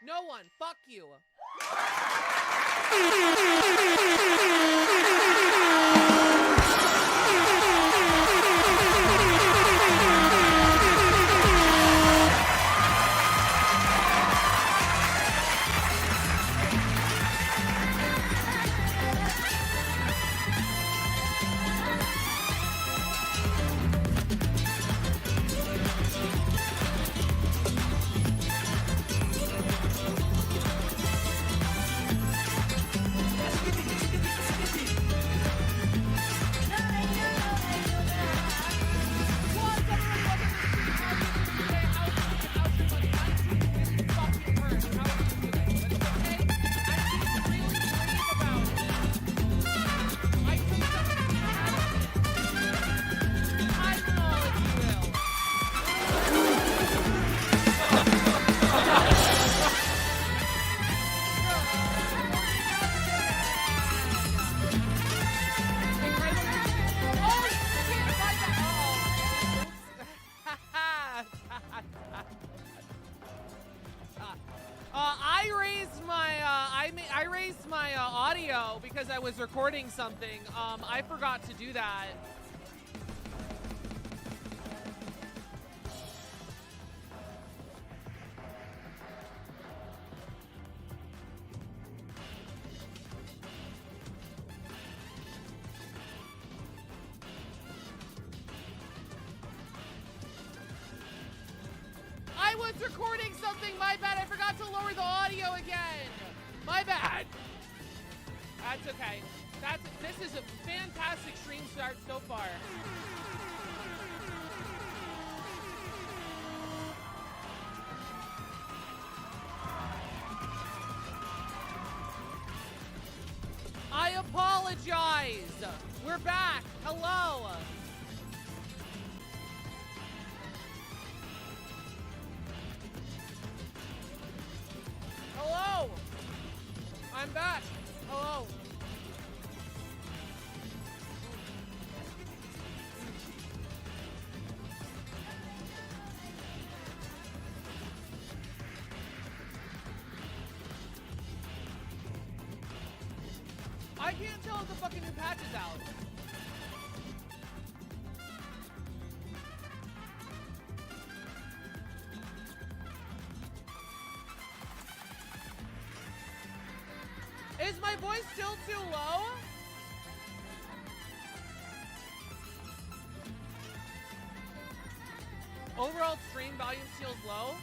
No one. Fuck you. I raised my audio because I was recording something. I forgot to do that. I was recording something, my bad. I forgot to lower the audio again. My bad. That's okay. This is a fantastic stream start so far. I apologize. We're back. Hello. Hello. I'm back. Hello. I can't tell if the fucking new patch is out. Is my voice still too low? Overall stream volume feels low.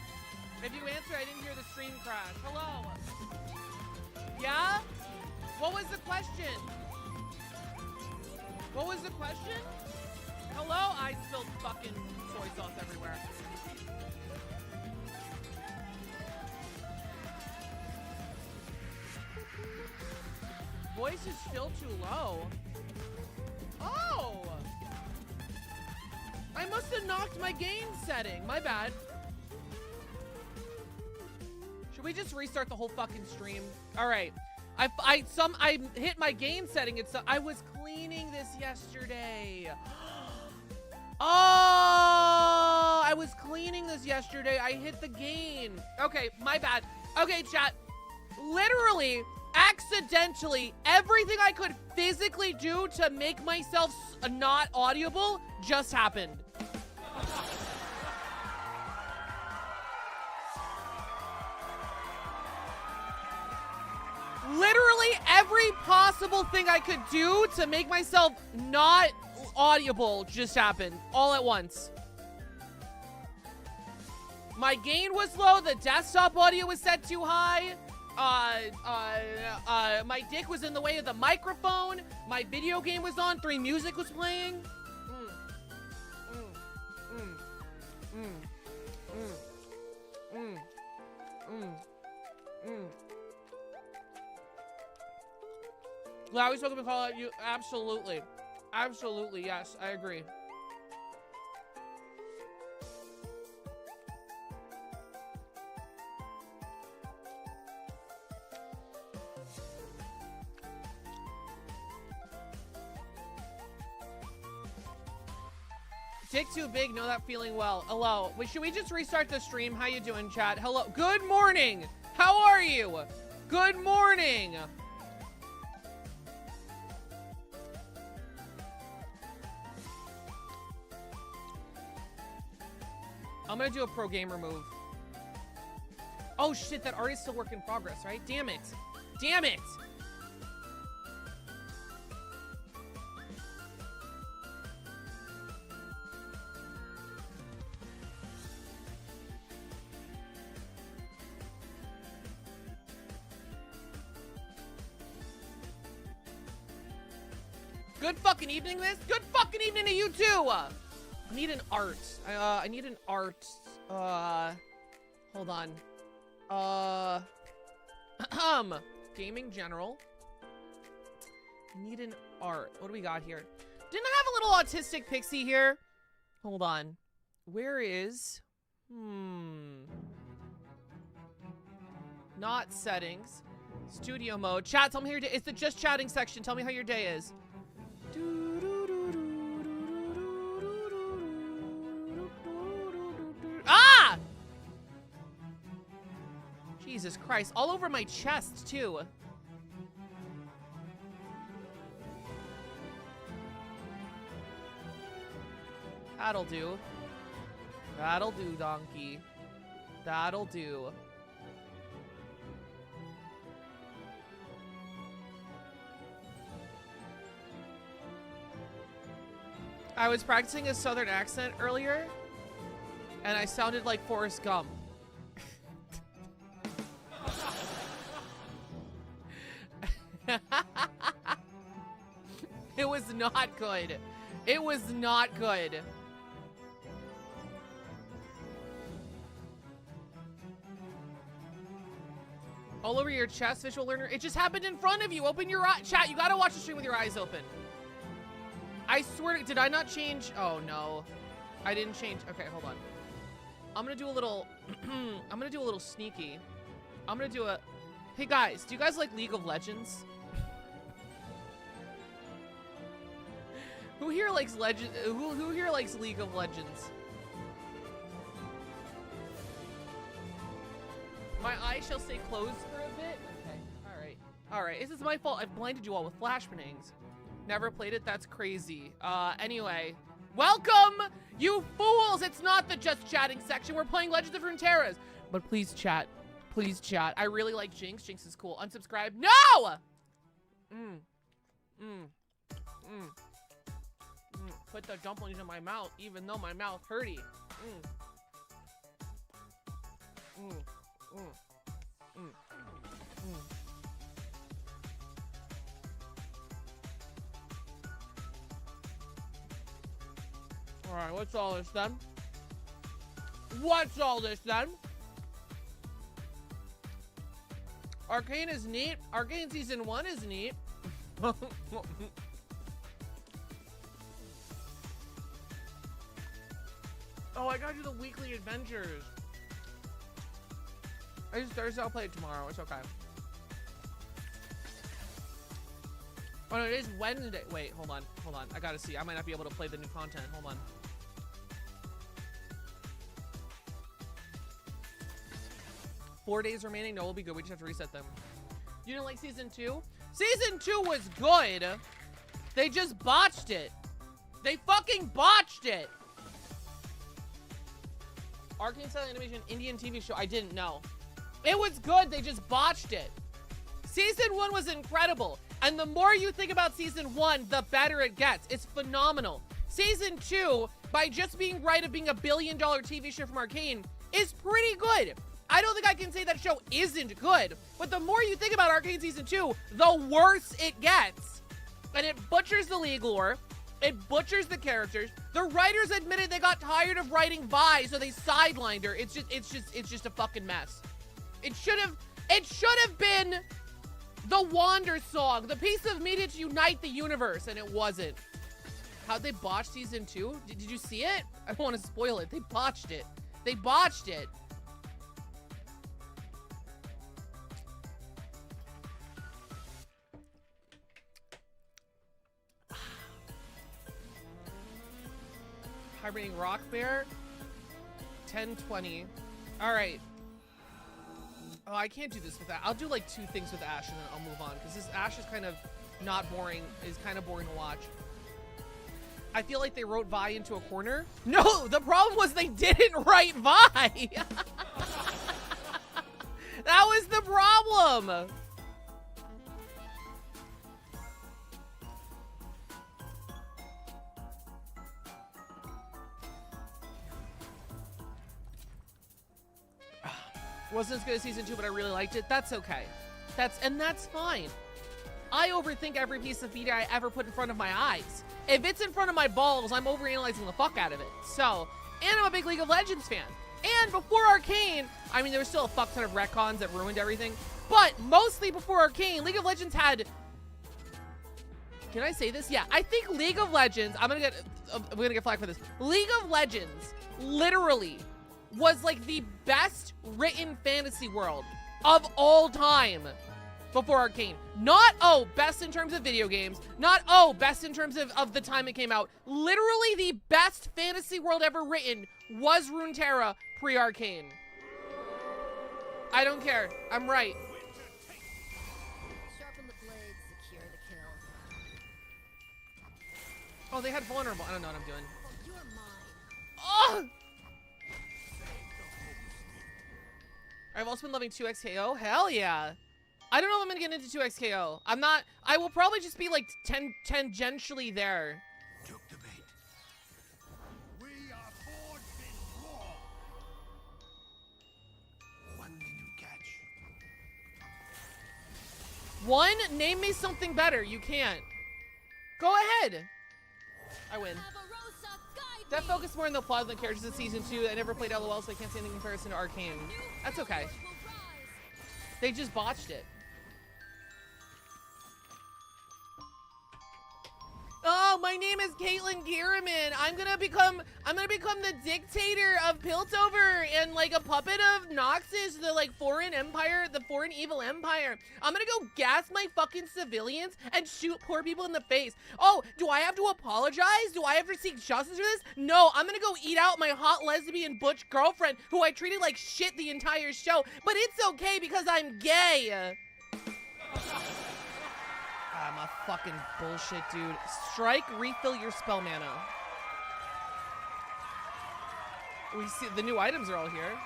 If you answer, I didn't hear the stream crash. Hello. Yeah? What was the question? What was the question? Hello? I spilled fucking soy sauce everywhere. Voice is still too low. Oh! I must have knocked my gain setting. My bad. Should we just restart the whole fucking stream? All right. I hit my gain setting. I was cleaning this yesterday. Oh, I was cleaning this yesterday. I hit the gain. Okay, my bad. Okay, chat. Literally, accidentally, everything I could physically do to make myself not audible just happened. Literally every possible thing I could do to make myself not audible just happened all at once. My gain was low, the desktop audio was set too high, my dick was in the way of the microphone, my video game was on, 3 music was playing. Glad we spoke about call out you. Absolutely. Absolutely, yes, I agree. Dick too big, know that feeling well. Hello. Wait, should we just restart the stream? How you doing, chat? Hello. Good morning. How are you? Good morning. I'm gonna do a pro gamer move. Oh shit, that art is still work in progress, right? Damn it. Damn it. Good fucking evening, this. Good fucking evening to you too. I need an art. I need an art. Hold on. Gaming general. Need an art. What do we got here? Didn't I have a little autistic pixie here? Hold on. Where is? Not settings. Studio mode. Chat, tell me how your day. It's the just chatting section. Tell me how your day is. Ah! Jesus Christ. All over my chest, too. That'll do. That'll do, donkey. That'll do. I was practicing a southern accent earlier, and I sounded like Forrest Gump. It was not good. It was not good. All over your chest, visual learner. It just happened in front of you. Open your eye. Chat, you gotta watch the stream with your eyes open. I swear, did I not change? Oh no, I didn't change. Okay, hold on. I'm gonna do a little, I'm gonna do a little sneaky. I'm gonna do a, hey guys, do you guys like League of Legends? Who here likes who here likes League of Legends? My eyes shall stay closed for a bit. Okay, all right. All right, this is my fault. I've blinded you all with flashbangs. Never played it? That's crazy. Anyway. Welcome, you fools! It's not the just chatting section. We're playing Legends of Runeterra. But please chat. Please chat. I really like Jinx. Jinx is cool. Unsubscribe. No! Put the dumplings in my mouth, even though my mouth hurty. All right, what's all this then? What's all this then? Arcane is neat. Arcane Season 1 is neat. Oh, I gotta do the weekly adventures. It's Thursday, I'll play it tomorrow. It's okay. Oh no, it is Wednesday. Wait, hold on. Hold on. I gotta see. I might not be able to play the new content. Hold on. Four days remaining. No, we'll be good. We just have to reset them. You didn't like Season 2? Season 2 was good. They just botched it. They fucking botched it. Arcane Style Animation Indian TV show. I didn't know. It was good. They just botched it. Season 1 was incredible. And the more you think about Season 1, the better it gets. It's phenomenal. Season 2, by just being right of being $1 billion TV show from Arcane, is pretty good. I don't think I can say that show isn't good. But the more you think about Arcane Season 2, the worse it gets. And it butchers the league lore. It butchers the characters. The writers admitted they got tired of writing Vi, so they sidelined her. It's just a fucking mess. It should have been the Wander song, the piece of media to unite the universe, and it wasn't. How'd they botch Season 2? Did you see it? I don't want to spoil it. They botched it. They botched it. Hibernating Rock Bear. 10:20. All right. Oh, I can't do this with that. I'll do like 2 things with Ash and then I'll move on because this Ash is kind of not boring. Is kind of boring to watch. I feel like they wrote Vi into a corner. No, the problem was they didn't write Vi. That was the problem. Wasn't as good as season 2, but I really liked it. That's okay. That's fine. I overthink every piece of media I ever put in front of my eyes. If it's in front of my balls, I'm overanalyzing the fuck out of it. So, and I'm a big League of Legends fan. And before Arcane, I mean, there was still a fuck ton of retcons that ruined everything. But mostly before Arcane, League of Legends had... Can I say this? Yeah, I think League of Legends... I'm gonna get flagged for this. League of Legends literally was like the best written fantasy world of all time before Arcane. Not, oh, best in terms of video games. Not, oh, best in terms of the time it came out. Literally the best fantasy world ever written was Runeterra pre-Arcane. I don't care. I'm right. Sharpen the blades, secure the kill. Oh, they had vulnerable. I don't know what I'm doing. You're mine. Oh! I've also been loving 2xKO. Hell yeah. I don't know if I'm gonna get into 2xKO. I'm not. I will probably just be like tangentially there. Took the bait. We are forged in war. One did you catch? One, name me something better. You can't. Go ahead. I win. That focused more on the plot than the characters in season 2. I never played LOL, so I can't say anything in comparison to Arcane. That's okay. They just botched it. Oh, my name is Caitlin Garaman. I'm gonna become the dictator of Piltover and like a puppet of Noxus, the like foreign empire, the foreign evil empire. I'm gonna go gas my fucking civilians and shoot poor people in the face. Oh, do I have to apologize? Do I have to seek justice for this? No, I'm gonna go eat out my hot lesbian butch girlfriend who I treated like shit the entire show. But it's okay because I'm gay. I'm a fucking bullshit, dude. Strike, refill your spell mana. We see the new items are all here.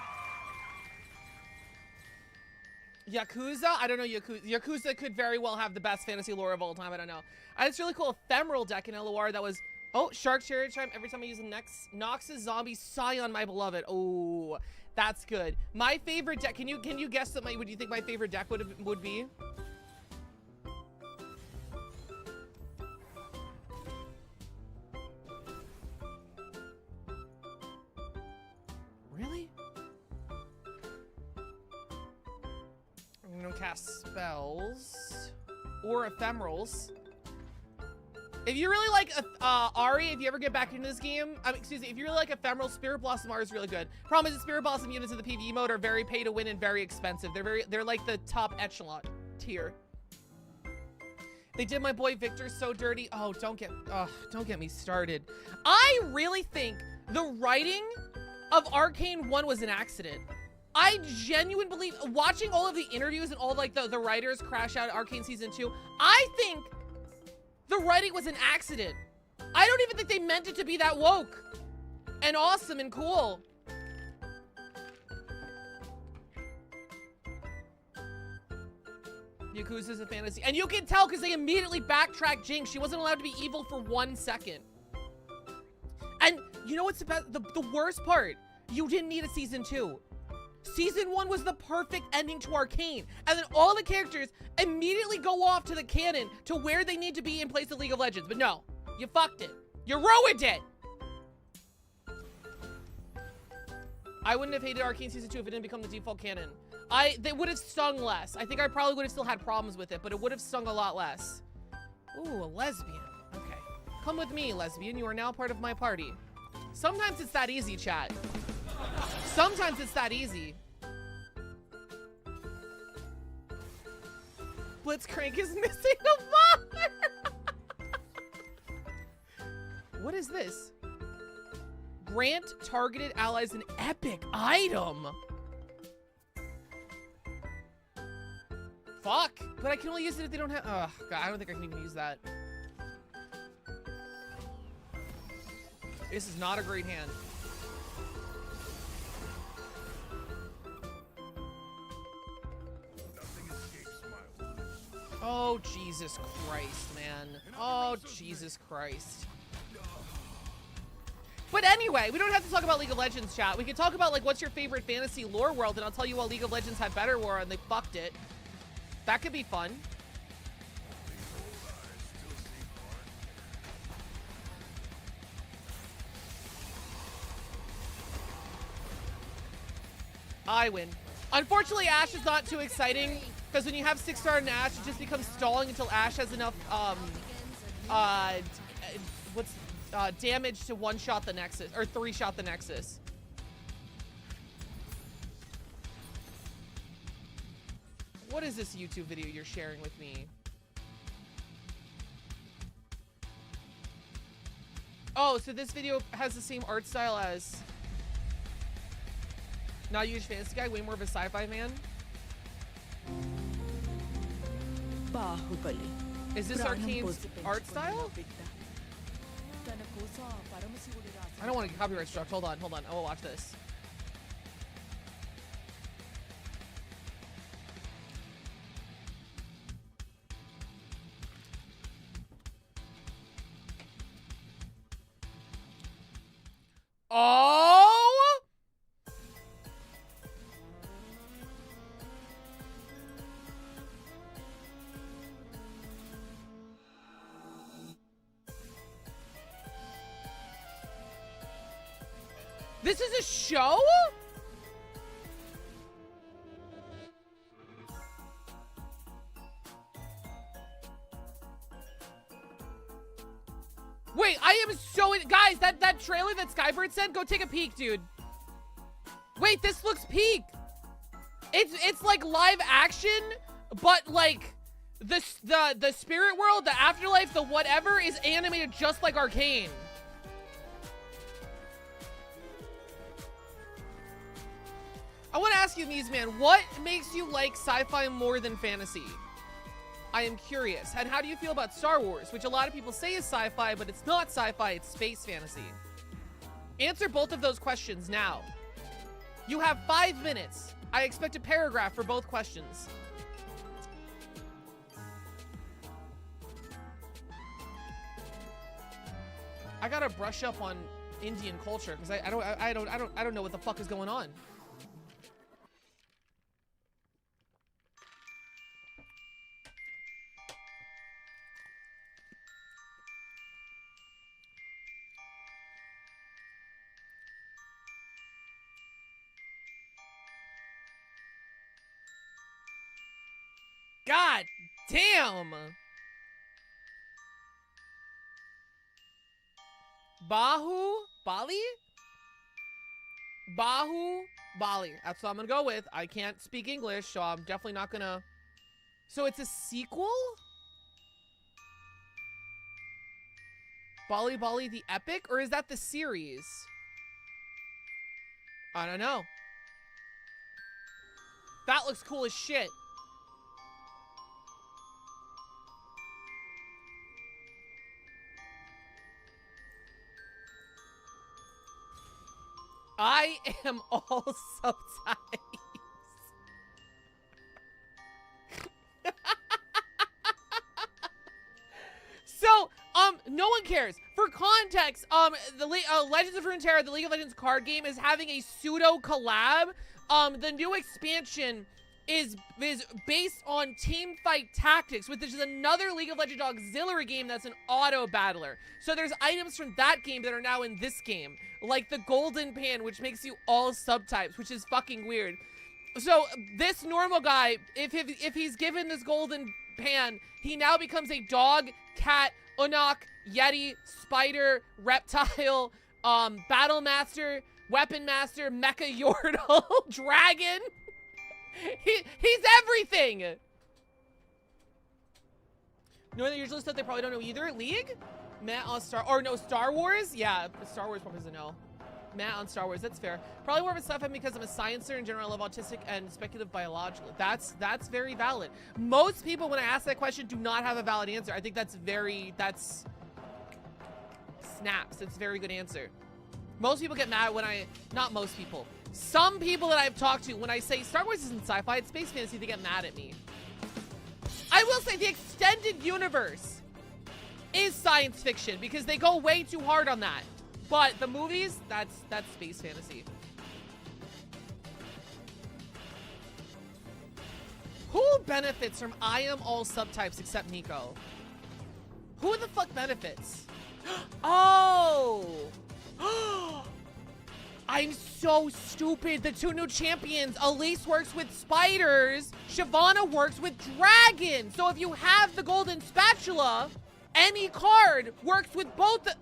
Yakuza? I don't know Yakuza. Yakuza could very well have the best fantasy lore of all time. I don't know. I had this really cool ephemeral deck in LOR that was... Oh, Shark Chariot Chime. Every time I use the next Noxus Zombie Scion, my beloved. Oh, that's good. My favorite deck. Can you guess what you think my favorite deck would be? Really? I'm gonna cast spells or ephemerals. If you really like Ari, if you ever get back into this game, excuse me, if you really like ephemeral, Spirit Blossom Ari is really good. Problem is the Spirit Blossom units in the PvE mode are very pay to win and very expensive. They're like the top echelon tier. They did my boy Victor so dirty. Oh, don't get me started. I really think the writing of Arcane 1 was an accident. I genuinely believe, watching all of the interviews and all like the writers crash out at Arcane Season 2, I think the writing was an accident. I don't even think they meant it to be that woke and awesome and cool. Yakuza's a fantasy. And you can tell because they immediately backtracked Jinx. She wasn't allowed to be evil for 1 second. And you know what's the worst part? You didn't need a season 2. Season 1 was the perfect ending to Arcane. And then all the characters immediately go off to the canon to where they need to be in place of League of Legends. But no, you fucked it. You ruined it. I wouldn't have hated Arcane Season 2 if it didn't become the default canon. They would have stung less. I think I probably would have still had problems with it, but it would have stung a lot less. Ooh, a lesbian. Okay. Come with me, lesbian. You are now part of my party. Sometimes it's that easy, chat. Sometimes it's that easy. Blitzcrank is missing a father. What is this? Grant targeted allies an epic item. Fuck. But I can only use it if they don't have... Ugh, God, I don't think I can even use that. This is not a great hand. Nothing escapes my orders. Oh, Jesus Christ, man. Oh, Jesus Christ. But anyway, we don't have to talk about League of Legends, chat. We can talk about, like, what's your favorite fantasy lore world, and I'll tell you why League of Legends had better lore and they fucked it. That could be fun. I win. Unfortunately, Ashe is not too exciting, because when you have 6-star in Ashe, it just becomes stalling until Ashe has enough, damage to one-shot the Nexus, or 3-shot the Nexus. What is this YouTube video you're sharing with me? Oh, so this video has the same art style as... Not a huge fantasy guy, way more of a sci-fi man. Is this Arcane's art style? I don't want to get copyright struck. Hold on. I will watch this. Oh! This is a show? Wait, I am so guys, that trailer that Skybird sent, go take a peek, dude. Wait, this looks peak. It's like live action, but like the spirit world, the afterlife, the whatever is animated just like Arcane. I want to ask you, Meesman, what makes you like sci-fi more than fantasy? I am curious. And how do you feel about Star Wars, which a lot of people say is sci-fi, but it's not sci-fi, it's space fantasy? Answer both of those questions now. You have 5 minutes. I expect a paragraph for both questions. I gotta brush up on Indian culture because I don't know what the fuck is going on. God damn! Bali? Bali. That's what I'm gonna go with. I can't speak English, so I'm definitely not gonna... So it's a sequel? Bali the Epic? Or is that the series? I don't know. That looks cool as shit. I am all subtitles. So, no one cares. For context, the Legends of Runeterra, the League of Legends card game, is having a pseudo collab. The new expansion is based on Teamfight Tactics, which is another League of Legends auxiliary game that's an auto battler. So there's items from that game that are now in this game, like the golden pan, which makes you all subtypes, which is fucking weird. So this normal guy, if he's given this golden pan, he now becomes a dog, cat, Unok, Yeti, spider, reptile, battle master, weapon master, mecha yordle, dragon. He's everything. Knowing that usually stuff they probably don't know either. League? Star Wars? Yeah, Star Wars probably doesn't know. Matt on Star Wars. That's fair. Probably more of a sci-fi because I'm a sciencer in general. I love autistic and speculative biological. That's very valid. Most people, when I ask that question, do not have a valid answer. I think that's snaps. It's a very good answer. Most people get mad when not most people. Some people that I've talked to, when I say Star Wars isn't sci-fi, it's space fantasy, they get mad at me. I will say the extended universe is science fiction because they go way too hard on that. But the movies, that's space fantasy. Who benefits from I am all subtypes except Nico? Who the fuck benefits? Oh! I'm so stupid. The two new champions. Elise works with spiders. Shyvana works with dragons. So if you have the golden spatula, any card works with both the...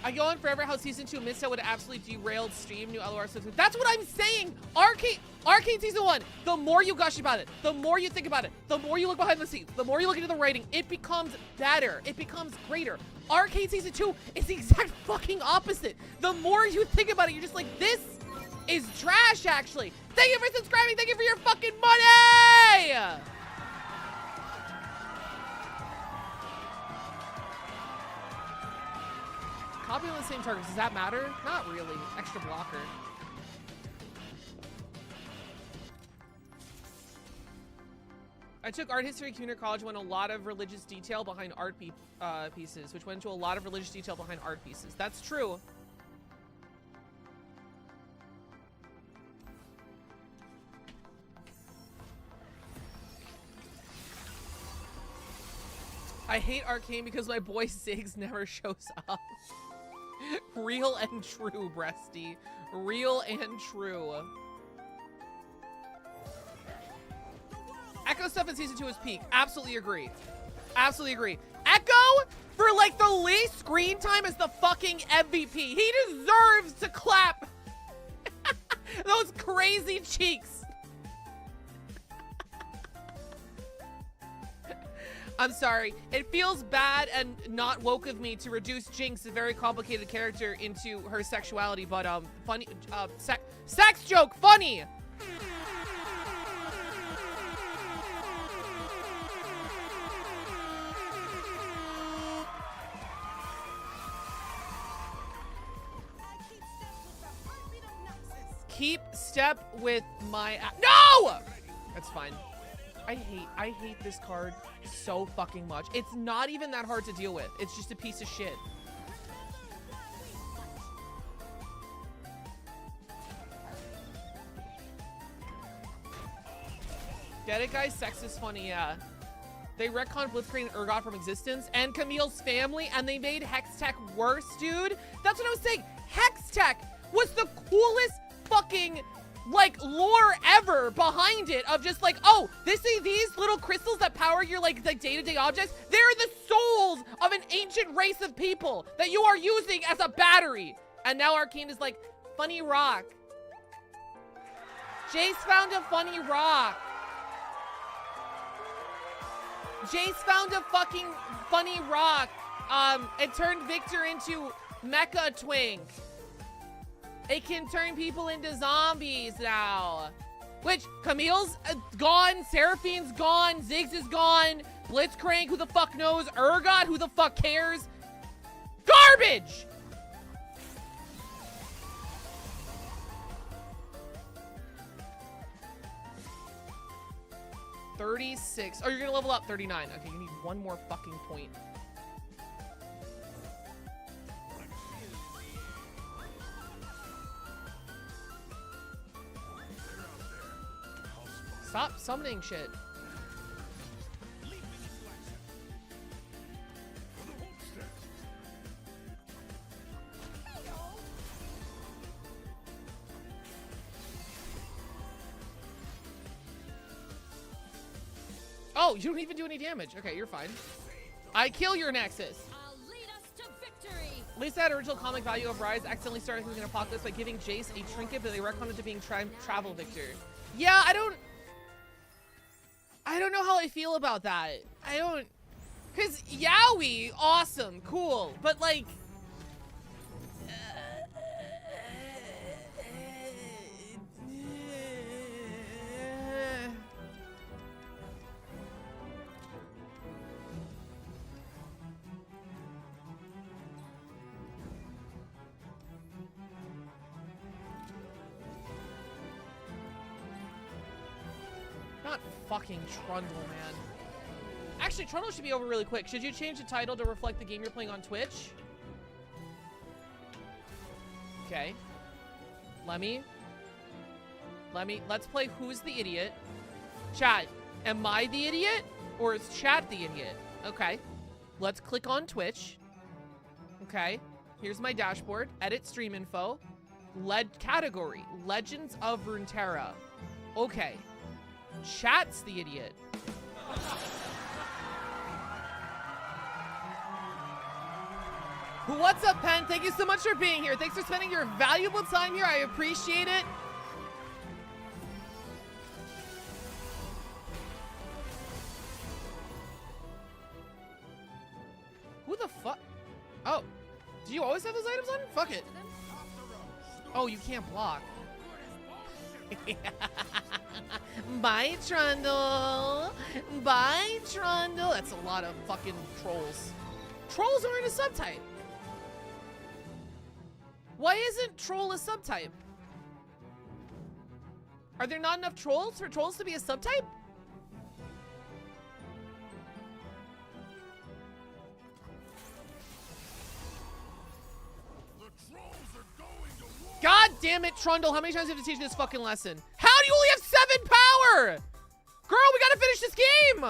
I go on forever how season 2 missed out would have absolutely derailed stream new LOR stuff. That's what I'm saying. Arcane season 1, the more you gush about it, the more you think about it, the more you look behind the scenes, the more you look into the writing, it becomes better. It becomes greater. Arcane season 2 is the exact fucking opposite. The more you think about it, you're just like, this is trash, actually. Thank you for subscribing. Thank you for your fucking money. Copy on the same targets, does that matter? Not really. Extra blocker. I took art history at community college, went a lot of religious detail behind art pieces, which went into a lot of religious detail behind art pieces. That's true. I hate Arcane because my boy Ziggs never shows up. Real and true, Breasty. Real and true. Echo stuff in season 2 is peak. Absolutely agree. Absolutely agree. Echo, for like the least screen time, is the fucking MVP. He deserves to clap. Those crazy cheeks. I'm sorry. It feels bad and not woke of me to reduce Jinx, a very complicated character, into her sexuality, but funny, sex joke, funny. Keep step with my no! That's fine. I hate this card so fucking much. It's not even that hard to deal with. It's just a piece of shit. Get it, guys? Sex is funny, yeah. They retconned Blitzcrank and Urgot from existence and Camille's family, and they made Hextech worse, dude. That's what I was saying. Hextech was the coolest fucking like lore ever behind it, of just like, oh, these little crystals that power your like day-to-day objects, they're the souls of an ancient race of people that you are using as a battery. And now Arcane is like, funny rock. Jace found a funny rock. Jace found a fucking funny rock. It turned Victor into Mecha Twink. It can turn people into zombies now. Which, Camille's gone, Seraphine's gone, Ziggs is gone, Blitzcrank, who the fuck knows, Urgot, who the fuck cares? Garbage! $36. Oh, you're gonna level up 39. Okay, you need one more fucking point. Stop summoning shit. Oh, you don't even do any damage. Okay, you're fine. I kill your Nexus. I'll lead us to victory. Lisa had original comic value of Rise accidentally started thinking Apocalypse by giving Jace a trinket, but they retconned it to being travel victor. Yeah, I don't know how I feel about that. I don't, cause Yowie, awesome, cool, but like, not fucking Trundle, man. Actually, Trundle should be over really quick. Should you change the title to reflect the game you're playing on Twitch? Okay. Let's play Who's the Idiot? Chat, am I the idiot? Or is chat the idiot? Okay. Let's click on Twitch. Okay. Here's my dashboard. Edit stream info. Category. Legends of Runeterra. Okay. Chat's the idiot. What's up, Pen? Thank you so much for being here. Thanks for spending your valuable time here. I appreciate it. Who the fuck? Oh, do you always have those items on? Fuck it. Oh, you can't block. Bye, Trundle. Bye, Trundle. That's a lot of fucking trolls. Trolls aren't a subtype. Why isn't troll a subtype? Are there not enough trolls for trolls to be a subtype? God damn it, Trundle. How many times do you have to teach this fucking lesson? How do you only have 7 power? Girl, we gotta finish this game.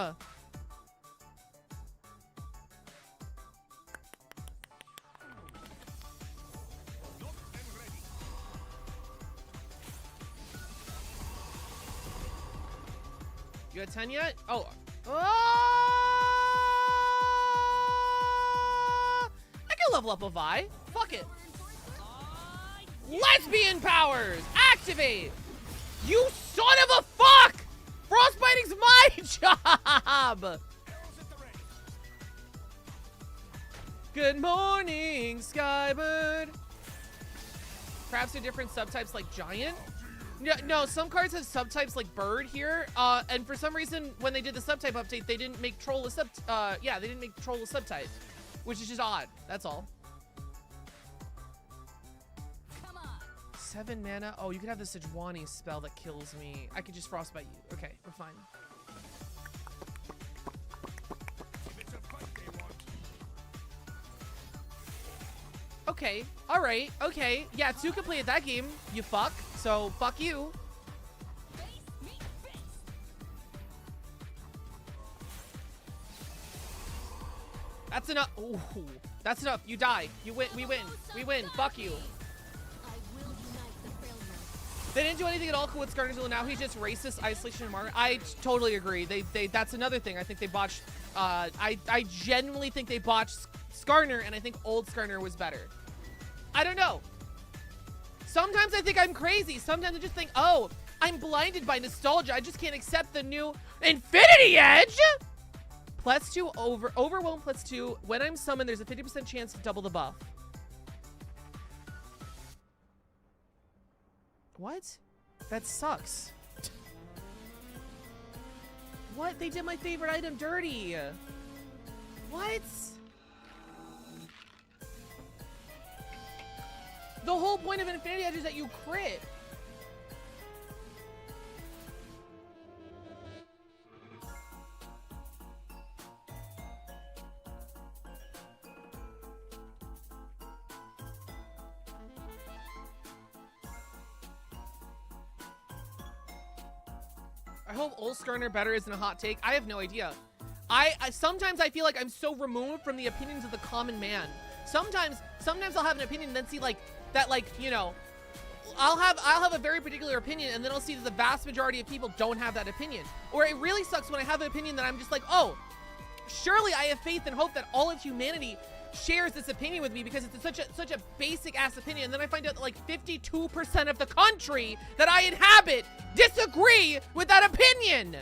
You had 10 yet? Oh. I can level up a Vi. Fuck it. Lesbian powers! Activate! You son of a fuck! Frostbiting's my job! Good morning, Skybird. Perhaps they're different subtypes like giant? No, some cards have subtypes like bird here. And for some reason, when they did the subtype update, they didn't make troll a they didn't make troll a subtype. Which is just odd, that's all. 7 mana. Oh, you could have the Sejuani spell that kills me. I could just frostbite you. Okay, we're fine. Okay, alright, okay. Yeah, 2 completed that game, you fuck. So, fuck you. That's enough. Ooh, that's enough. You die. You win. We win. We win. Fuck you. They didn't do anything at all cool with Skarner's now. He's just racist, isolation, and martyr. I totally agree. That's another thing. I think they botched. I genuinely think they botched Skarner, and I think old Skarner was better. I don't know. Sometimes I think I'm crazy. Sometimes I just think, oh, I'm blinded by nostalgia. I just can't accept the new Infinity Edge. +2 overwhelm +2. When I'm summoned, there's a 50% chance to double the buff. What? That sucks. What? They did my favorite item dirty. What? The whole point of Infinity Edge is that you crit. I hope old Skarner better isn't a hot take. I have no idea. I sometimes I feel like I'm so removed from the opinions of the common man. Sometimes I'll have an opinion and then see like that, like, you know, I'll have a very particular opinion, and then I'll see that the vast majority of people don't have that opinion. Or it really sucks when I have an opinion that I'm just like, oh, surely I have faith and hope that all of humanity shares this opinion with me because it's such a basic ass opinion. And then I find out that like 52% of the country that I inhabit disagree with that opinion.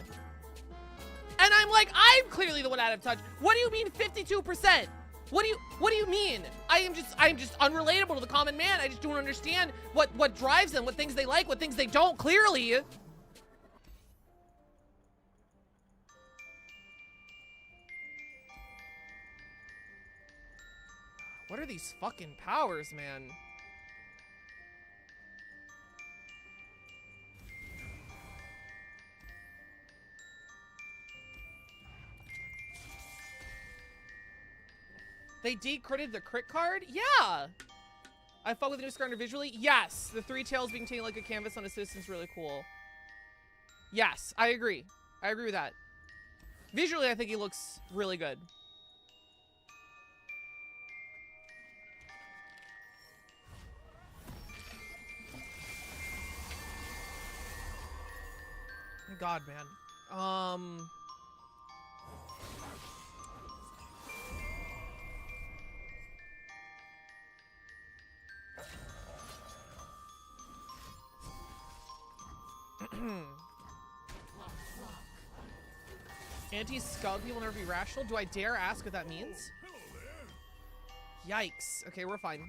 And I'm like, I'm clearly the one out of touch. What do you mean 52%? What do you mean? I'm just unrelatable to the common man. I just don't understand what drives them, what things they like, what things they don't, clearly. What are these fucking powers, man? They decritted the crit card? Yeah! I fought with the new Skarner visually? Yes! The three tails being taken like a canvas on a citizen's really cool. Yes, I agree. I agree with that. Visually, I think he looks really good. My God, man. Anti-scug people never be rational? Do I dare ask what that means? Yikes. Okay, we're fine.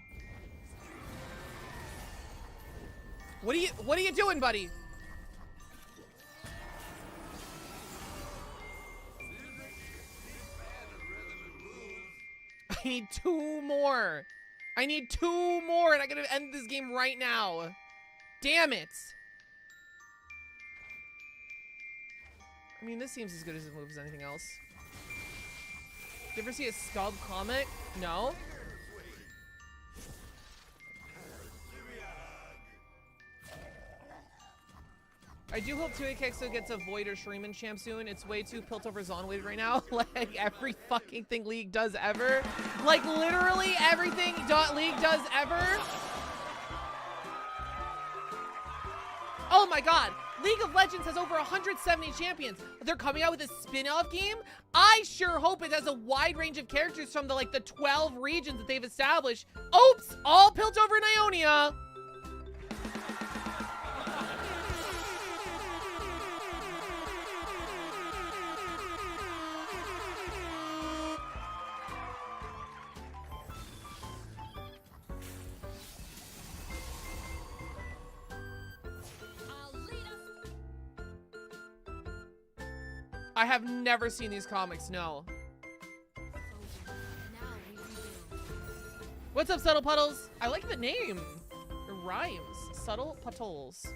What are you doing, buddy? I need 2 more. I need 2 more and I gotta end this game right now. Damn it. I mean, this seems as good as a move as anything else. Did you ever see a Scub comic? No? I do hope 2AKXO gets a Void or Shuriman champ soon. It's way too Piltover Zonwave right now. Like, every fucking thing League does ever. Like, literally everything League does ever. Oh my God. League of Legends has over 170 champions. They're coming out with a spin-off game. I sure hope it has a wide range of characters from the 12 regions that they've established. Oops, all Piltover and Ionia. I have never seen these comics, no. What's up, Subtle Puddles? I like the name. It rhymes. Subtle Puddles.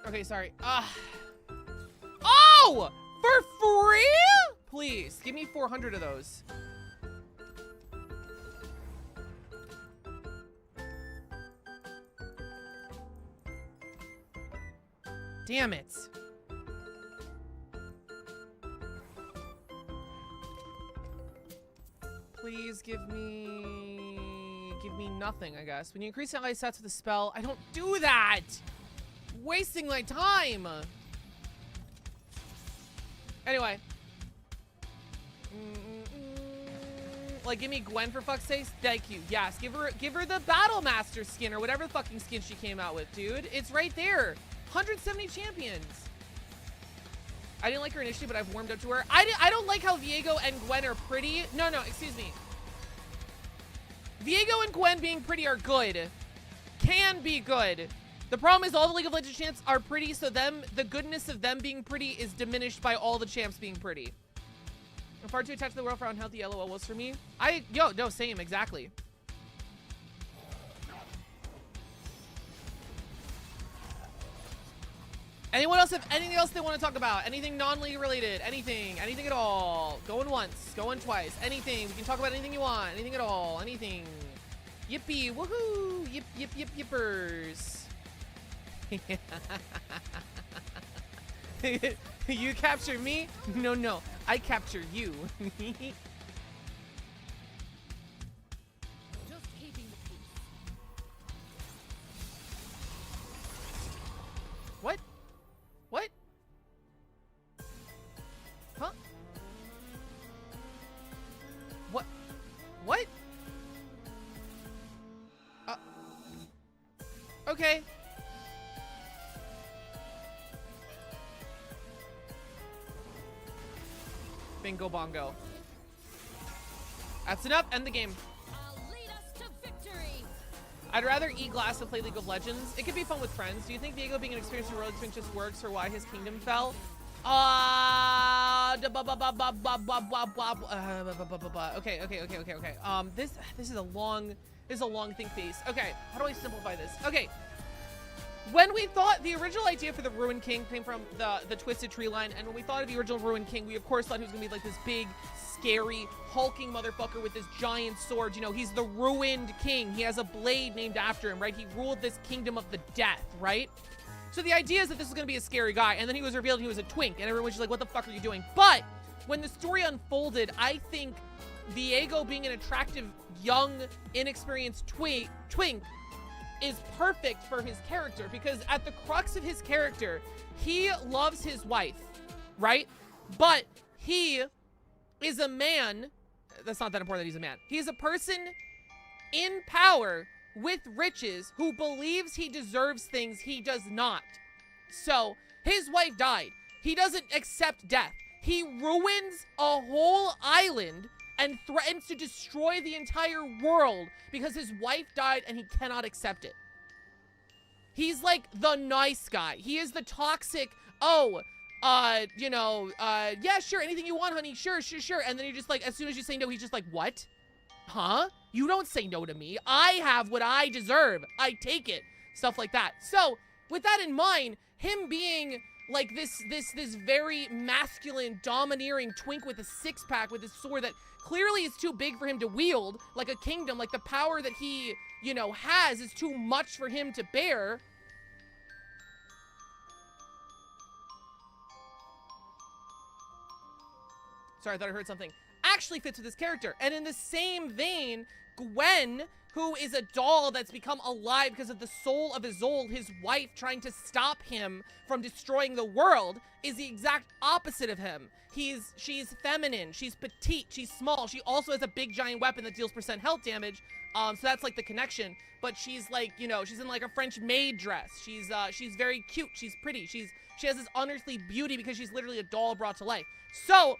Okay, sorry. Oh! For free? Please, give me 400 of those. Damn it. Please give me nothing, I guess. When you increase the ice stats with a spell, I don't do that. Wasting my time. Anyway. Like, give me Gwen for fuck's sake. Thank you. Yes, give her the Battle Master skin or whatever the fucking skin she came out with, dude. It's right there. 170 champions. I didn't like her initially, but I've warmed up to her. I don't like how Viego and Gwen are pretty. No, excuse me. Viego and Gwen being pretty are good. Can be good. The problem is all the League of Legends champs are pretty, so the goodness of them being pretty is diminished by all the champs being pretty. I'm far too attached to the world for how unhealthy LOL was for me. No, same, exactly. Anyone else have anything else they want to talk about? Anything non-league related? Anything at all? Going once, going twice. Anything. We can talk about anything you want. Anything at all. Anything. Yippee, woohoo! Yippers. You capture me? No. I capture you. Just keeping the peace. What? What? Huh? What? What? Okay. Bingo bongo. That's enough. End the game. I'll lead us to victory. I'd rather eat glass than play League of Legends. It could be fun with friends. Do you think Viego being an experienced heroic twin just works for why his kingdom fell? Okay. This is a long think phase. Okay, how do I simplify this? Okay. When we thought the original idea for the Ruined King came from the Twisted Tree line, and when we thought of the original Ruined King, we of course thought he was gonna be like this big, scary, hulking motherfucker with this giant sword. You know, he's the Ruined King. He has a blade named after him, right? He ruled this kingdom of the death, right? So the idea is that this is gonna be a scary guy, and then he was revealed he was a twink, and everyone's just like, what the fuck are you doing? But when the story unfolded, I think Viego being an attractive, young, inexperienced twink is perfect for his character, because at the crux of his character, he loves his wife, right? But he is a man. That's not that important that he's a man. He's a person in power with riches who believes he deserves things he does not. So his wife died. He doesn't accept death. He ruins a whole island and threatens to destroy the entire world because his wife died and he cannot accept it. He's like the nice guy. He is the toxic, yeah, sure, anything you want, honey, sure. And then you're just like, as soon as you say no, he's just like, what? Huh? You don't say no to me. I have what I deserve. I take it. Stuff like that. So, with that in mind, him being like this very masculine, domineering twink with a six-pack with his sword that clearly is too big for him to wield, like a kingdom, like the power that he, you know, has is too much for him to bear. Sorry, I thought I heard something. Actually fits with his character. And in the same vein, Gwen, who is a doll that's become alive because of the soul of Isolde, his wife, trying to stop him from destroying the world, is the exact opposite of him. She's feminine, she's petite, she's small. She also has a big giant weapon that deals % health damage. So that's like the connection. But she's like, you know, she's in like a French maid dress. She's very cute. She's pretty. She has this unearthly beauty because she's literally a doll brought to life. So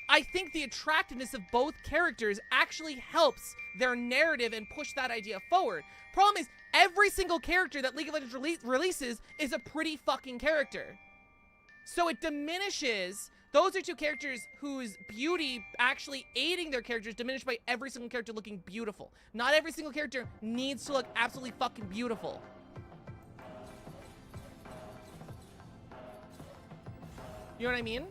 I think the attractiveness of both characters actually helps their narrative and push that idea forward. Problem is, every single character that League of Legends releases is a pretty fucking character. So it diminishes. Those are two characters whose beauty actually aiding their characters diminished by every single character looking beautiful. Not every single character needs to look absolutely fucking beautiful. You know what I mean?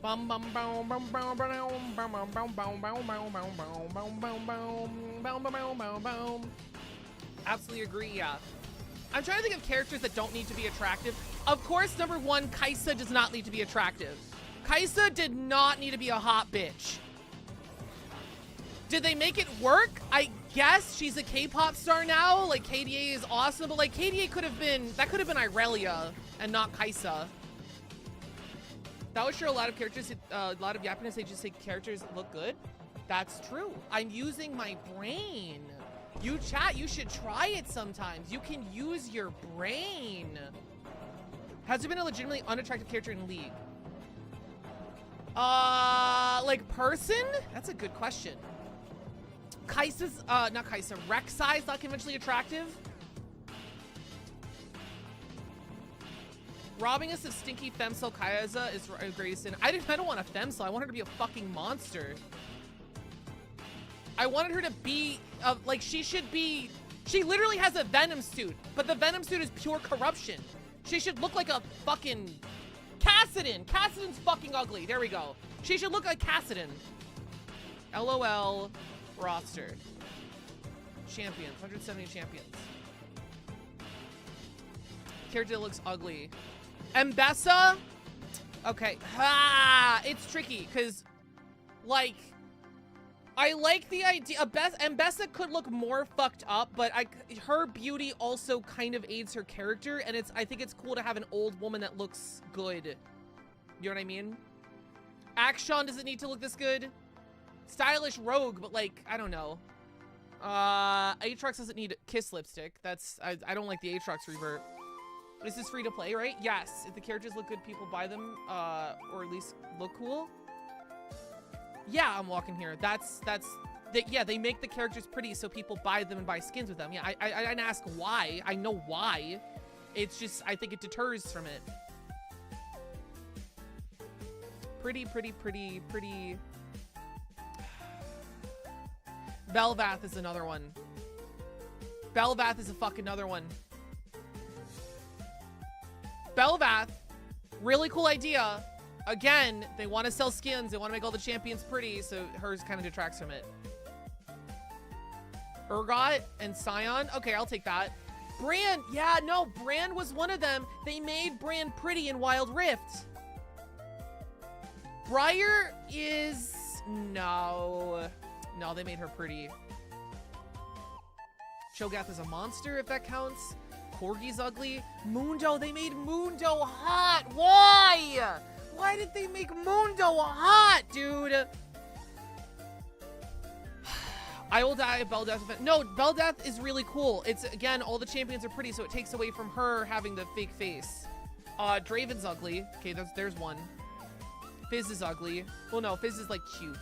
Bum bum bum bum bum bum bum bum bum bum bum bum bum bum bum bum bum bum bum bum. Absolutely agree, yeah. I'm trying to think of characters that don't need to be attractive. Of course, number one, Kaisa does not need to be attractive. Kaisa did not need to be a hot bitch. Did they make it work? I guess she's a K-pop star now. Like, KDA is awesome, but like KDA could have been, that could have been Irelia and not Kaisa. That was sure a lot of characters, a lot of Japanese, they just say characters look good. That's true. I'm using my brain. You chat, you should try it sometimes. You can use your brain. Has there been a legitimately unattractive character in League? Like person? That's a good question. Kaisa's, not Kaisa, Rek'Sai's not conventionally attractive. Robbing us of stinky femcel Kaisa is a greatest sin. I don't want a femcel. I want her to be a fucking monster. I wanted her to be, like, she should be, she literally has a Venom suit, but the Venom suit is pure corruption. She should look like a fucking Kassadin. Kassadin's fucking ugly. There we go. She should look like Kassadin. LOL roster. Champions, 170 champions. Character that looks ugly. Mbessa? Okay. It's tricky, because, like, I like the idea. Mbessa could look more fucked up, but her beauty also kind of aids her character, and I think it's cool to have an old woman that looks good. You know what I mean? Akshan doesn't need to look this good. Stylish rogue, but like, I don't know. Aatrox doesn't need kiss lipstick. I don't like the Aatrox revert. This is free to play, right? Yes. If the characters look good, people buy them, or at least look cool. Yeah, I'm walking here. Yeah, they make the characters pretty so people buy them and buy skins with them. Yeah, I didn't ask why. I know why. It's just, I think it deters from it. Pretty. Belvath is another one. Belvath is a fucking another one. Belvath, really cool idea. Again, they want to sell skins. They want to make all the champions pretty, so hers kind of detracts from it. Urgot and Scion. Okay, I'll take that. Bran. Yeah, no, Bran was one of them. They made Bran pretty in Wild Rift. Briar is... No, they made her pretty. Cho'Gath is a monster, if that counts. Corgi's ugly. Mundo, they made Mundo hot. Why? Why did they make Mundo hot, dude? I will die if Bel'Dath. No, Bel'Dath is really cool. It's, again, all the champions are pretty, so it takes away from her having the fake face. Draven's ugly. Okay, there's one. Fizz is ugly. Well, no, Fizz is, like, cute.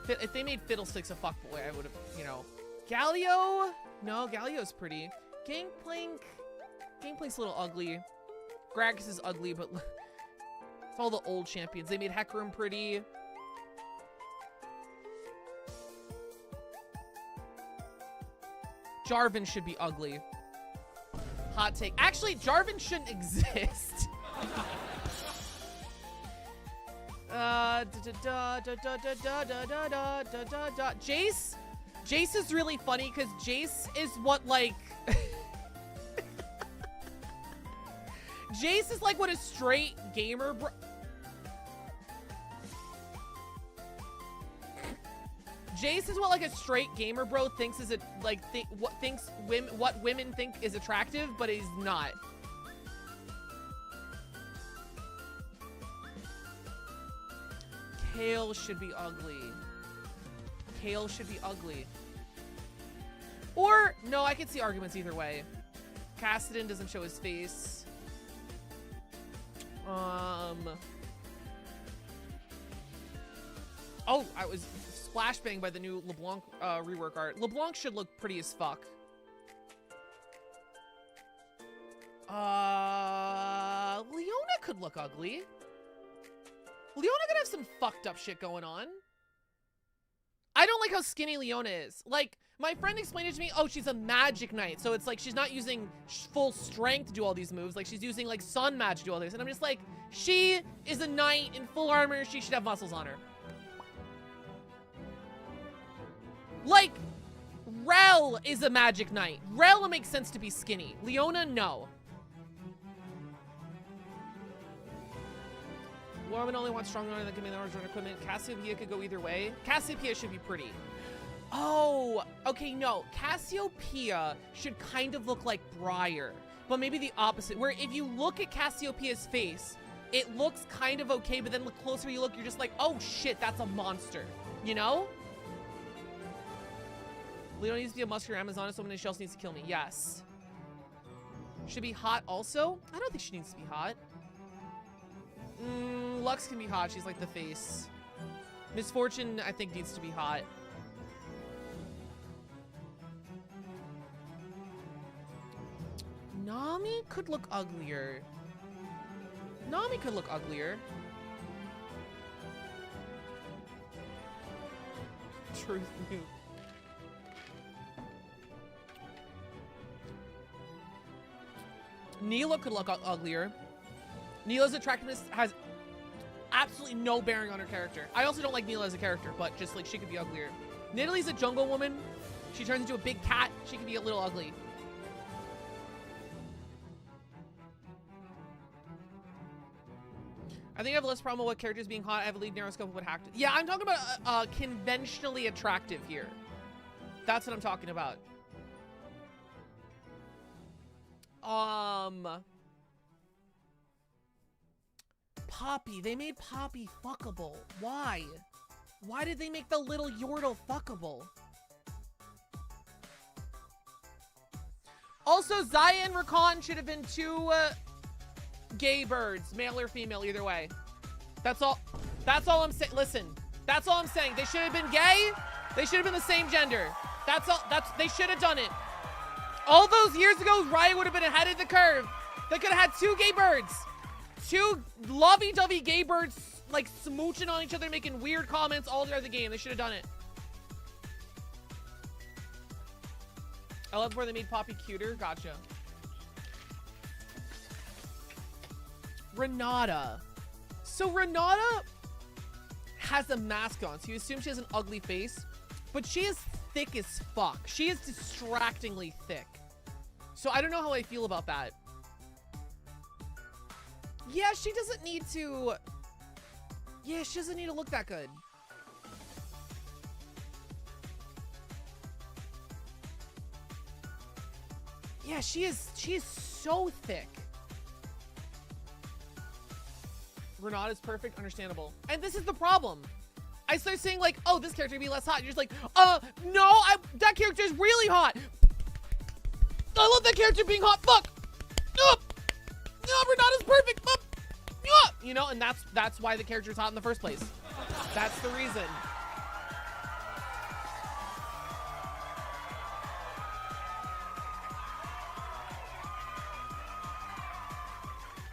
If they made Fiddlesticks a fuckboy, I would have, you know. Galio? No, Galio's pretty. Gangplank's a little ugly. Gragas is ugly, but it's all the old champions. They made Hecarim pretty. Jarvan should be ugly. Hot take. Actually, Jarvan shouldn't exist. Jace? Jace is really funny because Jace is what, like... Jace is like what a straight gamer bro... Jace is what like a straight gamer bro thinks is what women think is attractive, but is not. Kale should be ugly. Kale should be ugly. Or, no, I could see arguments either way. Kassadin doesn't show his face. Oh, I was splash banged by the new LeBlanc rework art. LeBlanc should look pretty as fuck. Leona could look ugly. Leona could have some fucked up shit going on. I don't like how skinny Leona is. Like, my friend explained it to me, oh, she's a magic knight. So it's like, she's not using full strength to do all these moves. Like, she's using, like, sun magic to do all this. And I'm just like, she is a knight in full armor. She should have muscles on her. Like, Rel is a magic knight. Rel makes sense to be skinny. Leona, no. Woman only wants strong armor that can be the armor and equipment. Cassiopeia could go either way. Cassiopeia should be pretty. Oh, okay, no. Cassiopeia should kind of look like Briar, but maybe the opposite. Where if you look at Cassiopeia's face, it looks kind of okay, but then the closer you look, you're just like, oh shit, that's a monster. You know? Leona needs to be a muscular Amazoness. Someone else needs to kill me. Yes. Should be hot also? I don't think she needs to be hot. Lux can be hot. She's like the face. Misfortune, I think, needs to be hot. Nami could look uglier. Nami could look uglier. Truth move. Neela could look uglier. Neela's attractiveness has absolutely no bearing on her character. I also don't like Neela as a character, but just like she could be uglier. Nidalee's a jungle woman. She turns into a big cat. She can be a little ugly. I think I have less problem with what characters being hot. I have a lead narrow scope of what hacked. Yeah, I'm talking about conventionally attractive here. That's what I'm talking about. Poppy. They made Poppy fuckable. Why? Why did they make the little Yordle fuckable? Also, Zaya and Rakan should have been two gay birds, male or female, either way. That's all I'm saying. Listen, that's all I'm saying. They should have been gay. They should have been the same gender. That's all. They should have done it. All those years ago, Riot would have been ahead of the curve. They could have had two gay birds. Two lovey-dovey gay birds, like, smooching on each other, making weird comments all throughout the game. They should have done it. I love where they made Poppy cuter. Gotcha. Renata. So Renata has a mask on, so you assume she has an ugly face, but she is thick as fuck. She is distractingly thick. So I don't know how I feel about that. Yeah, she doesn't need to... Yeah, she doesn't need to look that good. Yeah, she is so thick. Renata's perfect, understandable. And this is the problem. I start saying like, oh, this character would be less hot. You're just like, no, that character is really hot. I love that character being hot. Fuck. No, Renata's perfect. You know, and that's why the character's hot in the first place. That's the reason.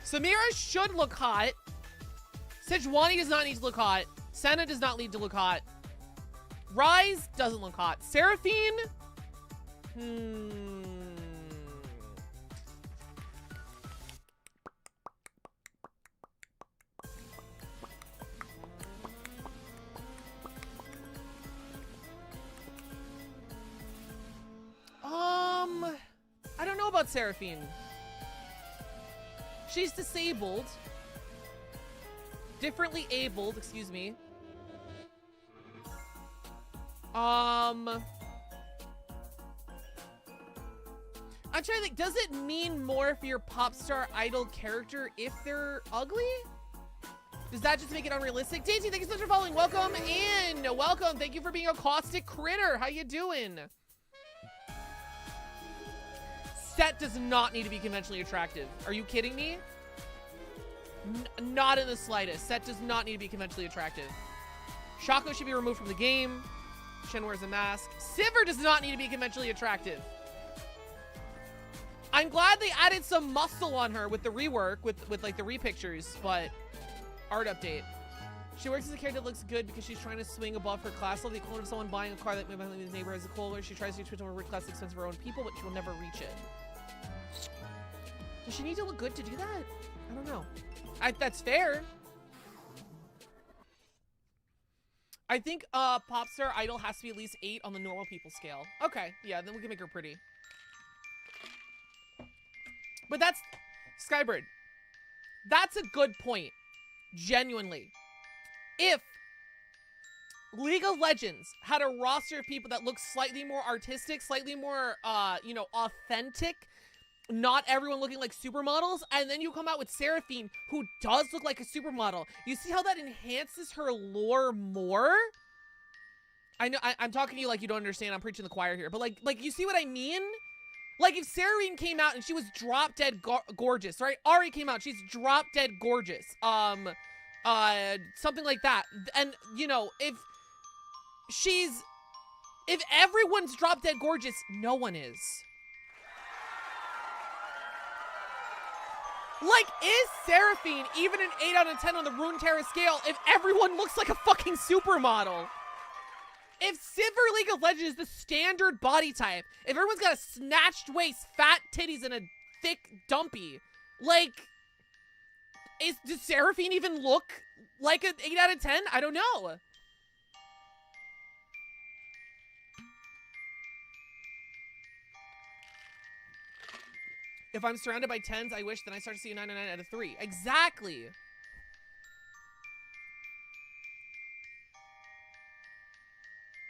Samira should look hot. Sejuani does not need to look hot. Senna does not need to look hot. Rise doesn't look hot. Seraphine? I don't know about Seraphine. She's disabled. Differently abled, excuse me. I'm trying to think, does it mean more for your pop star idol character if they're ugly? Does that just make it unrealistic? Daisy, thank you so much for following. Welcome in. Welcome. Thank you for being a caustic critter. How you doing? Set does not need to be conventionally attractive. Are you kidding me? Not in the slightest. Set does not need to be conventionally attractive. Shaco should be removed from the game. Shen wears a mask. Sivir does not need to be conventionally attractive. I'm glad they added some muscle on her with the rework, with like the repictures, but art update. She works as a character that looks good because she's trying to swing above her class level. The equivalent of someone buying a car that maybe his neighbor has a Kohler. She tries to switch over class expense of her own people, but she will never reach it. Does she need to look good to do that? I don't know. That's fair. I think Popstar Idol has to be at least 8 on the normal people scale. Okay, yeah, then we can make her pretty. But that's Skybird. That's a good point. Genuinely. If League of Legends had a roster of people that look slightly more artistic, slightly more, you know, authentic, not everyone looking like supermodels, and then you come out with Seraphine, who does look like a supermodel. You see how that enhances her lore more? I know, I'm talking to you like you don't understand. I'm preaching the choir here. But, like you see what I mean? Like, if Seraphine came out and she was drop-dead gorgeous, right? Ari came out, she's drop-dead gorgeous. Something like that. And, you know, if everyone's drop-dead gorgeous, no one is. Like, is Seraphine even an 8 out of 10 on the Runeterra scale if everyone looks like a fucking supermodel? If Silver League of Legends is the standard body type, if everyone's got a snatched waist, fat titties, and a thick dumpy, like, does Seraphine even look like an 8 out of 10? I don't know. If I'm surrounded by 10s, I wish then I start to see a 9 out of 3. Exactly.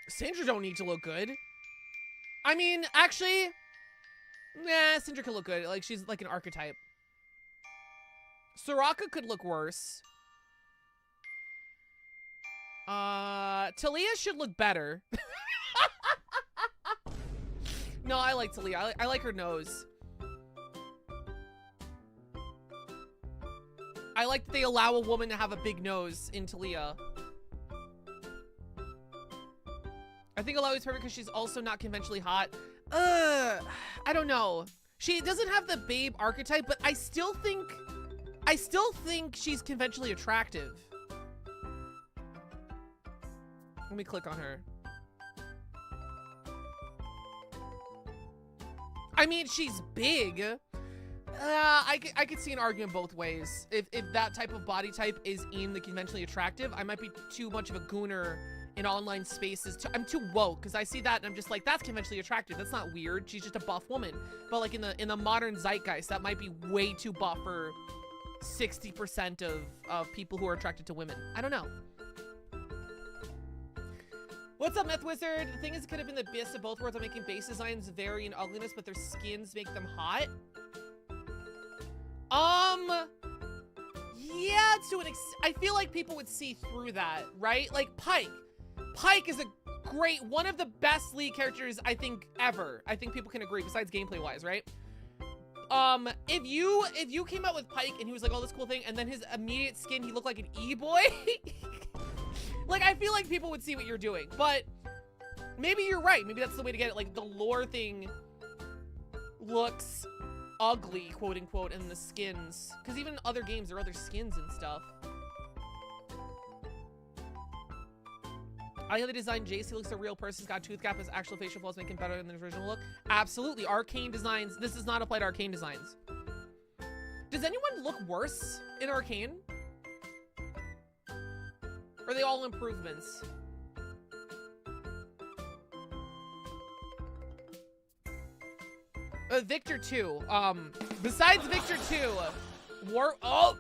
Syndra don't need to look good. I mean, actually, nah, Syndra could look good. Like, she's like an archetype. Soraka could look worse. Talia should look better. No, I like Talia. I like her nose. I like that they allow a woman to have a big nose in Talia. I think Alawi is perfect because she's also not conventionally hot. I don't know. She doesn't have the babe archetype, but I still think she's conventionally attractive. Let me click on her. I mean, she's big. I could see an argument both ways. If that type of body type is in the conventionally attractive, I might be too much of a gooner in online spaces. I'm too woke because I see that and I'm just like, that's conventionally attractive. That's not weird. She's just a buff woman. But like in the modern zeitgeist, that might be way too buff for 60% of people who are attracted to women. I don't know. What's up, Myth Wizard? The thing is, it could have been the best of both worlds on making base designs vary in ugliness, but their skins make them hot. Yeah, I feel like people would see through that, right? Like Pike. Pike is a great, one of the best League characters, I think, ever. I think people can agree, besides gameplay-wise, right? If you came out with Pike and he was like, oh, this cool thing, and then his immediate skin, he looked like an E-boy. Like, I feel like people would see what you're doing, but maybe you're right. Maybe that's the way to get it. Like, the lore thing looks ugly, quote unquote, in the skins. Because even in other games, there are other skins and stuff. I like the design. JC looks a real person. He's got a tooth gap. His actual facial flaws make him better than the original look. Absolutely. Arcane designs. This does not apply to Arcane designs. Does anyone look worse in Arcane? Or are they all improvements? Victor 2. Besides Victor 2, oh,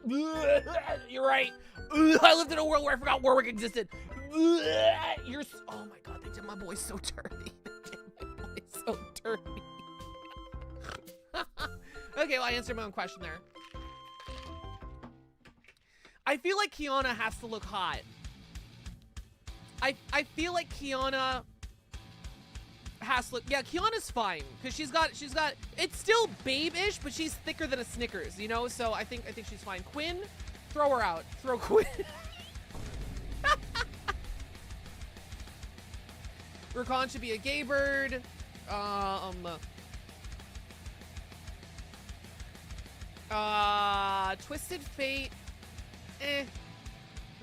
you're right. I lived in a world where I forgot Warwick existed. Oh my god, they did my boy so dirty. They did my boy so dirty. Okay, well, I answered my own question there. I feel like Kiana has to look hot. I feel like Kiana has to look, yeah, Kiana's fine because she's got it's still babe-ish, but she's thicker than a Snickers, you know. So I think she's fine. Quinn, throw her out. Throw Quinn. Rakan should be a gay bird. Twisted Fate. I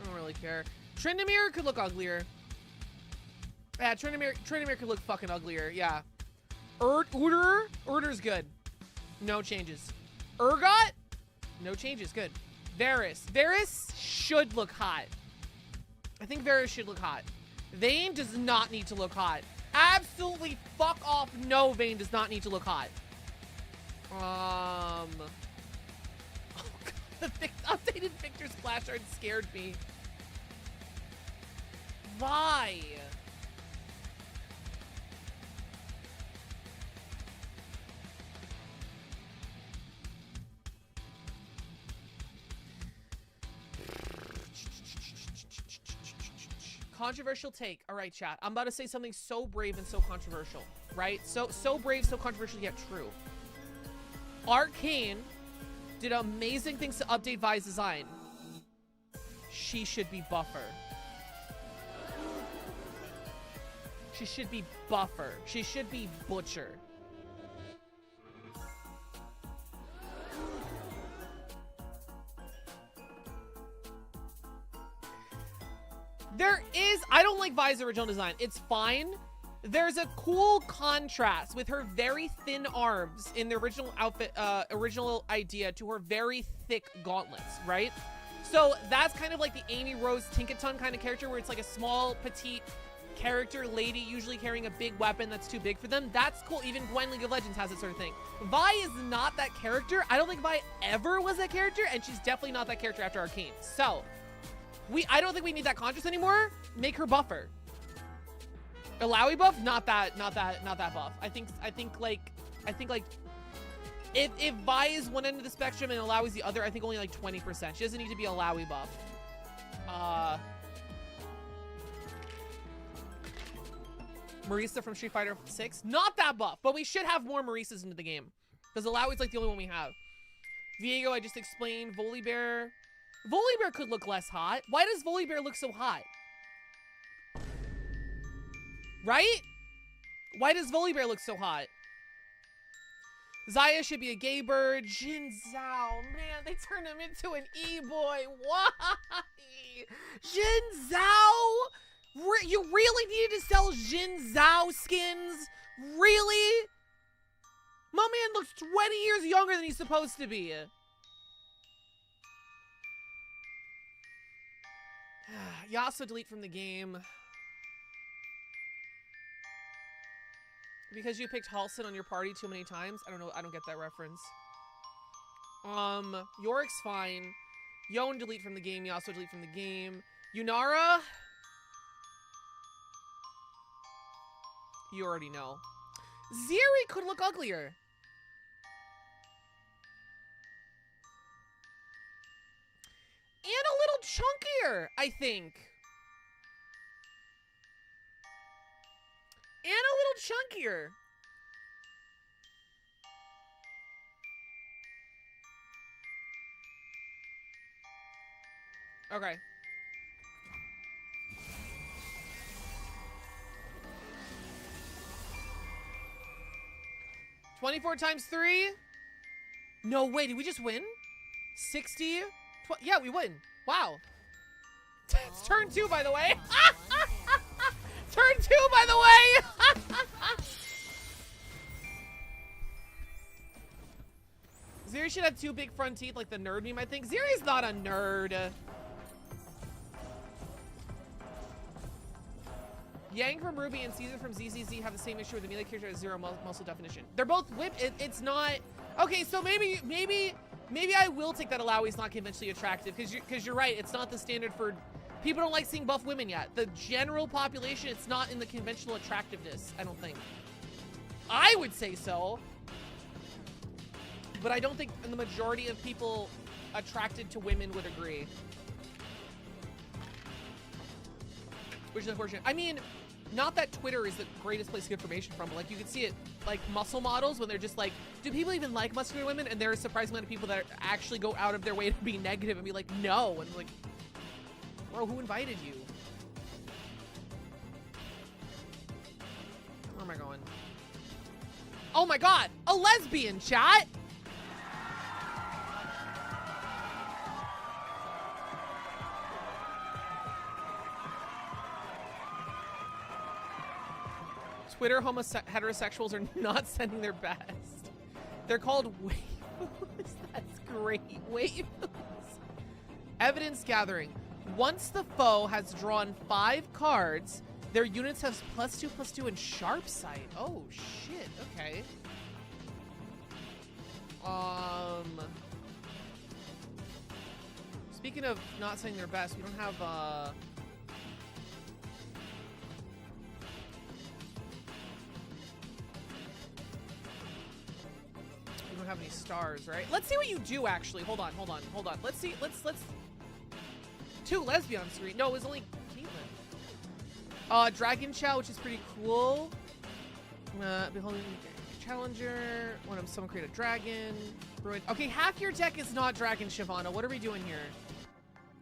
don't really care. Tryndamere could look uglier. Yeah, Tryndamere could look fucking uglier. Yeah. Urder's good. No changes. Urgot? No changes. Good. Varus should look hot. I think Varus should look hot. Vayne does not need to look hot. Absolutely fuck off. No, Vayne does not need to look hot. Oh God, the updated Victor splash art scared me. Vi. Controversial take. All right, chat. I'm about to say something so brave and so controversial, right? So brave, so controversial, yet true. Arcane did amazing things to update Vi's design. She should be buffer. She should be buffer. She should be butcher. I don't like Vi's original design. It's fine. There's a cool contrast with her very thin arms in the original outfit, original idea to her very thick gauntlets, right? So that's kind of like the Amy Rose Tinkaton kind of character where it's like a small, petite character lady usually carrying a big weapon that's too big for them. That's cool. Even Gwen League of Legends has that sort of thing. Vi is not that character. I don't think Vi ever was that character, and she's definitely not that character after Arcane. So I don't think we need that contrast anymore. Make her buffer. Alawi buff, not that buff. I think like if Vi is one end of the spectrum and Alawi's the other, I think only like 20%. She doesn't need to be Alawi buff. Marisa from Street Fighter 6, not that buff, but we should have more Marisas into the game because Alawi's like the only one we have. Viego, I just explained. Volibear could look less hot. Why does Volibear look so hot? Right? Why does Volibear look so hot? Zaya should be a gay bird. Jin Zhao. Man, they turned him into an e-boy. Why? Jin Zhao? You really needed to sell Jin Zhao skins? Really? My man looks 20 years younger than he's supposed to be. Yasuo delete from the game. Because you picked Halston on your party too many times? I don't know. I don't get that reference. Yorick's fine. Yon delete from the game. Yasuo delete from the game. Yunara? You already know. Ziri could look uglier. And a little chunkier, I think. And a little chunkier. Okay. $24 times 3? No way, did we just win? 60? Yeah, we win. Wow. It's turn 2, by the way. Turn 2, by the way. Ziri should have 2 big front teeth like the nerd meme, I think. Ziri's not a nerd. Yang from Ruby and Caesar from ZZZ have the same issue with the melee character as zero muscle definition. They're both whip. It's not. Okay, so maybe I will take that Alawi's not conventionally attractive because you're right. It's not the standard for people don't like seeing buff women yet. The general population, it's not in the conventional attractiveness. I don't think. I would say so, but I don't think the majority of people attracted to women would agree. Which is unfortunate. I mean, not that Twitter is the greatest place to get information from, but like you can see it like muscle models when they're just like, do people even like muscular women? And there are a surprising amount of people that actually go out of their way to be negative and be like, no. And like, bro, who invited you? Where am I going? Oh my God, a lesbian, chat. Twitter heterosexuals are not sending their best. They're called waifus. That's great. Waifus. Evidence gathering. Once the foe has drawn 5 cards, Their units have +2/+2 and sharp sight. Oh shit. Okay. Speaking of not saying their best, we don't have we don't have any stars, right? Let's see what you do actually. Hold on. Let's see. Let's 2 lesbian on screen. No, it was only Caitlyn. Dragon Chow, which is pretty cool. Beholding Challenger. When someone create a dragon. Ruin. Okay, half your deck is not dragon, Shyvana. What are we doing here?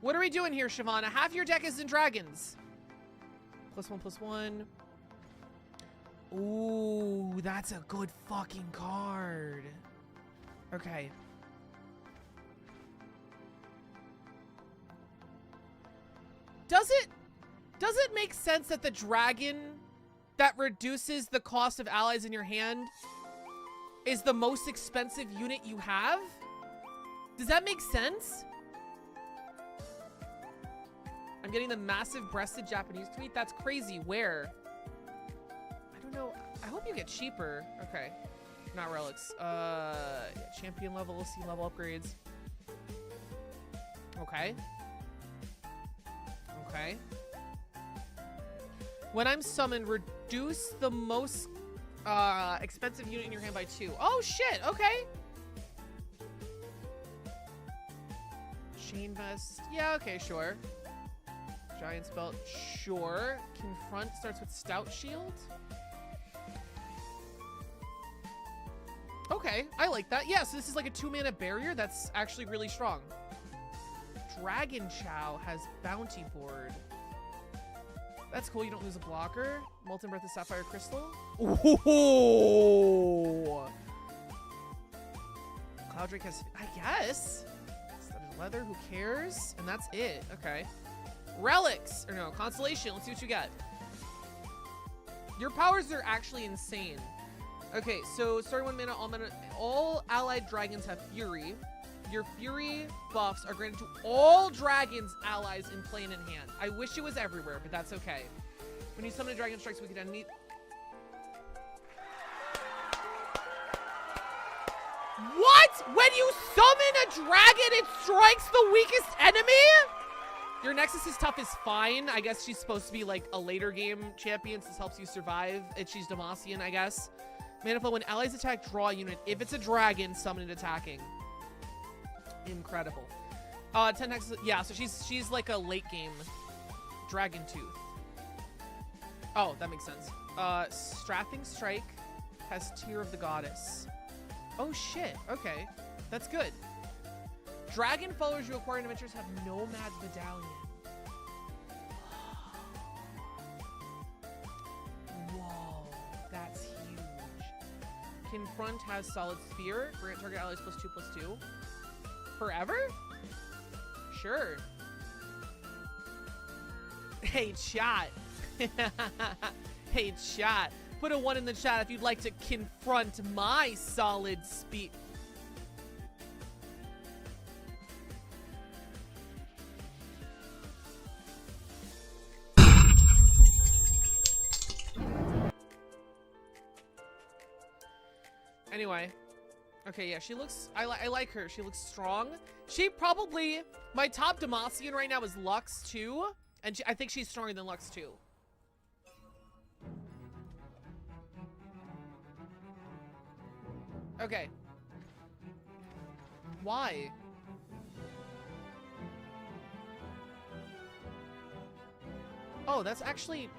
What are we doing here, Shyvana? Half your deck isn't dragons. +1/+1. Ooh, that's a good fucking card. Okay. Does it make sense that the dragon that reduces the cost of allies in your hand is the most expensive unit you have? Does that make sense? I'm getting the massive breasted Japanese tweet. That's crazy. Where? I don't know. I hope you get cheaper. Okay. Not relics. Yeah, champion level, C level upgrades. Okay. Okay. When I'm summoned, reduce the most expensive unit in your hand by 2. Oh shit, okay. Chain vest. Yeah, okay, sure. Giant's belt, sure. Confront starts with stout shield. Okay, I like that. Yeah, so this is like a 2-mana barrier that's actually really strong. Dragon Chow has bounty board. That's cool. You don't lose a blocker. Molten Breath of Sapphire Crystal. Ooh. Cloud Drake has, I guess. Studded leather. Who cares? And that's it. Okay. Relics. Or no, Constellation. Let's see what you got. Your powers are actually insane. Okay, so starting 1 mana, all allied dragons have Fury. Your Fury buffs are granted to all dragons allies in play and in hand. I wish it was everywhere, but that's okay. When you summon a dragon strikes, we can enemy. What? When you summon a dragon, it strikes the weakest enemy? Your Nexus is tough is fine. I guess she's supposed to be like a later game champion. So this helps you survive. She's Demacian, I guess. Mana flow, when allies attack, draw a unit. If it's a dragon, summon it attacking. Incredible. 10 Nexus, yeah, so she's like a late game Dragon Tooth. Oh, that makes sense. Strapping Strike has Tear of the Goddess. Oh shit, okay. That's good. Dragon followers you acquire in adventures have Nomad Medallion. Whoa, that's huge. Confront has Solid Sphere. Grant target allies +2/+2. Forever? Sure. Hey, chat. Hey, chat. Put a 1 in the chat if you'd like to confront my solid speed. Anyway. Okay, yeah, she looks, I like her. She looks strong. She probably, my top Demacian right now is Lux 2. And I think she's stronger than Lux 2. Okay. Why? Oh, that's actually,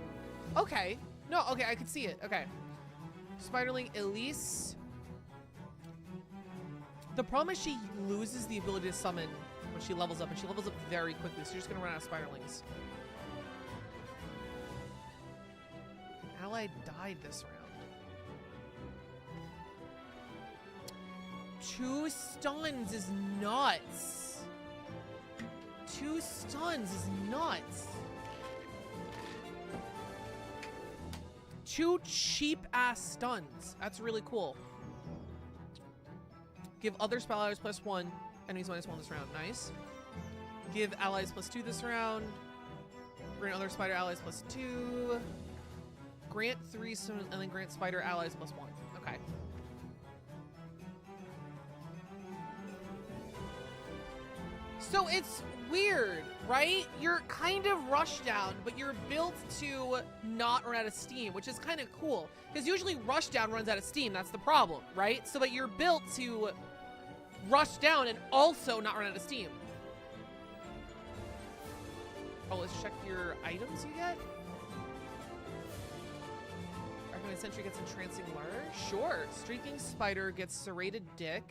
okay. No, okay, I can see it. Okay. Spiderling Elise. The problem is she loses the ability to summon when she levels up, and she levels up very quickly, so you're just gonna run out of Spiderlings. An ally died this round. 2 stuns is nuts. 2 stuns is nuts. 2 cheap-ass stuns. That's really cool. Give other spell allies +1, enemies -1 this round. Nice. Give allies +2 this round. Grant other spider allies +2. Grant 3 and then grant spider allies +1. Okay. So it's weird, right? You're kind of rushdown, but you're built to not run out of steam, which is kind of cool. Because usually rushdown runs out of steam. That's the problem, right? So, but you're built to rush down and also not run out of steam. Oh, let's check your items you get. Recommended Sentry gets Entrancing Lure. Sure. Streaking Spider gets Serrated Dick.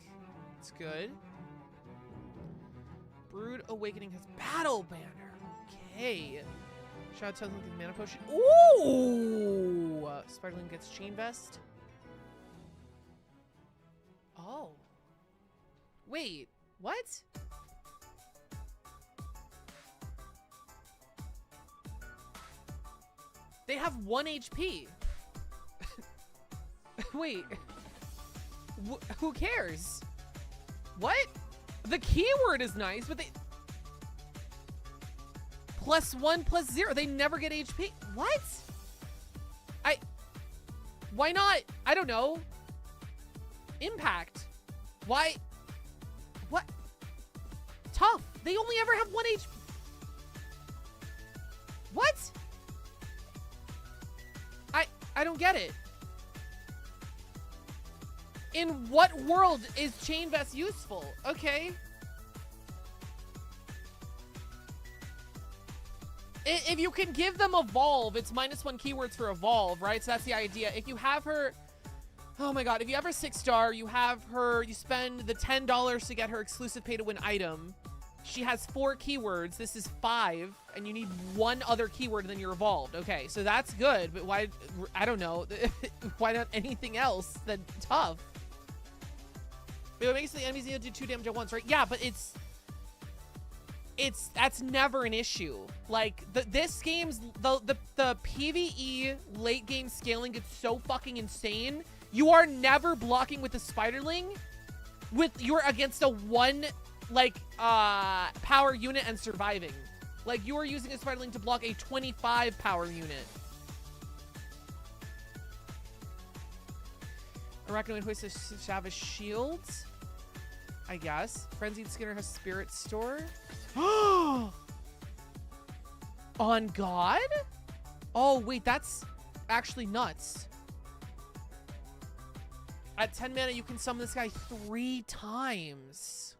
That's good. Brood Awakening has Battle Banner. Okay. Shadow Tells with Mana Potion. Ooh! Spiderling gets Chain Vest. Oh. Wait. What? They have 1 HP. Wait. Who cares? What? The keyword is nice, but they... +1, +0. They never get HP. What? Why not? I don't know. Impact. Why? What? Tough. They only ever have 1 HP. What? I don't get it. In what world is Chain Vest useful? Okay. If you can give them Evolve, it's -1 keywords for Evolve, right? So that's the idea. If you have her... Oh my god, if you have her 6-star, you have her... You spend the $10 to get her exclusive pay-to-win item. She has 4 keywords. This is 5. And you need 1 other keyword and then you're Evolved. Okay, so that's good. But why... I don't know. Why not anything else than tough? But it makes the enemies need to do 2 damage at once, right? Yeah, but that's never an issue. Like this game's the PvE late game scaling gets so fucking insane. You are never blocking with the Spiderling. You're against a 1 like power unit and surviving. Like you are using a Spiderling to block a 25 power unit. Arachnoid hoists have a shield, I guess. Frenzied Skinner has Spirit Store. On God? Oh, wait, that's actually nuts. At 10 mana, you can summon this guy 3 times.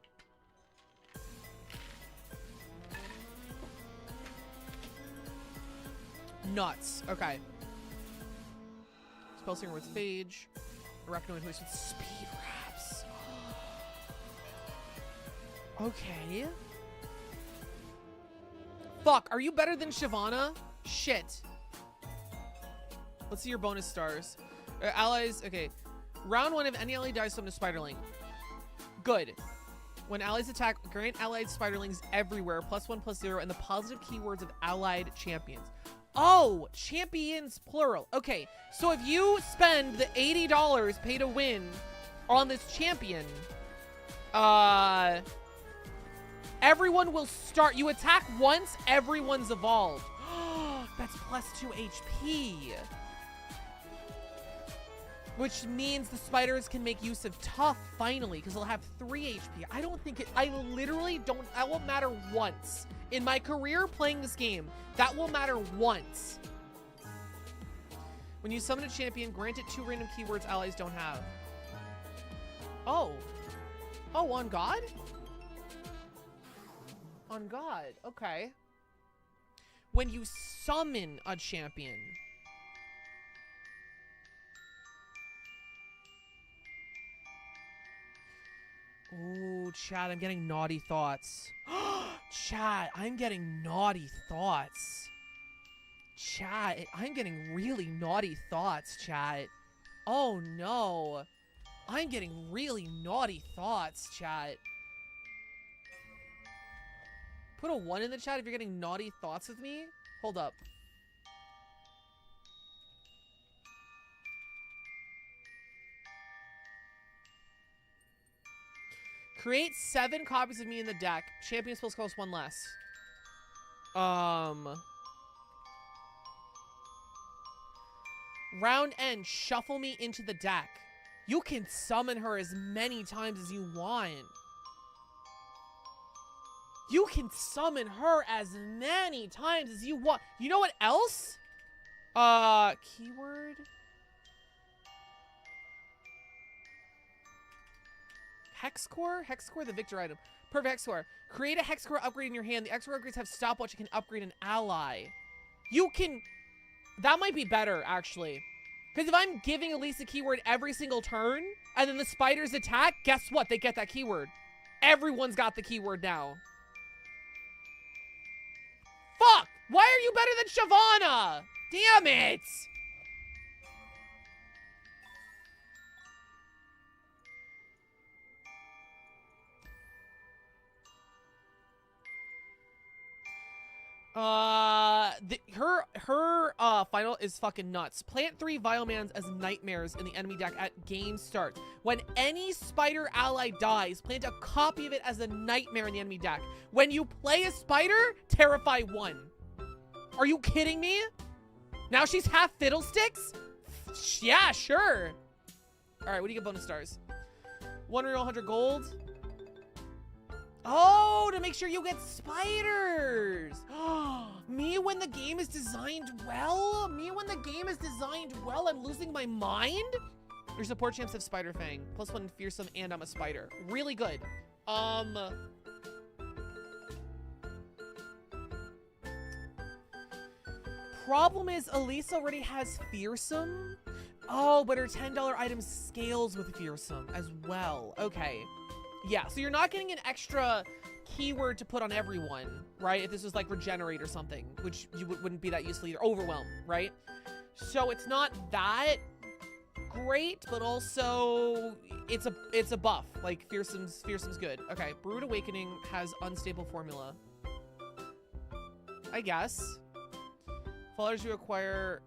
Nuts. Okay. Spellsinger with Phage. Arachnoid Hoist with Speed Wraps. Okay. Fuck, are you better than Shyvana? Shit. Let's see your bonus stars. Allies, okay. Round 1, if any ally dies, summon a Spiderling. Good. When allies attack, grant allied Spiderlings everywhere, +1, +0, and the positive keywords of allied champions. Oh, champions plural. Okay, so if you spend the $80 pay to win on this champion, everyone will start. You attack once, everyone's evolved. That's +2 HP. Which means the spiders can make use of tough finally, because they'll have 3 HP. I don't think it, I literally don't, that will matter once. In my career playing this game, that will matter once. When you summon a champion, grant it 2 random keywords allies don't have. Oh. Oh, on God? On God, okay. When you summon a champion. Ooh, chat, I'm getting naughty thoughts. Chat, I'm getting naughty thoughts. Chat, I'm getting really naughty thoughts, chat. Oh no. I'm getting really naughty thoughts, chat. Put a 1 in the chat if you're getting naughty thoughts with me. Hold up. Create 7 copies of me in the deck. Champion spells cost 1 less. Round end, shuffle me into the deck. You can summon her as many times as you want. You can summon her as many times as you want. You know what else? Keyword? Hex core? Hex core, the victor item. Perfect hex core. Create a hex core upgrade in your hand. The hex core upgrades have stopwatch. You can upgrade an ally. You can... That might be better, actually. Because if I'm giving Elise a keyword every single turn, and then the spiders attack, guess what? They get that keyword. Everyone's got the keyword now. Fuck! Why are you better than Shyvana? Damn it! Her final is fucking nuts. Plant 3 Vilemans as nightmares in the enemy deck at game start. When any spider ally dies, plant a copy of it as a nightmare in the enemy deck. When you play a spider, terrify 1. Are you kidding me? Now she's half Fiddlesticks? Yeah, sure. All right, what do you get bonus stars? 1 real 100 gold. Oh, to make sure you get spiders. Me when the game is designed well? Me when the game is designed well? I'm losing my mind? Your support champs have Spider Fang. +1 fearsome and I'm a spider. Really good. Problem is Elise already has fearsome. Oh, but her $10 item scales with fearsome as well. Okay. Yeah, so you're not getting an extra keyword to put on everyone, right? If this was like regenerate or something, which you wouldn't be that useful either. Overwhelm, right? So it's not that great, but also it's a buff. Like fearsome's good. Okay, Brood Awakening has unstable formula. I guess. Followers you acquire.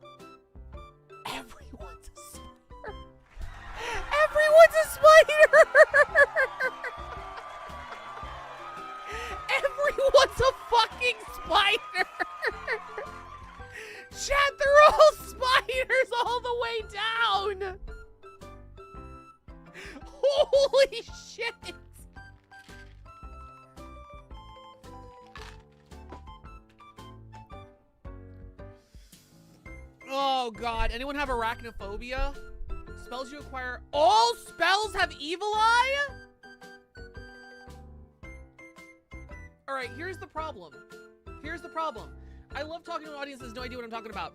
Everyone's a spider. Everyone's a spider. Everyone's a fucking spider. Chat, they're all spiders all the way down. Holy shit. Oh god, anyone have arachnophobia? Spells you acquire. All spells have evil eye? Alright, here's the problem. Here's the problem. I love talking to an audience that has no idea what I'm talking about.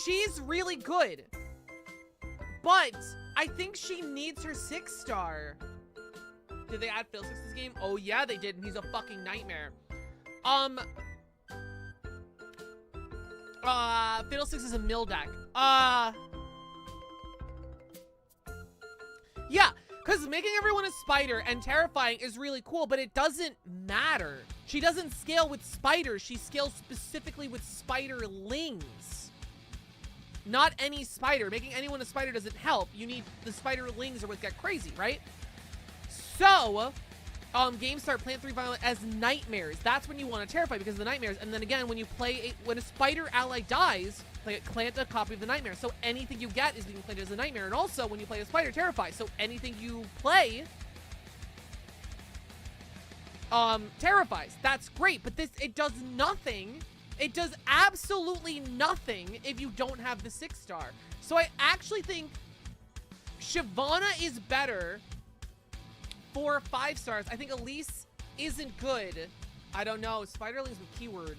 She's really good. But I think she needs her 6-star. Did they add Fiddlesticks to this game? Oh yeah, they did, and he's a fucking nightmare. Fiddlesticks is a mill deck. Yeah, because making everyone a spider and terrifying is really cool, but it doesn't matter. She doesn't scale with spiders. She scales specifically with spiderlings. Not any spider. Making anyone a spider doesn't help. You need the spiderlings or what get crazy, right? So, game start, plant 3 violent as nightmares. That's when you want to terrify because of the nightmares. And then again, when you play when a spider ally dies, plant a copy of the nightmare. So anything you get is being planted as a nightmare. And also, when you play a spider, terrify. So anything you play terrifies. That's great. But it does nothing. It does absolutely nothing if you don't have the 6-star. So I actually think Shyvana is better for 5 stars. I think Elise isn't good. I don't know. Spiderlings with keywords.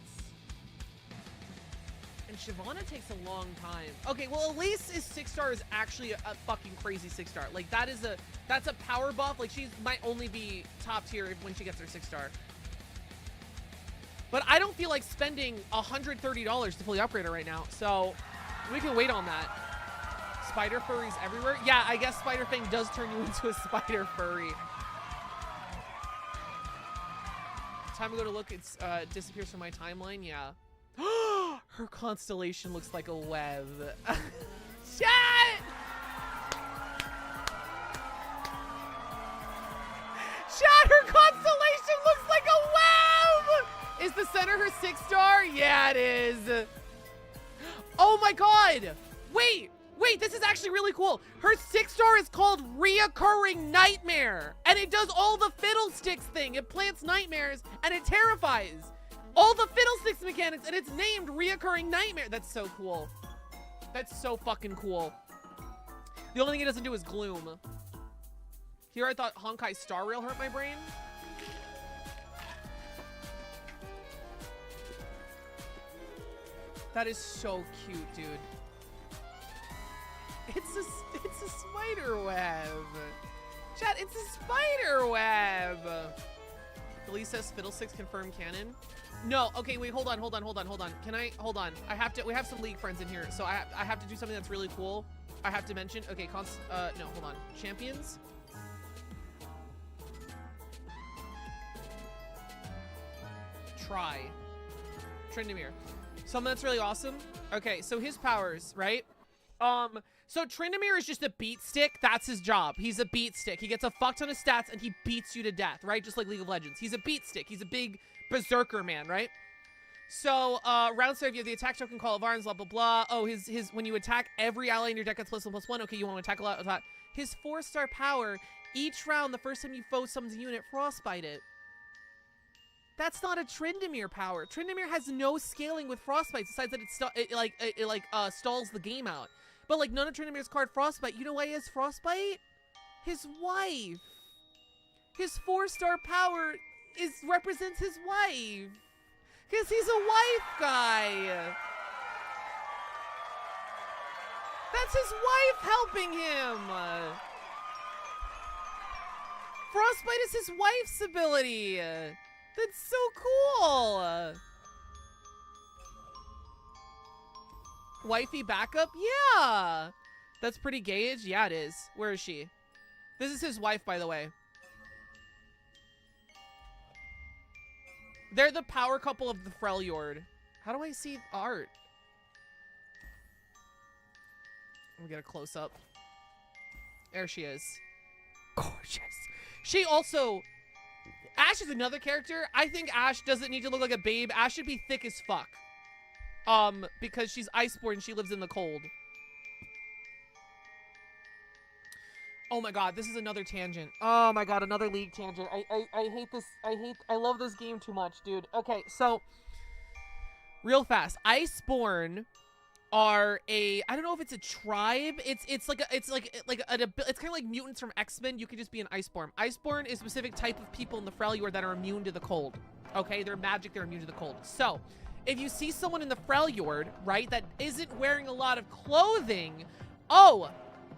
And Shyvana takes a long time. Okay, well, Elise's 6-star is actually a fucking crazy 6-star. Like, that's a power buff. Like, she might only be top tier when she gets her 6-star. But I don't feel like spending $130 to fully upgrade her right now. So we can wait on that. Spider furries everywhere. Yeah, I guess Spider Fang does turn you into a spider furry. Time to go to look. It's disappears from my timeline. Yeah. Her constellation looks like a web. Shit! Chat, her constellation looks like a web! Is the center her 6-star? Yeah, it is. Oh my god! Wait, this is actually really cool. Her 6-star is called Reoccurring Nightmare, and it does all the fiddlesticks thing. It plants nightmares, and it terrifies. All the fiddlesticks mechanics, and it's named Reoccurring Nightmare. That's so cool. That's so fucking cool. The only thing it doesn't do is gloom. Here I thought Honkai Star Rail hurt my brain. That is so cute, dude. It's a spider web. Chat, it's a spider web. Elise says Fiddlesticks confirmed canon. No, okay, wait, hold on. Can I, hold on. We have some League friends in here, so I have to do something that's really cool. I have to mention, okay, no, hold on. Champions. Try. Tryndamere. Something that's really awesome. Okay, so his powers, right? So Tryndamere is just a beat stick. That's his job. He's a beat stick. He gets a fuck ton of stats and he beats you to death, right? Just like League of Legends. He's a beat stick. He's a big berserker man, right? So, round 7, you have the attack token, Call of Arms, blah, blah, blah. Oh, when you attack, every ally in your deck gets +1/+1. Okay, you want to attack a lot of that. His 4-star power, each round, the first time you foe summons a unit, frostbite it. That's not a Tryndamere power. Tryndamere has no scaling with frostbite, besides that it stalls the game out. But like none of Tryndamere's card frostbite. You know why he has frostbite? His wife. His 4-star power represents his wife. Because he's a wife guy. That's his wife helping him. Frostbite is his wife's ability. That's so cool. Wifey backup? Yeah. That's pretty gauge. Yeah, it is. Where is she? This is his wife, by the way. They're the power couple of the Freljord. How do I see art? Let me get a close-up. There she is. Gorgeous. She also... Ash is another character. I think Ash doesn't need to look like a babe. Ash should be thick as fuck. Because she's Iceborn, she lives in the cold. Oh my god, this is another tangent. Oh my god, another League tangent. I hate this. I love this game too much, dude. Okay, so real fast. Iceborn are I don't know if it's a tribe. It's kind of like mutants from X-Men. You could just be an Iceborn. Iceborn is a specific type of people in the Freljord that are immune to the cold. Okay, they're magic, they're immune to the cold. So, if you see someone in the Freljord, right, that isn't wearing a lot of clothing, oh,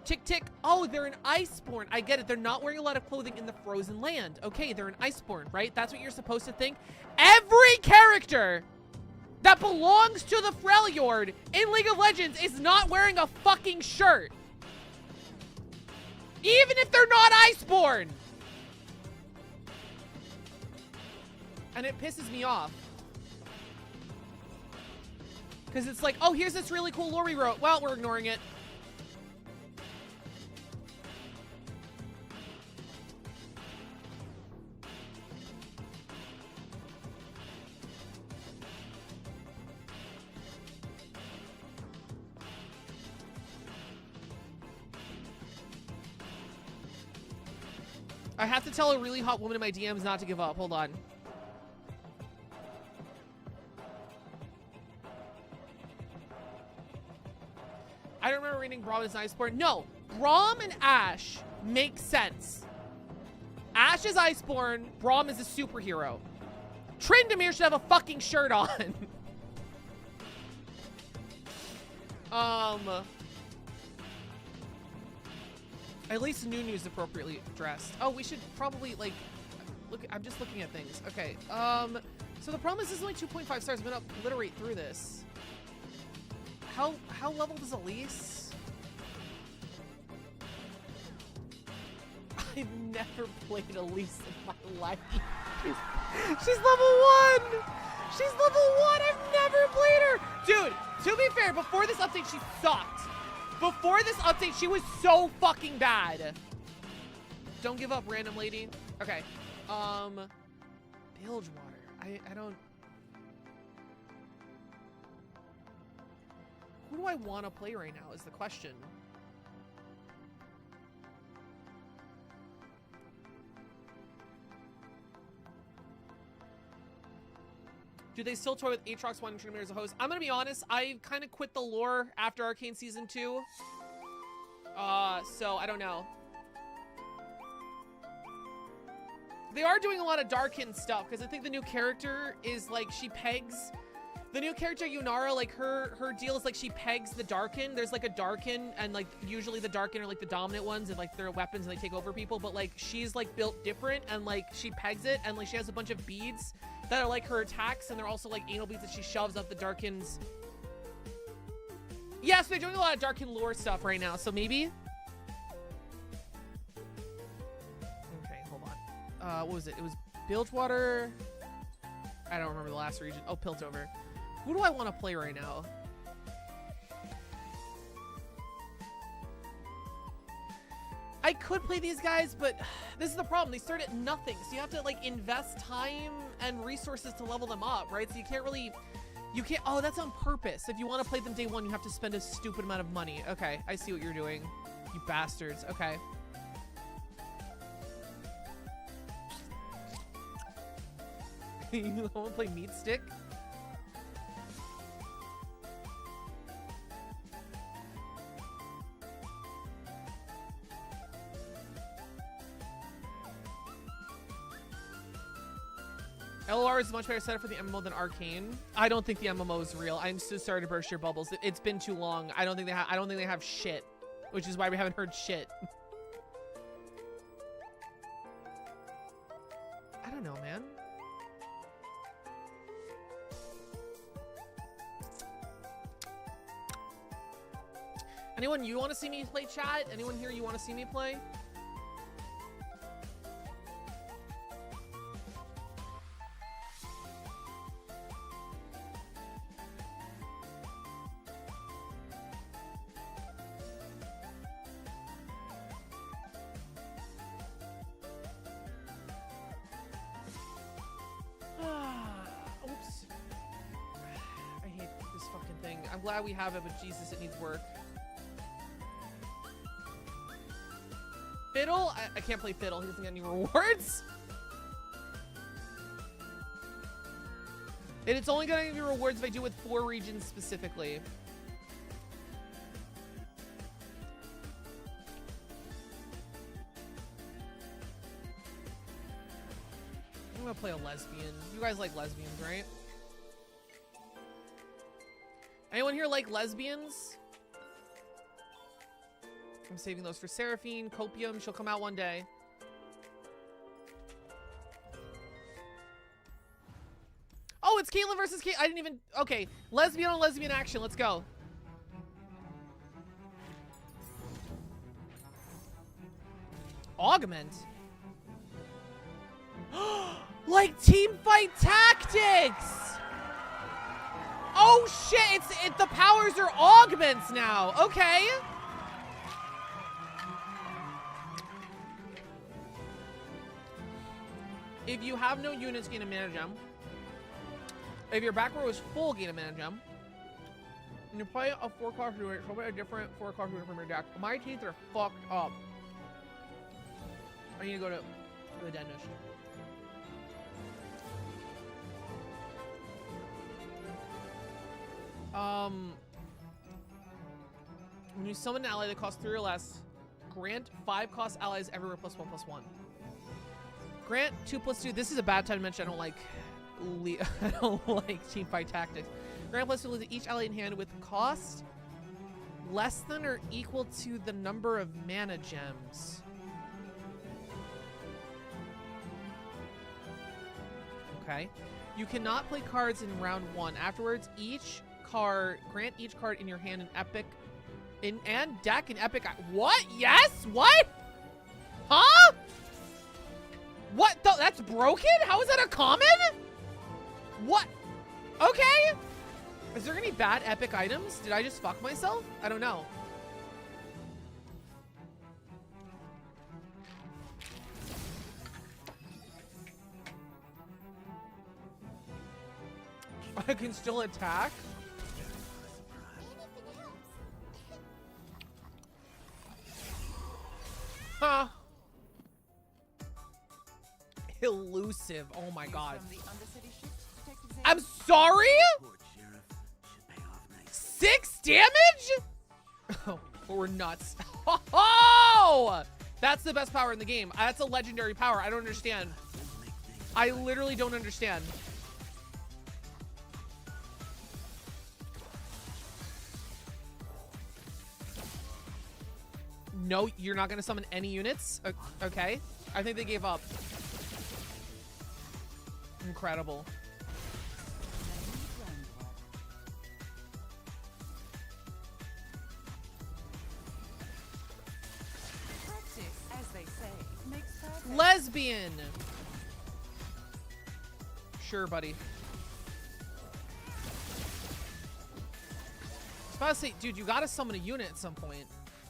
tick, tick, oh, they're an Iceborn. I get it. They're not wearing a lot of clothing in the frozen land. Okay, they're an Iceborn, right? That's what you're supposed to think. Every character that belongs to the Freljord in League of Legends is not wearing a fucking shirt. Even if they're not Iceborn. And it pisses me off. Because it's like, oh, here's this really cool lore we wrote. Well, we're ignoring it. I have to tell a really hot woman in my DMs not to give up. Hold on. I don't remember reading Braum as an Iceborn. No, Braum and Ashe make sense. Ashe is Iceborn, Braum is a superhero. Tryndamere should have a fucking shirt on. At least Nunu's appropriately dressed. Oh, we should probably, like, look, I'm just looking at things. Okay, so the problem is this is only 2.5 stars. I'm gonna obliterate through this. How leveled is Elise? I've never played Elise in my life. She's level 1! She's level 1! I've never played her! Dude, to be fair, before this update, she sucked. Before this update, she was so fucking bad. Don't give up, random lady. Okay. Bilge water. I don't... Who do I want to play right now is the question. Do they still toy with Aatrox wanting to as a host? I'm gonna be honest, I kind of quit the lore after Arcane Season 2. So I don't know. They are doing a lot of Darkin stuff, because I think the new character is like, she pegs... The new character, Yunara, like her deal is like she pegs the Darkin. There's like a Darkin, and like usually the Darkin are like the dominant ones, and like they're weapons and they take over people, but like she's like built different, and like she pegs it, and like she has a bunch of beads that are like her attacks, and they're also like anal beads that she shoves up the Darkin's. Yeah, so they're doing a lot of Darkin lore stuff right now, so maybe. Okay, hold on. What was it? It was Bilgewater. I don't remember the last region. Oh, Piltover. Who do I want to play right now? I could play these guys, but this is the problem. They start at nothing, so you have to like invest time and resources to level them up, right? So you can't really, oh, that's on purpose. If you want to play them day one, you have to spend a stupid amount of money. Okay, I see what you're doing. You bastards. Okay. You want to play Meat Stick? LOR is a much better setup for the MMO than Arcane. I don't think the MMO is real. I'm so sorry to burst your bubbles. It's been too long. I don't think they have shit, which is why we haven't heard shit. I don't know, man. Anyone you want to see me play, chat? Anyone here you want to see me play? Oops. I hate this fucking thing. I'm glad we have it, but Jesus, it needs work. Fiddle? I can't play Fiddle. He doesn't get any rewards. And it's only gonna give you rewards if I do with 4 regions specifically. I'm gonna play a lesbian. You guys like lesbians, right? Anyone here like lesbians? I'm saving those for Seraphine. Copium, she'll come out one day. Oh, it's Caitlyn versus Kate. I didn't even... Okay, lesbian on lesbian action. Let's go. Augment? Like team fight tactics! Oh shit, the powers are augments now. Okay. If you have no units, gain a mana gem. If your back row is full, gain a mana gem. And you play a 4-cost unit, so a different 4-cost unit from your deck. My teeth are fucked up. I need to go to the dentist. When you summon an ally that costs 3 or less, grant 5-cost allies everywhere +1/+1. Grant 2/2. This is a bad time to mention I don't like team fight tactics. Grant +2 to each ally in hand with cost less than or equal to the number of mana gems. Okay. You cannot play cards in round 1. Afterwards, grant each card in your hand an epic and deck an epic. What? Yes? What? Huh? What? That's broken? How is that a common? What? Okay. Is there any bad epic items? Did I just fuck myself? I don't know. I can still attack? elusive. Oh my god. From the Undercity ships, Detective Zane? I'm sorry? Report, Sheriff. Should pay off nice. 6 damage? Oh, we're nuts. Oh! That's the best power in the game. That's a legendary power. I don't understand. I literally don't understand. No, you're not going to summon any units? Okay. I think they gave up. Incredible. Practice, as they say, makes perfect. Lesbian. Sure, buddy. I was about to say, dude, you gotta summon a unit at some point.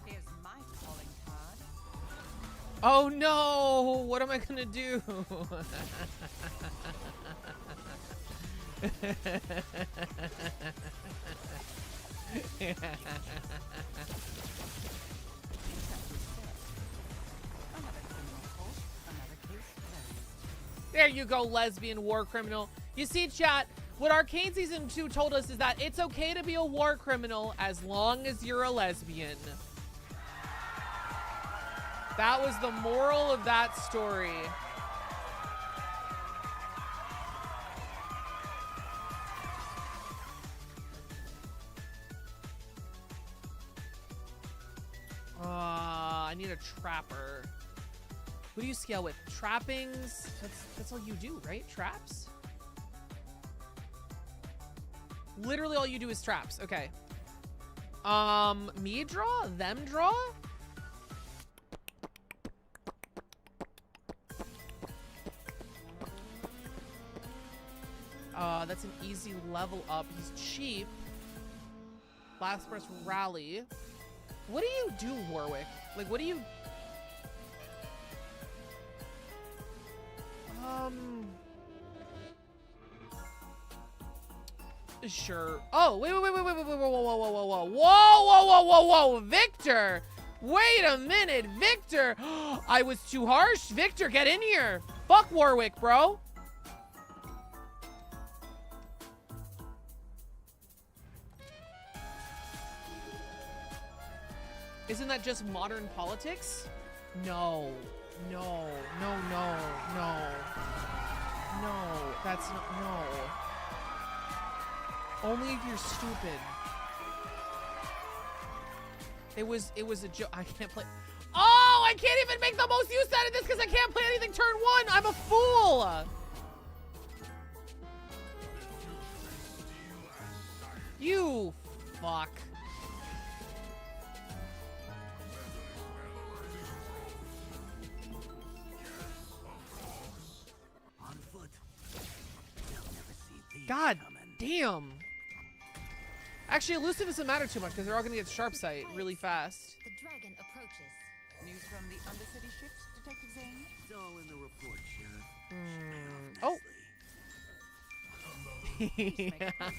Here's my calling card. Oh no! What am I gonna do? Another criminal court, another case closed. There you go, lesbian war criminal. You see, chat, what Arcane Season 2 told us is that it's okay to be a war criminal as long as you're a lesbian. That was the moral of that story. I need a trapper. Who do you scale with? Trappings? That's all you do, right? Traps? Literally all you do is traps. Okay. Me draw? Them draw? That's an easy level up. He's cheap. Last press rally. What do you do, Warwick? Like, what do you... Sure. Oh, wait, whoa, Victor! Wait a minute, Victor! I was too harsh. Victor, get in here. Fuck Warwick, bro. Isn't that just modern politics? No. No. No, no, no. No, that's not, no. Only if you're stupid. It was a joke. I can't play. Oh, I can't even make the most use out of this because I can't play anything turn 1. I'm a fool. You fuck. On foot. They'll never see thieves God coming. damn. Actually, elusive doesn't matter too much because they're all gonna get sharp sight really fast. The dragon approaches. News from the Undercity ships, Detective Zane? It's all in the report, Sheriff. Oh. Please make a call.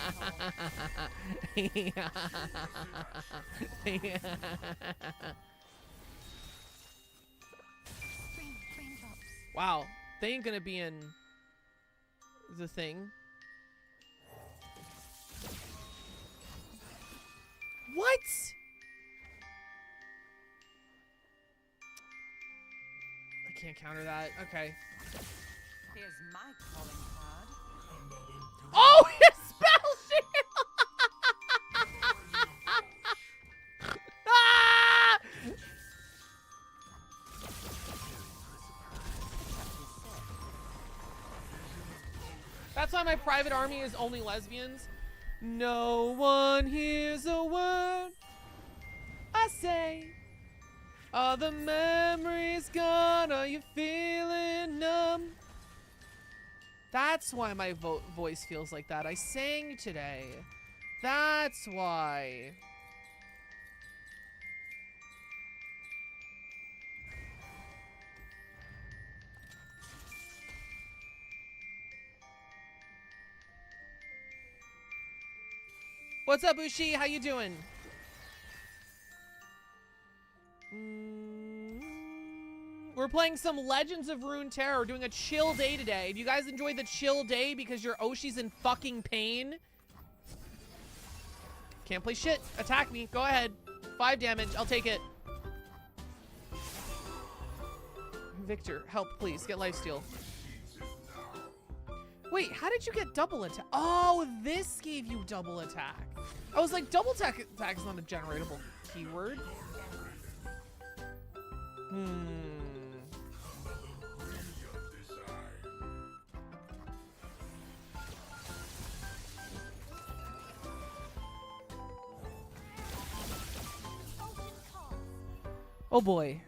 Raindrops. Wow, they ain't gonna be in the thing. What? I can't counter that. Okay. Here's my calling card. Oh, his spell shield! Ah! That's why my private army is only lesbians. No one hears a word I say. Are the memories gone? Are you feeling numb? That's why my voice feels like that. I sang today. That's why. What's up, Ushi? How you doing? We're playing some Legends of Runeterra. We're doing a chill day today. Do you guys enjoy the chill day because your Oshi's in fucking pain? Can't play shit. Attack me. Go ahead. 5 damage. I'll take it. Victor, help, please. Get lifesteal. Wait, how did you get double attack? Oh, this gave you double attack. I was like, double attack is not a generatable keyword. Oh boy.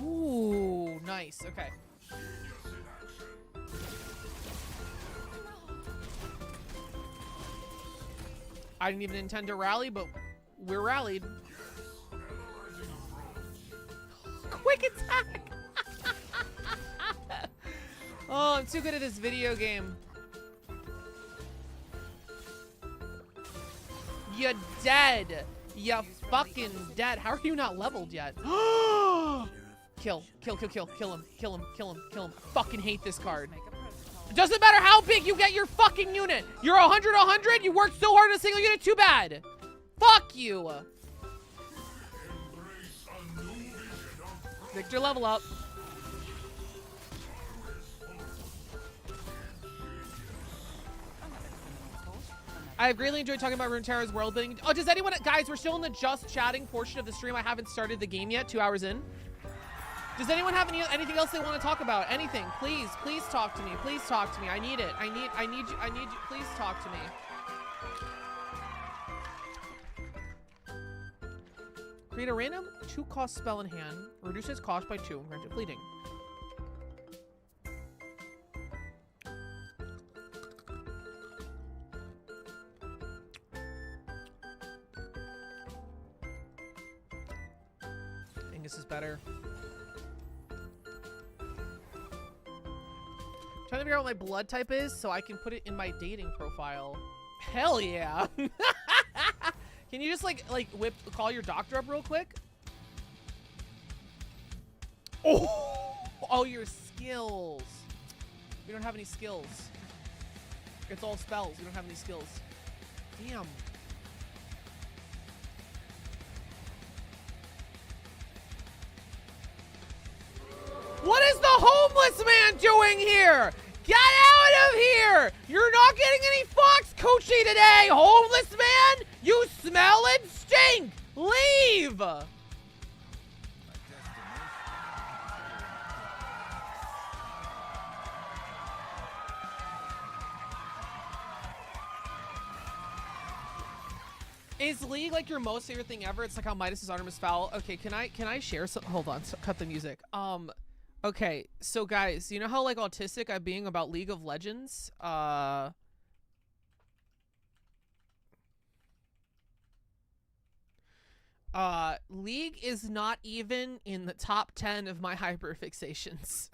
Ooh, nice. Okay. I didn't even intend to rally, but we're rallied. Quick attack! Oh, I'm too good at this video game. You're dead. You're fucking dead. How are you not leveled yet? Kill him. I fucking hate this card. It doesn't matter how big you get your fucking unit. You're 100, you worked so hard on a single unit, too bad. Fuck you. Victor, level up. I have greatly enjoyed talking about Runeterra's world building. Oh, does anyone, guys, we're still in the just chatting portion of the stream. I haven't started the game yet, 2 hours in. Does anyone have anything else they want to talk about? Anything, please talk to me. Please talk to me. I need it. I need you. Please talk to me. Create a random 2-cost spell in hand. Reduces cost by 2 and grants it fleeting. This is better. Trying to figure out what my blood type is so I can put it in my dating profile. Hell yeah. Can you just call your doctor up real quick? Oh, your skills. We don't have any skills. It's all spells. We don't have any skills. Damn. What is the homeless man doing here? Get out of here! You're not getting any Fox Coochie today, homeless man! You smell and stink! Leave! Is League like your most favorite thing ever? It's like how Midas's Artemis Fowl. Okay, can I share some? Hold on, cut the music. Okay, so guys, you know how like autistic I'm being about League of Legends? League is not even in the top 10 of my hyperfixations.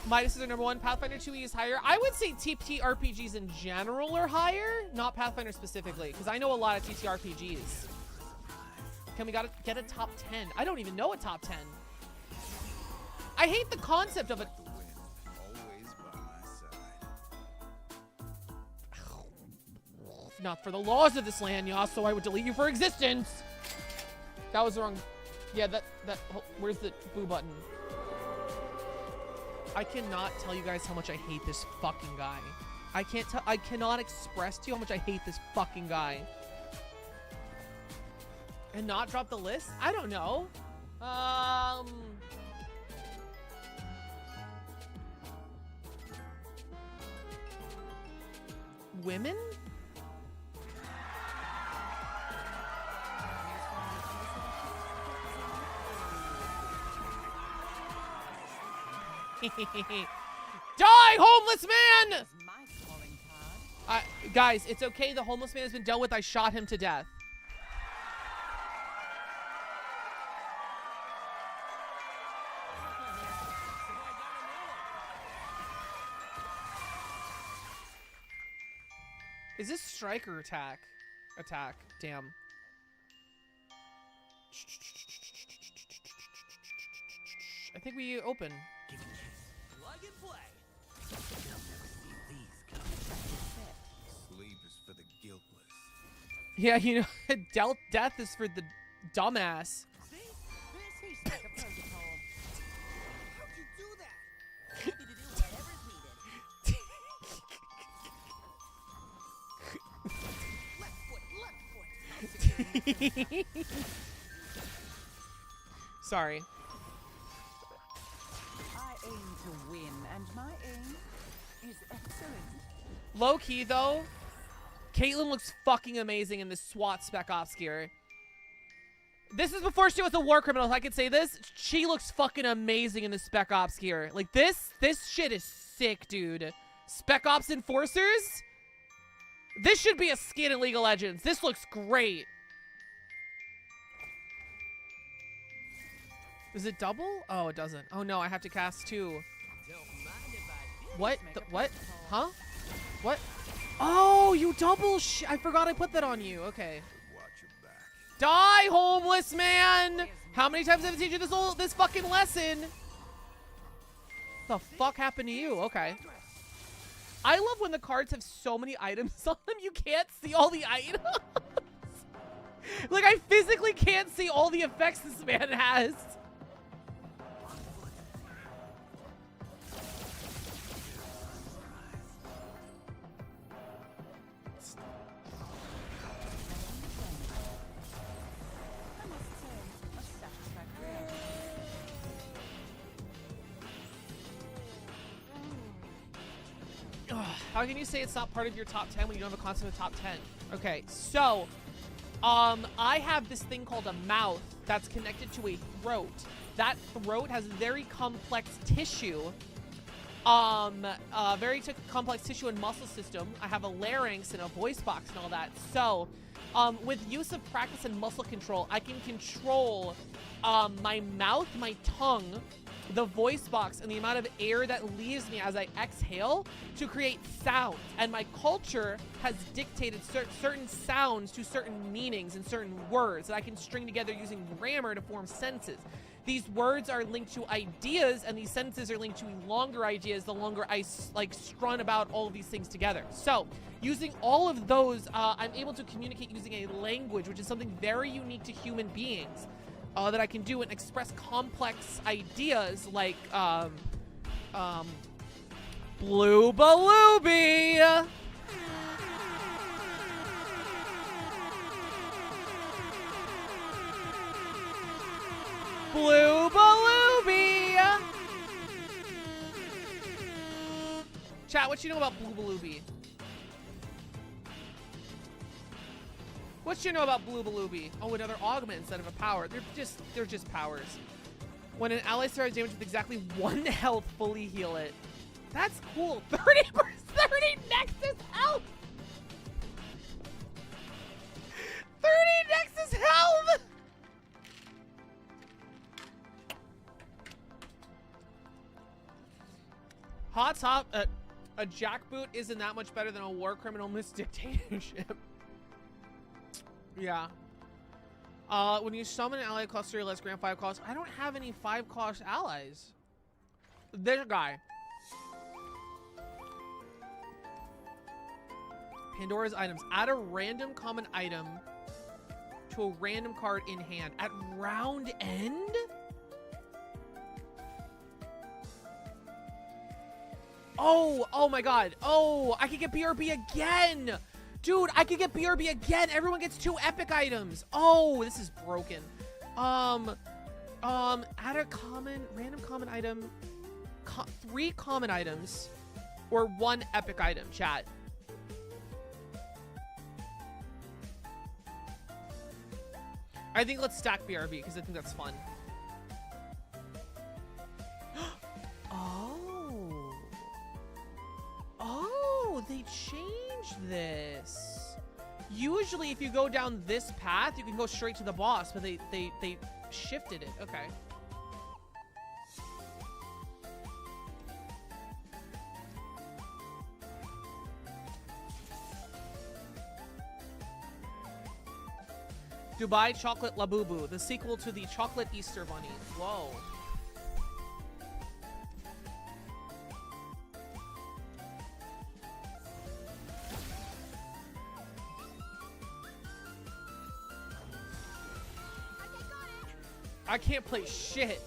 Midas is our number 1. Pathfinder 2e is higher. I would say TTRPGs in general are higher, not Pathfinder specifically, because I know a lot of TTRPGs. Can we get a top 10? I don't even know a top 10. I hate the concept of it. Not for the laws of this land, Yasuo, I would delete you for existence. That was the wrong. Yeah, where's the boo button? I cannot tell you guys how much I hate this fucking guy. I cannot express to you how much I hate this fucking guy. And not drop the list? I don't know. Women? Die, homeless man! Here's my calling card. Guys, it's okay. The homeless man has been dealt with. I shot him to death. Is this strike or attack? Attack. Damn. I think we open. Plug and play. Sleep is for the guiltless. Yeah, you know, death is for the dumbass. See? He's like a protocol. How'd you do that? Happy to do whatever's needed. Left foot. Sorry. I aim to win, and my aim is excellent. Low key though, Caitlyn looks fucking amazing in this SWAT Spec Ops gear. This is before she was a war criminal. If I could say this, she looks fucking amazing in the Spec Ops gear. Like this shit is sick, dude. Spec Ops Enforcers? This should be a skin in League of Legends. This looks great. Does it double? Oh, it doesn't. Oh no, I have to cast 2. Don't mind if I do. What? Make The, a what? protocol. Huh? What? Oh, you double I forgot I put that on you. Okay. Watch your back. Die, homeless man! How many times have I teach you this fucking lesson? The fuck happened to you? Okay. I love when the cards have so many items on them, you can't see all the items. Like, I physically can't see all the effects this man has. I must say, a satisfactory answer. Ugh, how can you say it's not part of your top 10 when you don't have a concept of top 10? Okay, so, I have this thing called a mouth that's connected to a throat. That throat has very complex tissue. Complex tissue and muscle system. I have a larynx and a voice box and all that. So, with use of practice and muscle control, I can control my mouth, my tongue, the voice box, and the amount of air that leaves me as I exhale to create sounds. And my culture has dictated certain sounds to certain meanings and certain words that I can string together using grammar to form sentences. These words are linked to ideas, and these sentences are linked to longer ideas the longer I strun about all of these things together. So, using all of those, I'm able to communicate using a language, which is something very unique to human beings, that I can do and express complex ideas like, Blue Balooby! Blue Balooby! Chat, what you know about Blue Balooby? What you know about Blue Balooby? Oh, another augment instead of a power. They're just powers. When an ally starts damage with exactly 1 health, fully heal it. That's cool. 30 Nexus health! 30 Nexus health! Hot top, a jackboot isn't that much better than a war criminal misdictatorship. Yeah. When you summon an ally cost 3 or less, grant 5 cost. I don't have any 5 cost allies. This guy. Pandora's items. Add a random common item to a random card in hand at round end? Oh my god. Oh, I could get BRB again. Dude, I could get BRB again. Everyone gets 2 epic items. Oh, this is broken. Add a random common item. 3 common items or 1 epic item, chat. I think let's stack BRB because I think that's fun. Oh. they changed this. Usually if you go down this path, you can go straight to the boss, but they shifted it. Okay. Dubai Chocolate Labubu, the sequel to the Chocolate Easter Bunny. Whoa. I can't play shit.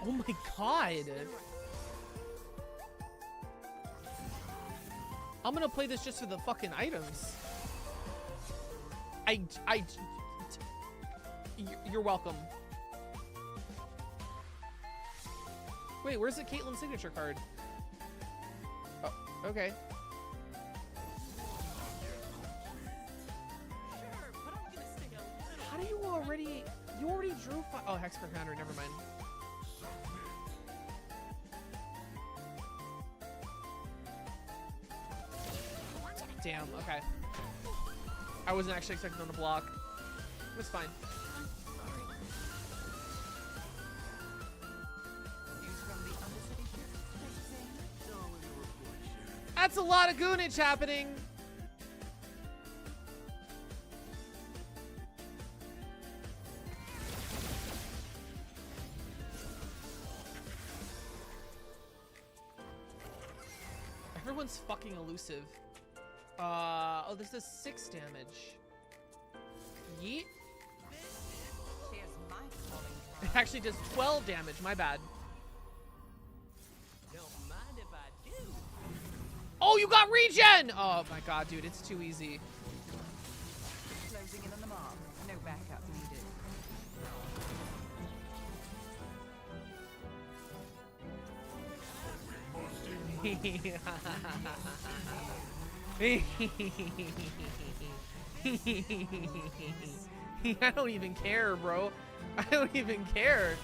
Oh my god. I'm gonna play this just for the fucking items. You're welcome. Wait, where's the Caitlyn signature card? Oh, okay. How do you already... You already drew... Oh, Hex per counter, never mind. Damn, okay. I wasn't actually expecting them to block. It was fine. That's a lot of goonage happening. Everyone's fucking elusive. Oh, this does 6 damage. Yeet. It actually does 12 damage, my bad. Oh, you got regen! Oh my god, dude, it's too easy. Closing in on the mark. No backup needed. I don't even care, bro. I don't even care.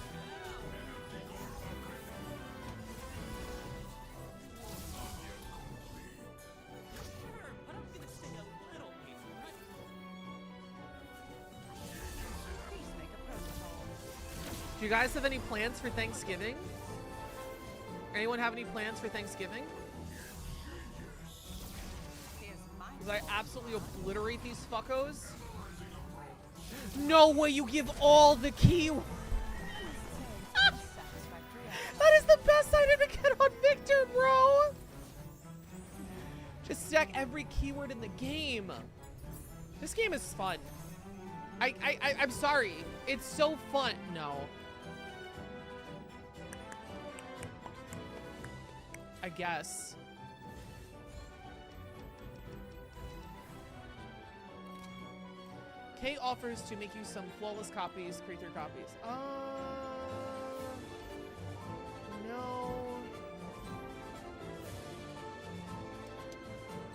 Do you guys have any plans for Thanksgiving? Anyone have any plans for Thanksgiving? Because I absolutely obliterate these fuckos. No way you give all the key. That is the best item to get on Victor, bro. Just stack every keyword in the game. This game is fun. I'm sorry. It's so fun. No. I guess. Kay offers to make you some flawless copies, create their copies. No.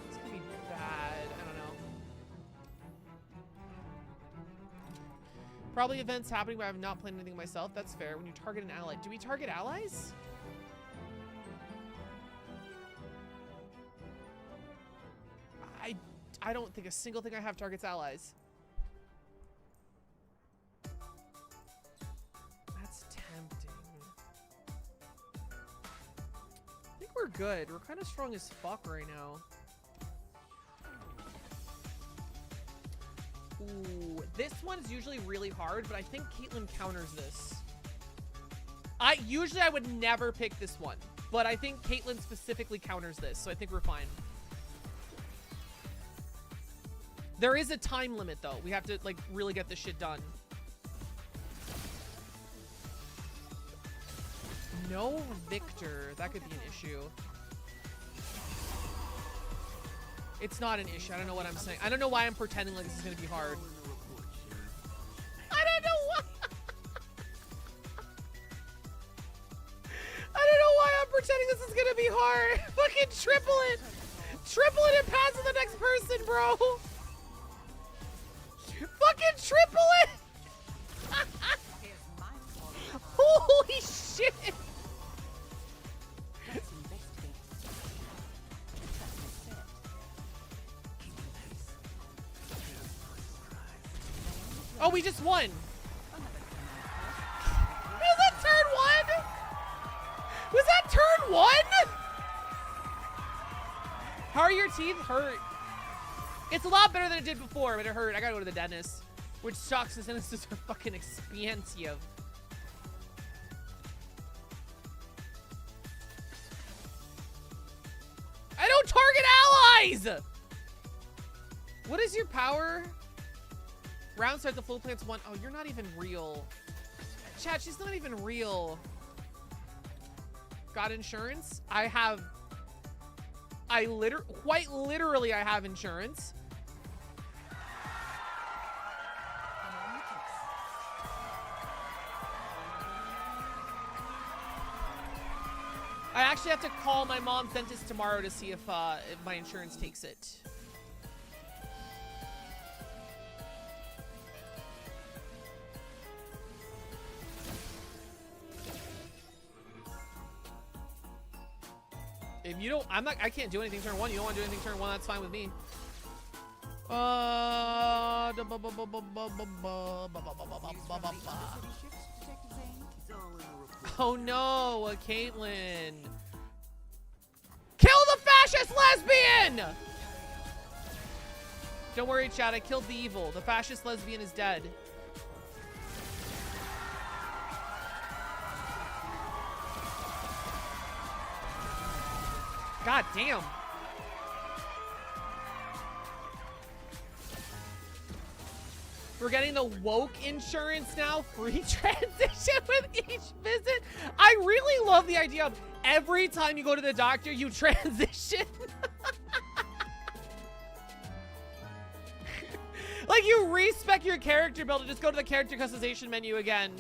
It's gonna be bad. I don't know. Probably events happening, but I have not planned anything myself. That's fair. When you target an ally. Do we target allies? I don't think a single thing I have targets allies. That's tempting. I think we're good. We're kind of strong as fuck right now. Ooh, this one's usually really hard, but I think Caitlyn counters this. Usually I would never pick this one, but I think Caitlyn specifically counters this, so I think we're fine. There is a time limit, though. We have to, like, really get this shit done. No Victor. That could be an issue. It's not an issue. I don't know what I'm saying. I don't know why I'm pretending like this is going to be hard. I don't know why. I don't know why I'm pretending this is going to be hard. Fucking triple it. Triple it and pass to the next person, bro. Fucking triple it! Here's my fault. Holy shit! Let's investigate. That's it. Oh, we just won. Another Was that turn one? Was that turn one? How are your teeth? Hurt. It's a lot better than it did before, but it hurt. I gotta go to the dentist. Which sucks, since this is fucking expensive. I don't target allies! What is your power? Round start, the full plant's one. Oh, you're not even real. Chat, she's not even real. Got insurance? Quite literally, I have insurance. I'm on the case. I actually have to call my mom's dentist tomorrow to see if my insurance takes it. If you don't, I can't do anything turn one. You don't want to do anything turn one, that's fine with me. Oh no, a Caitlyn. Kill the fascist lesbian! Don't worry, Chad, I killed the evil. The fascist lesbian is dead. God damn. We're getting the woke insurance now. Free transition with each visit. I really love the idea of every time you go to the doctor, you transition. Like you respec your character build and just go to the character customization menu again.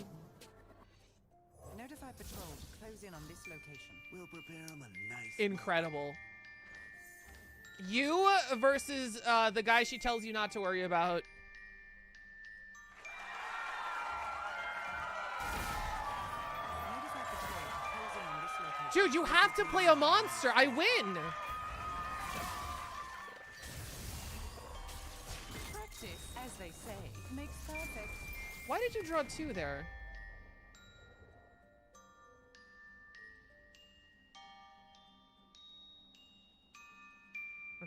Notify patrol to close in on this location. We'll prepare them a nice. Incredible. You versus the guy she tells you not to worry about. Notify patrol to close in on this location. Dude, you have to play a monster. I win. Practice, as they say, makes perfect. Why did you draw two there?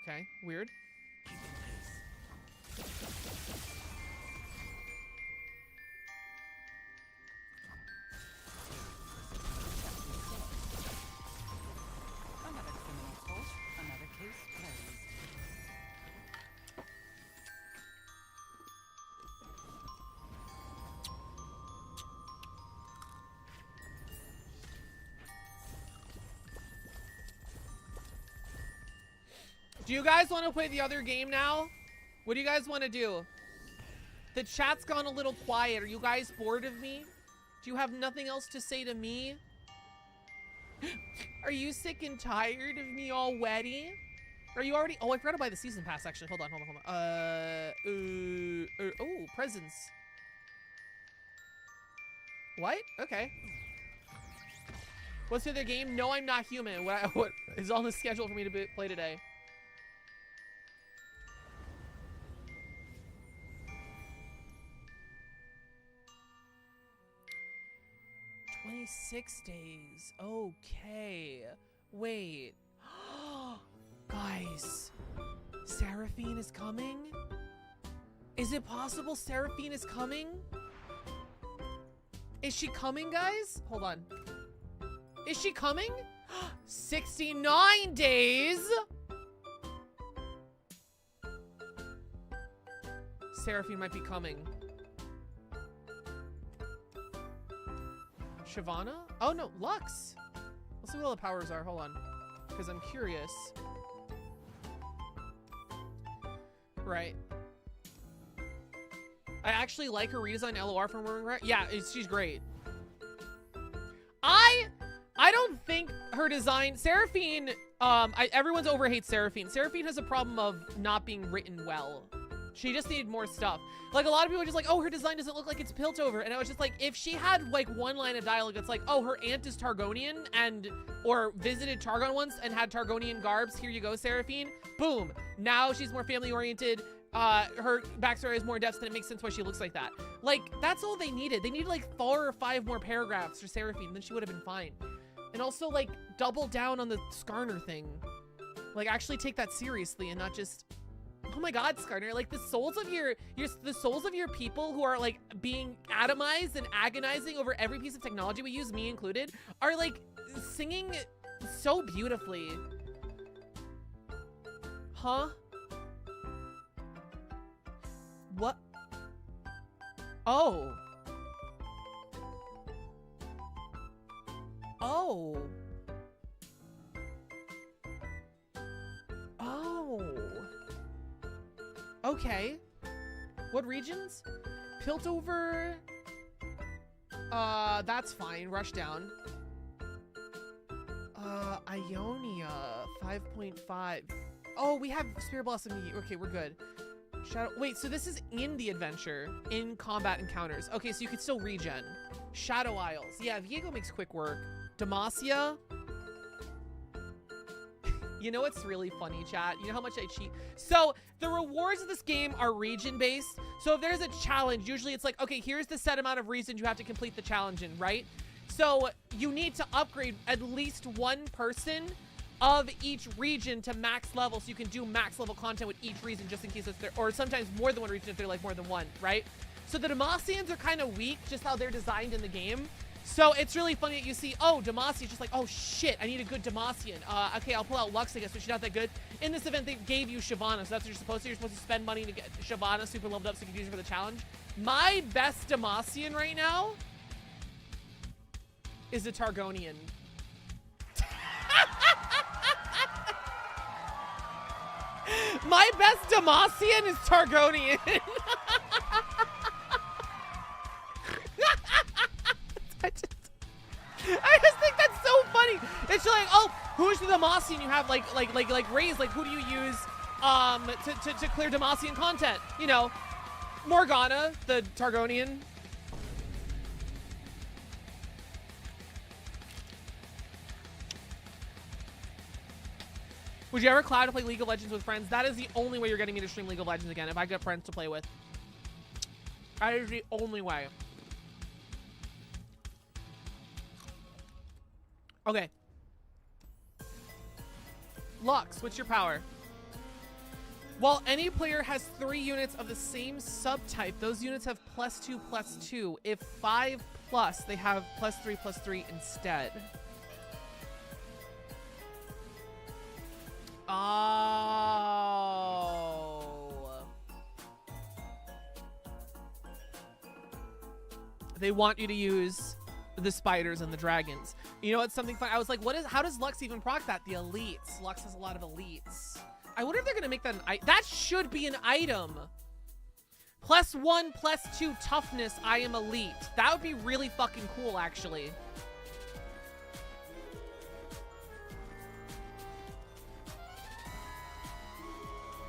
Okay, weird. Another criminal caught, another case closed. Do you guys want to play the other game now? What do you guys want to do? The chat's gone a little quiet. Are you guys bored of me? Do you have nothing else to say to me? Are you sick and tired of me all wetty? Are you already? Oh, I forgot to buy the season pass, actually. Hold on. Oh, presents. What? Okay. What's the other game? No, I'm not human. What is on the schedule for me to play today? 26 days. Okay. Wait. Guys. Seraphine is coming? Is it possible Seraphine is coming? Is she coming, guys? Hold on. Is she coming? 69 days? Seraphine might be coming. Shyvana? Oh no, Lux! Let's see what all the powers are. Hold on. Because I'm curious. Right. I actually like her redesign LOR from Roaring Rat. Yeah, she's great. I don't think her design... Seraphine... everyone's overhates Seraphine. Seraphine has a problem of not being written well. She just needed more stuff. Like, a lot of people are just like, oh, her design doesn't look like it's Piltover. And I was just like, if she had, like, one line of dialogue that's like, oh, her aunt is Targonian or visited Targon once and had Targonian garbs. Here you go, Seraphine. Boom. Now she's more family-oriented. Her backstory has more depth, and it makes sense why she looks like that. Like, that's all they needed. They needed, like, 4 or 5 more paragraphs for Seraphine. Then she would have been fine. And also, like, double down on the Skarner thing. Like, actually take that seriously and not just... Oh my God, Skarner, like the souls of your people who are like being atomized and agonizing over every piece of technology we use, me included, are like singing so beautifully. Huh? What? Oh. Oh. Oh. Okay. What regions? Piltover. That's fine. Rush down. Ionia 5.5. Oh, we have Spirit Blossom. Okay, we're good. Shadow. Wait, so this is in the adventure, in combat encounters. Okay, so you can still regen. Shadow Isles. Yeah, Viego makes quick work. Demacia. You know what's really funny, chat? You know how much I cheat? So the rewards of this game are region-based. So if there's a challenge, usually it's like, okay, here's the set amount of reasons you have to complete the challenge in, right? So you need to upgrade at least one person of each region to max level, so you can do max level content with each region just in case it's there, or sometimes more than one region if they're like more than one, right? So the Demacians are kind of weak, just how they're designed in the game. So it's really funny that you see, oh, Demacia is just like, oh shit, I need a good Demacian. Okay, I'll pull out Lux, I guess, but she's not that good. In this event, they gave you Shyvana, so that's what you're supposed to. You're supposed to spend money to get Shyvana super leveled up so you can use her for the challenge. My best Demacian right now is a Targonian. My best Demacian is Targonian. I just think that's so funny. It's like, oh, who's the Demacian you have like raised? Like, who do you use to clear Demacian content? You know, Morgana, the Targonian. Would you ever cloud to play League of Legends with friends? That is the only way you're getting me to stream League of Legends again, if I get friends to play with. That is the only way. Okay. Lux, what's your power? While any player has 3 units of the same subtype, those units have +2/+2. If 5+, they have +3/+3 instead. Oh. They want you to use the spiders and the dragons. You know what's something fun? I was like, how does Lux even proc that? The elites. Lux has a lot of elites. I wonder if they're gonna make that an item. That should be an item. +1/+2 toughness, I am elite. That would be really fucking cool, actually.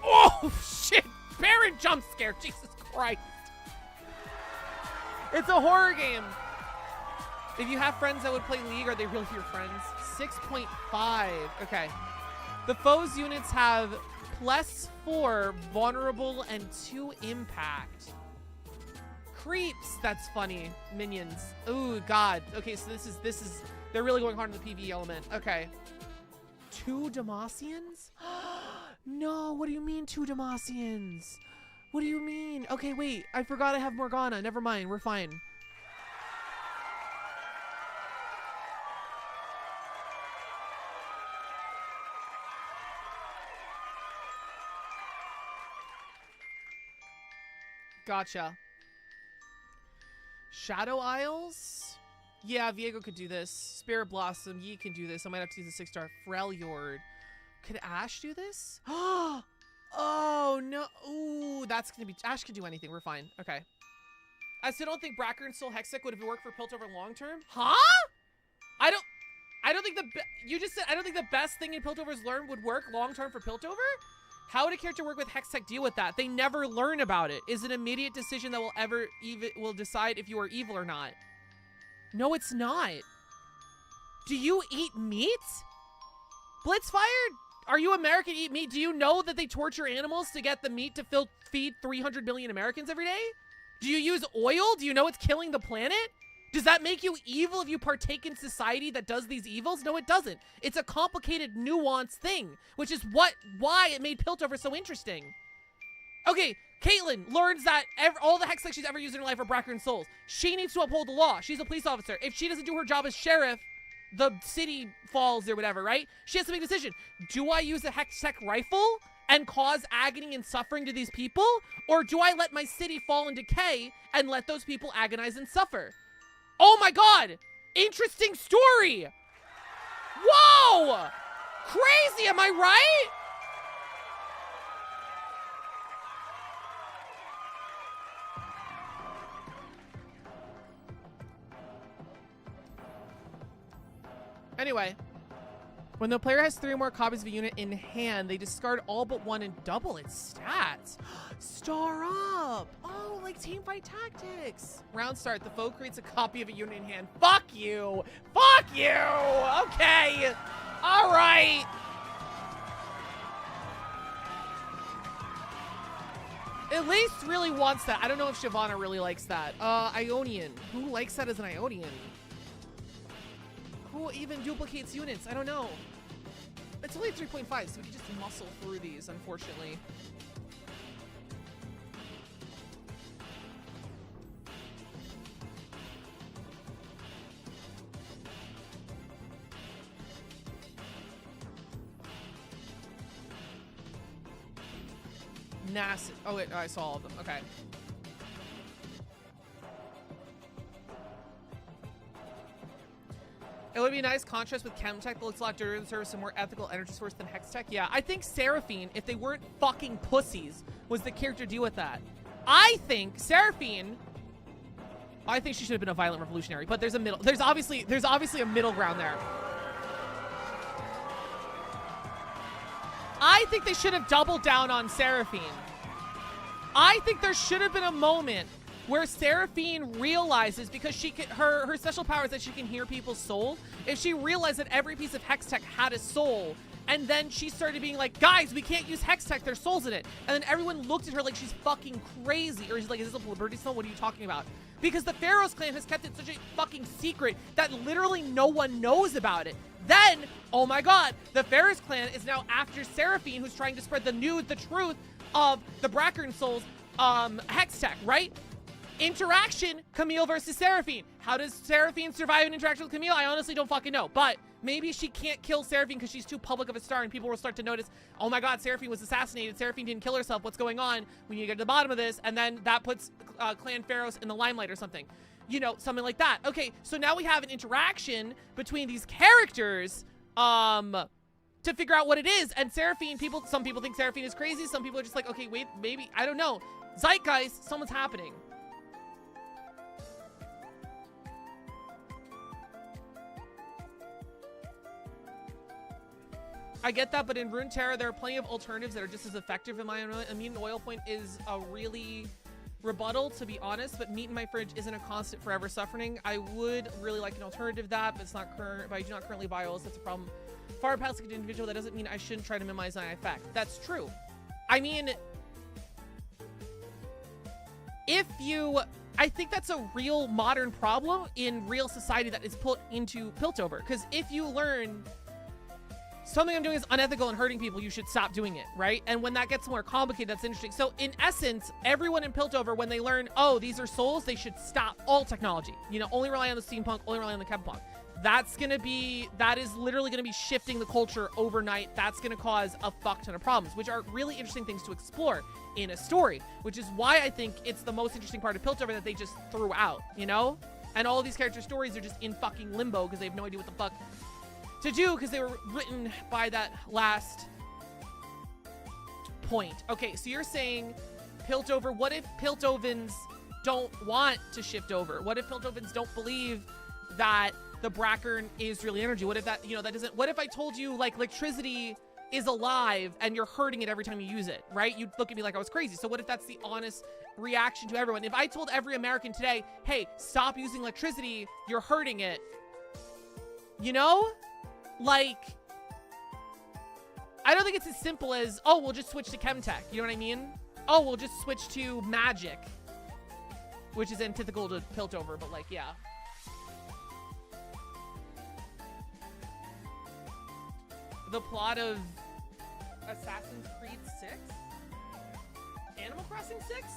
Oh, shit. Baron jump scare. Jesus Christ. It's a horror game. If you have friends that would play League, are they really your friends? 6.5. Okay. The foe's units have +4 vulnerable and 2 impact. Creeps. That's funny. Minions. Ooh, God. Okay, so this is they're really going hard on the PvE element. Okay. 2 Demacians? No, what do you mean 2 Demacians? What do you mean? Okay, wait. I forgot I have Morgana. Never mind. We're fine. Gotcha. Shadow Isles? Yeah, Viego could do this. Spirit Blossom, Yi can do this. I might have to use a 6-star Freljord. Could Ashe do this? Oh, no. Ooh, that's going to be... Ashe can do anything. We're fine. Okay. I still don't think Bracker and Soul Hextech would have worked for Piltover long term. Huh? I don't think you just said I don't think the best thing in Piltover's Learn would work long term for Piltover? How would a character work with Hex Tech deal with that? They never learn about it. Is an immediate decision that will decide if you are evil or not. No, it's not. Do you eat meat? Blitzfire? Are you American eat meat? Do you know that they torture animals to get the meat to feed 300 million Americans every day? Do you use oil? Do you know it's killing the planet? Does that make you evil if you partake in society that does these evils? No, it doesn't. It's a complicated, nuanced thing, which is why it made Piltover so interesting. Okay, Caitlyn learns that all the hex she's ever used in her life are Brackern souls. She needs to uphold the law. She's a police officer. If she doesn't do her job as sheriff, the city falls or whatever, right? She has to make a decision. Do I use a hex tech rifle and cause agony and suffering to these people? Or do I let my city fall in decay and let those people agonize and suffer? Oh my god! Interesting story! Whoa! Crazy, am I right? Anyway, when the player has 3 or more copies of a unit in hand, they discard all but 1 and double its stats. Star up! Oh, like Teamfight Tactics. Round start, the foe creates a copy of a unit in hand. Fuck you! Fuck you! Okay! Alright! At least really wants that. I don't know if Shyvana really likes that. Ionian. Who likes that as an Ionian? Who even duplicates units? I don't know. It's only 3.5, so we can just muscle through these, unfortunately. Nass. Oh, wait, I saw all of them. Okay. It would be a nice contrast with Chemtech that looks a lot dirtier and serves a more ethical energy source than Hextech. Yeah, I think Seraphine, if they weren't fucking pussies, was the character to deal with that. I think Seraphine, I think she should have been a violent revolutionary, but there's obviously a middle ground there. I think they should have doubled down on Seraphine. I think there should have been a moment where Seraphine realizes, because her special power is that she can hear people's souls. If she realized that every piece of Hextech had a soul, and then she started being like, guys, we can't use Hextech, there's souls in it. And then everyone looked at her like she's fucking crazy. Or she's like, is this a Liberty Stone? What are you talking about? Because the Pharaoh's clan has kept it such a fucking secret that literally no one knows about it. Then, oh my god, the Pharaoh's clan is now after Seraphine, who's trying to spread the truth of the Brackern souls, Hextech, right? Interaction, Camille versus Seraphine. How does Seraphine survive an interaction with Camille? I honestly don't fucking know. But maybe she can't kill Seraphine because she's too public of a star and people will start to notice, oh my god, Seraphine was assassinated. Seraphine didn't kill herself. What's going on? We need to get to the bottom of this. And then that puts Clan Pharaohs in the limelight or something. You know, something like that. Okay, so now we have an interaction between these characters to figure out what it is. And Seraphine, some people think Seraphine is crazy. Some people are just like, okay, wait, maybe, I don't know. Zeitgeist, something's happening. I get that, but in Runeterra, there are plenty of alternatives that are just as effective in my own. A meat and oil point is a really rebuttal, to be honest, but meat in my fridge isn't a constant forever suffering. I would really like an alternative to that, but it's not current. But I do not currently buy oils. That's a problem. Far past an individual, that doesn't mean I shouldn't try to minimize my effect. That's true. I mean, I think that's a real modern problem in real society that is put into Piltover. Because if you learn something I'm doing is unethical and hurting people, you should stop doing it, right? And when that gets more complicated, that's interesting. So in essence, everyone in Piltover, when they learn, oh, these are souls, they should stop all technology. You know, only rely on the steampunk, only rely on the Kepapunk. That is literally gonna be shifting the culture overnight. That's gonna cause a fuck ton of problems, which are really interesting things to explore in a story, which is why I think it's the most interesting part of Piltover that they just threw out, you know? And all of these character stories are just in fucking limbo because they have no idea what the fuck to do because they were written by that last point. Okay, so you're saying Piltover, what if Piltovans don't want to shift over? What if Piltovans don't believe that the Brackern is really energy? What if that, you know, that doesn't, what if I told you like electricity is alive and you're hurting it every time you use it, right? You'd look at me like I was crazy. So what if that's the honest reaction to everyone? If I told every American today, hey, stop using electricity, you're hurting it, you know? Like, I don't think it's as simple as, oh, we'll just switch to Chemtech, you know what I mean? Oh, we'll just switch to Magic, which is antithetical to Piltover, but like, yeah. The plot of Assassin's Creed 6? Animal Crossing 6?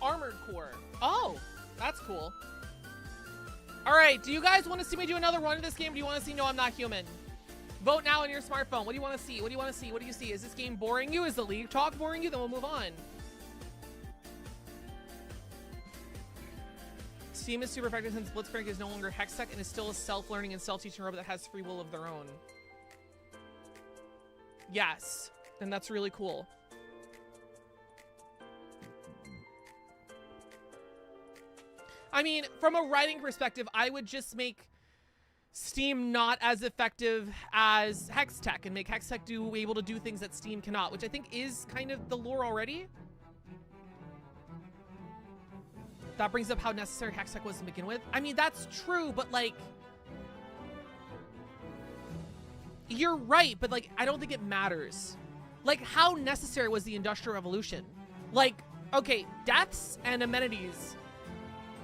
Armored Core. Oh, that's cool. All right, do you guys want to see me do another run of this game? Or do you want to see No, I'm Not Human? Vote now on your smartphone. What do you want to see? What do you want to see? What do you see? Is this game boring you? Is the League talk boring you? Then we'll move on. Steam is super effective since Blitzcrank is no longer Hextech and is still a self-learning and self-teaching robot that has free will of their own. Yes, and that's really cool. I mean, from a writing perspective, I would just make Steam not as effective as Hextech and make Hextech able to do things that Steam cannot, which I think is kind of the lore already. That brings up how necessary Hextech was to begin with. I mean, that's true, but like, you're right, but like, I don't think it matters. Like, how necessary was the Industrial Revolution? Like, okay, deaths and amenities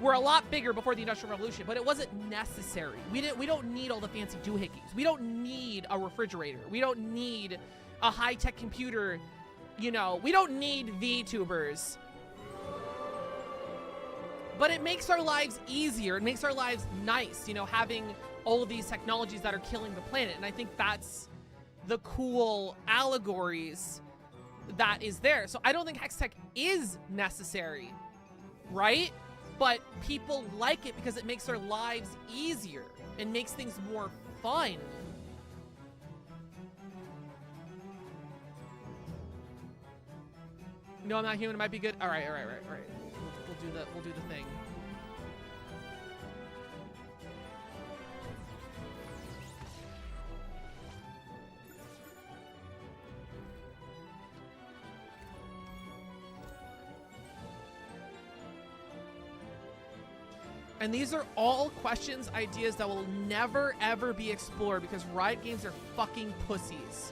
were a lot bigger before the Industrial Revolution, but it wasn't necessary. We don't need all the fancy doohickeys. We don't need a refrigerator. We don't need a high-tech computer. You know, we don't need VTubers. But it makes our lives easier. It makes our lives nice, you know, having all of these technologies that are killing the planet. And I think that's the cool allegories that is there. So I don't think Hextech is necessary, right? But people like it because it makes their lives easier and makes things more fun. No, I'm Not Human. It might be good. All right. We'll do the thing. And these are all questions, ideas that will never, ever be explored because Riot Games are fucking pussies.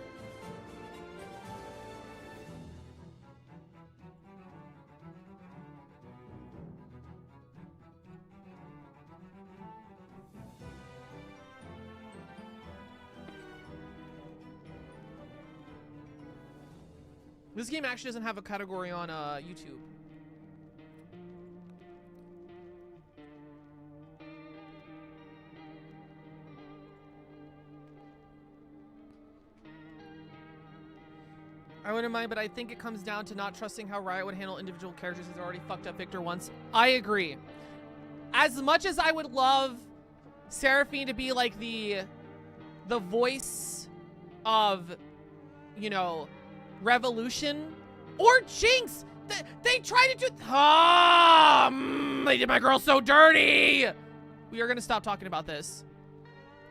This game actually doesn't have a category on YouTube. I wouldn't mind, but I think it comes down to not trusting how Riot would handle individual characters who's already fucked up Victor once. I agree. As much as I would love Seraphine to be like the voice of, you know, Revolution or Jinx, they try to do. They did my girl so dirty. We are gonna stop talking about this.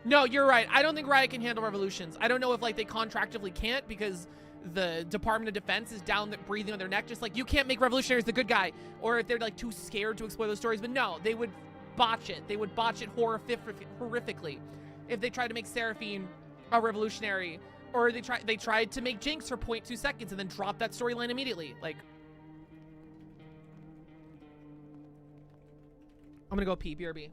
No, you're right. I don't think Riot can handle Revolutions. I don't know if like they contractively can't because the Department of Defense is down breathing on their neck, just like you can't make revolutionaries the good guy, or if they're like too scared to explore those stories. But no, they would botch it. They would botch it horrifically if they tried to make Seraphine a revolutionary, or they tried to make Jinx for 0.2 seconds and then drop that storyline immediately. Like, I'm gonna go pee. BRB.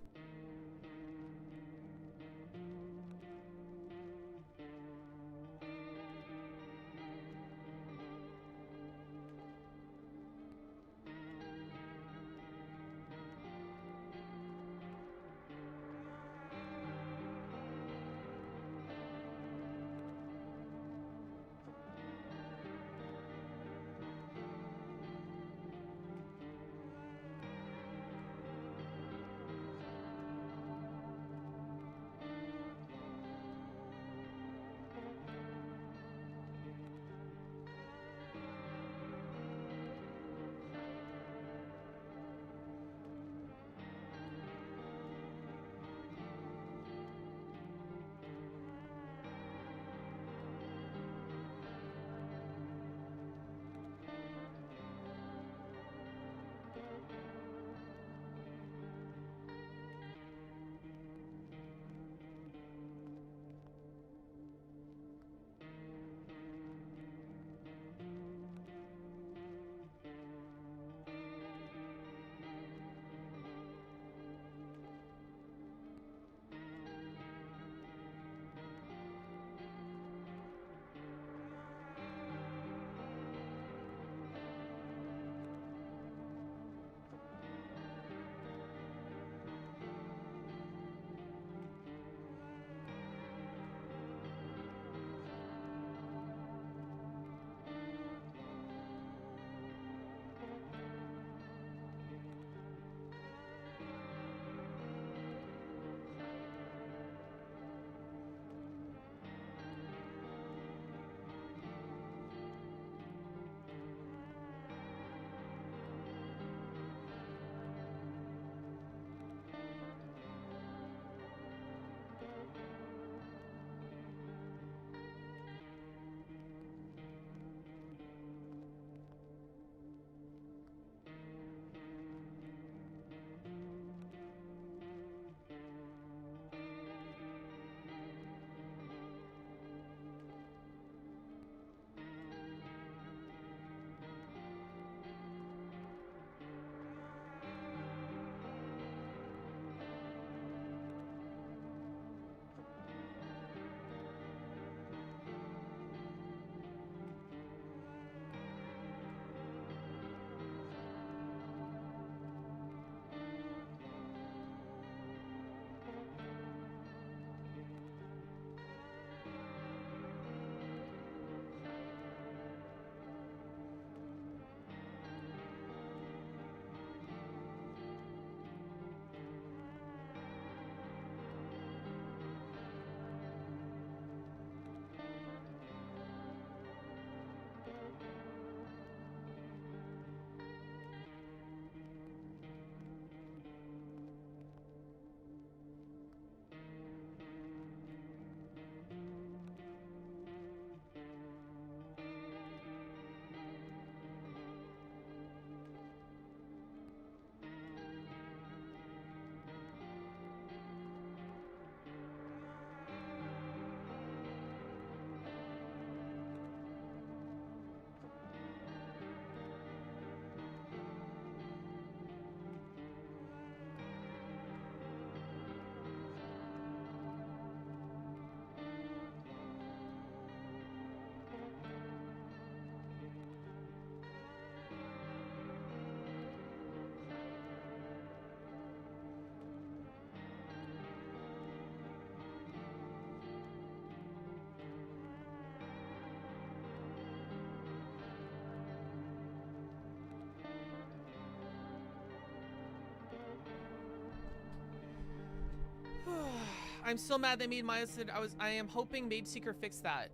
I'm still mad they made Maya said I am hoping Maid Seeker fixed that.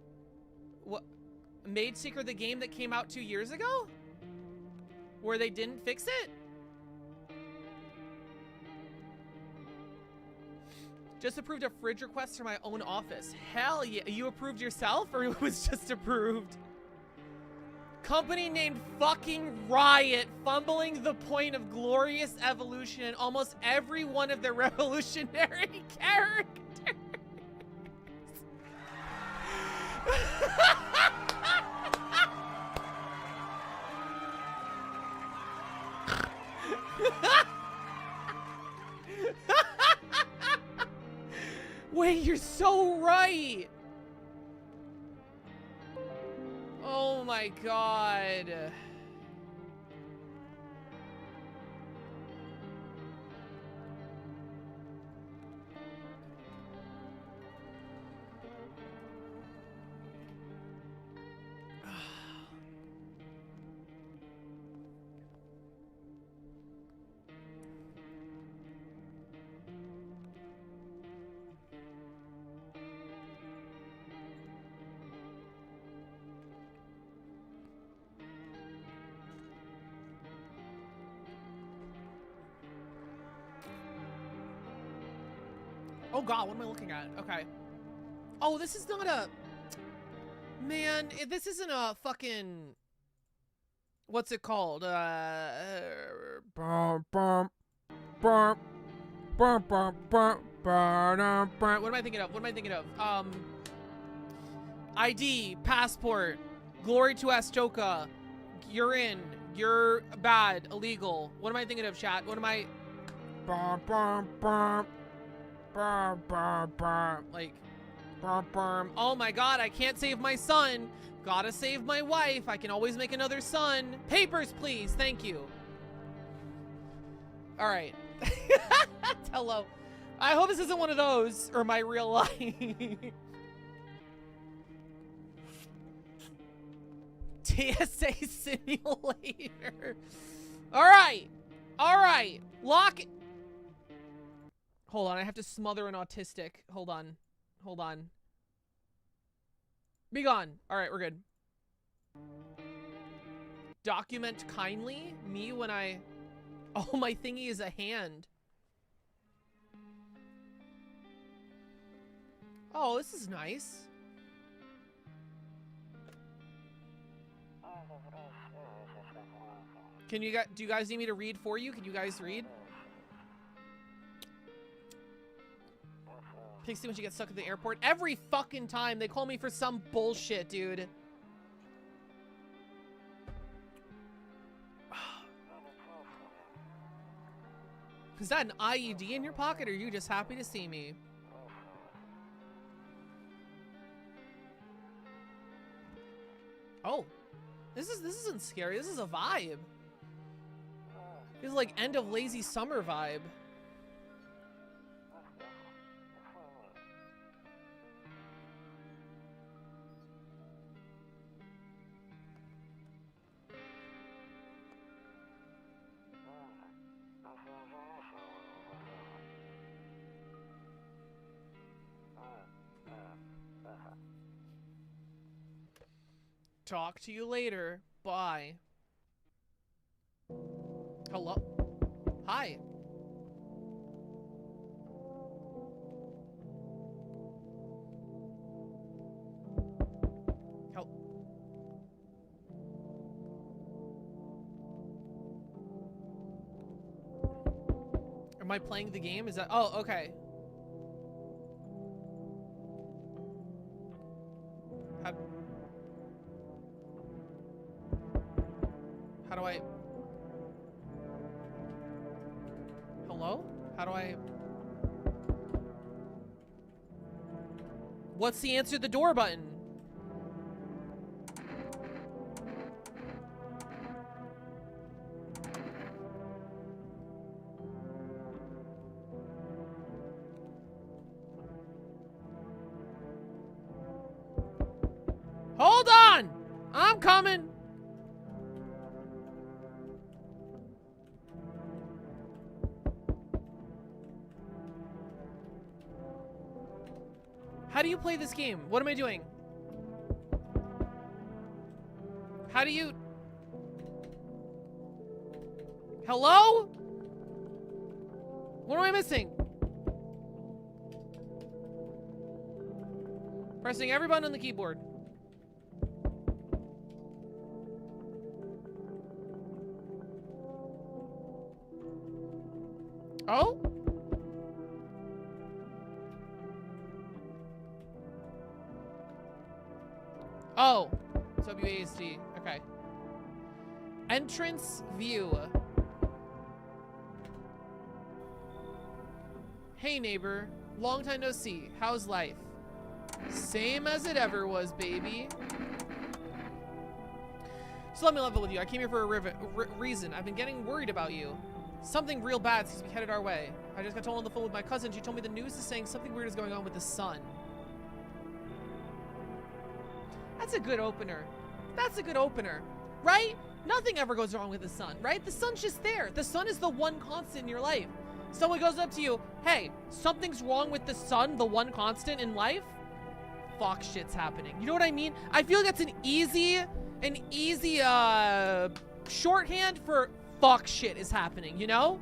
What? Maid Seeker, the game that came out 2 years ago? Where they didn't fix it? Just approved a fridge request for my own office. Hell yeah. You approved yourself or it was just approved? Company named fucking Riot, fumbling the point of glorious evolution in almost every one of their revolutionary characters. Wait, you're so right. Oh my god. Oh god, what am I looking at? Okay. Oh, this is not a... Man, this isn't a fucking... What's it called? What am I thinking of? What am I thinking of? ID, passport, glory to Ashoka, you're in, you're bad, illegal. What am I thinking of, chat? What am I... Like, oh my god, I can't save my son. Gotta save my wife. I can always make another son. Papers, please. Thank you. All right. Hello. I hope this isn't one of those or my real life. TSA simulator. All right. All right. Lock it. Hold on, I have to smother an autistic. Hold on. Hold on. Be gone. All right, we're good. Document kindly? Me when I... Oh, my thingy is a hand. Oh, this is nice. Can you guys... Do you guys need me to read for you? Can you guys read? Pixie when she gets stuck at the airport. Every fucking time they call me for some bullshit, dude. Is that an IED in your pocket or are you just happy to see me? Oh. This isn't scary. This is a vibe. This is like end of lazy summer vibe. Talk to you later. Bye. Hello? Hi. Help. Am I playing the game? Is that... Oh, okay. How do I... Hello? How do I... What's the answer to the door button? Hold on! I'm coming! How do you play this game? What am I doing? How do you... Hello? What am I missing? Pressing every button on the keyboard. Oh? Oh. WASD. Okay. Entrance view. Hey neighbor. Long time no see. How's life? Same as it ever was, baby. So let me level with you. I came here for a reason. I've been getting worried about you. Something real bad seems to be headed our way. I just got told on the phone with my cousin. She told me the news is saying something weird is going on with the sun. That's a good opener. That's a good opener, right? Nothing ever goes wrong with the sun, right? The sun's just there. The sun is the one constant in your life. Someone goes up to you, hey, something's wrong with the sun, the one constant in life. Fuck, shit's happening. You know what I mean? I feel like that's an easy shorthand for fuck, shit is happening, you know?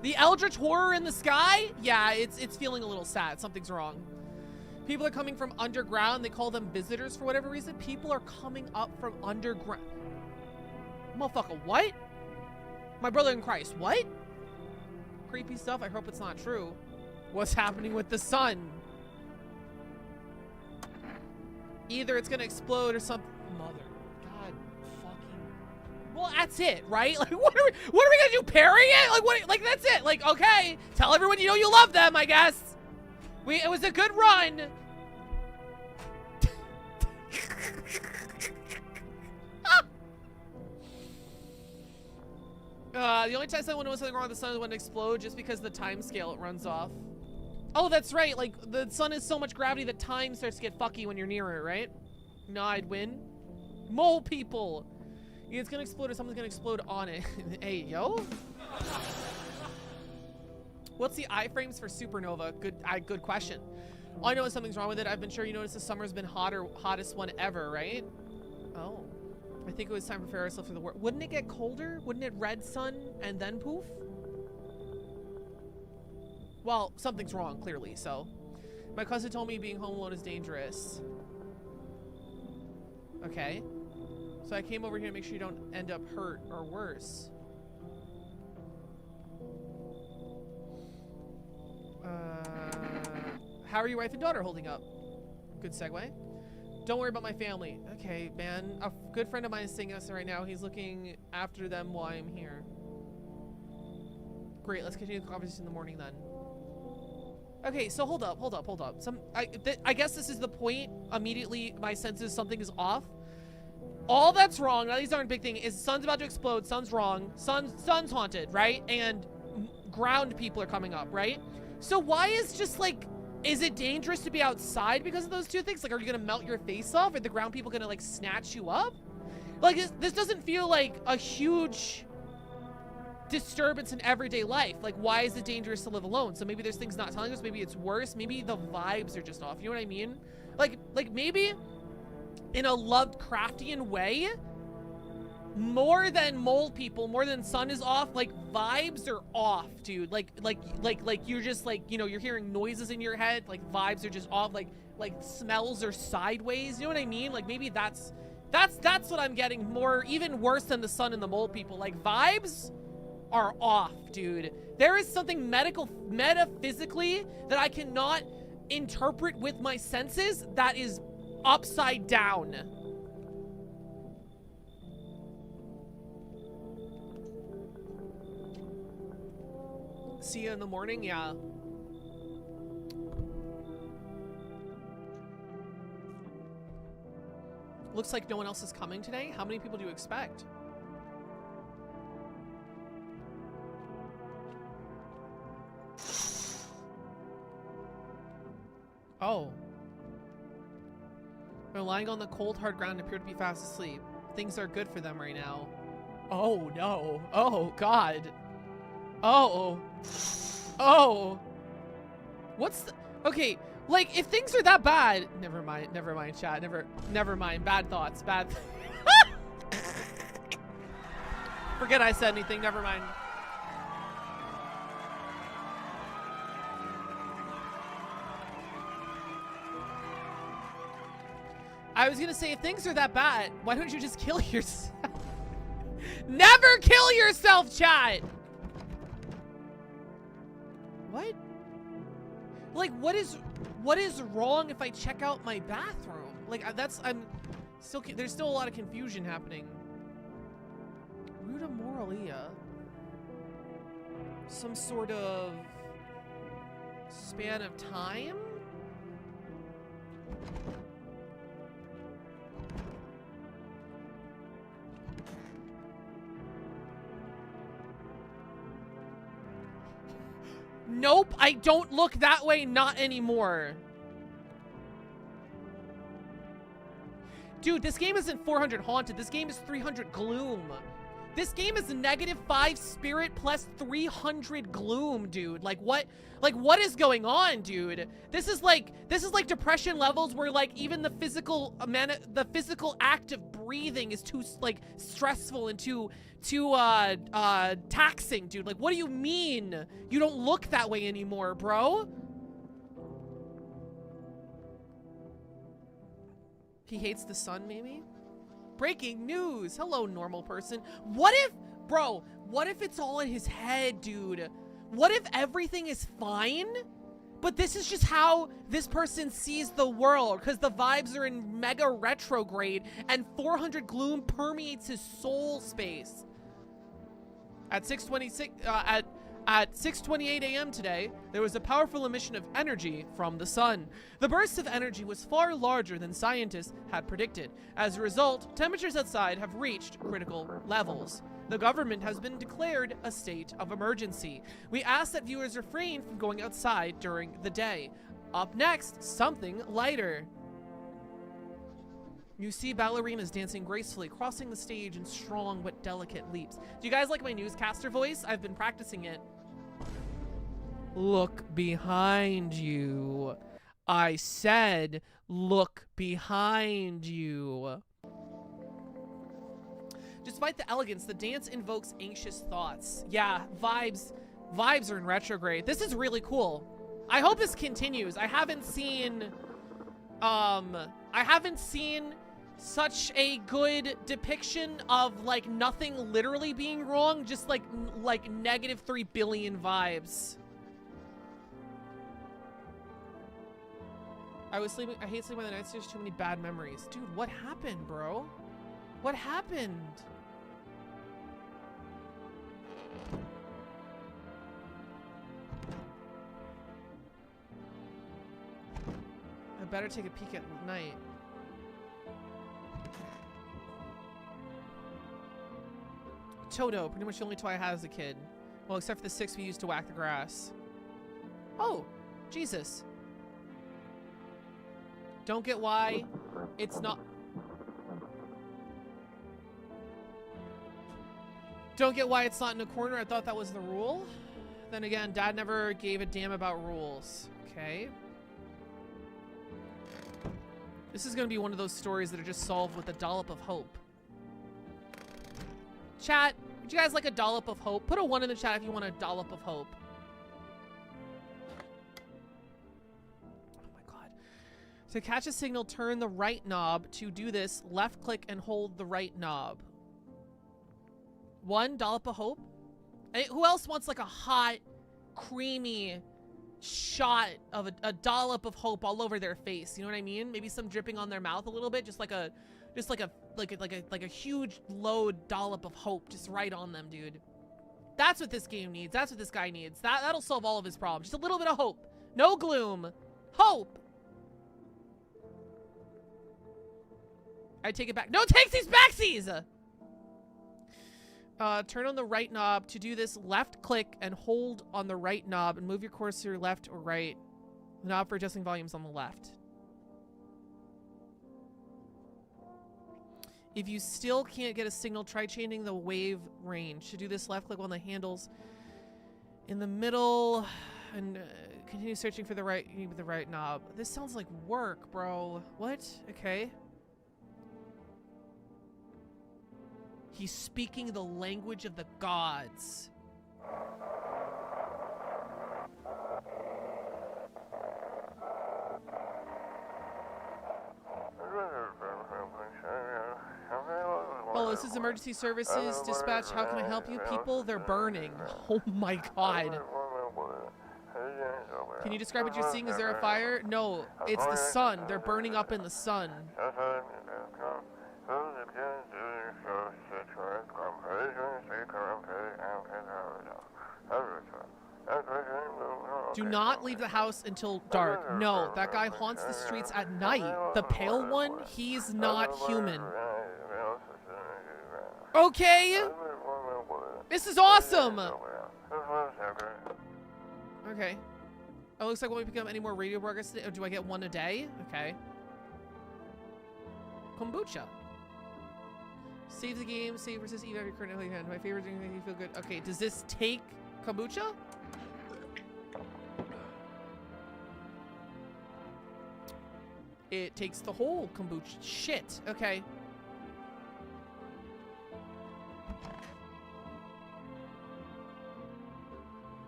The eldritch horror in the sky? Yeah, it's feeling a little sad. Something's wrong. People are coming from underground. They call them visitors for whatever reason. People are coming up from underground. Motherfucker, what? My brother in Christ, what? Creepy stuff. I hope it's not true. What's happening with the sun? Either it's gonna explode or something. Mother, God, fucking. Well, that's it, right? Like, what are we gonna do? Parry it? Like, what? Like, that's it. Like, okay, tell everyone you know you love them. I guess. It was a good run. The only time someone knows something wrong with the sun is when it explodes, just because the time scale it runs off. Oh, that's right. Like, the sun is so much gravity that time starts to get fucky when you're near it, right? No, I'd win. Mole people. It's gonna explode or something's gonna explode on it. Hey, yo. What's the iframes for supernova? Good question. All I know is something's wrong with it. I've been sure you noticed the summer's been hottest one ever, right? Oh. I think it was time to prepare ourselves for the world. Wouldn't it get colder? Wouldn't it red sun and then poof? Well, something's wrong, clearly, so. My cousin told me being home alone is dangerous. Okay. So I came over here to make sure you don't end up hurt or worse. How are your wife and daughter holding up? Good segue. Don't worry about my family. Okay, man. A good friend of mine is staying with us right now. He's looking after them while I'm here. Great, let's continue the conversation in the morning then. Okay, so hold up. I guess this is the point. Immediately, my sense is something is off. All that's wrong, now these aren't big thing, is sun's about to explode, sun's wrong, sun's haunted, right? And ground people are coming up, right? So why is just like, is it dangerous to be outside because of those two things? Like, are you gonna melt your face off? Are the ground people gonna like snatch you up? Like, this doesn't feel like a huge disturbance in everyday life. Like, why is it dangerous to live alone? So maybe there's things not telling us, maybe it's worse, maybe the vibes are just off, you know what I mean? Like maybe in a Lovecraftian way, more than mole people, more than sun is off, like vibes are off, dude. Like you're just like, you know, you're hearing noises in your head, like vibes are just off, like smells are sideways, you know what I mean? Like maybe that's what I'm getting, more, even worse than the sun and the mole people. Like vibes are off, dude. There is something metaphysically that I cannot interpret with my senses that is upside down. See you in the morning? Yeah. Looks like no one else is coming today. How many people do you expect? Oh. They're lying on the cold, hard ground and appear to be fast asleep. Things are good for them right now. Oh, no. Oh, God. Oh. Oh. What's the... Okay, like, if things are that bad... Never mind, chat. Never mind. Bad thoughts. Forget I said anything. Never mind. I was gonna say, if things are that bad, why don't you just kill yourself? Never kill yourself, chat! What? Like, what is wrong if I check out my bathroom? Like, there's still a lot of confusion happening. Ruta Moralia. Some sort of span of time? Nope, I don't look that way, not anymore. Dude, this game isn't 400 haunted. This game is 300 gloom. This game is -5 spirit plus 300 gloom, dude. Like what is going on, dude? This is like depression levels where like even the physical act of breathing is too like stressful and too taxing, dude. Like, what do you mean you don't look that way anymore, bro? He hates the sun, maybe? Breaking news. Hello, normal person. What if it's all in his head, dude? What if everything is fine? But this is just how this person sees the world, because the vibes are in mega retrograde and 400 gloom permeates his soul space. At 6:28 a.m. today, there was a powerful emission of energy from the sun. The burst of energy was far larger than scientists had predicted. As a result, temperatures outside have reached critical levels. The government has been declared a state of emergency. We ask that viewers refrain from going outside during the day. Up next, something lighter. You see ballerinas dancing gracefully, crossing the stage in strong but delicate leaps. Do you guys like my newscaster voice? I've been practicing it. Look behind you. I said, look behind you. Despite the elegance, the dance invokes anxious thoughts. Yeah, vibes are in retrograde. This is really cool. I hope this continues. I haven't seen such a good depiction of like nothing literally being wrong, just like -3 billion vibes. I hate sleeping on the night. There's too many bad memories. Dude, what happened, bro? What happened? I better take a peek at night. Toto, pretty much the only toy I had as a kid. Well, except for the 6 we used to whack the grass. Oh, Jesus. Don't get why it's not... Don't get why it's not in a corner. I thought that was the rule. Then again, Dad never gave a damn about rules. Okay. This is gonna be one of those stories that are just solved with a dollop of hope. Chat, would you guys like a dollop of hope? Put a 1 in the chat if you want a dollop of hope. Oh my god. To catch a signal, turn the right knob. To do this, left click and hold the right knob. 1 dollop of hope. And who else wants like a hot, creamy shot of a dollop of hope all over their face? You know what I mean? Maybe some dripping on their mouth a little bit, just like a huge load dollop of hope just right on them, dude. That's what this game needs. That's what this guy needs. That'll solve all of his problems. Just a little bit of hope. No gloom. Hope. I take it back. No takesies backsies! Turn on the right knob. To do this, left click and hold on the right knob and move your cursor left or right. The knob for adjusting volumes on the left. If you still can't get a signal, try changing the wave range. To do this, left click on the handles in the middle And continue searching for the right knob. This sounds like work, bro. What? Okay. He's speaking the language of the gods. Hello, this is emergency services dispatch. How can I help you? People, they're burning. Oh my god. Can you describe what you're seeing? Is there a fire? No, it's the sun. They're burning up in the sun. Do not leave the house until dark. No, that guy haunts the streets at night. The pale one, he's not human. Okay. This is awesome. Okay. Oh, looks like when we pick up any more radio broadcasts today, or do I get one a day? Okay. Kombucha. Save the game. Save versus Eve every currently hand. My favorite thing to make you feel good. Okay, does this take kombucha? It takes the whole kombucha. Shit. Okay.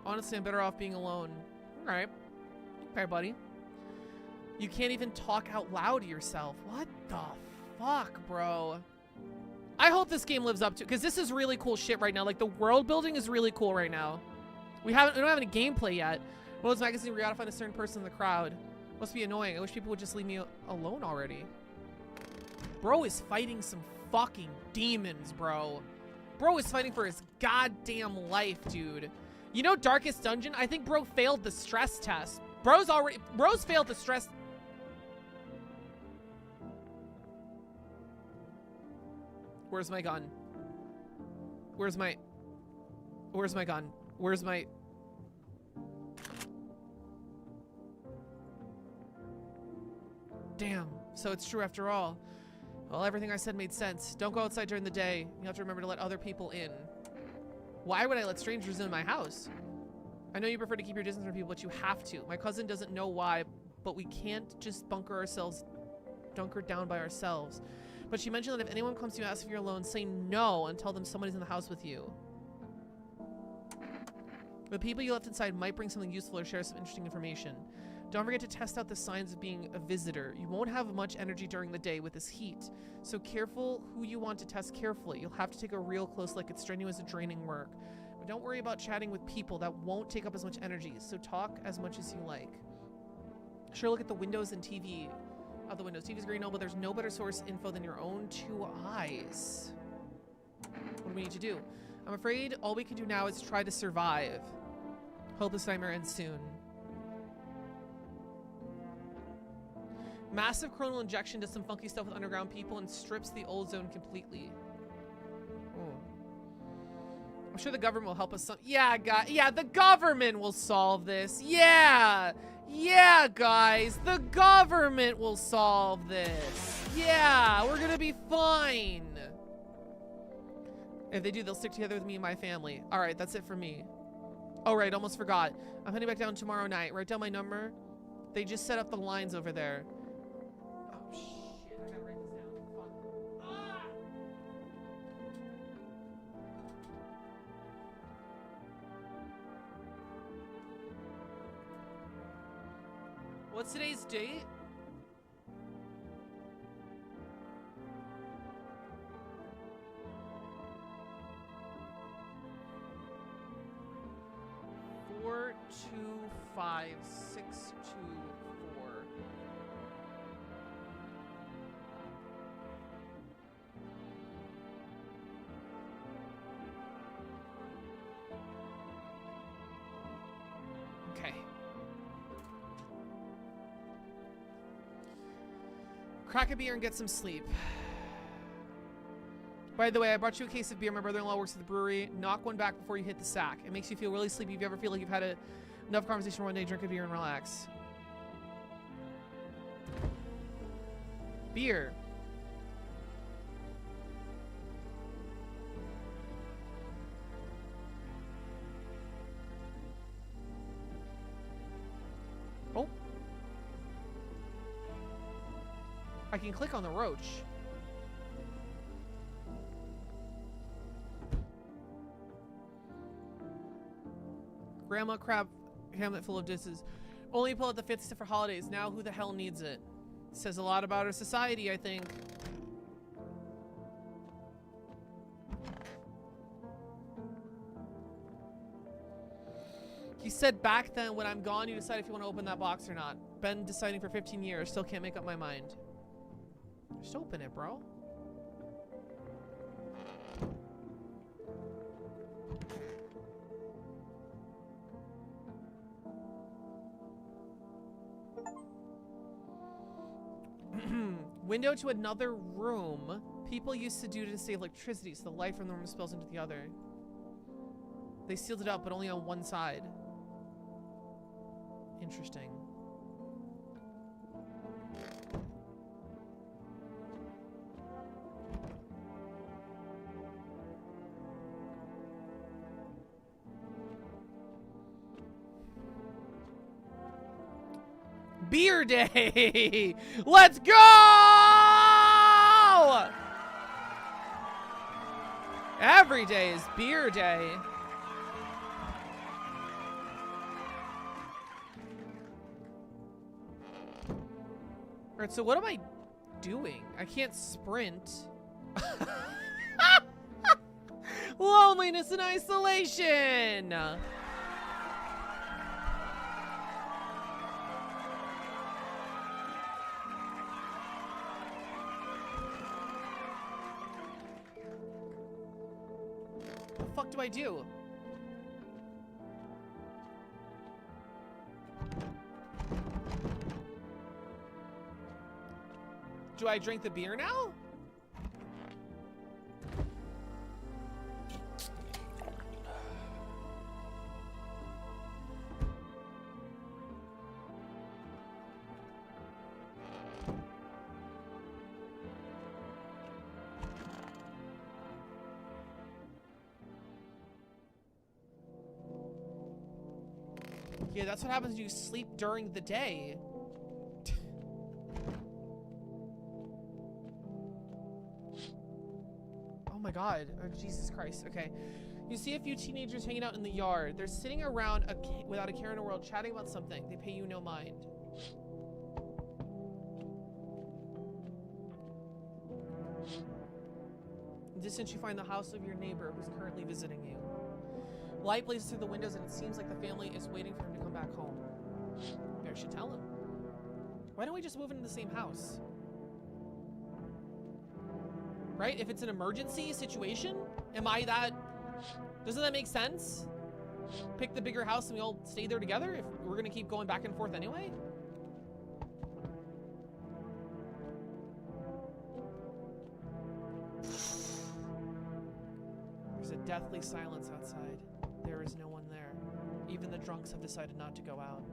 Honestly, I'm better off being alone. All right. Okay, buddy. You can't even talk out loud to yourself. What the fuck, bro? I hope this game lives up to, because this is really cool shit right now. Like, the world building is really cool right now. We don't have any gameplay yet. World's magazine, we gotta find a certain person in the crowd. Must be annoying. I wish people would just leave me alone already. Bro is fighting some fucking demons, bro. Bro is fighting for his goddamn life, dude. You know Darkest Dungeon? I think bro failed the stress test. Bro's failed the stress. Where's my gun? Where's my gun? Where's my... Damn, so it's true after all. Well, everything I said made sense. Don't go outside during the day. You have to remember to let other people in. Why would I let strangers in my house? I know you prefer to keep your distance from people, but you have to. My cousin doesn't know why, but we can't just bunker down by ourselves. But she mentioned that if anyone comes to you and asks if you're alone, say no and tell them somebody's in the house with you. The people you left inside might bring something useful or share some interesting information. Don't forget to test out the signs of being a visitor. You won't have much energy during the day with this heat. So careful who you want to test carefully. You'll have to take a real close look. It's strenuous and draining work. But don't worry about chatting with people. That won't take up as much energy. So talk as much as you like. Sure, look at the windows and TV. Out the windows. TV's green, no, but there's no better source info than your own two eyes. What do we need to do? I'm afraid all we can do now is try to survive. Hope this nightmare ends soon. Massive coronal injection does some funky stuff with underground people and strips the old zone completely. Oh. I'm sure the government will help us. Yeah, the government will solve this. Yeah, guys, the government will solve this. Yeah, we're gonna be fine. If they do, they'll stick together with me and my family. All right, that's it for me. Oh, right, almost forgot. I'm heading back down tomorrow night. Write down my number. They just set up the lines over there. Oh, shit, I gotta write this down. Fuck. Ah! What's today's date? Four, 2, 5, 6, 2, 4. Okay. Crack a beer and get some sleep. By the way, I brought you a case of beer. My brother-in-law works at the brewery. Knock one back before you hit the sack. It makes you feel really sleepy. If you ever feel like you've had enough conversation for one day, drink a beer and relax. Beer. I can click on the roach. Grandma crab hamlet full of dishes. Only pull out the fifth for holidays. Now who the hell needs it? Says a lot about our society, I think. He said back then, when I'm gone, you decide if you want to open that box or not. Been deciding for 15 years. Still can't make up my mind. Just open it, bro. Window to another room. People used to do to save electricity, so the light from the room spills into the other. They sealed it up, but only on one side. Interesting. Beer day! Let's go! Every day is beer day. Alright, so what am I doing? I can't sprint. Loneliness and isolation! What the fuck do I do? Do I drink the beer now? Yeah, that's what happens when you sleep during the day. Oh my god. Oh, Jesus Christ. Okay. You see a few teenagers hanging out in the yard. They're sitting around without a care in the world, chatting about something. They pay you no mind. In the distance, you find the house of your neighbor who's currently visiting you. Light blazes through the windows, and it seems like the family is waiting for him to come back home. Maybe I should tell him. Why don't we just move into the same house? Right? If it's an emergency situation, doesn't that make sense? Pick the bigger house and we all stay there together if we're gonna keep going back and forth anyway? There's a deathly silence outside. There is no one there. Even the drunks have decided not to go out.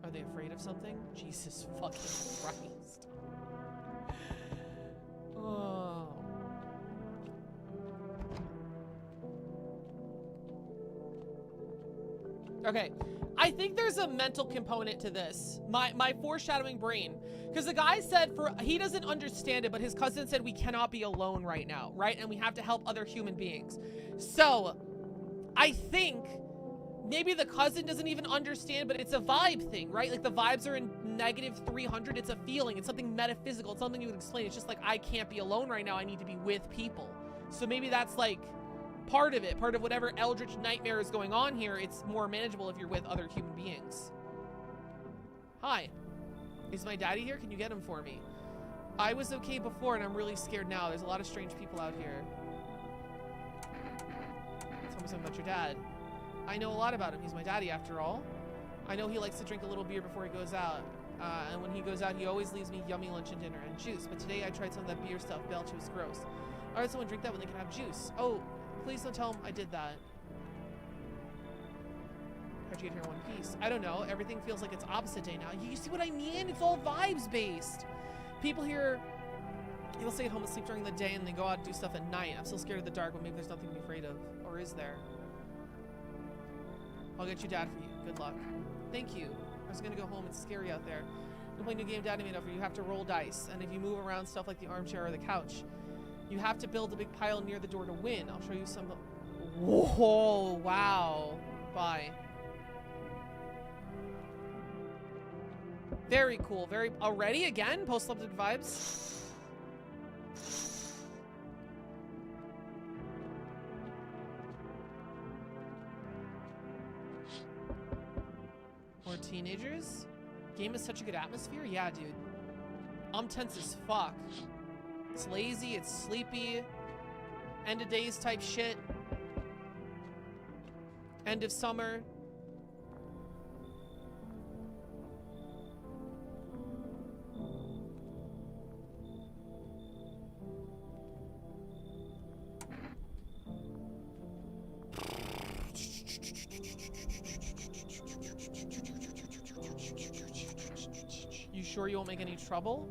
Are they afraid of something? Jesus fucking Christ. Oh. Okay, I think there's a mental component to this. My foreshadowing brain. Because the guy said he doesn't understand it, but his cousin said we cannot be alone right now, right? And we have to help other human beings. So, I think maybe the cousin doesn't even understand, but it's a vibe thing, right? Like the vibes are in -300. It's a feeling. It's something metaphysical. It's something you would explain. It's just like, I can't be alone right now. I need to be with people. So maybe that's like part of it, part of whatever eldritch nightmare is going on here. It's more manageable if you're with other human beings. Hi, is my daddy here? Can you get him for me? I was okay before and I'm really scared now. There's a lot of strange people out here. Tell me something about your dad. I know a lot about him. He's my daddy after all. I know he likes to drink a little beer before he goes out. And when he goes out, he always leaves me yummy lunch and dinner and juice. But today I tried some of that beer stuff. Belch, it was gross. Why would someone drink that when they can have juice? Oh, please don't tell him I did that. How'd you get here in one piece? I don't know. Everything feels like it's opposite day now. You see what I mean? It's all vibes based. People here, they'll stay at home and sleep during the day and they go out and do stuff at night. I'm still scared of the dark, but maybe there's nothing to be afraid of. Or is there? I'll get your dad for you. Good luck. Thank you. I was gonna go home. It's scary out there. To play new game Daddy made up for you, you have to roll dice. And if you move around stuff like the armchair or the couch, you have to build a big pile near the door to win. I'll show you some. Whoa, wow. Bye. Very cool. Very already again post-apocalyptic vibes. More teenagers. Game is such a good atmosphere. Yeah, dude. I'm tense as fuck. It's lazy. It's sleepy. End of days type shit. End of summer. You sure you won't make any trouble?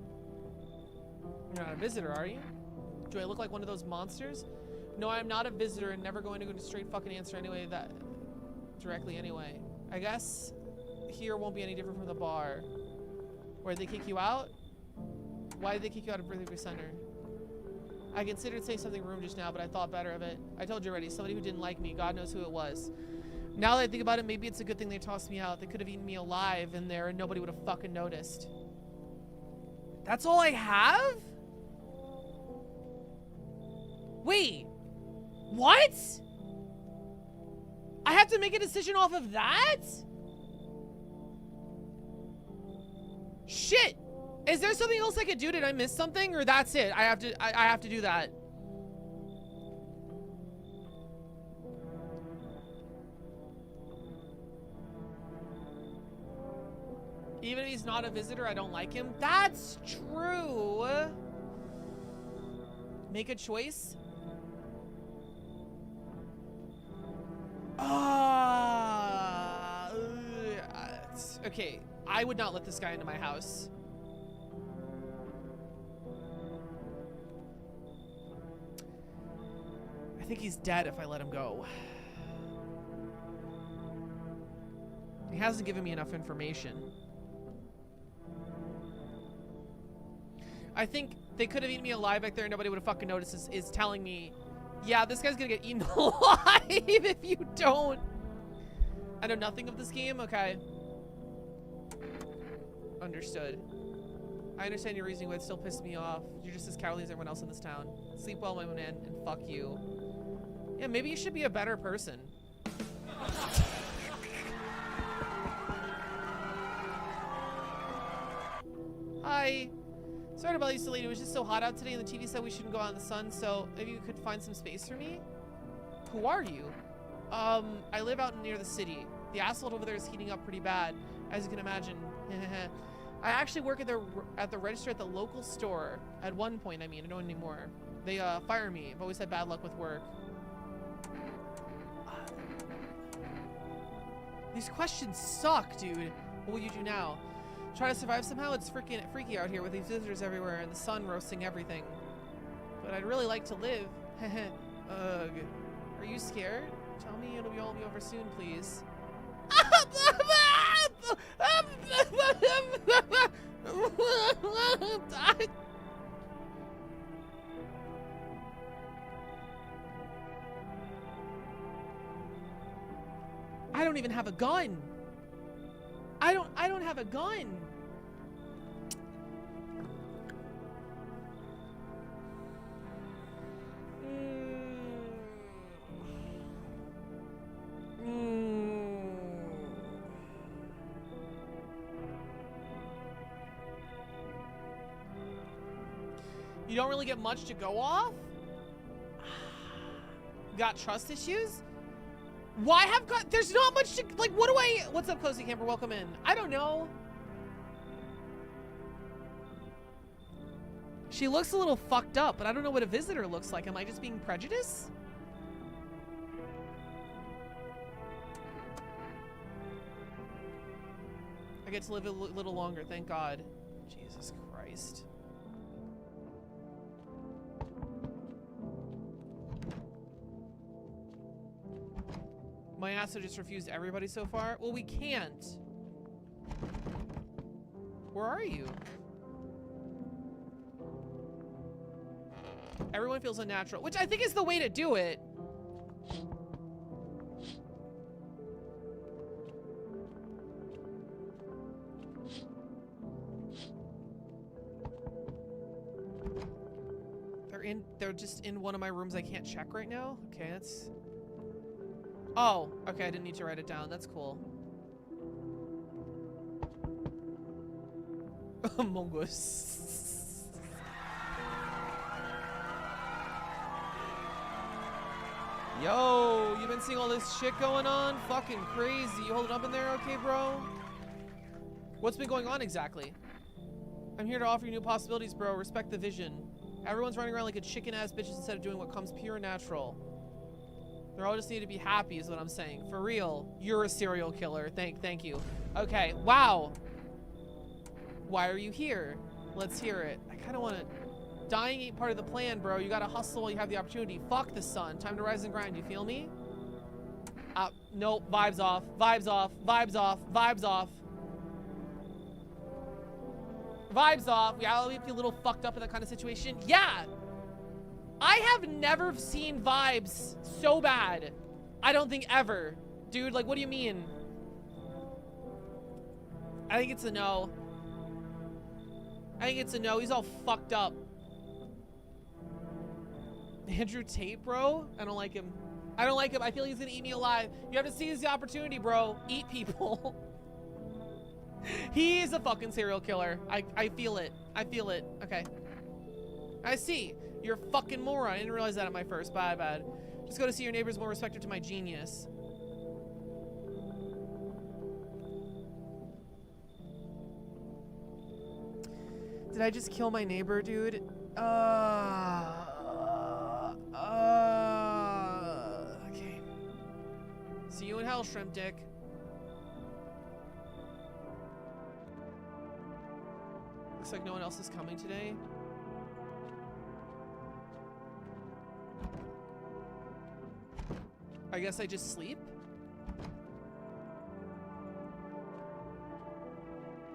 You're not a visitor, are you? Do I look like one of those monsters? No, I'm not a visitor and never going to go to straight fucking answer anyway that directly anyway. I guess here won't be any different from the bar. Where they kick you out? Why did they kick you out of Burley Center? I considered saying something rude just now, but I thought better of it. I told you already, somebody who didn't like me. God knows who it was. Now that I think about it, maybe it's a good thing they tossed me out. They could have eaten me alive in there and nobody would have fucking noticed. That's all I have? Wait. What? I have to make a decision off of that? Shit. Is there something else I could do? Did I miss something? Or that's it? I have to do that. Even if he's not a visitor, I don't like him. That's true. Make a choice. Okay, I would not let this guy into my house. I think he's dead if I let him go. He hasn't given me enough information. I think they could have eaten me alive back there and nobody would have fucking noticed is telling me, yeah, this guy's gonna get eaten alive if you don't. I know nothing of this game? Okay. Understood. I understand your reasoning, but it still pisses me off. You're just as cowardly as everyone else in this town. Sleep well, my man, and fuck you. Yeah, maybe you should be a better person. Hi. Sorry about you, lady. It was just so hot out today and the TV said we shouldn't go out in the sun, so maybe you could find some space for me? Who are you? I live out near the city. The asphalt over there is heating up pretty bad, as you can imagine. I actually work at the register at the local store. At one point, I mean, I don't anymore. They fire me. I've always had bad luck with work. These questions suck, dude. What will you do now? Try to survive somehow? It's freaking freaky out here with these visitors everywhere and the sun roasting everything. But I'd really like to live. Ugh. Are you scared? Tell me it'll all be over soon, please. I don't even have a gun. I don't have a gun. You don't really get much to go off? Got trust issues? Why have got, there's not much to, like, what do I, what's up, Cozy Camper? Welcome in. I don't know. She looks a little fucked up, but I don't know what a visitor looks like. Am I just being prejudiced? I get to live a little longer, thank God. Jesus Christ. My ass just refused everybody so far. Well, we can't. Where are you? Everyone feels unnatural, which I think is the way to do it. They're just in one of my rooms I can't check right now. Okay, that's... Oh, okay, I didn't need to write it down. That's cool. Among Us. Yo, you been seeing all this shit going on? Fucking crazy. You holding up in there okay, bro? What's been going on exactly? I'm here to offer you new possibilities, bro. Respect the vision. Everyone's running around like a chicken-ass bitches instead of doing what comes pure and natural. They're all just need to be happy is what I'm saying. For real, you're a serial killer. Thank you. Okay, wow. Why are you here? Let's hear it. I kind of want to... Dying ain't part of the plan, bro. You gotta hustle while you have the opportunity. Fuck the sun. Time to rise and grind. You feel me? Nope. Vibes off. Vibes off. Vibes off. Vibes off. Vibes off. Yeah, I'll be a little fucked up in that kind of situation. Yeah. I have never seen vibes so bad. I don't think ever. Dude, like, what do you mean? I think it's a no. I think it's a no. He's all fucked up. Andrew Tate, bro? I don't like him. I don't like him. I feel like he's gonna eat me alive. You have to seize the opportunity, bro. Eat people. He is a fucking serial killer. I feel it. I feel it. Okay. I see. You're a fucking moron. I didn't realize that at my first. Bad. Just go to see your neighbors more respected to my genius. Did I just kill my neighbor, dude? Okay. See you in hell, shrimp dick. Looks like no one else is coming today. I guess I just sleep?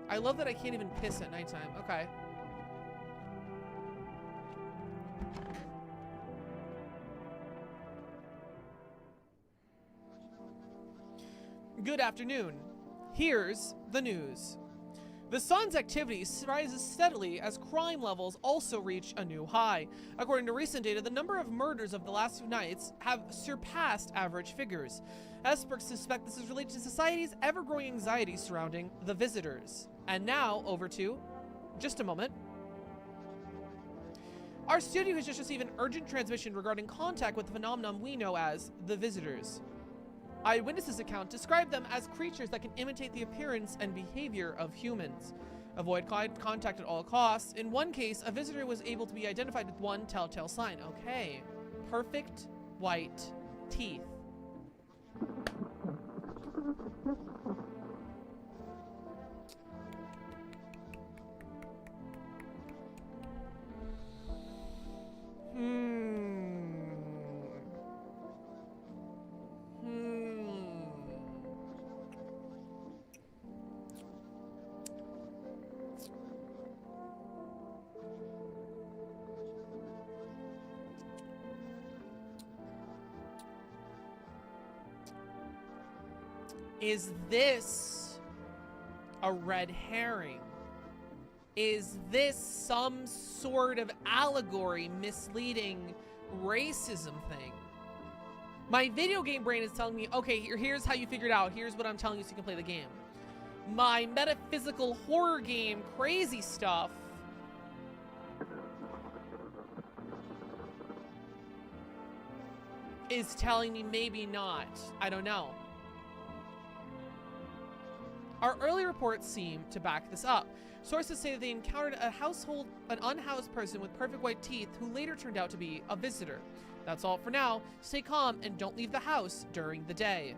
I love that I can't even piss at nighttime. Okay. Good afternoon. Here's the news. The sun's activity rises steadily as crime levels also reach a new high. According to recent data, the number of murders of the last few nights have surpassed average figures. Experts suspect this is related to society's ever-growing anxiety surrounding the visitors. And now, over to... just a moment. Our studio has just received an urgent transmission regarding contact with the phenomenon we know as the visitors. Eyewitnesses' account described them as creatures that can imitate the appearance and behavior of humans. Avoid contact at all costs. In one case, a visitor was able to be identified with one telltale sign. Okay. Perfect white teeth. Is this a red herring? Is this some sort of allegory misleading racism thing? My video game brain is telling me, okay, here's how you figure it out. Here's what I'm telling you so you can play the game. My metaphysical horror game crazy stuff is telling me maybe not. I don't know. Our early reports seem to back this up. Sources say that they encountered an unhoused person with perfect white teeth who later turned out to be a visitor. That's all for now. Stay calm and don't leave the house during the day.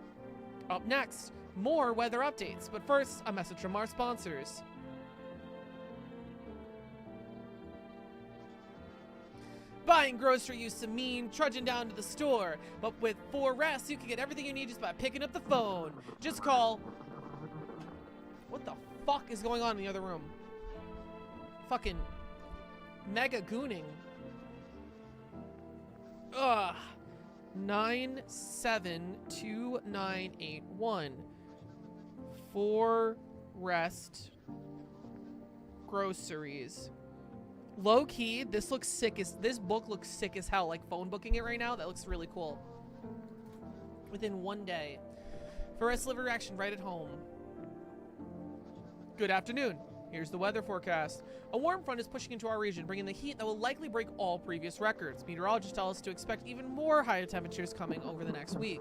Up next, more weather updates, but first, a message from our sponsors. Buying grocery used to mean trudging down to the store, but with 4Rest, you can get everything you need just by picking up the phone. Just call... What the fuck is going on in the other room? Fucking mega gooning. Ugh. 972981. 4 rest groceries. Low key, this looks sick as this book looks sick as hell. Like phone booking it right now, that looks really cool. Within 1 day. For rest liver action right at home. Good afternoon. Here's the weather forecast. A warm front is pushing into our region, bringing the heat that will likely break all previous records. Meteorologists tell us to expect even more higher temperatures coming over the next week.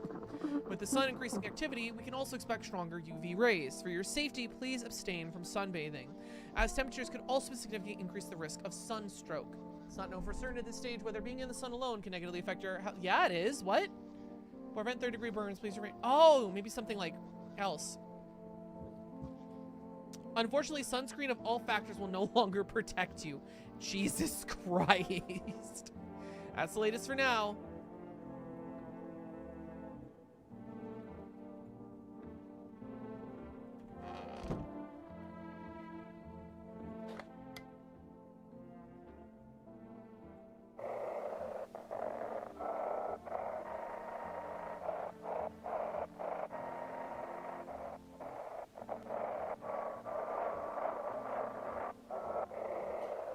With the sun increasing activity, we can also expect stronger UV rays. For your safety, please abstain from sunbathing, as temperatures could also significantly increase the risk of sunstroke. It's not known for certain at this stage whether being in the sun alone can negatively affect your health. Yeah, it is. What? Prevent third-degree burns, please remain. Oh, maybe something like else. Unfortunately, sunscreen of all factors will no longer protect you. Jesus Christ. That's the latest for now.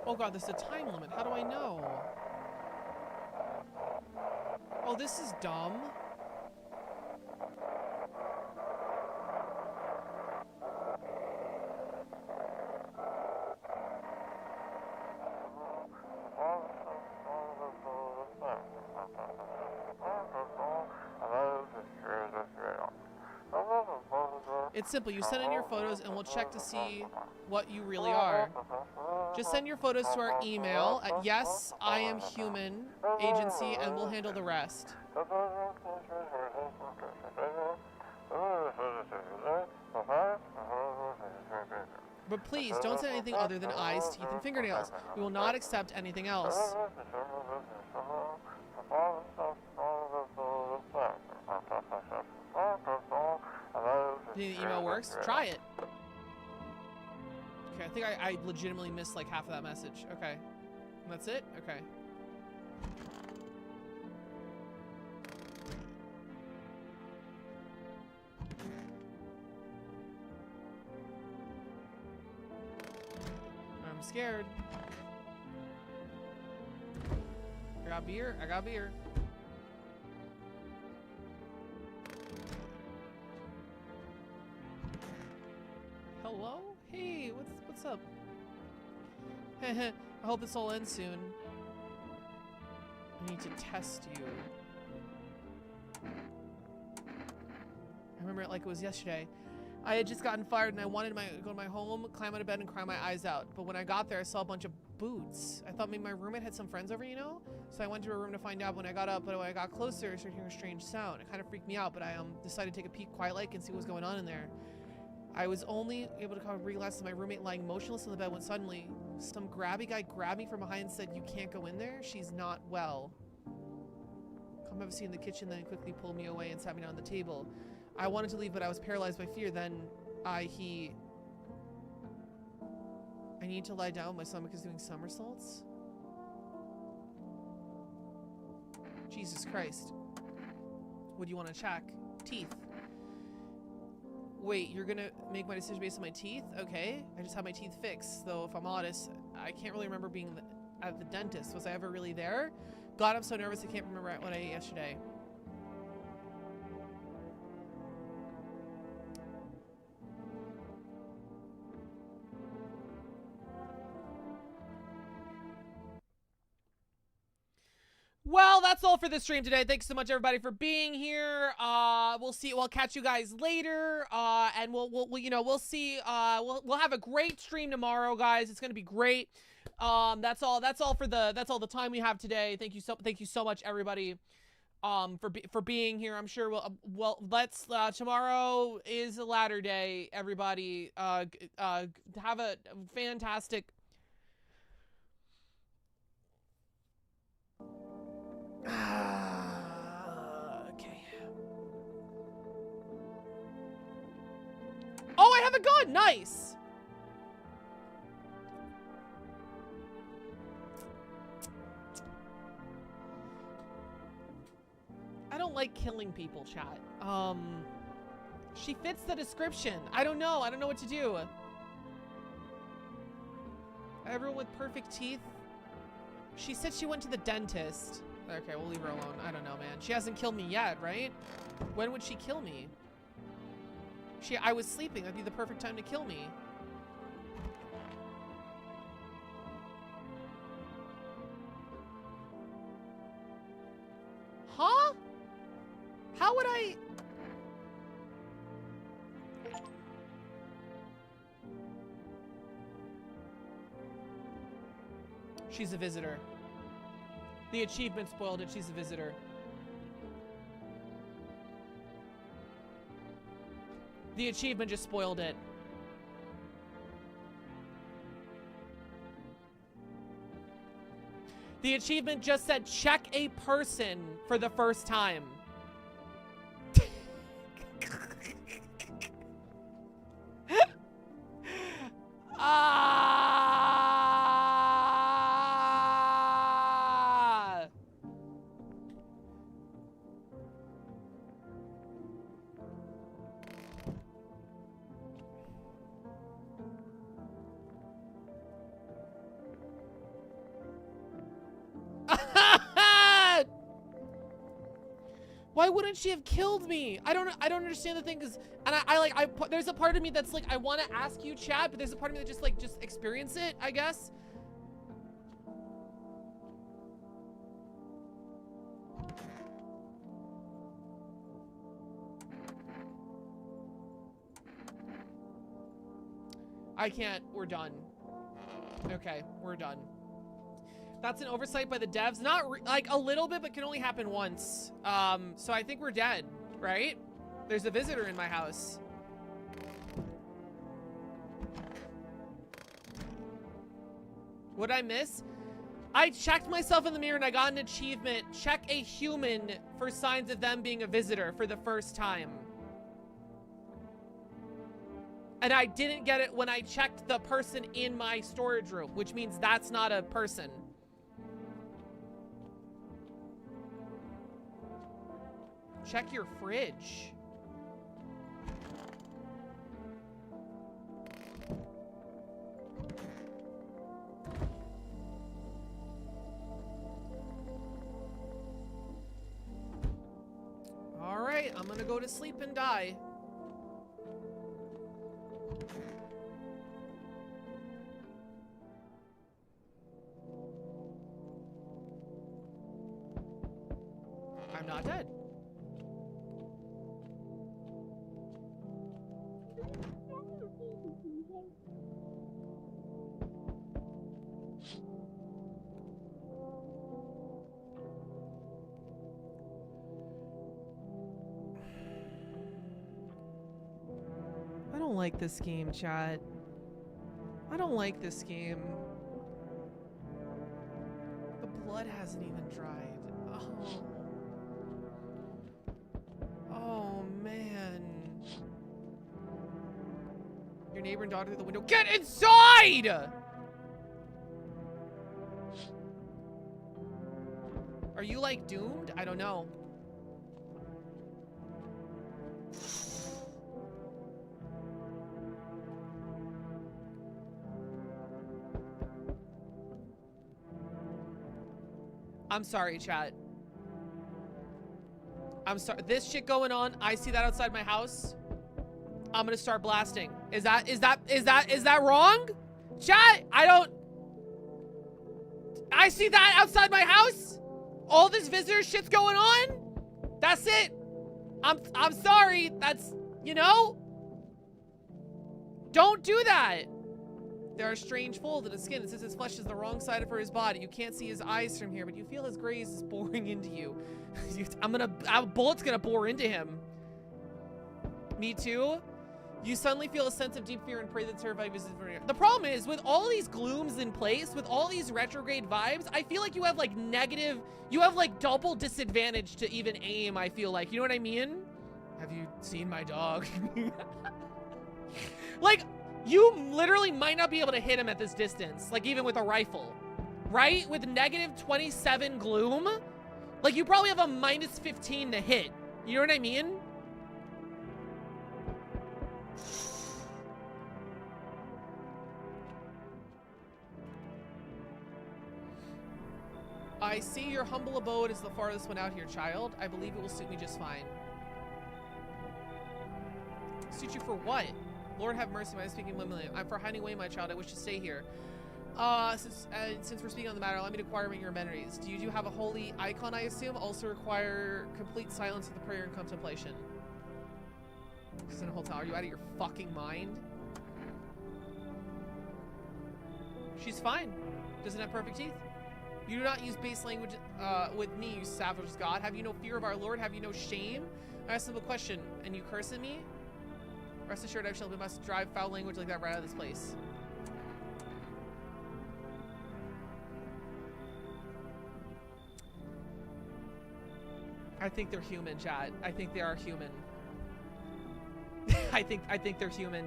Oh god, there's a time limit. How do I know? Oh, this is dumb. It's simple. You send in your photos and we'll check to see what you really are. Just send your photos to our email at yesiamhuman.agency and we'll handle the rest. But please, don't send anything other than eyes, teeth, and fingernails. We will not accept anything else. Do you think the email works? Try it. Okay, I think I legitimately missed like half of that message. Okay. And that's it? Okay. I'm scared. I got beer. I got beer. Hello? Hey, what's up? I hope this all ends soon. I need to test you. I remember it like it was yesterday. I had just gotten fired and I wanted to go to my home, climb out of bed and cry my eyes out. But when I got there, I saw a bunch of boots. I thought maybe my roommate had some friends over, you know? So I went to her room to find out when I got up, but when I got closer, I started hearing a strange sound. It kind of freaked me out, but I decided to take a peek quiet like and see what was going on in there. I was only able to realize my roommate lying motionless on the bed when suddenly some grabby guy grabbed me from behind and said, "You can't go in there. She's not well." Come have a seat in the kitchen, then quickly pulled me away and sat me down on the table. I wanted to leave, but I was paralyzed by fear. Then I need to lie down. My stomach is doing somersaults. Jesus Christ. What do you want to check? Teeth. Wait, you're gonna make my decision based on my teeth? Okay. I just had my teeth fixed, though if I'm honest, I can't really remember being at the dentist. Was I ever really there? God, I'm so nervous I can't remember what I ate yesterday. Well, that's all for this stream today. Thanks so much, everybody, for being here. We'll see. We'll catch you guys later. And we'll see. We'll have a great stream tomorrow, guys. It's gonna be great. That's all the time we have today. Thank you so much, everybody. For being here. I'm sure let's tomorrow is a ladder day, everybody. Have a fantastic. Okay. Oh, I have a gun! Nice! don't like killing people, chat. She fits the description. I don't know. I don't know what to do. Everyone with perfect teeth. She said she went to the dentist. Okay, we'll leave her alone. I don't know, man. She hasn't killed me yet, right? When would she kill me? I was sleeping. That'd be the perfect time to kill me. Huh? How would I... She's a visitor. The achievement spoiled it. She's a visitor. The achievement just spoiled it. The achievement just said check a person for the first time. Why wouldn't she have killed me? I don't understand the thing, cause, and there's a part of me that's like, I want to ask you, chat, but there's a part of me that just experience it, I guess. I can't. We're done. Okay, we're done. That's an oversight by the devs. Not like a little bit, but can only happen once. So I think we're dead, right? There's a visitor in my house. What'd I miss? I checked myself in the mirror and I got an achievement. Check a human for signs of them being a visitor for the first time. And I didn't get it when I checked the person in my storage room, which means that's not a person. Check your fridge. All right, I'm gonna go to sleep and die. I'm not dead. I don't like this game, chat. I don't like this game. The blood hasn't even dried. Oh. Oh, man. Your neighbor and daughter through the window. Get inside! Are you, like, doomed? I don't know. I'm sorry, chat. I'm sorry. This shit going on. I see that outside my house. I'm gonna start blasting. Is that wrong? Chat, I see that outside my house. All this visitor shit's going on. That's it. I'm sorry. That's, you know. Don't do that. There are strange folds in his skin. It says his flesh is the wrong side for his body. You can't see his eyes from here, but you feel his graze is boring into you. A bullet's gonna bore into him. Me too. You suddenly feel a sense of deep fear and pray that survivors is very. The problem is, with all these glooms in place, with all these retrograde vibes, I feel like you have like double disadvantage to even aim, I feel like. You know what I mean? Have you seen my dog? Like, you literally might not be able to hit him at this distance, like even with a rifle, right? With -27 gloom, Like, you probably have a minus 15 to hit. You know what I mean? I see your humble abode is the farthest one out here, child. I believe it will suit me just fine. Suit you for what? Lord have mercy, I'm speaking literally. I'm for hiding away, my child. I wish to stay here. Since we're speaking on the matter, allow me to acquire your amenities. Do you have a holy icon, I assume? Also require complete silence of the prayer and contemplation. This is in a hotel. Are you out of your fucking mind? She's fine. Doesn't have perfect teeth. You do not use base language with me, you savage god. Have you no fear of our Lord? Have you no shame? I ask a simple question, and you curse at me? Rest assured, I shall be must drive foul language like that right out of this place. I think they're human, chat. I think they are human. I think they're human.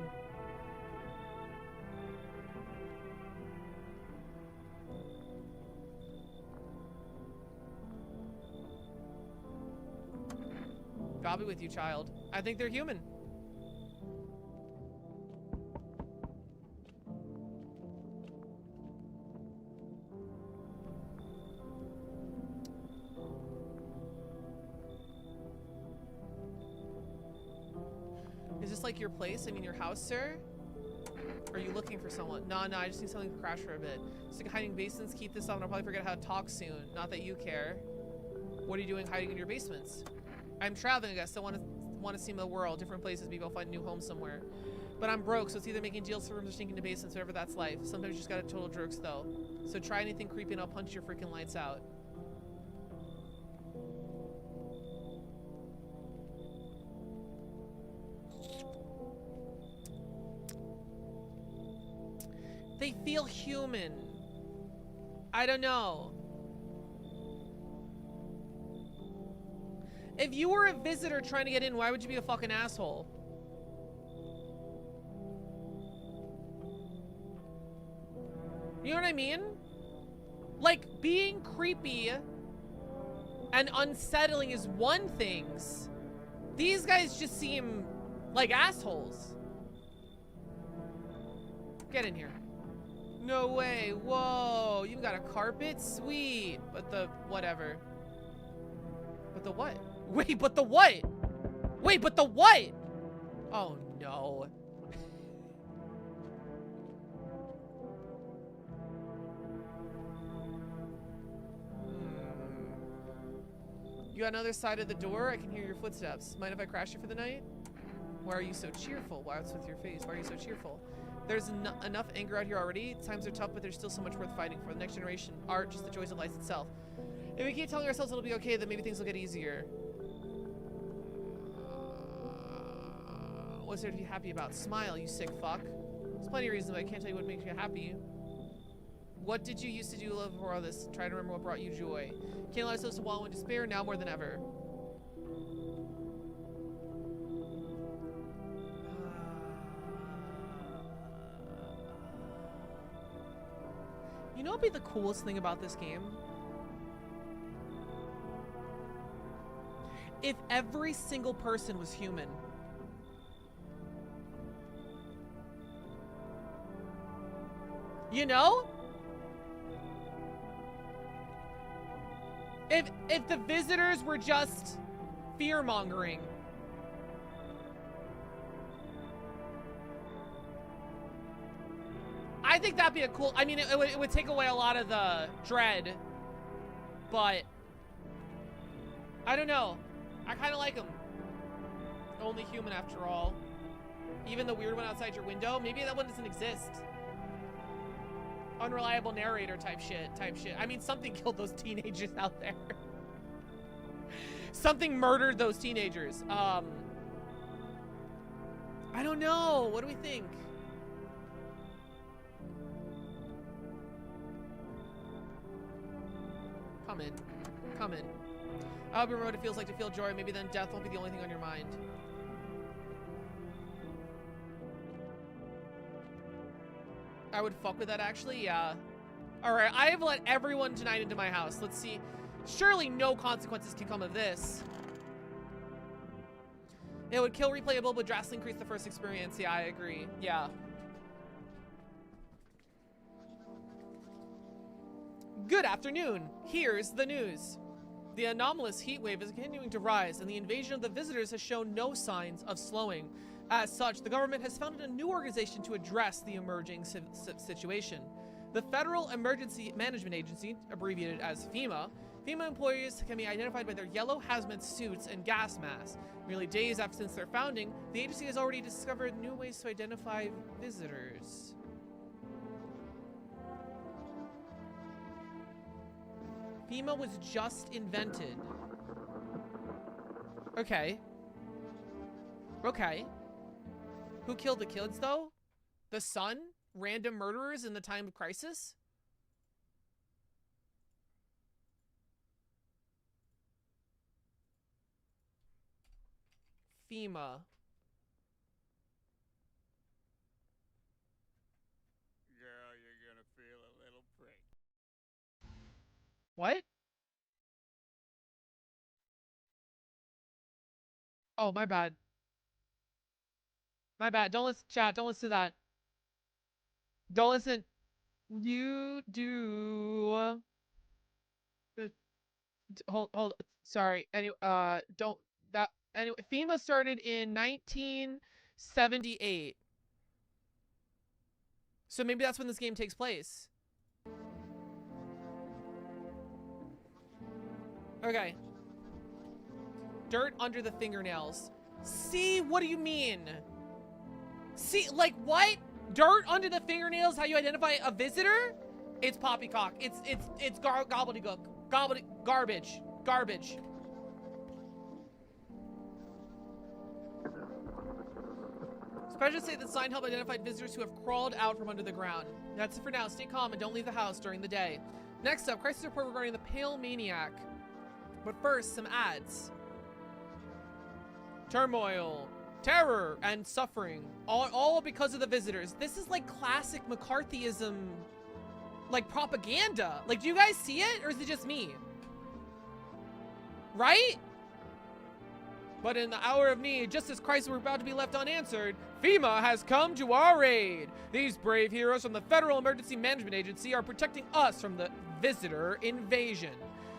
God be with you, child. I think they're human. Is this like your place? I mean your house, sir? Or are you looking for someone? No, I just need something to crash for a bit. Stick hiding basements, keep this up, and I'll probably forget how to talk soon. Not that you care. What are you doing hiding in your basements? I'm traveling, I guess. I want to see the world, different places. Maybe I'll find a new home somewhere. But I'm broke, so it's either making deals for rooms or sneaking into basements, whatever that's life. Sometimes you just gotta total jerks, though. So try anything creepy and I'll punch your freaking lights out. They feel human. I don't know. If you were a visitor trying to get in, why would you be a fucking asshole? You know what I mean? Like, being creepy and unsettling is one thing. These guys just seem like assholes. Get in here. No way. Whoa. You got a carpet? Sweet. But the whatever. But the what? Wait, but the what? Wait, but the what? Oh no. You on the other side of the door? I can hear your footsteps. Mind if I crash you for the night? Why are you so cheerful? What's with your face? Why are you so cheerful? There's enough anger out here already. Times are tough, but there's still so much worth fighting for. The next generation, art, just the joys of life itself. If we keep telling ourselves it'll be okay, then maybe things will get easier. What's there to be happy about? Smile, you sick fuck. There's plenty of reasons, but I can't tell you what makes you happy. What did you used to do love before all this? Try to remember what brought you joy. Can't allow ourselves to wallow in despair now more than ever. You know what'd be the coolest thing about this game? If every single person was human. You know? If the visitors were just fear-mongering. I think that'd be a cool, I mean, it would take away a lot of the dread, but I don't know. I kind of like them. Only human after all. Even the weird one outside your window, maybe that one doesn't exist. Unreliable narrator type shit. I mean, something killed those teenagers out there. Something murdered those teenagers. I don't know. What do we think? Come in. Come in. I hope you remember what it feels like to feel joy. Maybe then death won't be the only thing on your mind. I would fuck with that, actually. Yeah. All right. I have let everyone tonight into my house. Let's see. Surely no consequences can come of this. It would kill replayable, but drastically increase the first experience. Yeah, I agree. Yeah. Good afternoon. Here's the news. The anomalous heat wave is continuing to rise, and the invasion of the visitors has shown no signs of slowing. As such, the government has founded a new organization to address the emerging situation. The Federal Emergency Management Agency, abbreviated as FEMA, FEMA employees can be identified by their yellow hazmat suits and gas masks. Merely days since their founding, the agency has already discovered new ways to identify visitors. FEMA was just invented. Okay. Okay. Who killed the kids, though? The sun? Random murderers in the time of crisis? FEMA. Girl, you're gonna feel a little prick. What? Oh, my bad. My bad. Don't listen, chat. Don't listen to that. Don't listen. You do. Hold. Sorry. Anyway, don't. That. Anyway, FEMA started in 1978. So maybe that's when this game takes place. Okay. Dirt under the fingernails. See, what do you mean? See, like what? Dirt under the fingernails, how you identify a visitor? It's poppycock. It's gobbledygook. Garbage. Specialists say the sign helped identify visitors who have crawled out from under the ground. That's it for now. Stay calm and don't leave the house during the day. Next up, crisis report regarding the Pale Maniac. But first, some ads. Turmoil, terror, and suffering. All because of the visitors. This is like classic McCarthyism, like propaganda. Like, do you guys see it? Or is it just me? Right? But in the hour of need, just as crises were about to be left unanswered, FEMA has come to our aid. These brave heroes from the Federal Emergency Management Agency are protecting us from the visitor invasion.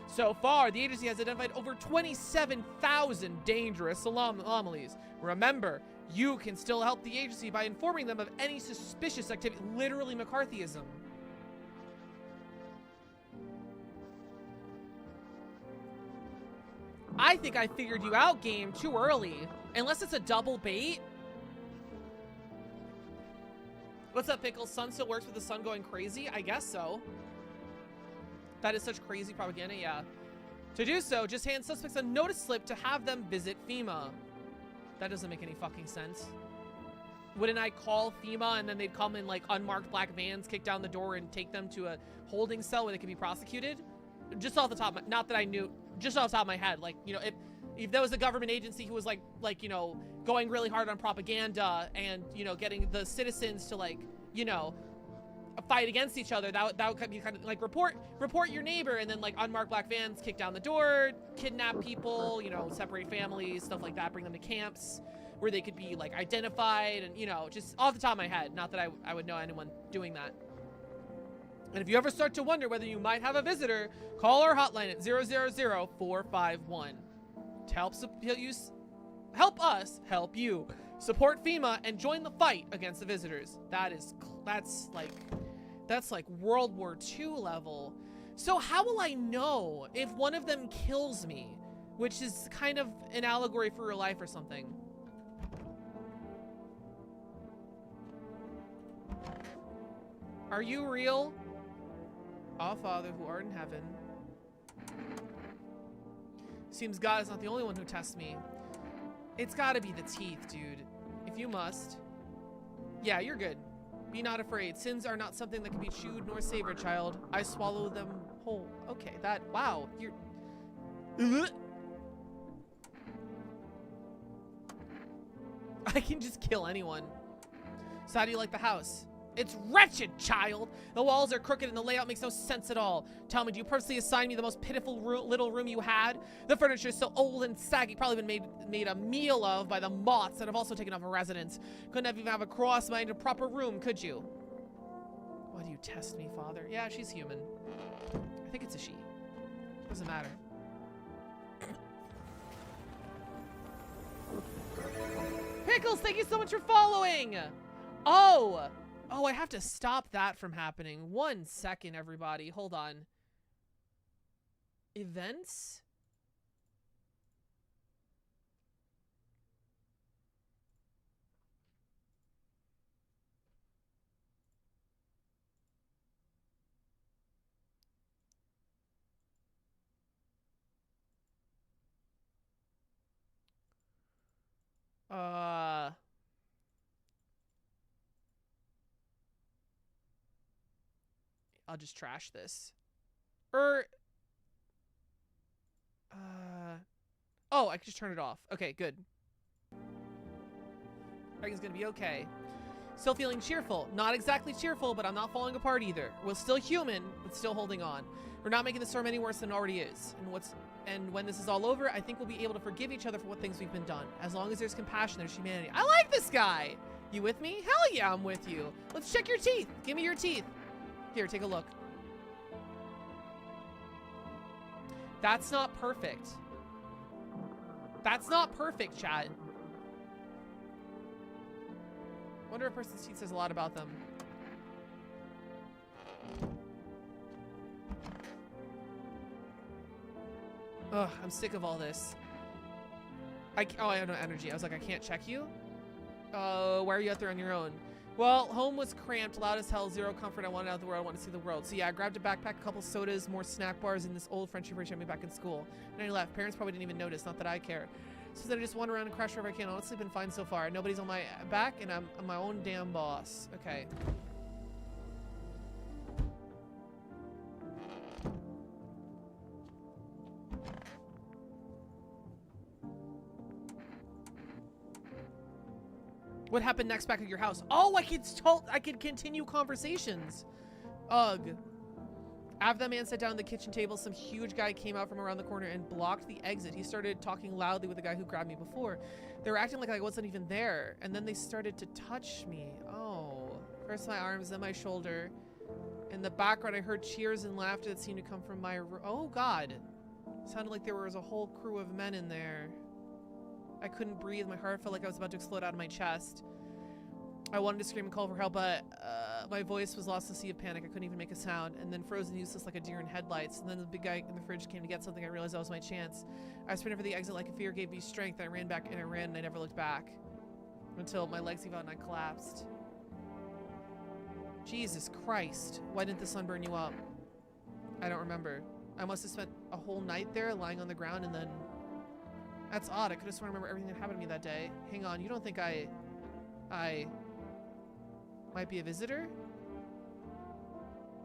So far, the agency has identified over 27,000 dangerous anomalies. Remember, you can still help the agency by informing them of any suspicious activity. Literally McCarthyism. I think I figured you out, game, too early. Unless it's a double bait. What's up, Pickles? Sun still works with the sun going crazy? I guess so. That is such crazy propaganda, yeah. To do so, just hand suspects a notice slip to have them visit FEMA. That doesn't make any fucking sense. Wouldn't I call FEMA and then they'd come in like unmarked black vans, kick down the door and take them to a holding cell where they could be prosecuted? Just off the top, not that I knew, just off the top of my head. Like, you know, if there was a government agency who was like, you know, going really hard on propaganda and, you know, getting the citizens to like, you know, fight against each other, that would be kind of like report your neighbor, and then like unmarked black vans kick down the door, kidnap people, you know, separate families, stuff like that, bring them to camps where they could be like identified, and you know, just off the top of my head, not that I would know anyone doing that. And if you ever start to wonder whether you might have a visitor, call our hotline at 000-451 to help us help you. Support FEMA and join the fight against the visitors. That's like World War II level. So how will I know if one of them kills me? Which is kind of an allegory for real life or something. Are you real? Our Father who art in heaven. Seems God is not the only one who tests me. It's gotta be the teeth, dude. If you must. Yeah, you're good. Be not afraid. Sins are not something that can be chewed nor savored, child. I swallow them whole. Okay, wow, you're... I can just kill anyone. So how do you like the house? It's wretched, child. The walls are crooked and the layout makes no sense at all. Tell me, do you purposely assign me the most pitiful little room you had? The furniture is so old and saggy, probably been made a meal of by the moths that have also taken over residence. Couldn't even have a cross-minded proper room, could you? Why do you test me, father? Yeah, she's human. I think it's a she. Doesn't matter. Pickles, thank you so much for following! Oh! Oh, I have to stop that from happening. 1 second, everybody. Hold on. Events? I'll just trash this. Oh, I can just turn it off. Okay, good. Everything's gonna be okay. Still feeling cheerful. Not exactly cheerful, but I'm not falling apart either. We're still human, but still holding on. We're not making the storm any worse than it already is. And when this is all over, I think we'll be able to forgive each other for what things we've been done. As long as there's compassion, there's humanity. I like this guy! You with me? Hell yeah, I'm with you. Let's check your teeth. Give me your teeth. Here, take a look. That's not perfect. That's not perfect, chat. Wonder if a person's teeth says a lot about them. Ugh, I'm sick of all this. Oh, I have no energy. I was like, I can't check you? Why are you out there on your own? Well, home was cramped, loud as hell, zero comfort. I wanted out of the world. I wanted to see the world. So yeah, I grabbed a backpack, a couple sodas, more snack bars, and this old friendship bridge had me back in school. And I left. Parents probably didn't even notice. Not that I care. So then I just wander around and crash wherever I can. Honestly, been fine so far. Nobody's on my back, and I'm my own damn boss. Okay. What happened next back at your house? Oh, I could continue conversations. Ugh. After that man sat down at the kitchen table, some huge guy came out from around the corner and blocked the exit. He started talking loudly with the guy who grabbed me before. They were acting like I wasn't even there. And then they started to touch me. Oh. First my arms, then my shoulder. In the background, I heard cheers and laughter that seemed to come from my room. Oh, God. Sounded like there was a whole crew of men in there. I couldn't breathe. My heart felt like I was about to explode out of my chest. I wanted to scream and call for help, but my voice was lost in a sea of panic. I couldn't even make a sound. And then frozen useless like a deer in headlights. And then the big guy in the fridge came to get something. I realized that was my chance. I sprinted for the exit like a fear gave me strength. I ran back and I ran and I never looked back. Until my legs gave out and I collapsed. Jesus Christ. Why didn't the sun burn you up? I don't remember. I must have spent a whole night there lying on the ground and then... That's odd. I could have sworn I remember everything that happened to me that day. Hang on, you don't think I might be a visitor?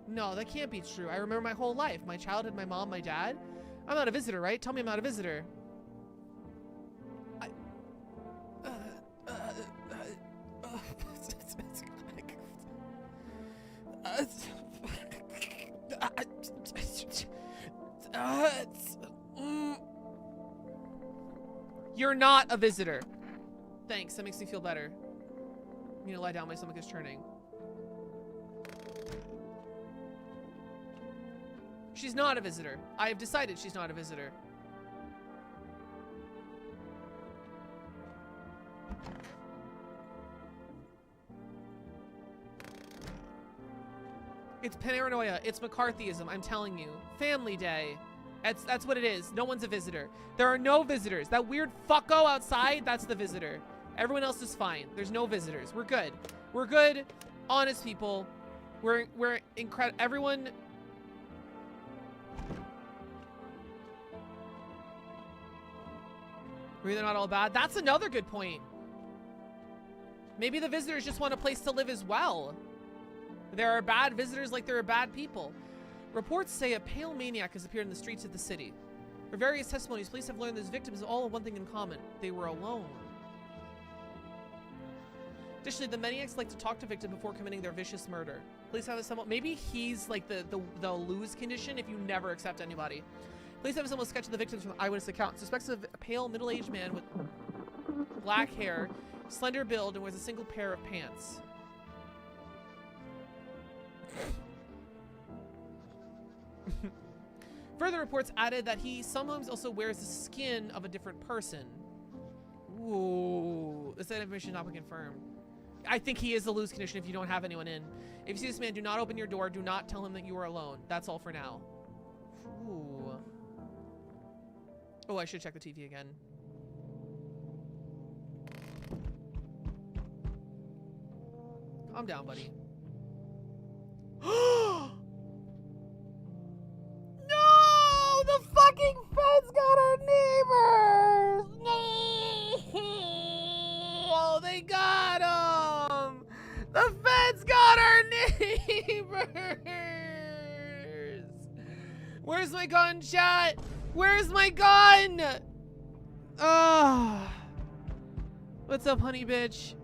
No, that can't be true. I remember my whole life. My childhood, my mom, my dad. I'm not a visitor, right? Tell me I'm not a visitor. You're not a visitor. Thanks, that makes me feel better. I'm gonna lie down, my stomach is churning. She's not a visitor. I have decided she's not a visitor. It's paranoia. It's McCarthyism. I'm telling you. Family Day. That's what it is. No one's a visitor. There are no visitors. That weird fucko outside, that's the visitor. Everyone else is fine. There's no visitors. We're good. We're good. Honest people. We're incredible. Everyone... Maybe they're not all bad. That's another good point. Maybe the visitors just want a place to live as well. There are bad visitors like there are bad people. Reports say a pale maniac has appeared in the streets of the city. For various testimonies, police have learned these victims all have one thing in common. They were alone. Additionally, the maniacs like to talk to victims before committing their vicious murder. Police have someone. Maybe he's like the lose condition if you never accept anybody. Police have someone sketch of the victims from the eyewitness account. Suspects a pale middle-aged man with black hair, slender build, and wears a single pair of pants. Further reports added that he sometimes also wears the skin of a different person. Ooh, this information not been confirmed. I think he is the lose condition if you don't have anyone in. If you see this man, do not open your door. Do not tell him that you are alone. That's all for now. Ooh. Oh, I should check the TV again. Calm down, buddy. No! The fucking feds got our neighbors! Oh, they got them! The feds got our neighbors! Where's my gunshot? Where's my gun? What's up, honey bitch?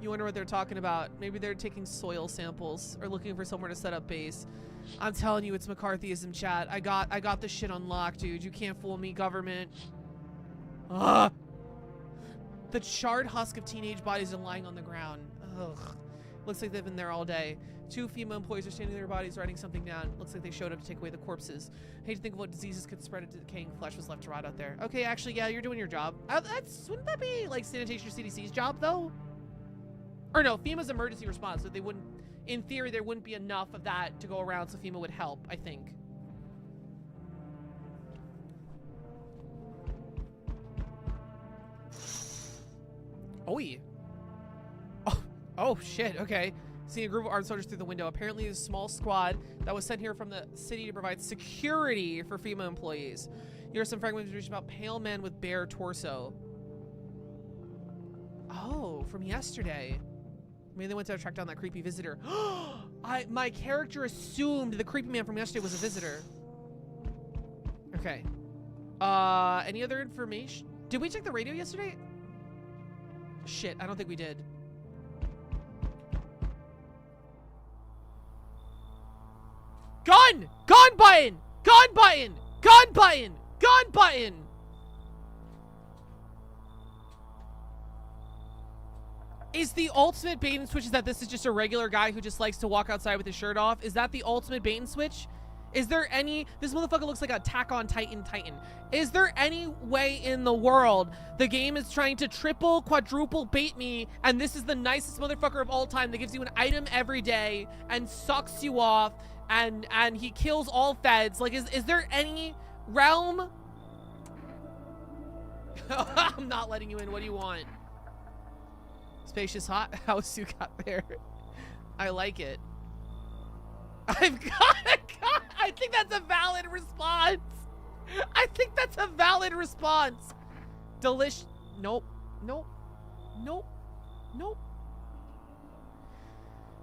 You wonder what they're talking about. Maybe they're taking soil samples or looking for somewhere to set up base. I'm telling you, it's McCarthyism, chat. I got this shit on lock, dude. You can't fool me, government. Ugh. The charred husk of teenage bodies are lying on the ground. Ugh. Looks like they've been there all day. 2 female employees are standing near their bodies writing something down. Looks like they showed up to take away the corpses. Hate to think of what diseases could spread into decaying flesh was left to rot out there. Okay, actually, yeah, you're doing your job. Wouldn't that be like sanitation or CDC's job, though? Or no, FEMA's emergency response, so they wouldn't, in theory, there wouldn't be enough of that to go around, so FEMA would help, I think. Oh, yeah. Oh, shit, okay. Seeing a group of armed soldiers through the window. Apparently, a small squad that was sent here from the city to provide security for FEMA employees. Here are some fragments information about pale men with bare torso. Oh, from yesterday. Maybe they went to track down that creepy visitor. My character assumed the creepy man from yesterday was a visitor. Okay. Any other information? Did we check the radio yesterday? Shit, I don't think we did. Gun! Gun button! Gun button! Gun button! Gun button! Is the ultimate bait and switch is that this is just a regular guy who just likes to walk outside with his shirt off? Is that the ultimate bait and switch? Is there any... This motherfucker looks like a Attack on Titan Titan. Is there any way in the world the game is trying to triple, quadruple bait me, and this is the nicest motherfucker of all time that gives you an item every day and sucks you off, and he kills all feds? Like, is there any realm? I'm not letting you in. What do you want? Spacious hot house you got there. I like it. I've got a gun. I think that's a valid response. I think that's a valid response. Nope. Nope. Nope. Nope.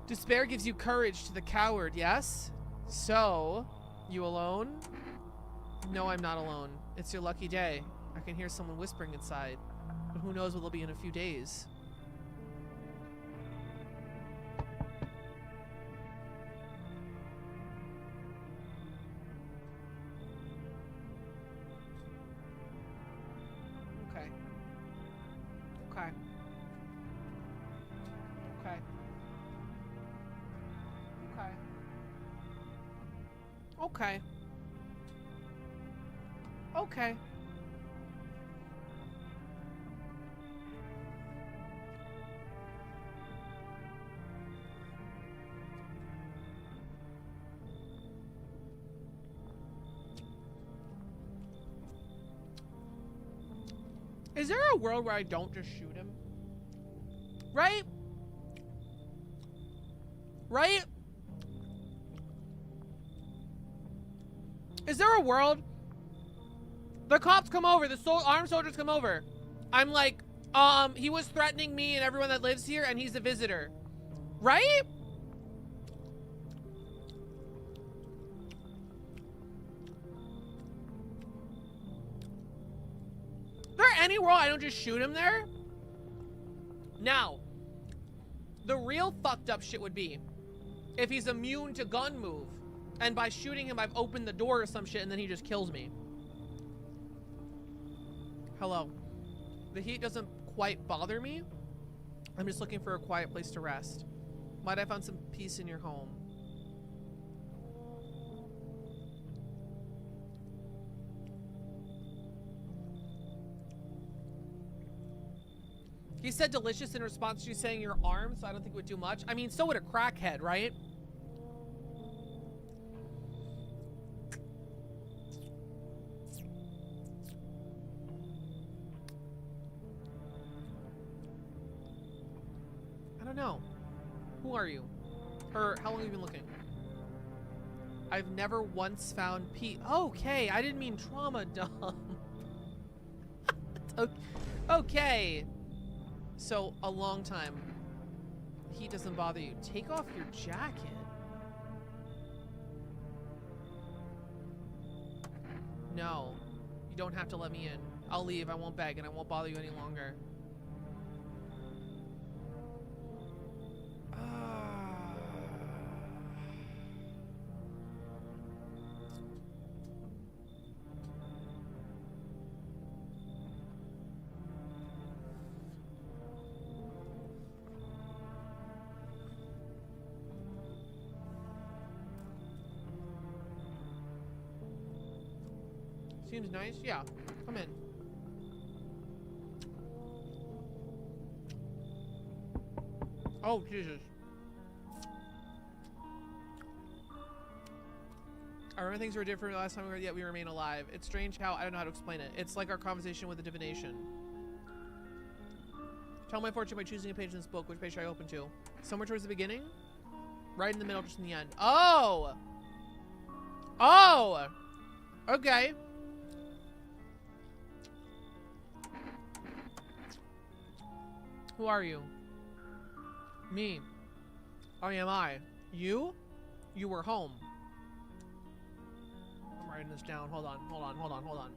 Despair gives you courage to the coward, yes? So, you alone? No, I'm not alone. It's your lucky day. I can hear someone whispering inside. But who knows what it'll be in a few days. Okay. Okay. Is there a world where I don't just shoot him? Right? Right? Is there a world? The cops come over, the armed soldiers come over. I'm like, he was threatening me and everyone that lives here, and he's a visitor. Right? Is there any world I don't just shoot him there? Now, The real fucked up shit would be if he's immune to gun move, and by shooting him, I've opened the door or some shit, and then he just kills me. Hello. The heat doesn't quite bother me. I'm just looking for a quiet place to rest. Might I find some peace in your home? He said delicious in response to you saying your arm, so I don't think it would do much. I mean, so would a crackhead, right? I don't know. Who are you? Or how long have you been looking? I've never once found peace. Okay, I didn't mean trauma dumb. Okay. So, a long time. Heat doesn't bother you. Take off your jacket. No. You don't have to let me in. I'll leave. I won't beg and I won't bother you any longer. Seems nice. Yeah. Come in. Oh, Jesus. I remember things were different last time we were, yet we remain alive. It's strange how, I don't know how to explain it. It's like our conversation with the divination. Tell my fortune by choosing a page in this book. Which page should I open to? Somewhere towards the beginning? Right in the middle, just in the end. Oh! Oh! Okay. Who are you? Me. I am I. You? You were home. I'm writing this down. Hold on, hold on, hold on, hold on.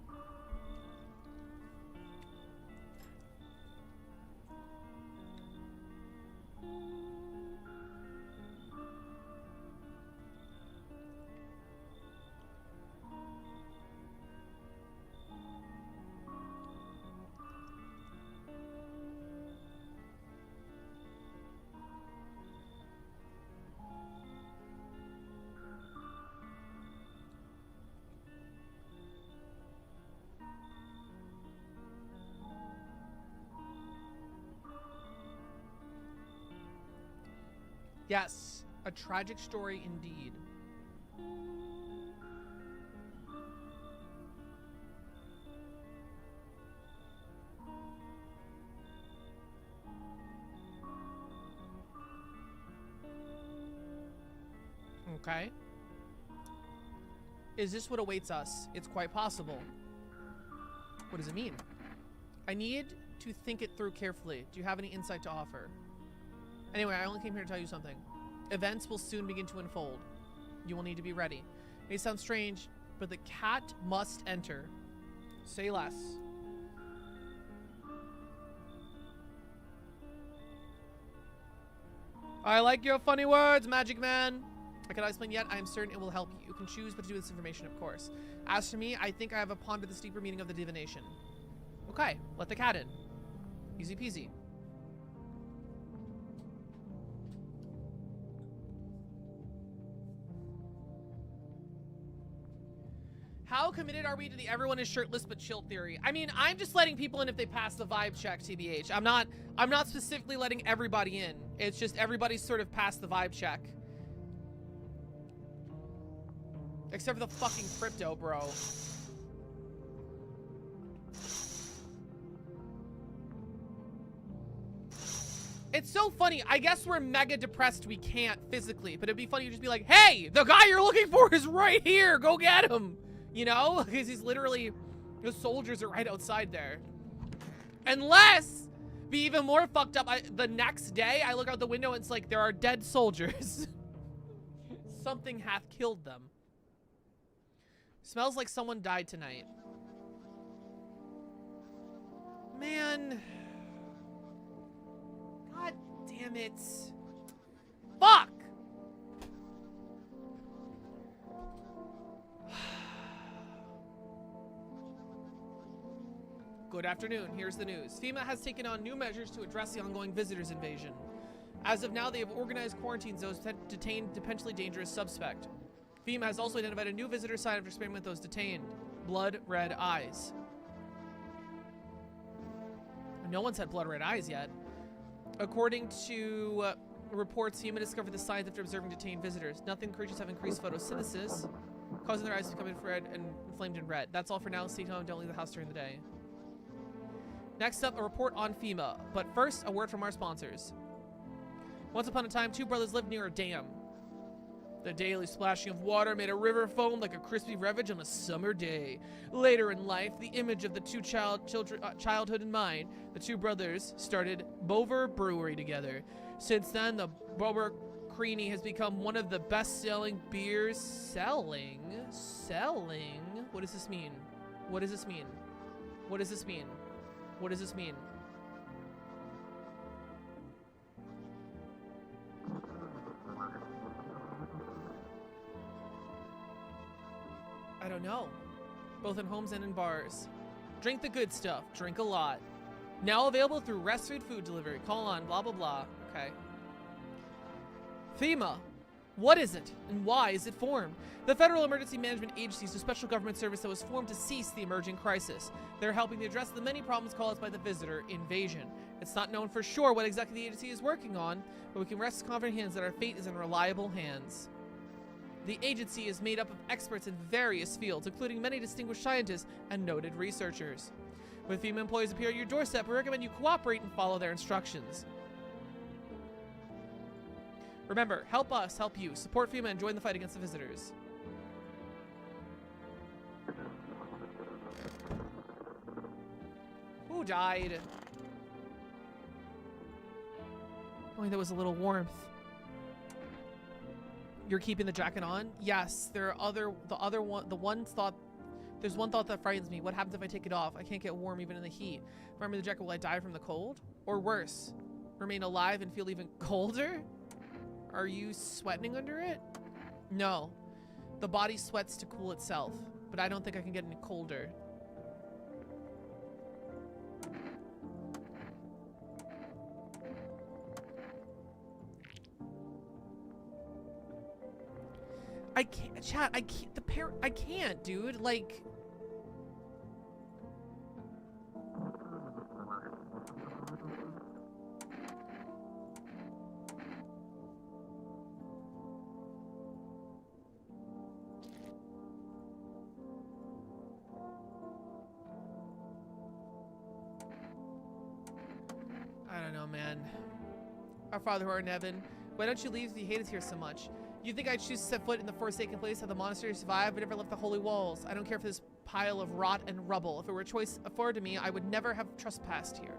Yes, a tragic story indeed. Okay. Is this what awaits us? It's quite possible. What does it mean? I need to think it through carefully. Do you have any insight to offer? Anyway, I only came here to tell you something. Events will soon begin to unfold. You will need to be ready. It may sound strange, but the cat must enter. Say less. I like your funny words, Magic Man. I cannot explain yet. I am certain it will help you. You can choose what to do with this information, of course. As for me, I think I have pondered the deeper meaning of the divination. Okay, let the cat in. Easy peasy. How committed are we to the everyone is shirtless but chill theory? I mean, I'm just letting people in if they pass the vibe check, TBH. I'm not specifically letting everybody in. It's just everybody's sort of passed the vibe check. Except for the fucking crypto, bro. It's so funny. I guess we're mega depressed we can't physically, but it'd be funny to just be like, hey, the guy you're looking for is right here. Go get him. You know? Because he's literally, the soldiers are right outside there. Unless, be even more fucked up, the next day I look out the window and it's like, there are dead soldiers. Something hath killed them. Smells like someone died tonight. Man. God damn it. Fuck! Good afternoon. Here's the news. FEMA has taken on new measures to address the ongoing visitors invasion. As of now, they have organized quarantine zones to detain potentially dangerous suspect. FEMA has also identified a new visitor sign after experiment with those detained. Blood red eyes. No one's had blood red eyes yet. According to reports, FEMA discovered the signs after observing detained visitors. Nothing creatures have increased photosynthesis, causing their eyes to become infrared and inflamed in red. That's all for now. Stay home. Don't leave the house during the day. Next up, a report on FEMA. But first, a word from our sponsors. Once upon a time, two brothers lived near a dam. The daily splashing of water made a river foam like a crispy beverage on a summer day. Later in life, the image of the two childhood in mind, the two brothers started Bover Brewery together. Since then, the Bover Creamy has become one of the best-selling beers selling? What does this mean? What does this mean? What does this mean? What does this mean? I don't know. Both in homes and in bars. Drink the good stuff. Drink a lot. Now available through Rest Food delivery. Call on blah blah blah. Okay. FEMA. What is it and why is it formed? The Federal Emergency Management Agency is a special government service that was formed to cease the emerging crisis. They're helping to address the many problems caused by the visitor invasion. It's not known for sure what exactly the agency is working on, but we can rest confident hands that our fate is in reliable hands. The agency is made up of experts in various fields, including many distinguished scientists and noted researchers. When FEMA employees appear at your doorstep, we recommend you cooperate and follow their instructions. Remember, help us help you. Support FEMA and join the fight against the visitors. Who died? Only there was a little warmth. You're keeping the jacket on? Yes. There's one thought that frightens me. What happens if I take it off? I can't get warm even in the heat. If I remove the jacket, will I die from the cold? Or worse, remain alive and feel even colder? Are you sweating under it? No. The body sweats to cool itself, but I don't think I can get any colder. I can't, chat, I can't, dude, like... I don't know, man. Our Father who art in heaven, why don't you leave if you hate us here so much? You think I'd choose to set foot in the forsaken place of the monastery to survive, but never left the holy walls. I don't care for this pile of rot and rubble. If it were a choice afforded to me, I would never have trespassed here.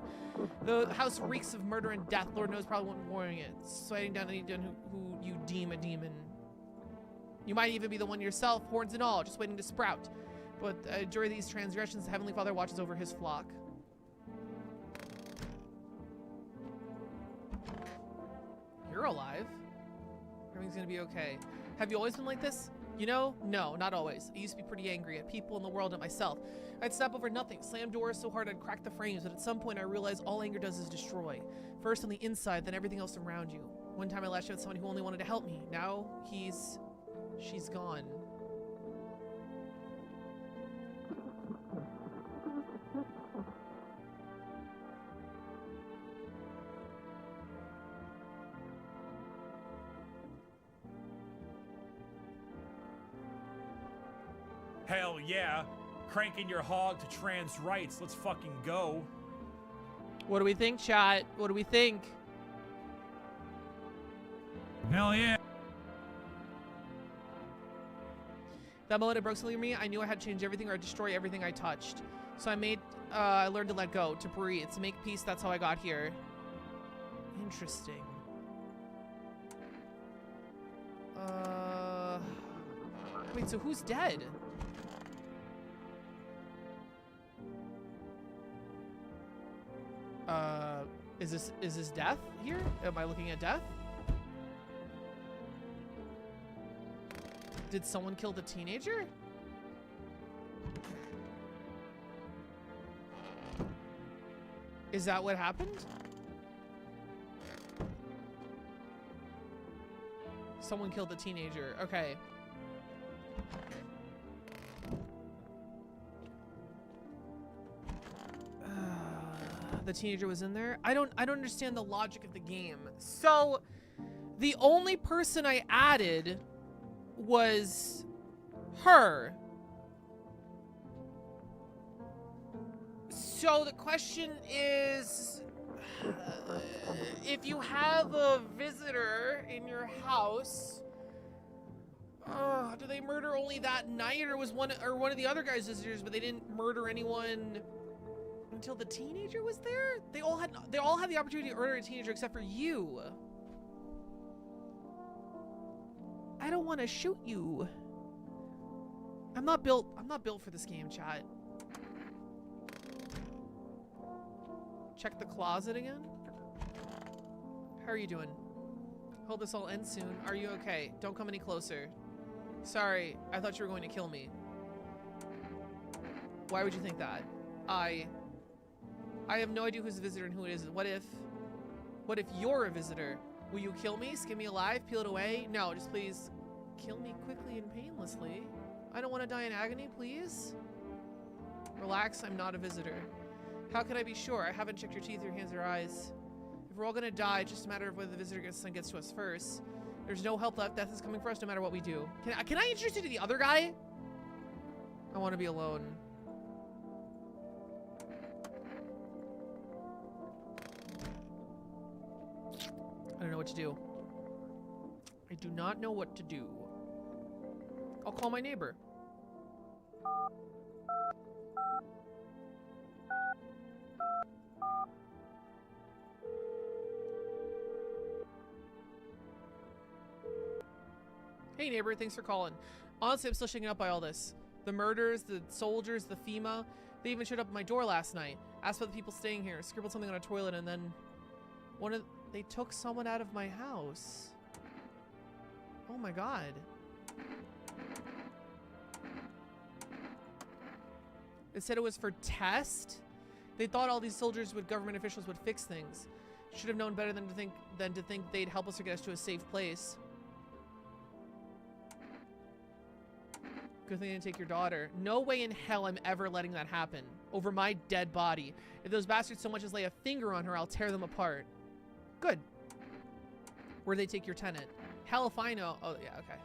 The house reeks of murder and death. Lord knows probably won't warning it. Sweating down anyone who you deem a demon. You might even be the one yourself, horns and all, just waiting to sprout. But during these transgressions, the Heavenly Father watches over his flock. You're alive. Everything's gonna be okay. Have you always been like this? You know, no, not always. I used to be pretty angry at people in the world and at myself. I'd stop over nothing, slam doors so hard I'd crack the frames, but at some point I realized all anger does is destroy. First on the inside, then everything else around you. One time I lashed out at someone who only wanted to help me. Now she's gone. Hell yeah. Cranking your hog to trans rights. Let's fucking go. What do we think, chat? What do we think? Hell yeah. That moment it broke something in me. I knew I had to change everything or destroy everything I touched. So I learned to let go, to breathe, to make peace. That's how I got here. Interesting. Wait, so who's dead? Is this death here? Am I looking at death? Did someone kill the teenager? Is that what happened? Someone killed the teenager. Okay. The teenager was in there. I don't understand the logic of the game. So the only person I added was her. So the question is, if you have a visitor in your house, do they murder only that night, or was one of the other guys visitors, but they didn't murder anyone until the teenager was there? They all had the opportunity to murder a teenager except for you. I don't want to shoot you. I'm not built for this game, chat. Check the closet again. How are you doing? Hope this all ends soon. Are you okay? Don't come any closer. Sorry, I thought you were going to kill me. Why would you think that? I have no idea who's the visitor and who it is. What if you're a visitor? Will you kill me? Skin me alive? Peel it away? No, just please kill me quickly and painlessly. I don't want to die in agony, please. Relax, I'm not a visitor. How can I be sure? I haven't checked your teeth, your hands, or eyes. If we're all gonna die, it's just a matter of whether the visitor gets to us first. There's no help left. Death is coming for us no matter what we do. Can I introduce you to the other guy? I want to be alone. I don't know what to do. I do not know what to do. I'll call my neighbor. Hey neighbor, thanks for calling. Honestly, I'm still shaken up by all this. The murders, the soldiers, the FEMA. They even showed up at my door last night. Asked for the people staying here. Scribbled something on a toilet and then they took someone out of my house. Oh my god. It said it was for test. They thought all these government officials would fix things. Should have known better than to think they'd help us or get us to a safe place. Good thing they didn't take your daughter. No way in hell I'm ever letting that happen. Over my dead body. If those bastards so much as lay a finger on her, I'll tear them apart. Good. Where'd they take your tenant? Hell if I know. Oh, yeah, okay.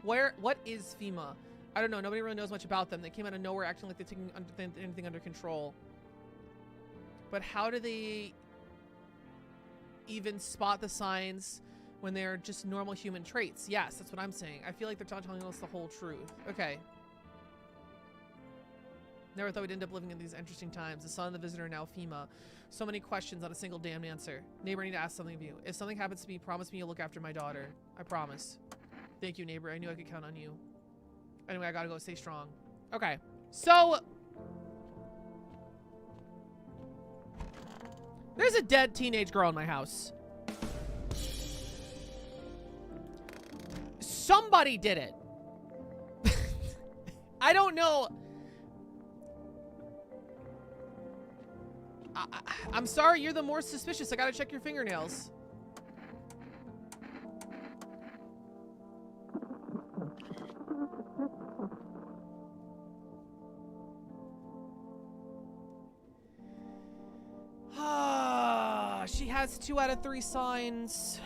What is FEMA? I don't know. Nobody really knows much about them. They came out of nowhere acting like they're taking anything under control. But how do they even spot the signs when they're just normal human traits? Yes, that's what I'm saying. I feel like they're not telling us the whole truth. Okay. Never thought we'd end up living in these interesting times. The son, the visitor, now FEMA. So many questions, not a single damn answer. Neighbor, I need to ask something of you. If something happens to me, promise me you'll look after my daughter. I promise. Thank you, neighbor. I knew I could count on you. Anyway, I gotta go. Stay strong. Okay. So there's a dead teenage girl in my house. Somebody did it. I don't know. I'm sorry, you're the more suspicious. I gotta check your fingernails. She has 2 out of 3 signs.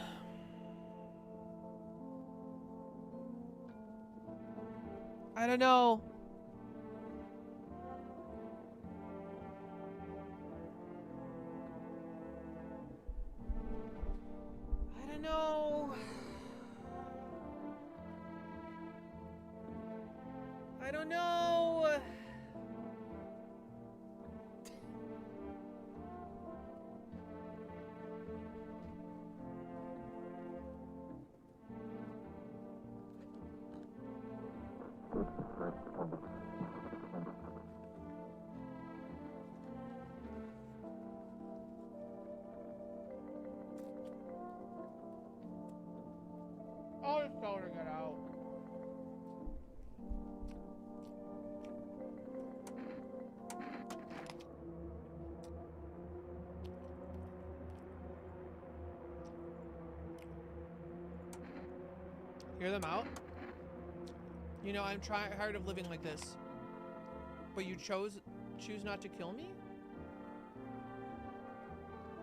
I don't know. I don't know. I don't know. I'll just tell her to get out. Hear them out? You know, I'm tired of living like this. But you choose not to kill me?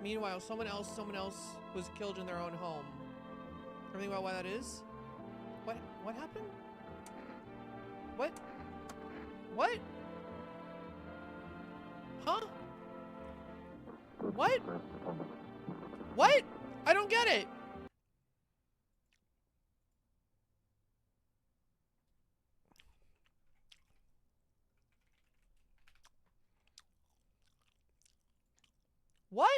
Meanwhile, someone else was killed in their own home. Everything about why that is? What happened? What? What? Huh? What? What? I don't get it. What?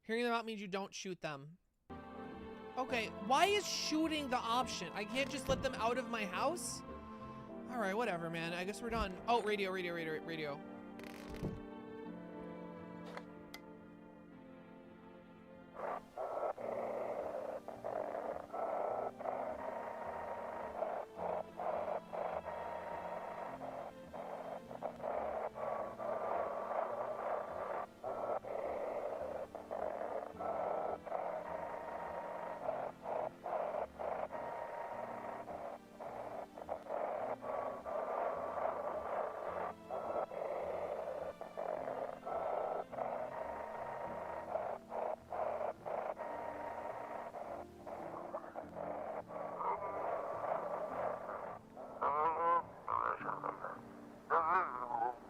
Hearing them out means you don't shoot them. Okay, why is shooting the option? I can't just let them out of my house? Alright, whatever, man. I guess we're done. Oh, radio.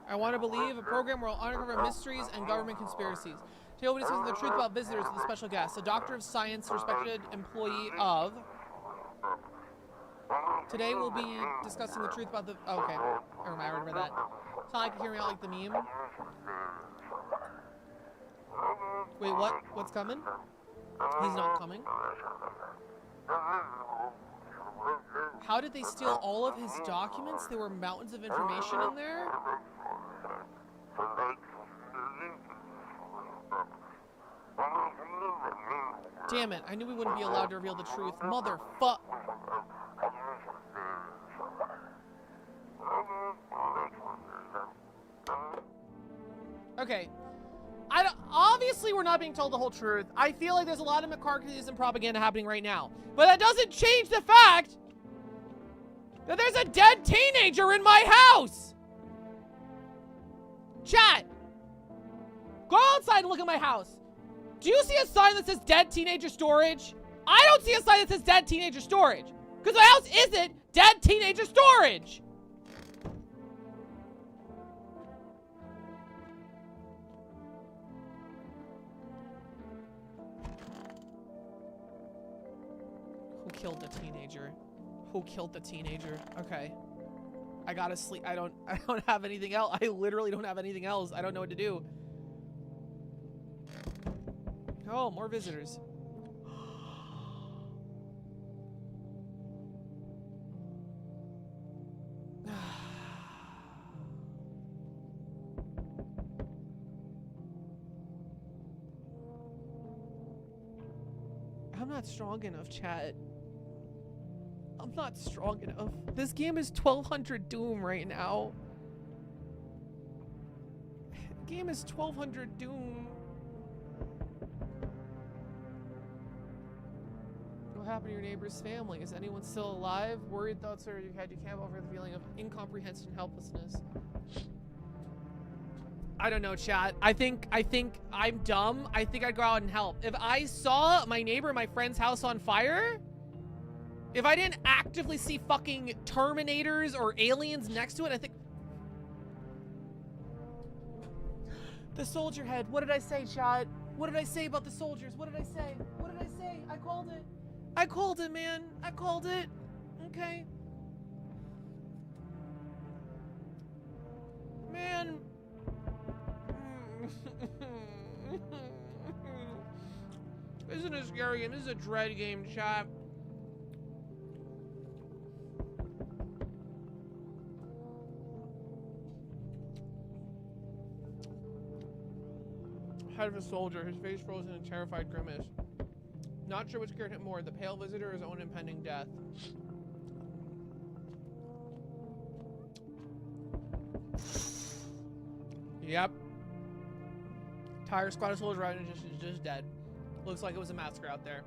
I want to believe a program where we'll uncover mysteries and government conspiracies. Today we'll be discussing the truth about visitors with a special guest, a doctor of science, respected employee of... Today we'll be discussing the truth about the... Oh, okay. Never mind, I already read that. It's not like you hear me out like the meme. Wait, what? What's coming? He's not coming. How did they steal all of his documents? There were mountains of information in there? Damn it, I knew we wouldn't be allowed to reveal the truth. Motherfuck. Okay. Obviously, we're not being told the whole truth. I feel like there's a lot of McCarthyism propaganda happening right now. But that doesn't change the fact that there's a dead teenager in my house! Chat! Go outside and look at my house. Do you see a sign that says dead teenager storage? I don't see a sign that says dead teenager storage. Because my house isn't dead teenager storage! Who killed the teenager? Who killed the teenager? Okay. I gotta sleep. I don't have anything else. I literally don't have anything else. I don't know what to do. Oh, more visitors. I'm not strong enough, chat. I'm not strong enough. This game is 1200 Doom right now. The game is 1200 Doom. What happened to your neighbor's family? Is anyone still alive? Worried thoughts are you had you can't over the feeling of incomprehension and helplessness. I don't know, chat. I think I'm dumb. I think I'd go out and help. If I saw my neighbor, my friend's house on fire, if I didn't actively see fucking Terminators or aliens next to it, I think... The soldier head. What did I say, chat? What did I say about the soldiers? What did I say? What did I say? I called it. I called it, man. I called it. Okay. Man. Isn't it a scary game? This is a dread game, chat. Head of a soldier, his face frozen in terrified grimace. Not sure what scared him more, the pale visitor or his own impending death. Yep. Entire squad of soldiers riding is just dead. Looks like it was a massacre out there.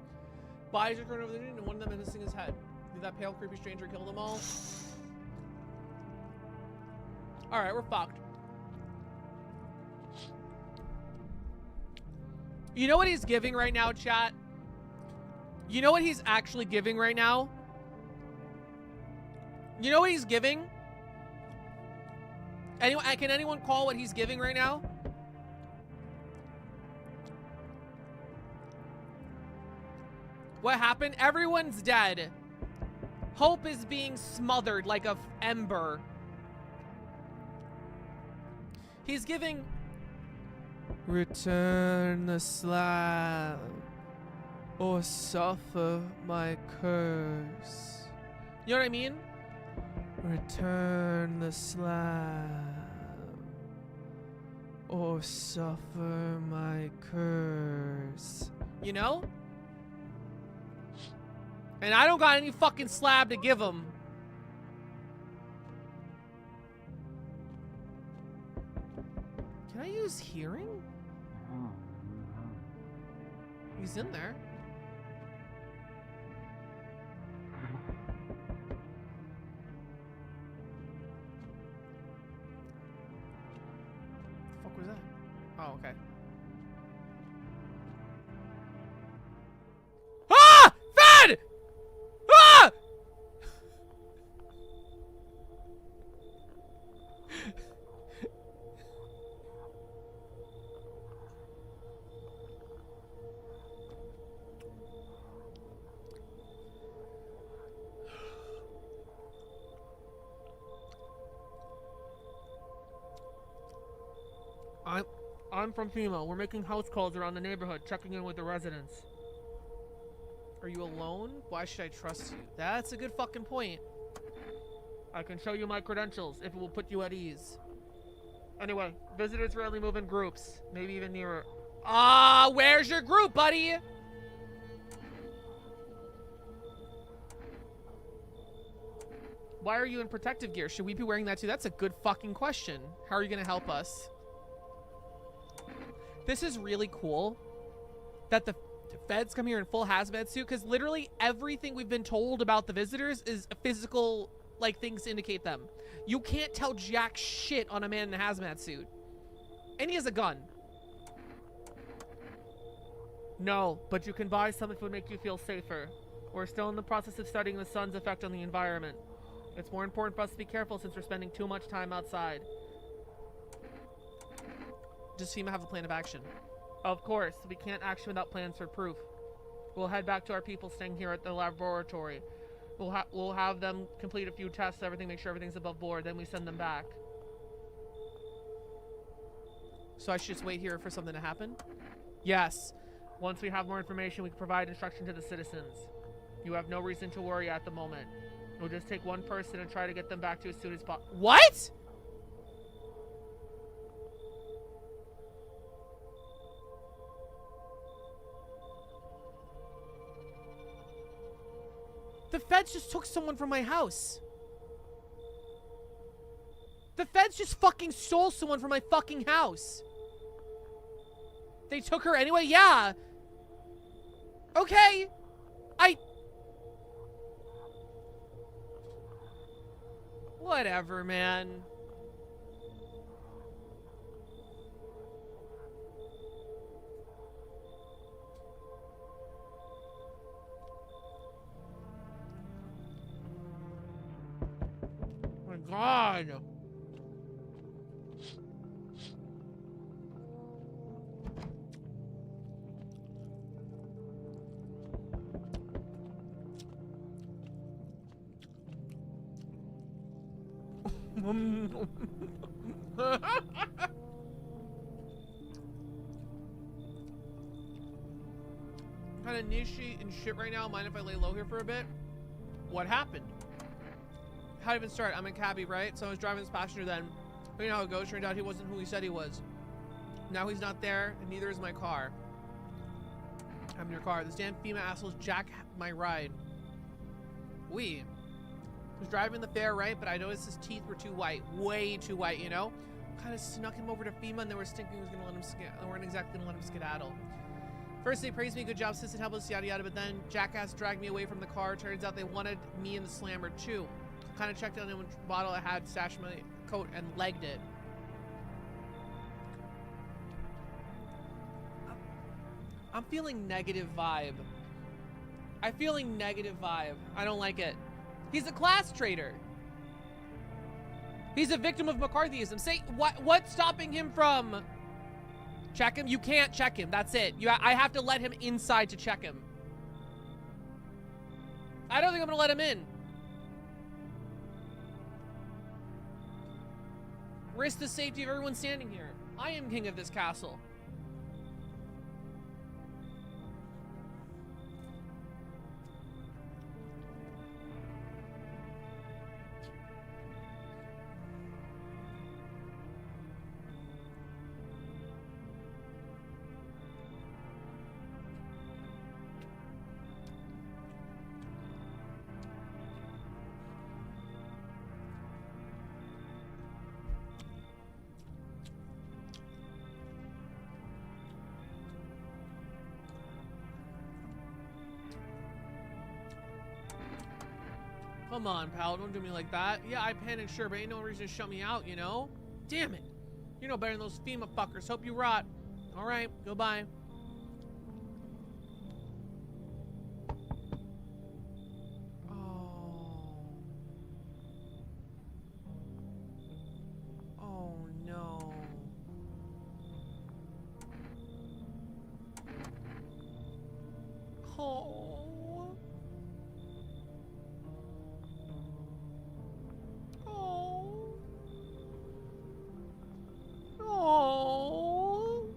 Bodies are thrown over the moon and one of them is missing his head. Did that pale, creepy stranger kill them all? Alright, we're fucked. You know what he's giving right now, chat? You know what he's actually giving right now? You know what he's giving? Anyone, can anyone call what he's giving right now? What happened? Everyone's dead. Hope is being smothered like a ember. He's giving... Return the slab, or suffer my curse. You know what I mean? Return the slab, or suffer my curse. You know? And I don't got any fucking slab to give him. Can I use hearing? He's in there. The fuck was that? Oh, okay. Ah! Fed! Ah! I'm from FEMA. We're making house calls around the neighborhood, checking in with the residents. Are you alone? Why should I trust you? That's a good fucking point. I can show you my credentials if it will put you at ease. Anyway, visitors rarely move in groups, maybe even nearer. Ah, where's your group, buddy? Why are you in protective gear? Should we be wearing that too? That's a good fucking question. How are you gonna help us? This is really cool that the feds come here in full hazmat suit, because literally everything we've been told about the visitors is physical, like, things to indicate them. You can't tell jack shit on a man in a hazmat suit. And he has a gun. No, but you can buy something that would make you feel safer. We're still in the process of studying the sun's effect on the environment. It's more important for us to be careful since we're spending too much time outside. Does FEMA have a plan of action? Of course, we can't action without plans for proof. We'll head back to our people staying here at the laboratory. We'll have them complete a few tests, everything, make sure everything's above board, then we send them back. So I should just wait here for something to happen? Yes. Once we have more information, we can provide instruction to the citizens. You have no reason to worry at the moment. We'll just take one person and try to get them back to you as soon as possible. What?! The feds just took someone from my house. The feds just fucking stole someone from my fucking house. They took her anyway? Yeah. Okay. Whatever, man. God. Kind of niche and shit right now. Mind if I lay low here for a bit? What happened? How did it even start? I'm in cabbie, right? So I was driving this passenger then. But you know how it goes. Turned out he wasn't who he said he was. Now he's not there, and neither is my car. I'm in your car. This damn FEMA assholes jack my ride. We was driving the fair, right? But I noticed his teeth were too white. Way too white, you know? Kind of snuck him over to FEMA, and they were thinking we weren't exactly gonna let him skedaddle. First they praised me, good job, assistant, help us, yada yada, but then jackass dragged me away from the car. Turns out they wanted me in the slammer too. Kind of checked out in which bottle I had stashed in my coat and legged it. I'm feeling negative vibe. I'm feeling negative vibe. I don't like it. He's a class traitor. He's a victim of McCarthyism. Say, what's stopping him from... Check him? You can't check him. That's it. I have to let him inside to check him. I don't think I'm gonna let him in. Risk the safety of everyone standing here. I am king of this castle. Come on, pal, don't do me like that. Yeah, I panicked, sure, but ain't no reason to shut me out, you know? Damn it. You're no better than those FEMA fuckers. Hope you rot. All right, goodbye. Oh, no. Oh. Oh.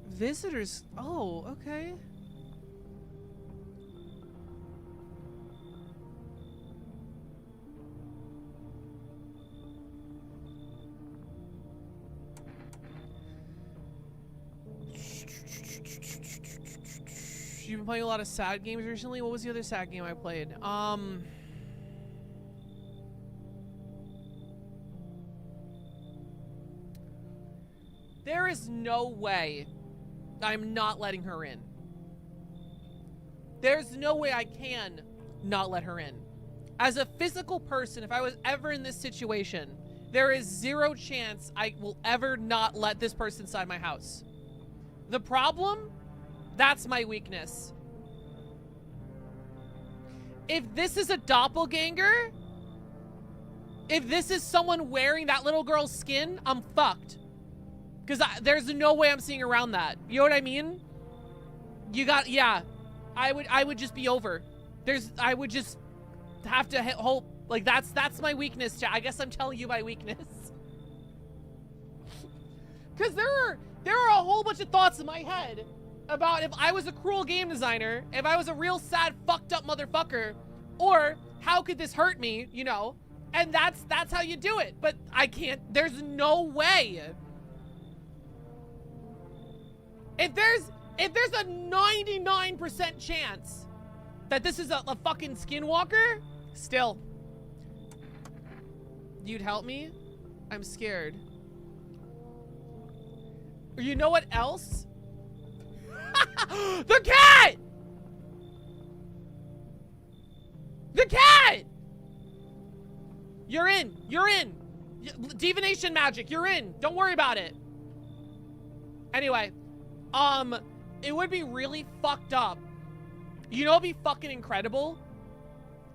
Visitors. Oh, okay. You've been playing a lot of sad games recently? What was the other sad game I played? There is no way I'm not letting her in. There's no way I can not let her in. As a physical person, if I was ever in this situation, there is zero chance I will ever not let this person inside my house. The problem? That's my weakness. If this is a doppelganger, if this is someone wearing that little girl's skin, I'm fucked. Because there's no way I'm seeing around that. You know what I mean? You got, yeah. I would just be over. I would just have to hope. Like, that's my weakness. I guess I'm telling you my weakness. Because there are a whole bunch of thoughts in my head about if I was a cruel game designer, if I was a real sad, fucked up motherfucker, or how could this hurt me, you know? And that's how you do it. But I can't, there's no way. If there's a 99% chance that this is a fucking skinwalker, still. You'd help me? I'm scared. Or you know what else? The cat! The cat! You're in. You're in. Divination magic. You're in. Don't worry about it. Anyway, it would be really fucked up. You know, it'd be fucking incredible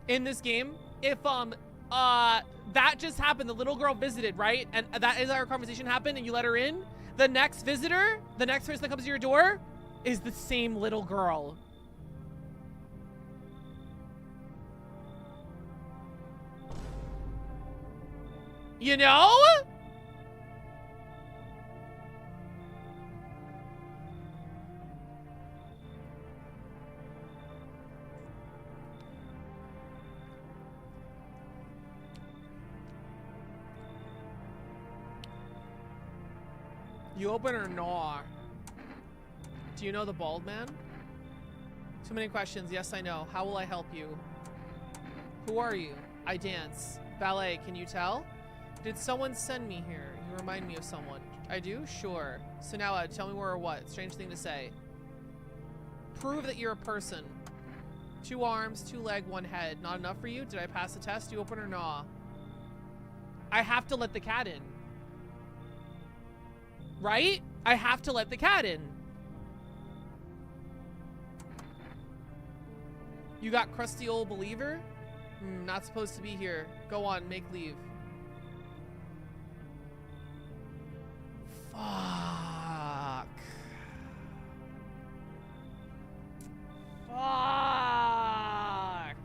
in this game if that just happened. The little girl visited, right? And that is our conversation happened, and you let her in. The next visitor, the next person that comes to your door, is the same little girl. You know? You open or no? Do you know the bald man? Too many questions. Yes, I know. How will I help you? Who are you? I dance. Ballet, can you tell? Did someone send me here? You remind me of someone. I do? Sure. So now tell me where or what. Strange thing to say. Prove that you're a person. 2 arms, 2 legs, 1 head. Not enough for you? Did I pass the test? You open or nah? I have to let the cat in. Right? I have to let the cat in. You got crusty old believer? Not supposed to be here. Go on, make leave. Fuck. Fuck.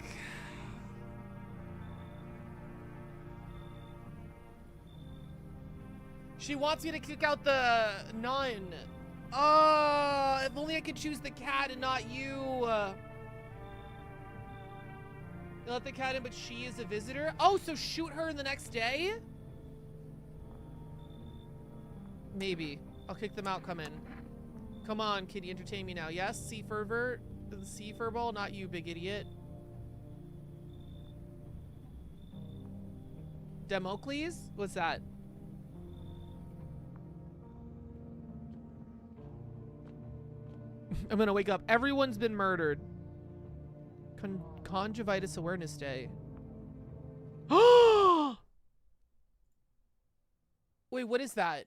She wants me to kick out the nun. If only I could choose the cat and not you. You let the cat in, but she is a visitor? Oh, so shoot her the next day? Maybe. I'll kick them out, come in. Come on, kitty, entertain me now. Yes, sea fervor. Sea furball, not you, big idiot. Democles? What's that? I'm gonna wake up. Everyone's been murdered. Conjunctivitis Awareness Day. Wait, what is that?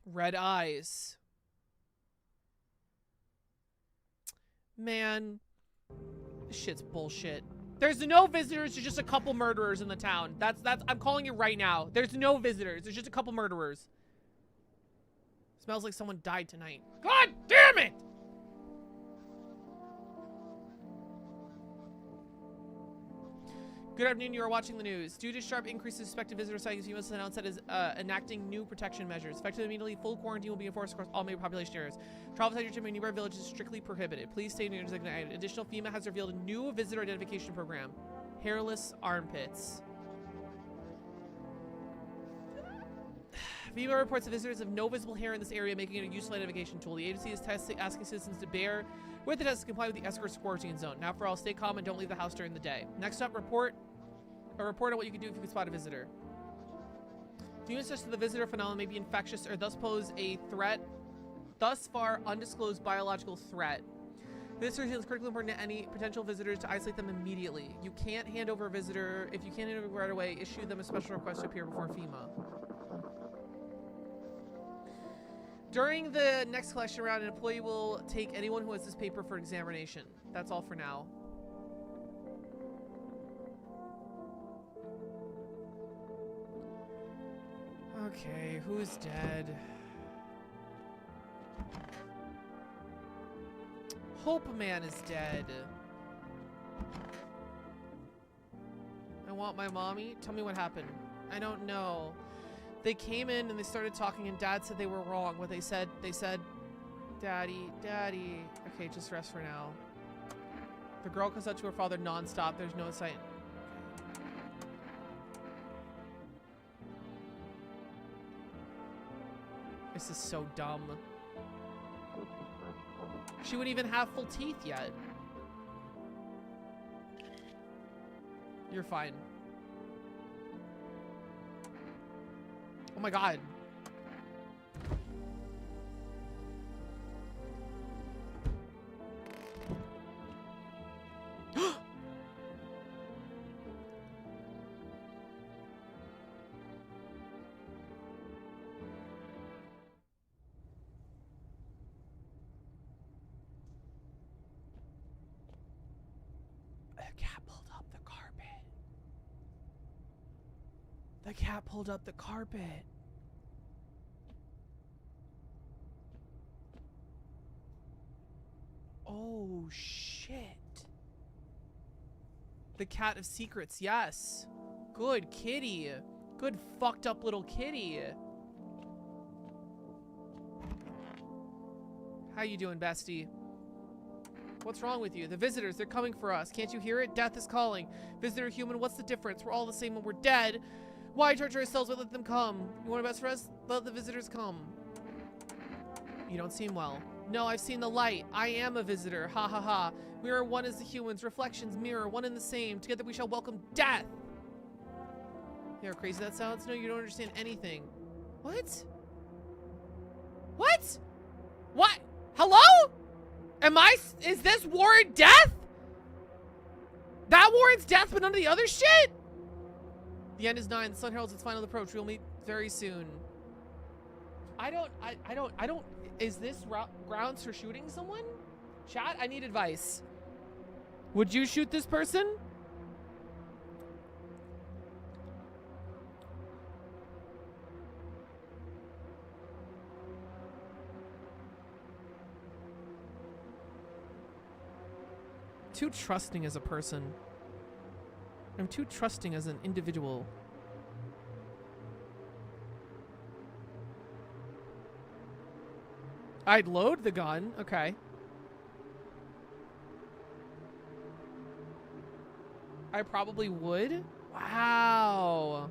Red eyes. Man, this shit's bullshit. There's no visitors, there's just a couple murderers in the town. That's I'm calling it right now. There's no visitors, there's just a couple murderers. Smells like someone died tonight. God damn it! Good afternoon, you are watching the news. Due to sharp increases in suspected visitor sightings, the U.S. announced that it is enacting new protection measures. Effective immediately, full quarantine will be enforced across all major population areas. Travel to your nearby villages is strictly prohibited. Please stay near designated. Additional, FEMA has revealed a new visitor identification program. Hairless armpits. FEMA reports that visitors have no visible hair in this area, making it a useful identification tool. The agency is asking citizens to bear with the test to comply with the escort quarantine zone. Now for all, stay calm and don't leave the house during the day. Next up, report on what you can do if you can spot a visitor. Views such that the visitor phenomenon may be infectious or thus pose a threat, thus far undisclosed biological threat. This is critically important to any potential visitors to isolate them immediately. You can't hand over a visitor. If you can't hand over right away, issue them a special request to appear before FEMA. During the next collection round, an employee will take anyone who has this paper for examination. That's all for now. Okay, who's dead? Hope Man is dead. I want my mommy. Tell me what happened. I don't know. They came in and they started talking and Dad said they were wrong. What they said, Daddy, Daddy. Okay, just rest for now. The girl comes out to her father nonstop. There's no sign. This is so dumb. She wouldn't even have full teeth yet. You're fine. Oh my god. The cat pulled up the carpet. Oh, shit. The cat of secrets, yes. Good kitty. Good fucked up little kitty. How you doing, bestie? What's wrong with you? The visitors, they're coming for us. Can't you hear it? Death is calling. Visitor, human, what's the difference? We're all the same when we're dead. Why torture ourselves but let them come? You want a best for us? Let the visitors come. You don't seem well. No, I've seen the light. I am a visitor. Ha ha ha. We are one as the humans. Reflections, mirror, one and the same. Together we shall welcome death. You know how crazy that sounds? No, you don't understand anything. What? What? What? Hello? Is this warrant death? That warrants death, but none of the other shit? The end is nigh. The sun heralds its final approach. We'll meet very soon. I don't, is this grounds for shooting someone? Chat, I need advice. Would you shoot this person? Too trusting as a person. I'm too trusting as an individual. I'd load the gun. Okay. I probably would. Wow.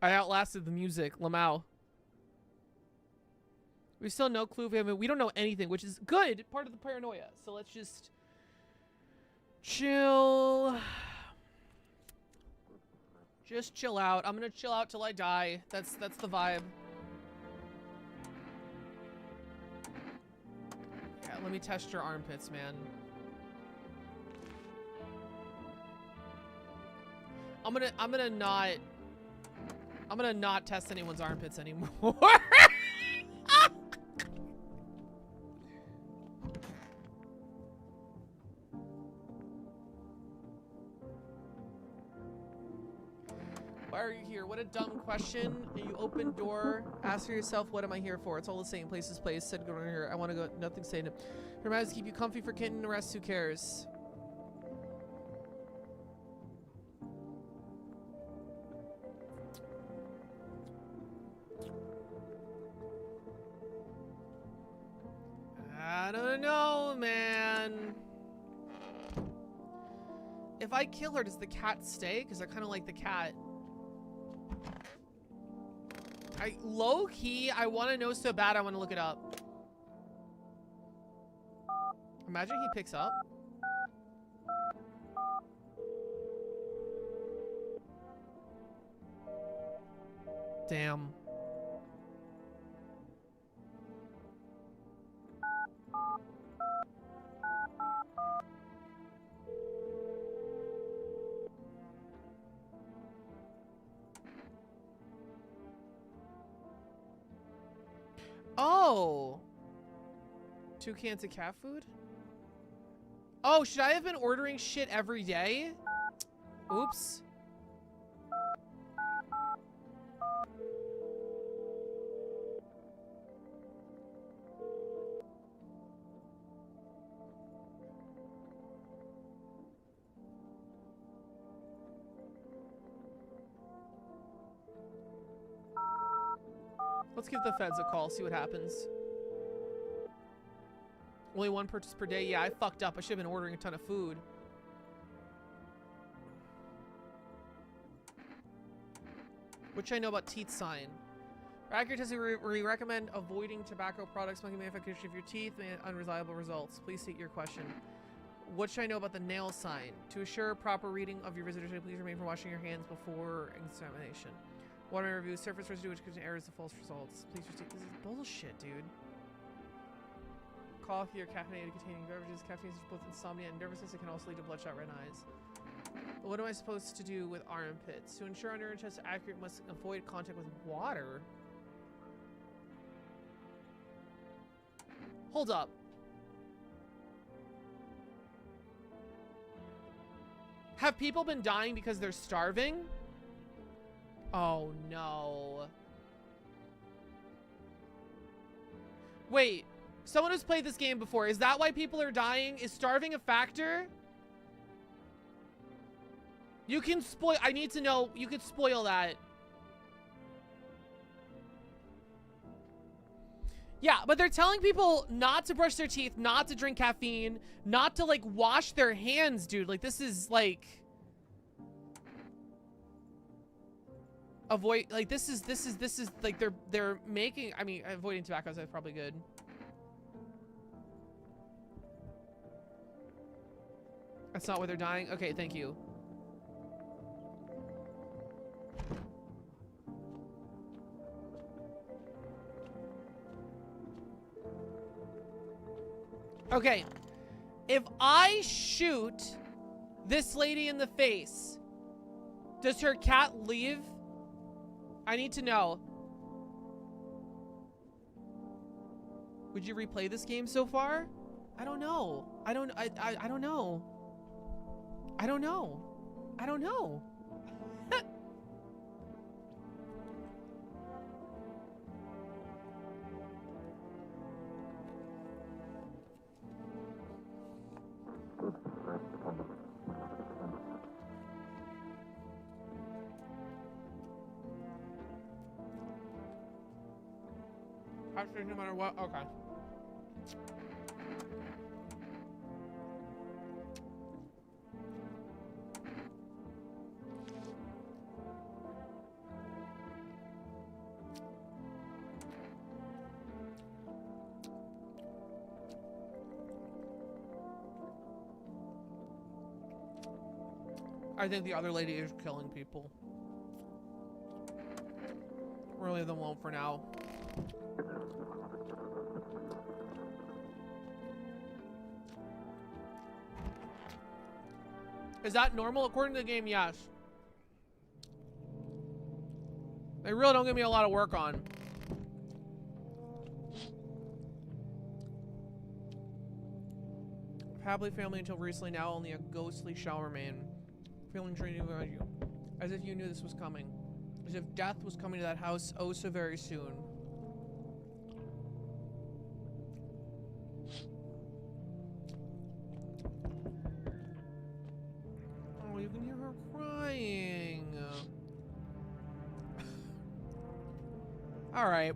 I outlasted the music, Lamau. We still have no clue if we don't know anything, which is good, part of the paranoia. So let's just chill. Just chill out. I'm gonna chill out till I die. That's the vibe. Yeah, let me test your armpits, man. I'm gonna not test anyone's armpits anymore. Why are you here? What a dumb question. You open door, ask for yourself, what am I here for? It's all the same. Place is place. Said go in here. I want to go. Nothing saying it. Her matters keep you comfy for kitten. The rest, who cares? I don't know, man. If I kill her, does the cat stay? Because I kind of like the cat. Low-key, I want to know so bad I want to look it up. Imagine he picks up. Damn. Oh. 2 cans of cat food? Oh, should I have been ordering shit every day? Oops. Let's give the feds a call, see what happens. Only 1 purchase per day? Yeah, I fucked up. I should have been ordering a ton of food. What should I know about teeth sign? For accurate testing, we recommend avoiding tobacco products, smoking manufacturing of your teeth, and unreliable results. Please state your question. What should I know about the nail sign? To assure proper reading of your visitors, please refrain from washing your hands before examination. Water review, surface residue which contains errors of false results. Please proceed. This is bullshit, dude. Coffee or caffeinated containing beverages. Caffeine is both insomnia and nervousness. It can also lead to bloodshot red eyes. But what am I supposed to do with armpits? To ensure our urine test is accurate, must avoid contact with water. Hold up. Have people been dying because they're starving? Oh no. Wait, someone who's played this game before, is that why people are dying? Is starving a factor? You can spoil, I need to know, you could spoil that. Yeah, but they're telling people not to brush their teeth, not to drink caffeine, not to like wash their hands, dude. Like this is like avoid, like this is like they're making, I mean, avoiding tobacco is probably good. That's not why they're dying. Okay, thank you. Okay, if I shoot this lady in the face, does her cat leave? I need to know. Would you replay this game so far? I don't know. I don't know. I don't know. I don't know. Actually, no matter what, okay. I think the other lady is killing people. We'll leave them alone for now. Is that normal? According to the game, yes. They really don't give me a lot of work on. Happily family until recently, now only a ghostly shower man. Feeling training around you. As if you knew this was coming. As if death was coming to that house oh so very soon. Oh, you can hear her crying. All right.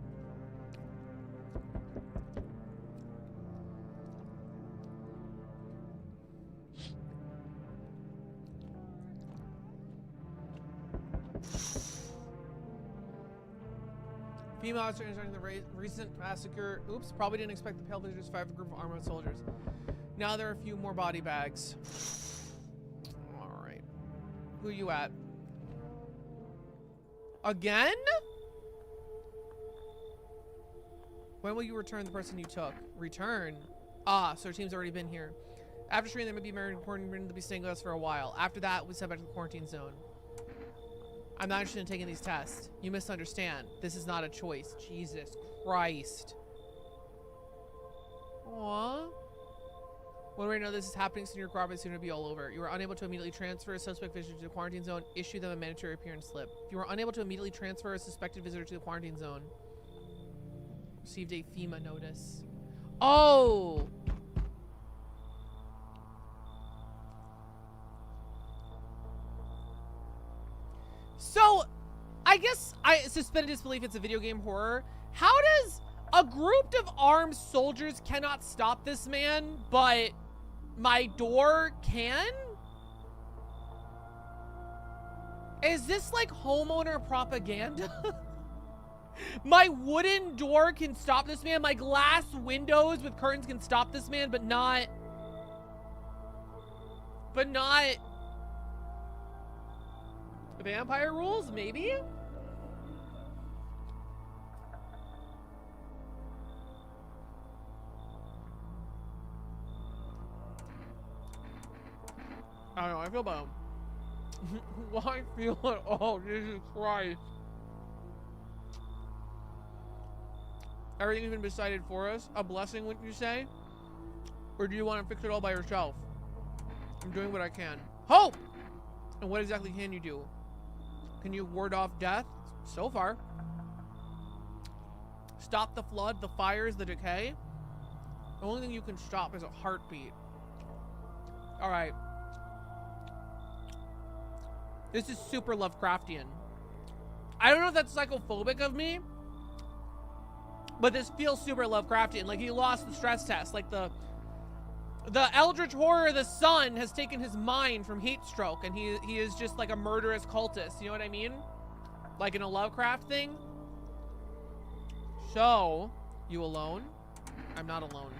Female officer instructing the recent massacre. Oops, probably didn't expect the pale visitors to fight a group of armored soldiers. Now there are a few more body bags. All right. Who are you at? Again? When will you return the person you took? Return? Ah, so our team's already been here. After screening, they may be married in quarantine to be staying with us for a while. After that, we sent back to the quarantine zone. I'm not interested in taking these tests. You misunderstand. This is not a choice. Jesus Christ. Aww. When we know this is happening, soon your cooperation is soon to be all over. You are unable to immediately transfer a suspect visitor to the quarantine zone. Issue them a mandatory appearance slip. If you are unable to immediately transfer a suspected visitor to the quarantine zone, received a FEMA notice. Oh! So, I guess I suspended disbelief it's a video game horror. How does a group of armed soldiers cannot stop this man, but my door can? Is this like homeowner propaganda? My wooden door can stop this man. My glass windows with curtains can stop this man, but not vampire rules, maybe? I don't know, I feel bad. Why feel it? Oh, Jesus Christ. Everything's been decided for us. A blessing, wouldn't you say? Or do you want to fix it all by yourself? I'm doing what I can. Hope! And what exactly can you do? Can you ward off death? So far. Stop the flood, the fires, the decay. The only thing you can stop is a heartbeat. Alright. This is super Lovecraftian. I don't know if that's psychophobic of me, but this feels super Lovecraftian. Like he lost the stress test. Like the eldritch horror of the sun has taken his mind from heat stroke, and he is just like a murderous cultist. You know what I mean? Like in a Lovecraft thing. So, you alone? I'm not alone.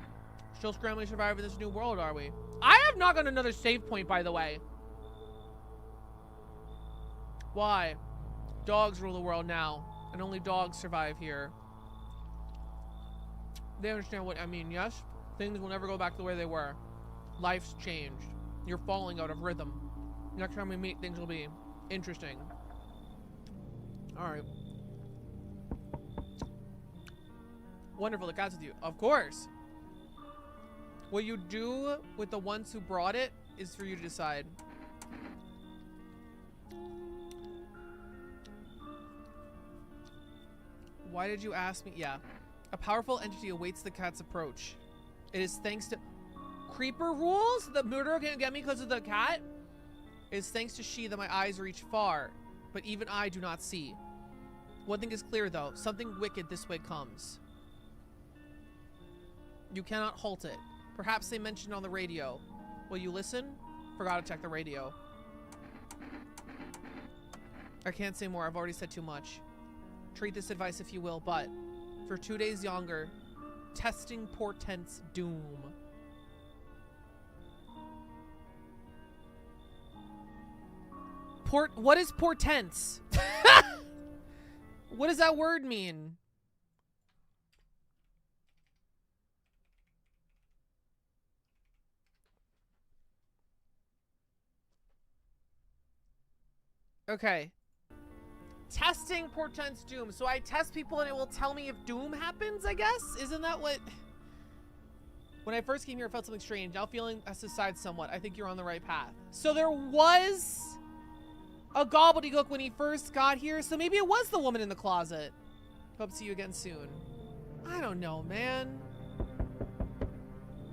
Still scrambling to survive in this new world, are we? I have not got another save point, by the way. Why? Dogs rule the world now, and only dogs survive here. They understand what I mean, yes? Things will never go back to the way they were. Life's changed. You're falling out of rhythm. Next time we meet, things will be interesting. Alright. Wonderful to catch with you. Of course. What you do with the ones who brought it is for you to decide. Why did you ask me? Yeah. A powerful entity awaits the cat's approach. It is thanks to creeper rules that murderer can't get me because of the cat. It is thanks to she that my eyes reach far, but even I do not see. One thing is clear though, something wicked this way comes. You cannot halt it. Perhaps they mentioned on the radio. Will you listen? Forgot to check the radio. I can't say more, I've already said too much. Treat this advice if you will, but for 2 days younger, testing portents doom. What is portents? What does that word mean? Okay. Testing portents doom. So I test people and it will tell me if doom happens, I guess? Isn't that what... When I first came here, I felt something strange. Now feeling has subsided somewhat. I think you're on the right path. So there was a gobbledygook when he first got here. So maybe it was the woman in the closet. Hope to see you again soon. I don't know, man.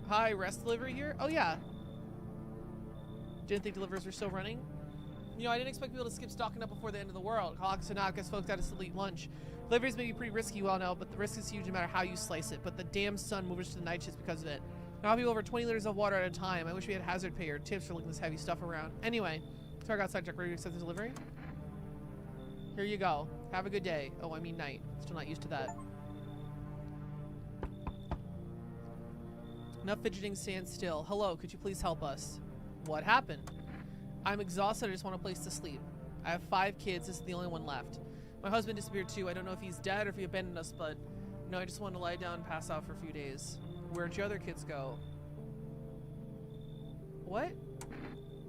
Hi, rest delivery here? Oh, yeah. Didn't think deliverers were still running. You know, I didn't expect people to skip stocking up before the end of the world. Hawks and not, guess folks had to still eat lunch. Deliveries may be pretty risky, you all know, but the risk is huge no matter how you slice it. But the damn sun moves us to the night shifts because of it. Now I'll be over 20 liters of water at a time. I wish we had hazard pay or tips for looking this heavy stuff around. Anyway, sorry I got sidetracked. Ready to accept the delivery? Here you go. Have a good day. Oh, I mean night. Still not used to that. Enough fidgeting, stand still. Hello, could you please help us? What happened? I'm exhausted, I just want a place to sleep. I have 5 kids, this is the only one left. My husband disappeared too, I don't know if he's dead or if he abandoned us, but no, I just want to lie down and pass out for a few days. Where'd your other kids go? What?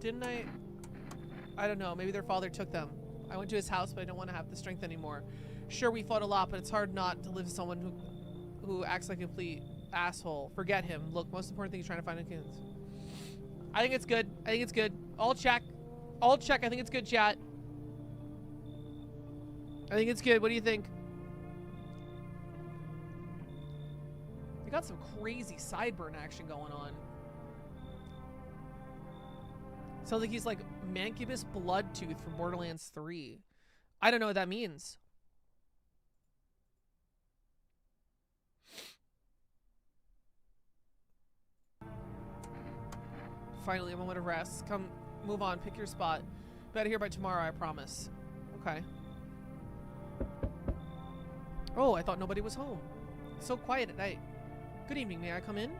Didn't I don't know, maybe their father took them. I went to his house, but I don't want to have the strength anymore. Sure, we fought a lot, but it's hard not to live with someone who acts like a complete asshole. Forget him. Look, most important thing is trying to find a kids. I think it's good. I think it's good. All check. All check. I think it's good, chat. I think it's good. What do you think? We got some crazy sideburn action going on. Sounds like he's like Mancubus Bloodtooth from Borderlands 3. I don't know what that means. Finally, a moment of rest. Come, move on, pick your spot. Be out of here by tomorrow, I promise. Okay. Oh, I thought nobody was home. It's so quiet at night. Good evening, may I come in?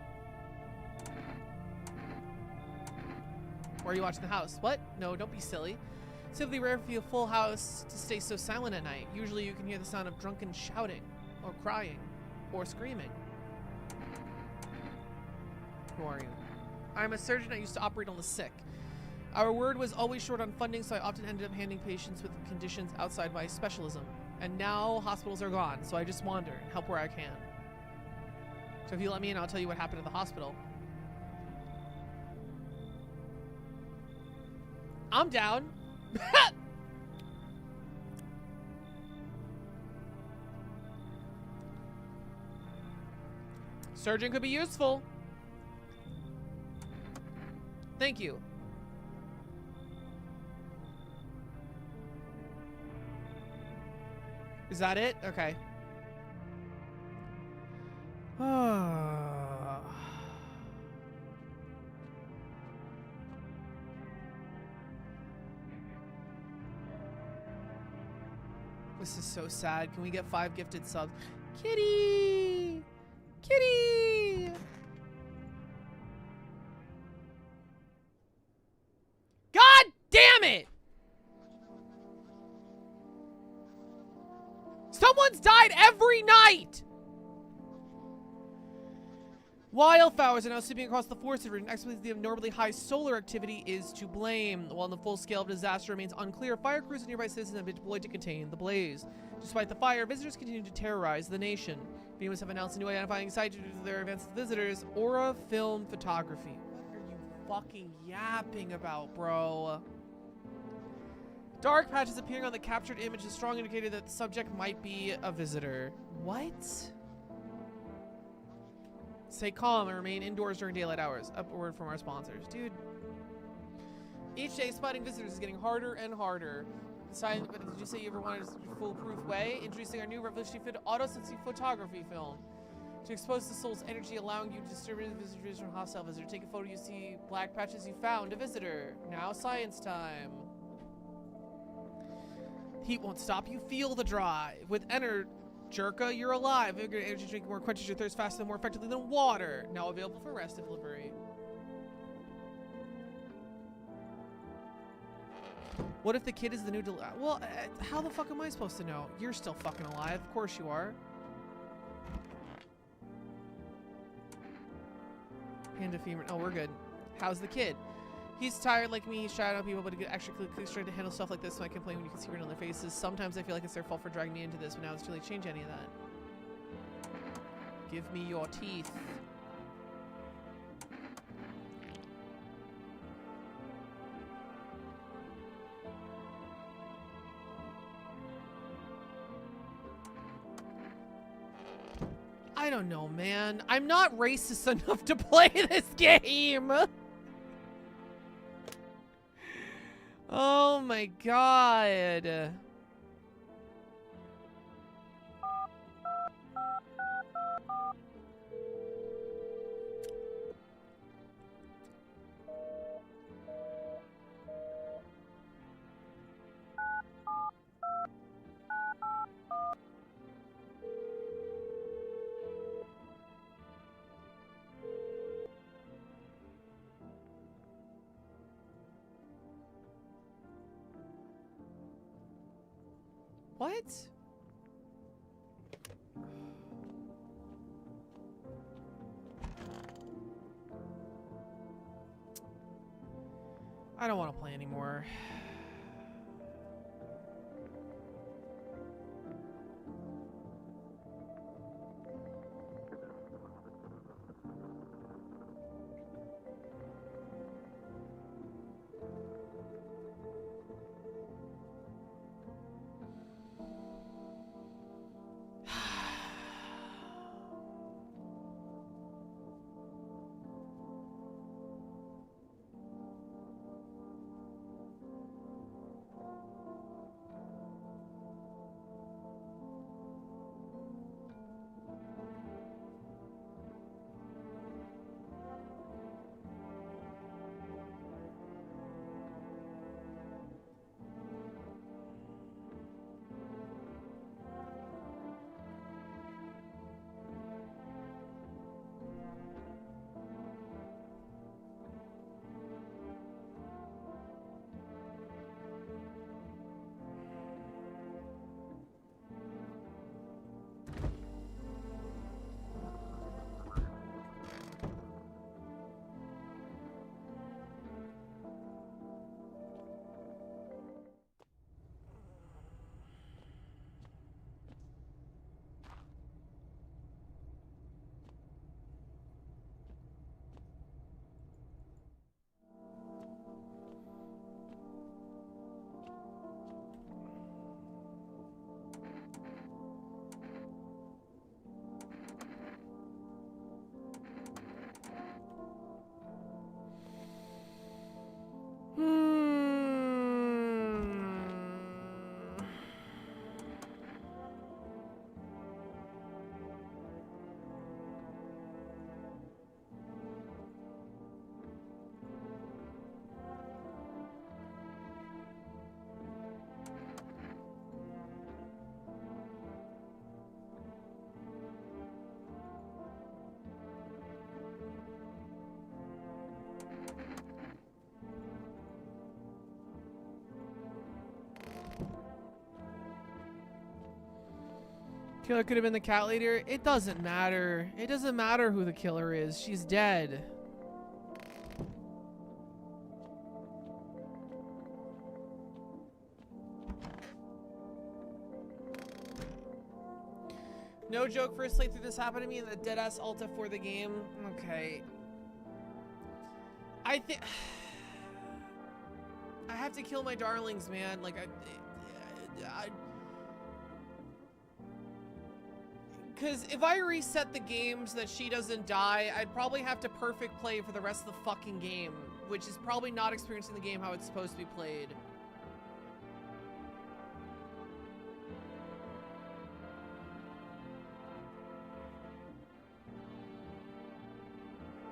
Or are you watching the house? What? No, don't be silly. Simply rare for a full house to stay so silent at night. Usually you can hear the sound of drunken shouting, or crying, or screaming. Who are you? I'm a surgeon. I used to operate on the sick. Our word was always short on funding, so I often ended up handling patients with conditions outside my specialism. And now hospitals are gone, so I just wander and help where I can. So if you let me in, I'll tell you what happened at the hospital. I'm down. Surgeon could be useful. Thank you. Is that it? Okay. This is so sad. Can we get 5 gifted subs? Kitty! Kitty! God damn it! Someone's died every night! Wildflowers are now sweeping across the forest region. Experts the abnormally high solar activity is to blame. While the full scale of disaster remains unclear, fire crews and nearby citizens have been deployed to contain the blaze. Despite the fire, visitors continue to terrorize the nation. Viewers have announced a new identifying site due to their advanced visitors, Aura Film Photography. What are you fucking yapping about, bro? Dark patches appearing on the captured image is a strong indicator that the subject might be a visitor. What? Stay calm and remain indoors during daylight hours. Upward from our sponsors. Dude. Each day, spotting visitors is getting harder and harder. But did you say you ever wanted a foolproof way? Introducing our new revolutionary auto-sensing photography film. To expose the soul's energy, allowing you to disturb visitors from hostile visitor. Take a photo, you see black patches, you found a visitor. Now science time. Heat won't stop you. Feel the drive. With Jerka, you're alive. Vigor energy drink more quenches your thirst faster and more effectively than water. Now available for rest and delivery. What if the kid is the new well, how the fuck am I supposed to know? You're still fucking alive. Of course you are. Hand of femur. Oh, we're good. How's the kid? He's tired like me. He's shy on people, but he get extra quick strength to handle stuff like this. So I complain when you can see it on their faces. Sometimes I feel like it's their fault for dragging me into this, but now it's too late to change any of that. Give me your teeth. I don't know, man. I'm not racist enough to play this game. Oh my god. What? I don't want to play anymore. Killer could have been the cat leader. It doesn't matter. It doesn't matter who the killer is. She's dead. No joke, first playthrough this happened to me in the deadass Alta for the game. Okay. I think I have to kill my darlings, man. Like because if I reset the game so that she doesn't die, I'd probably have to perfect play for the rest of the fucking game, which is probably not experiencing the game how it's supposed to be played.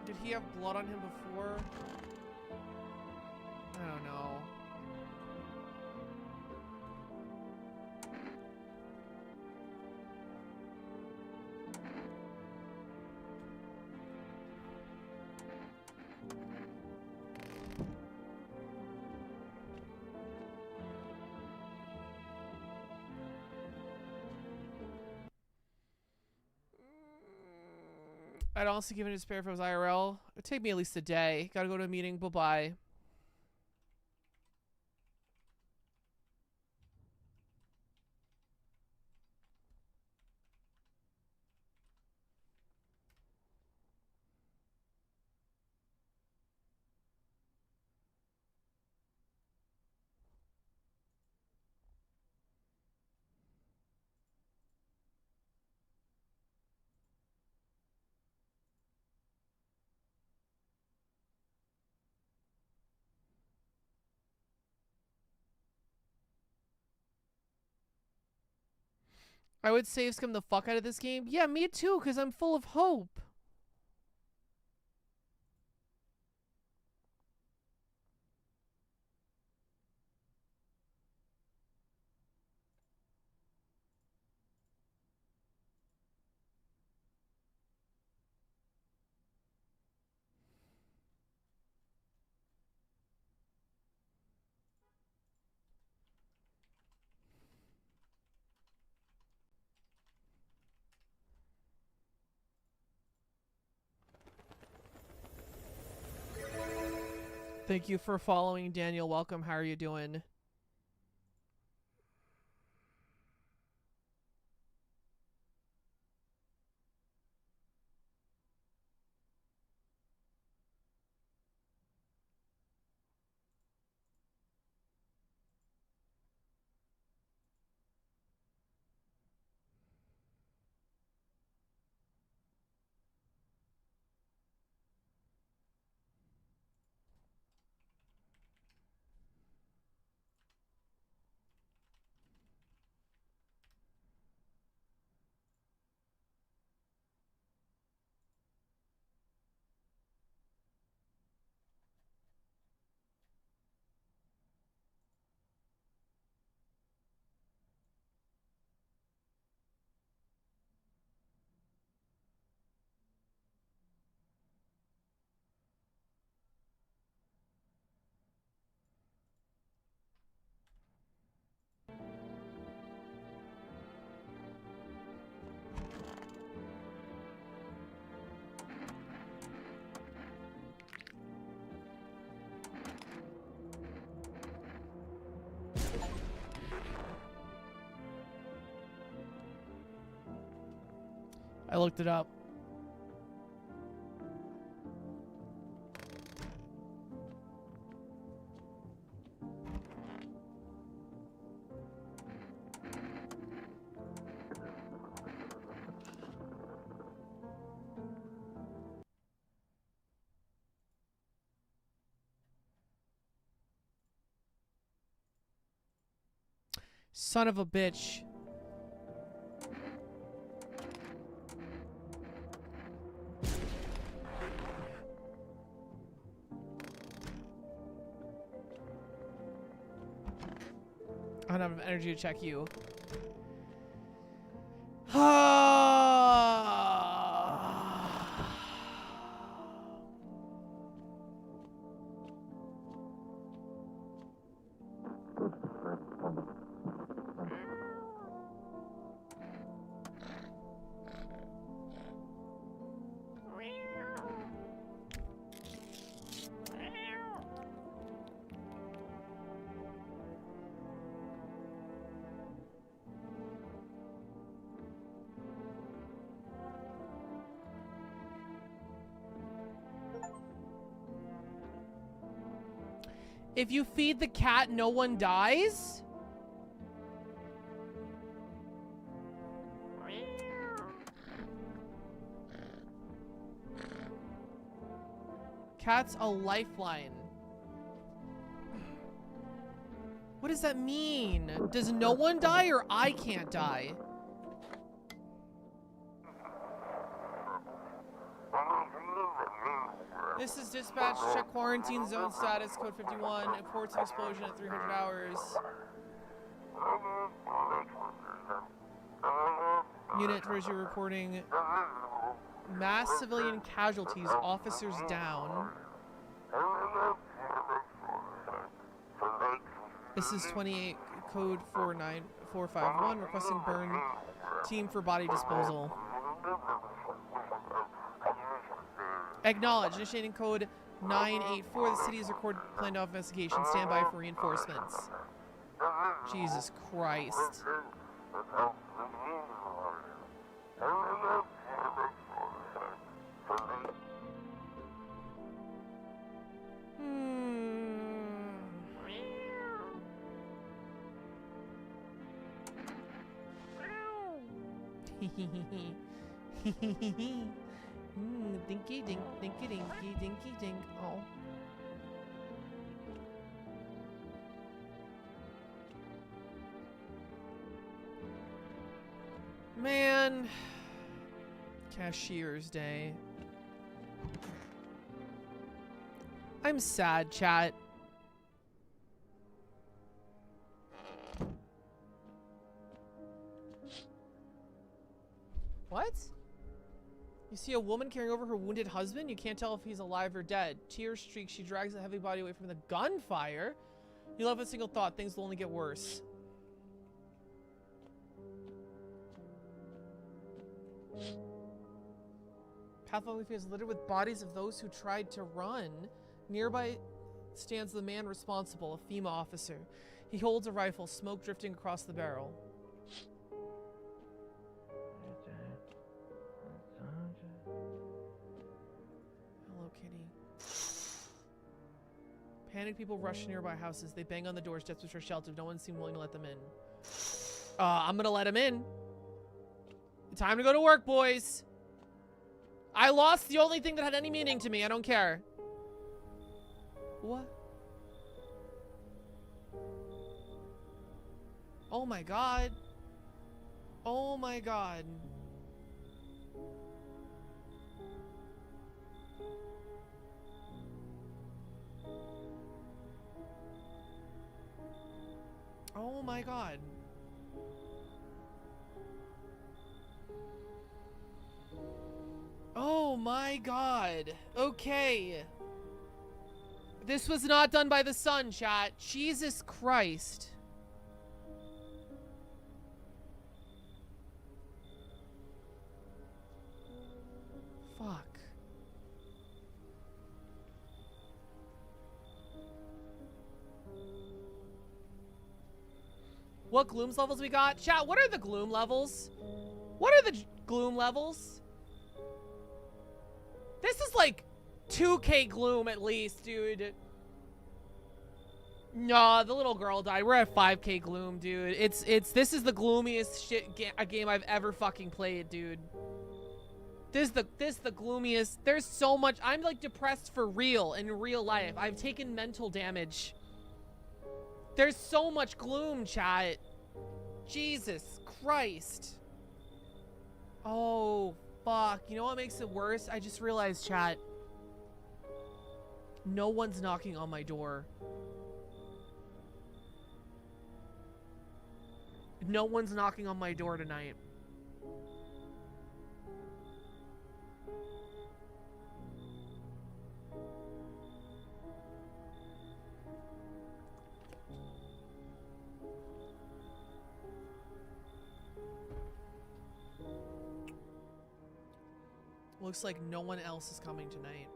Did he have blood on him before? I don't know. I'd honestly give it a spare if it was IRL. It'd take me at least a day. Gotta go to a meeting. Bye-bye. I would save scum the fuck out of this game. Yeah, me too, because I'm full of hope. Thank you for following, Daniel. Welcome. How are you doing? I looked it up. Son of a bitch. I don't have energy to check you. If you feed the cat, no one dies? Cat's a lifeline. What does that mean? Does no one die or I can't die? This is dispatch. Check quarantine zone status. Code 51. Reports an explosion at 300 hours. Unit, where's your reporting? Mass civilian casualties. Officers down. This is 28. Code 49451. Requesting burn team for body disposal. Acknowledge. Initiating code 984. The city has recorded planned off investigation. Stand by for reinforcements. Jesus Christ. Dinky dink, dinky dinky, dinky dink. Oh. Man. Cashier's day. I'm sad, chat. What? You see a woman carrying over her wounded husband? You can't tell if he's alive or dead. Tears streak. She drags the heavy body away from the gunfire. You love a single thought. Things will only get worse. Pathology is littered with bodies of those who tried to run. Nearby stands the man responsible, a FEMA officer. He holds a rifle, smoke drifting across the barrel. Hello, kitty. Panicked people rush to nearby houses. They bang on the doors, desperate for shelter. No one seemed willing to let them in. I'm gonna let them in. Time to go to work, boys. I lost the only thing that had any meaning to me. I don't care. What? Oh my god. Oh my god. Oh my god. Oh my god. Okay. This was not done by the sun, chat. Jesus Christ. Fuck. What glooms levels we got? Chat, what are the gloom levels? What are the gloom levels? This is like 2K gloom at least, dude. Nah, the little girl died. We're at 5K gloom, dude. This is the gloomiest game I've ever fucking played, dude. This is the gloomiest. There's so much. I'm like depressed for real in real life. I've taken mental damage. There's so much gloom, chat. Jesus Christ. Oh, fuck. You know what makes it worse? I just realized, chat. No one's knocking on my door. No one's knocking on my door tonight. Looks like no one else is coming tonight.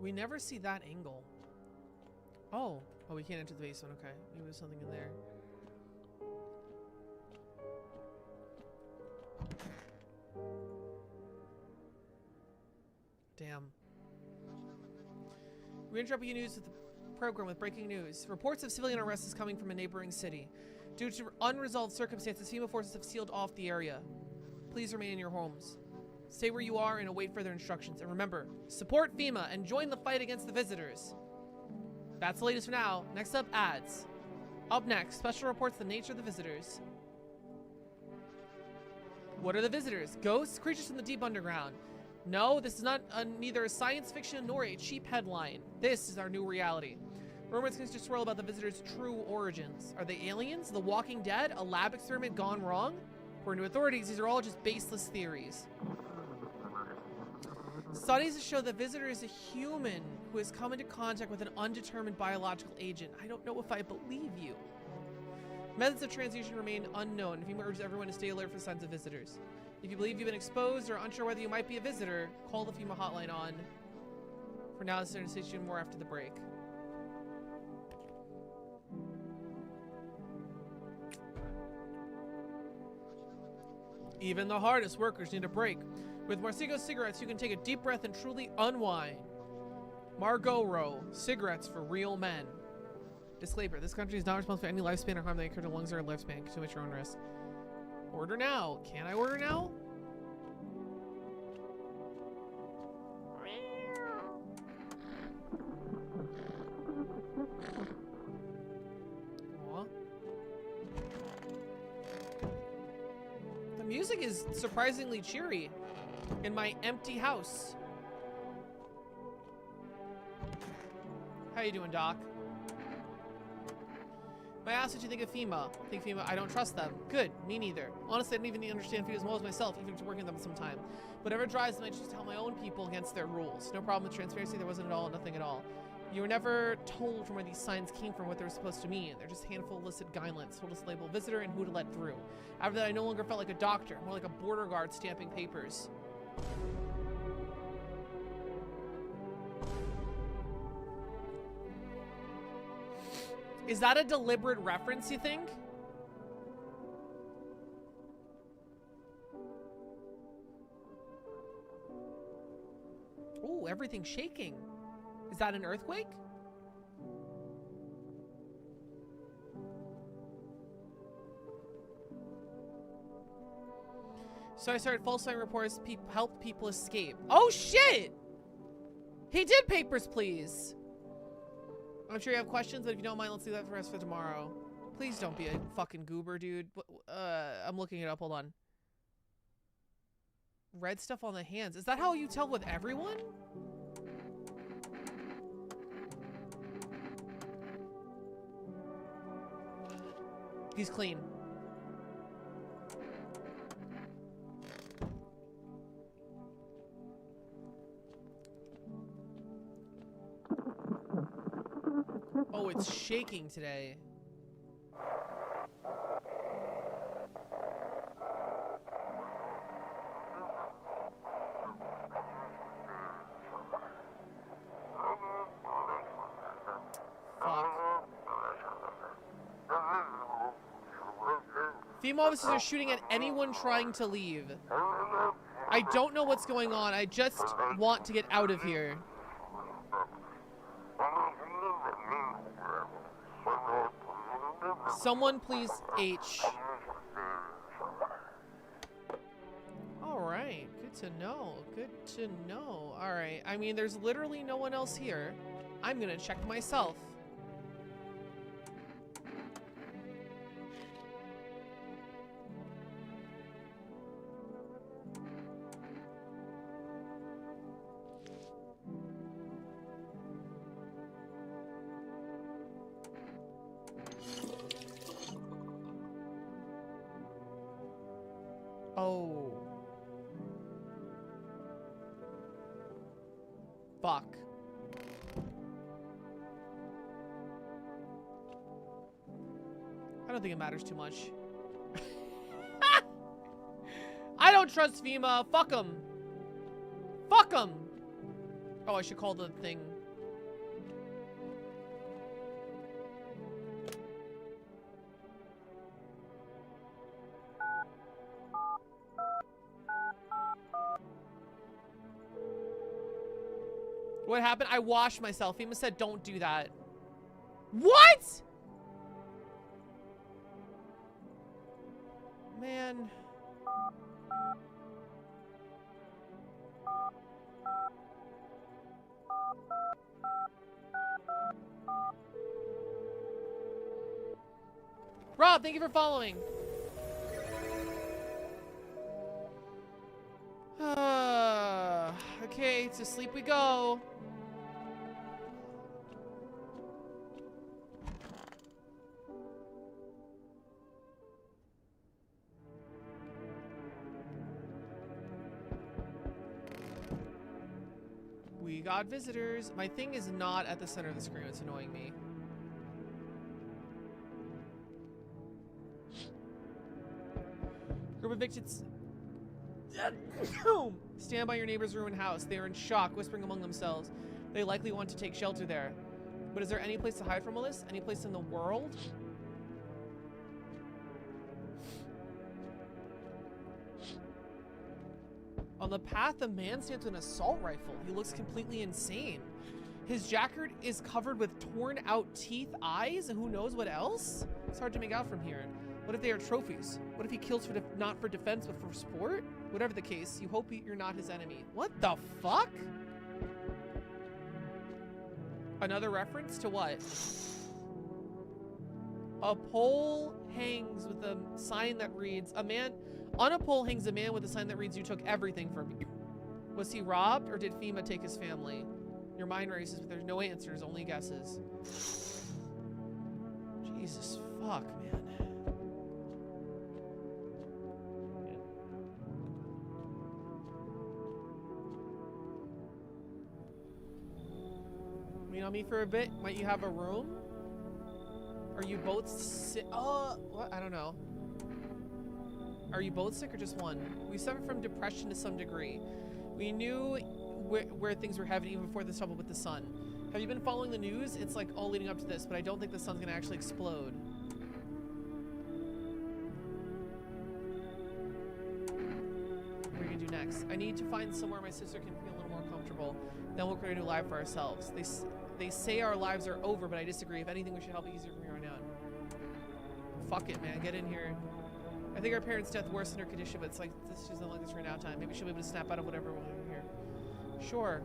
We never see that angle. Oh. Oh, we can't enter the basement. Okay. Maybe there's something in there. Damn. We interrupt you news with the program with breaking news. Reports of civilian arrests is coming from a neighboring city. Due to unresolved circumstances, FEMA forces have sealed off the area. Please remain in your homes. Stay where you are and await further instructions. And remember, support FEMA and join the fight against the visitors. That's the latest for now. Next up, ads. Up next, special reports the nature of the visitors. What are the visitors? Ghosts? Creatures from the deep underground? No, this is not neither a science fiction nor a cheap headline. This is our new reality. Rumors continue to swirl about the visitors' true origins. Are they aliens? The Walking Dead? A lab experiment gone wrong? According to authorities, these are all just baseless theories. Studies show the visitor is a human who has come into contact with an undetermined biological agent. I don't know if I believe you. Methods of transfusion remain unknown. FEMA urges everyone to stay alert for signs of visitors. If you believe you've been exposed or unsure whether you might be a visitor, call the FEMA hotline on. For now, this is stay tuned more after the break. Even the hardest workers need a break. With Marsigo cigarettes, you can take a deep breath and truly unwind. Marlboro, cigarettes for real men. Disclaimer, this country is not responsible for any lifespan or harm that occur to lungs or lifespan. Consume at your own risk. Order now. Can I order now? Aw. The music is surprisingly cheery in my empty house. How you doing, Doc? I asked what you think of FEMA. I don't trust them. Good, me neither. Honestly, I don't even understand FEMA as well as myself, even after working with them sometime. Whatever drives them, I choose to tell my own people against their rules. No problem with transparency, there wasn't at all, nothing at all. You were never told from where these signs came from, what they were supposed to mean. They're just a handful of listed guidelines, told us to label visitor and who to let through. After that, I no longer felt like a doctor, more like a border guard stamping papers. Is that a deliberate reference, you think? Ooh, everything's shaking. Is that an earthquake? So I started falsifying reports, helped people escape. Oh shit! He did papers, please. I'm sure you have questions, but if you don't mind, let's do that for the rest for tomorrow. Please don't be a fucking goober, dude. I'm looking it up. Hold on. Red stuff on the hands. Is that how you tell with everyone? He's clean. Oh, it's shaking today. Fuck. FEMA officers are shooting at anyone trying to leave. I don't know what's going on. I just want to get out of here. Someone please H. Alright, good to know. Good to know. Alright, I mean, there's literally no one else here. I'm gonna check myself. Oh. Fuck. I don't think it matters too much. I don't trust FEMA. Fuck them. Fuck them. Oh, I should call the thing. What happened? I washed myself. Fema said don't do that. What? Man. Rob, thank you for following. Okay, to sleep we go. We got visitors. My thing is not at the center of the screen. It's annoying me. Group of victims. Stand by your neighbor's ruined house. They are in shock, whispering among themselves. They likely want to take shelter there. But is there any place to hide from all this? Any place in the world? On the path, a man stands with an assault rifle. He looks completely insane. His jacket is covered with torn out teeth, eyes, and who knows what else? It's hard to make out from here. What if they are trophies? What if he kills for not for defense but for sport? Whatever the case, you hope you're not his enemy. What the fuck? Another reference to what? A pole hangs with a sign that reads, on a pole hangs a man with a sign that reads, you took everything from me. Was he robbed or did FEMA take his family? Your mind races, but there's no answers, only guesses. Jesus fuck, man. Wait on me for a bit. Might you have a room? Are you both sick? Oh, what? I don't know. Are you both sick or just one? We suffer from depression to some degree. We knew where things were headed even before this trouble with the sun. Have you been following the news? It's like all leading up to this, but I don't think the sun's gonna actually explode. What are we gonna do next? I need to find somewhere my sister can feel a little more comfortable. Then we'll create a new life for ourselves. They say our lives are over, but I disagree. If anything, we should help it easier from here on out. Fuck it, man. Get in here. I think our parents' death worsened her condition, but it's like this doesn't like this right now time. Maybe she'll be able to snap out of whatever we're here. Sure.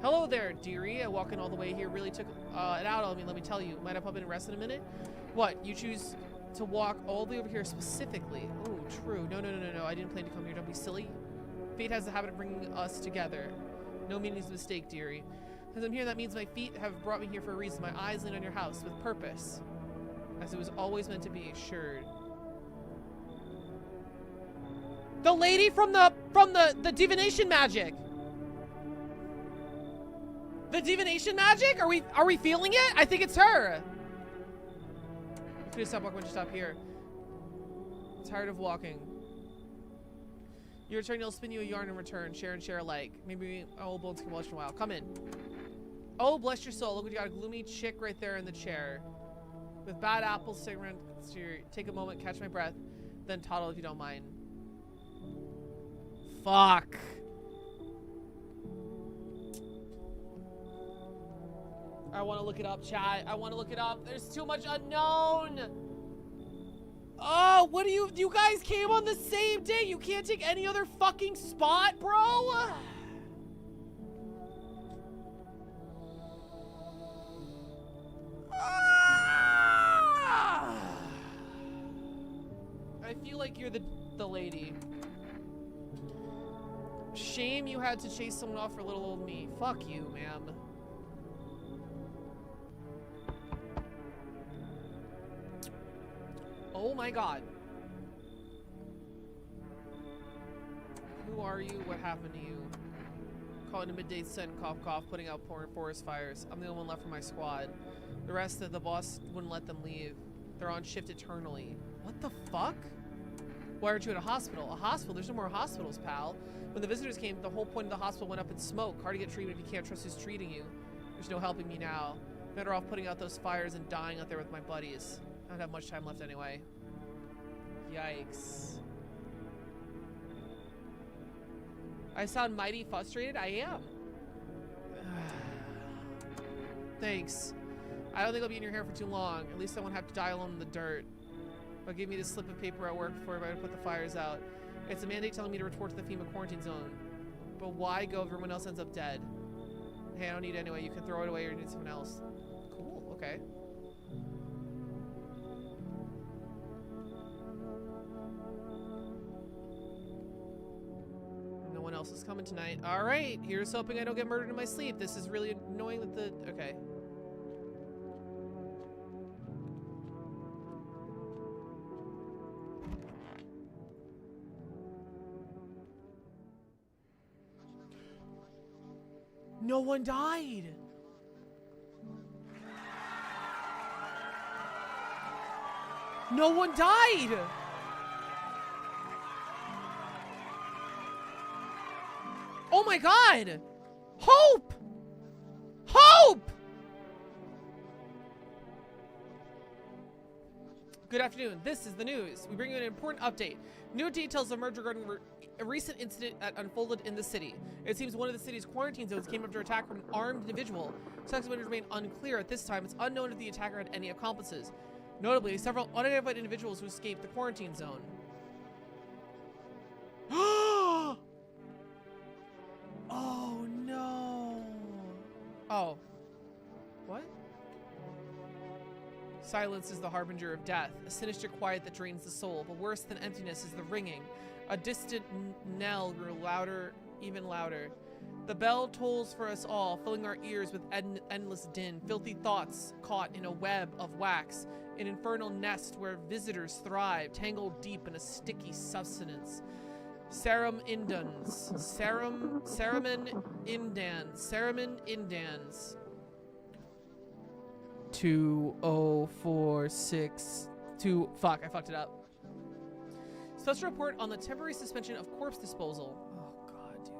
Hello there, dearie. Walking all the way here really took it out on me, let me tell you. Might I pop in and rest in a minute? What? You choose to walk all the way over here specifically? Oh, true. No. I didn't plan to come here. Don't be silly. Fate has the habit of bringing us together. No meaning is a mistake, dearie. As I'm here, that means my feet have brought me here for a reason. My eyes land on your house with purpose. As it was always meant to be, assured. The lady from the divination magic. The divination magic? Are we feeling it? I think it's her. I'm gonna stop walking when you stop here. Tired of walking. You return, you'll spin you a yarn in return. Share and share alike. Maybe old bones can watch in a while. Come in. Oh, bless your soul. Look what you got, a gloomy chick right there in the chair. With bad apples sitting around. Take a moment, catch my breath, then toddle if you don't mind. Fuck. I want to look it up, chat. I want to look it up. There's too much unknown. Oh, what do you guys came on the same day. You can't take any other fucking spot, bro? I feel like you're the lady. Shame you had to chase someone off for little old me. Fuck you, ma'am. Oh my god. Who are you? What happened to you? Calling a midday sun, cough cough, putting out forest fires. I'm the only one left from my squad. The rest of the boss wouldn't let them leave. They're on shift eternally. What the fuck? Why aren't you at a hospital? A hospital? There's no more hospitals, pal. When the visitors came, the whole point of the hospital went up in smoke. Hard to get treatment if you can't trust who's treating you. There's no helping me now. Better off putting out those fires and dying out there with my buddies. I don't have much time left anyway. Yikes. I sound mighty frustrated. I am. Thanks. I don't think I'll be in your hair for too long. At least I won't have to die alone in the dirt. But give me this slip of paper at work before I put the fires out. It's a mandate telling me to report to the FEMA quarantine zone. But why go if everyone else ends up dead? Hey, I don't need it anyway. You can throw it away or need someone else. Cool, okay. No one else is coming tonight. All right, here's hoping I don't get murdered in my sleep. This is really annoying that the... Okay. No one died. No one died. Oh my God. Hope. Hope. Good afternoon. This is the news. We bring you an important update. New details emerge regarding a recent incident that unfolded in the city. It seems one of the city's quarantine zones came under attack from an armed individual. Suspects remain unclear at this time. It's unknown if the attacker had any accomplices. Notably, several unidentified individuals who escaped the quarantine zone. Oh no. Oh. What? Silence is the harbinger of death, a sinister quiet that drains the soul, but worse than emptiness is the ringing. A distant knell grew louder, even louder. The bell tolls for us all, filling our ears with endless din, filthy thoughts caught in a web of wax, an infernal nest where visitors thrive, tangled deep in a sticky substance. Sarum Indans. Saraman Indans. 20462. Fuck, I fucked it up. Special report on the temporary suspension of corpse disposal. Oh god, dude.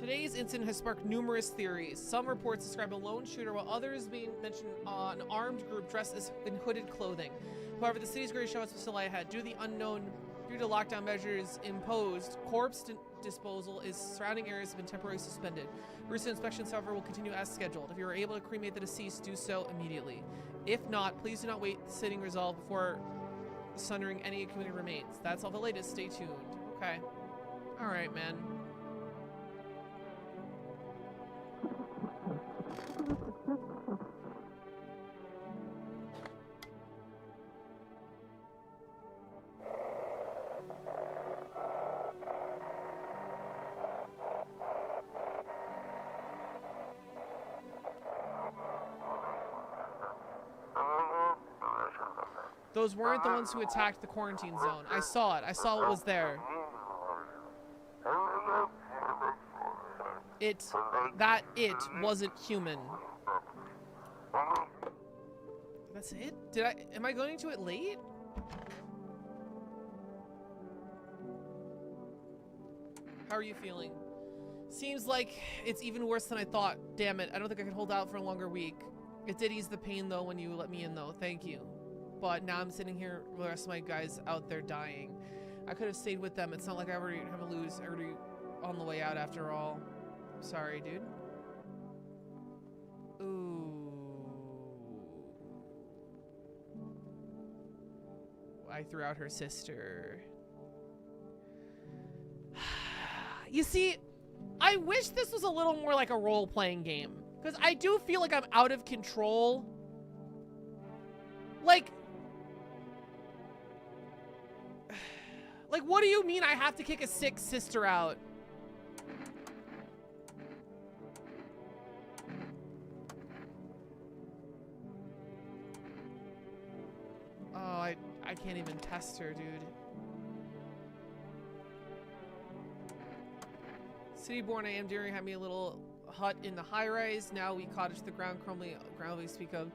Today's incident has sparked numerous theories. Some reports describe a lone shooter, while others being mentioned an armed group dressed in hooded clothing. However, the city's greatest show is still lie ahead. Due to lockdown measures imposed, corpse disposal is surrounding areas have been temporarily suspended. Recent inspections, however, will continue as scheduled. If you are able to cremate the deceased, do so immediately. If not, please do not wait the sitting resolve before sundering any community remains. That's all the latest. Stay tuned. Okay. All right, man. Those weren't the ones who attacked the quarantine zone. I saw it. I saw what was there. It wasn't human. That's it? Am I going to it late? How are you feeling? Seems like it's even worse than I thought. Damn it. I don't think I can hold out for a longer week. It did ease the pain though when you let me in though. Thank you. But now I'm sitting here with the rest of my guys out there dying. I could have stayed with them. It's not like I already have a lose already on the way out after all. I'm sorry, dude. Ooh. I threw out her sister. You see, I wish this was a little more like a role-playing game. Because I do feel like I'm out of control. Like, what do you mean I have to kick a sick sister out? Oh, I can't even test her, dude. City-born I am during had me a little hut in the high-rise. Now we cottage the ground crumbling ground we speak of.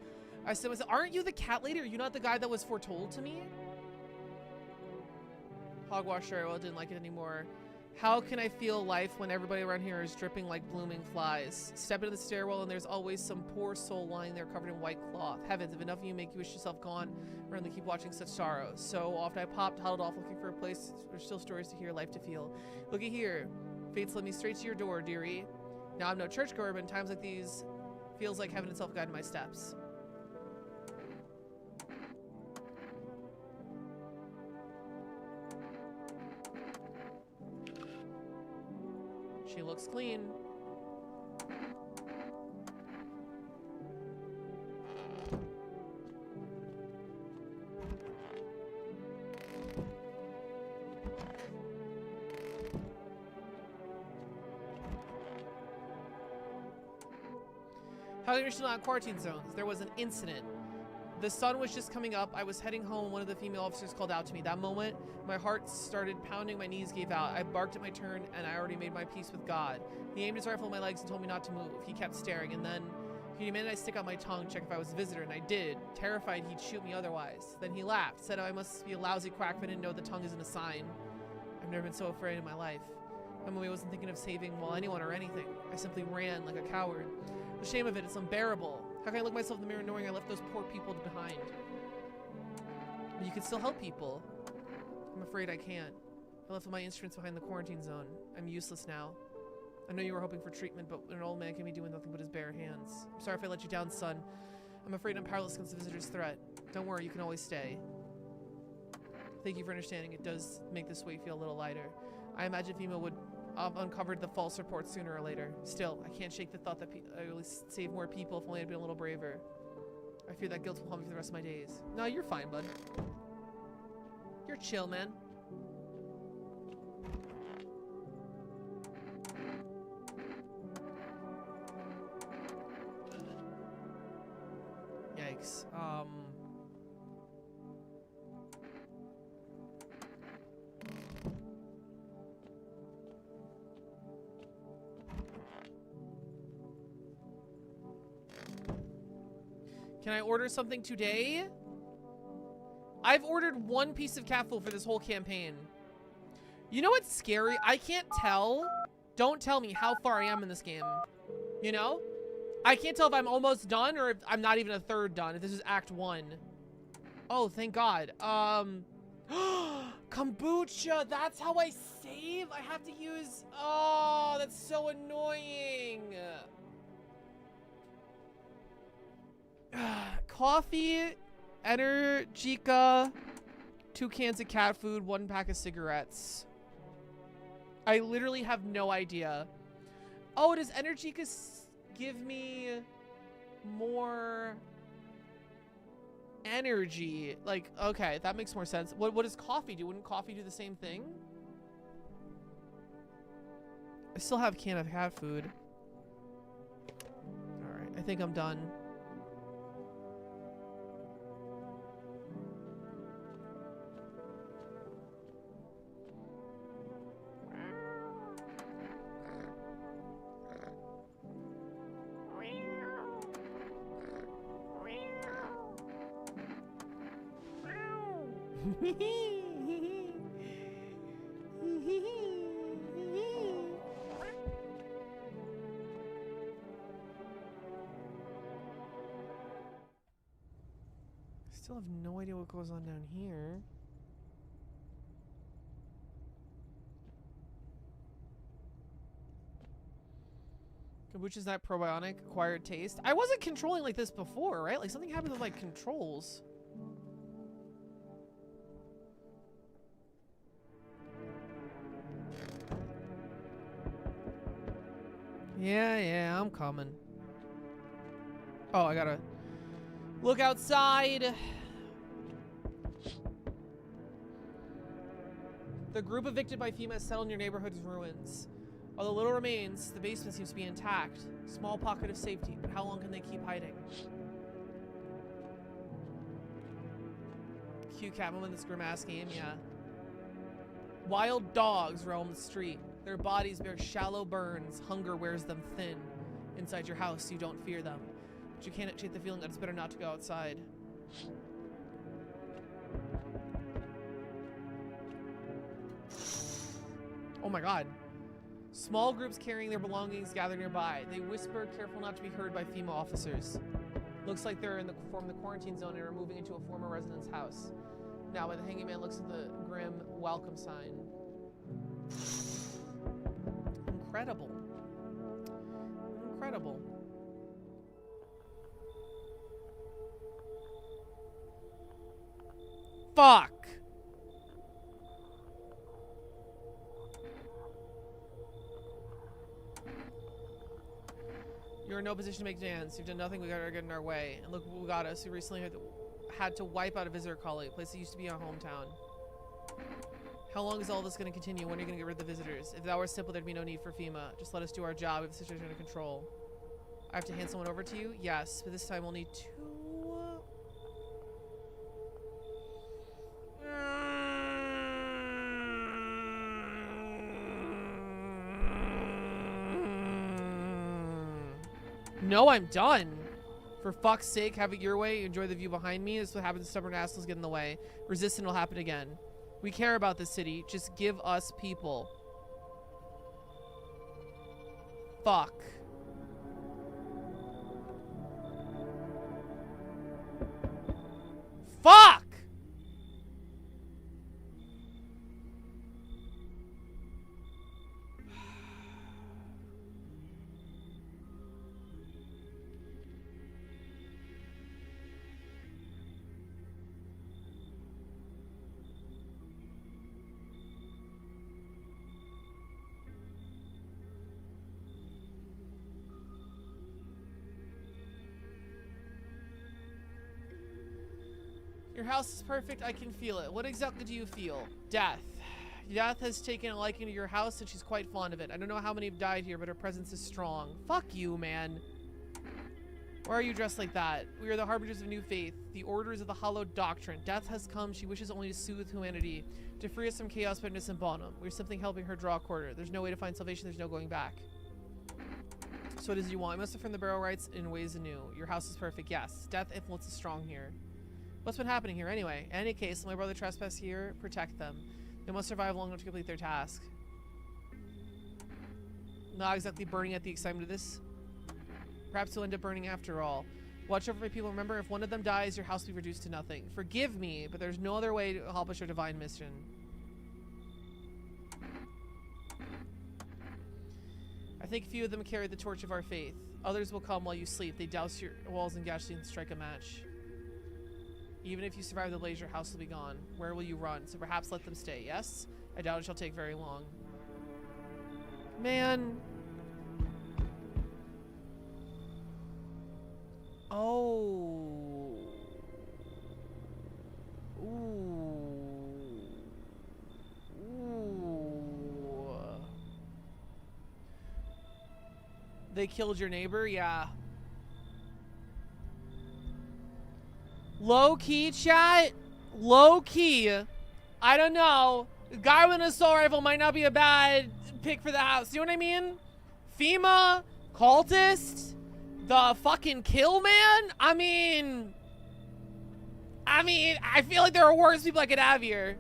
I said, aren't you the cat lady? Are you not the guy that was foretold to me? Hogwash, sure, well, didn't like it anymore. How can I feel life when everybody around here is dripping like blooming flies? Step into the stairwell and there's always some poor soul lying there covered in white cloth. Heavens, if enough of you make you wish yourself gone, rather than keep watching such sorrow. So often I popped, huddled off, looking for a place where still stories to hear, life to feel. Looky here. Fate's led me straight to your door, dearie. Now I'm no churchgoer, but in times like these, feels like heaven itself guided my steps. She looks clean. How come you're still not in quarantine zones? There was an incident. The sun was just coming up. I was heading home. One of the female officers called out to me. That moment, my heart started pounding. My knees gave out. I barked at my turn, and I already made my peace with God. He aimed his rifle at my legs and told me not to move. He kept staring, and then he demanded I stick out my tongue, check if I was a visitor, and I did, terrified he'd shoot me otherwise. Then he laughed, said I must be a lousy quack if I didn't know the tongue isn't a sign. I've never been so afraid in my life. I wasn't thinking of saving, well, anyone or anything. I simply ran like a coward. The shame of it, it's unbearable. How can I look myself in the mirror knowing I left those poor people behind? But you can still help people. I'm afraid I can't. I left all my instruments behind the quarantine zone. I'm useless now. I know you were hoping for treatment, but an old man can be doing nothing but his bare hands. I'm sorry if I let you down, son. I'm afraid I'm powerless against the visitor's threat. Don't worry, you can always stay. Thank you for understanding. It does make this weight feel a little lighter. I imagine FEMA would have uncovered the false report sooner or later. Still, I can't shake the thought that I will save more people if only I'd been a little braver. I fear that guilt will haunt me for the rest of my days. No, you're fine, bud. You're chill, man. Yikes. Can I order something today? I've ordered one piece of cat food for this whole campaign. You know what's scary? I can't tell. Don't tell me how far I am in this game. You know? I can't tell if I'm almost done or if I'm not even a third done. If this is Act 1. Oh, thank God. Kombucha. That's how I save? I have to use... Oh, that's so annoying. Coffee, Energica, 2 cans of cat food, 1 pack of cigarettes. I literally have no idea. Oh, does Energica give me more energy? Like, okay, that makes more sense. What does coffee do? Wouldn't coffee do the same thing? I still have a can of cat food. All right, I think I'm done. Still have no idea what goes on down here. Kombucha's not probiotic, acquired taste. I wasn't controlling like this before, right? Like something happened with like controls. Yeah, I'm coming. Oh, I gotta look outside. The group evicted by FEMA is settled near neighborhood's ruins. Although little remains, the basement seems to be intact. Small pocket of safety, but how long can they keep hiding? Cute Catwoman, this grimace game, yeah. Wild dogs roam the street. Their bodies bear shallow burns. Hunger wears them thin. Inside your house, you don't fear them. But you can't shake the feeling that it's better not to go outside. Oh my God. Small groups carrying their belongings gather nearby. They whisper, careful not to be heard by FEMA officers. Looks like they're from the quarantine zone and are moving into a former resident's house. Now, the hanging man looks at the grim welcome sign. Incredible. incredible. Fuck! You're in no position to make demands. You've done nothing. We got to get in our way. And look what got us. We recently had to wipe out a visitor colony, a place that used to be our hometown. How long is all this going to continue? When are you going to get rid of the visitors? If that were simple, there'd be no need for FEMA. Just let us do our job. We have the situation under control. I have to hand someone over to you? Yes, but this time we'll need 2. No, I'm done. For fuck's sake, have it your way. Enjoy the view behind me. This is what happens when stubborn assholes get in the way. Resistance will happen again. We care about this city. Just give us people. Fuck. Fuck! Your house is perfect. I can feel it. What exactly do you feel? Death. Death has taken a liking to your house and she's quite fond of it. I don't know how many have died here, but her presence is strong. Fuck you, man. Why are you dressed like that? We are the harbingers of new faith, the orders of the hallowed doctrine. Death has come. She wishes only to soothe humanity, to free us from chaos, bitterness, and bonum. We're simply helping her draw a quarter. There's no way to find salvation. There's no going back. So what is it you want? I must affirm the barrel rights in ways anew. Your house is perfect. Yes. Death influence is strong here. What's been happening here anyway? In any case, my brother trespassed here. Protect them. They must survive long enough to complete their task. Not exactly burning at the excitement of this. Perhaps they'll end up burning after all. Watch over my people. Remember, if one of them dies, your house will be reduced to nothing. Forgive me, but there's no other way to accomplish your divine mission. I think few of them carry the torch of our faith. Others will come while you sleep. They douse your walls in gasoline and strike a match. Even if you survive the blaze, your house will be gone. Where will you run? So perhaps let them stay, yes? I doubt it shall take very long. Man. Oh. Ooh. Ooh. They killed your neighbor? Yeah. Low-key, chat. Low-key. I don't know. A guy with an assault rifle might not be a bad pick for the house. You know what I mean? FEMA, cultist, the fucking kill man. I mean, I feel like there are worse people I could have here.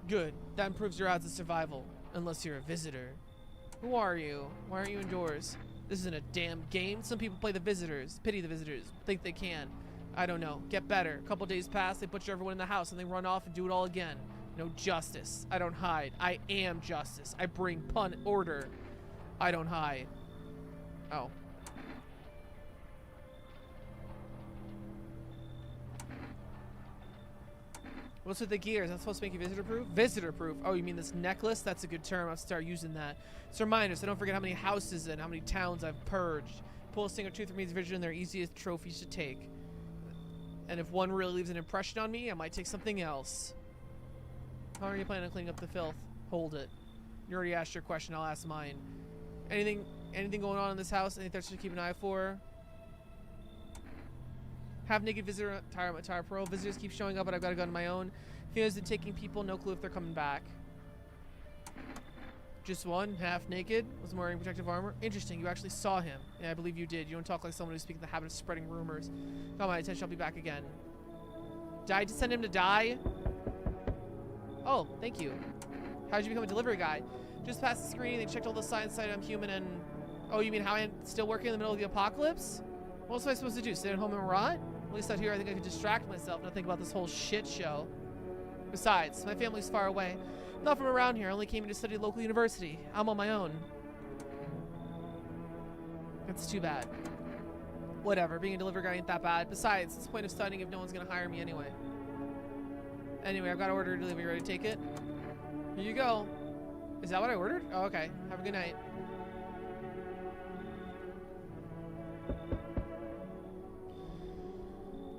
Good. That improves your odds of survival. Unless you're a visitor. Who are you? Why aren't you indoors? This isn't a damn game. Some people play the visitors. Pity the visitors. Think they can. I don't know. Get better. A couple days pass, they butcher everyone in the house, and they run off and do it all again. No justice. I don't hide. I am justice. I bring order. I don't hide. Oh. What's with the gears? That's supposed to make you visitor-proof? Visitor-proof. Oh, you mean this necklace? That's a good term. I'll start using that. It's a reminder so I don't forget how many houses and how many towns I've purged. Pull a single tooth from each vision, they're easiest trophies to take. And if one really leaves an impression on me, I might take something else. How are you planning on cleaning up the filth? Hold it. You already asked your question, I'll ask mine. Anything going on in this house? Anything that I should keep an eye for? Have naked visitor tire pearl. Visitors keep showing up, but I've got a gun of my own. Females been taking people, no clue if they're coming back. Just one, half naked, was wearing protective armor. Interesting, you actually saw him. Yeah, I believe you did. You don't talk like someone who's speaking the habit of spreading rumors. Got my attention, I'll be back again. Did I just send him to die? Oh, thank you. How did you become a delivery guy? Just past the screening, they checked all the signs, said I'm human and... Oh, you mean how I'm still working in the middle of the apocalypse? What was I supposed to do, stay at home and rot? At least out here I think I could distract myself, not think about this whole shit show. Besides, my family's far away. Not from around here, I only came here to study at a local university. I'm on my own. That's too bad. Whatever, being a delivery guy ain't that bad. Besides, what's the point of studying if no one's gonna hire me anyway? Anyway, I've got to order a delivery. Ready to take it? Here you go. Is that what I ordered? Oh, okay. Have a good night.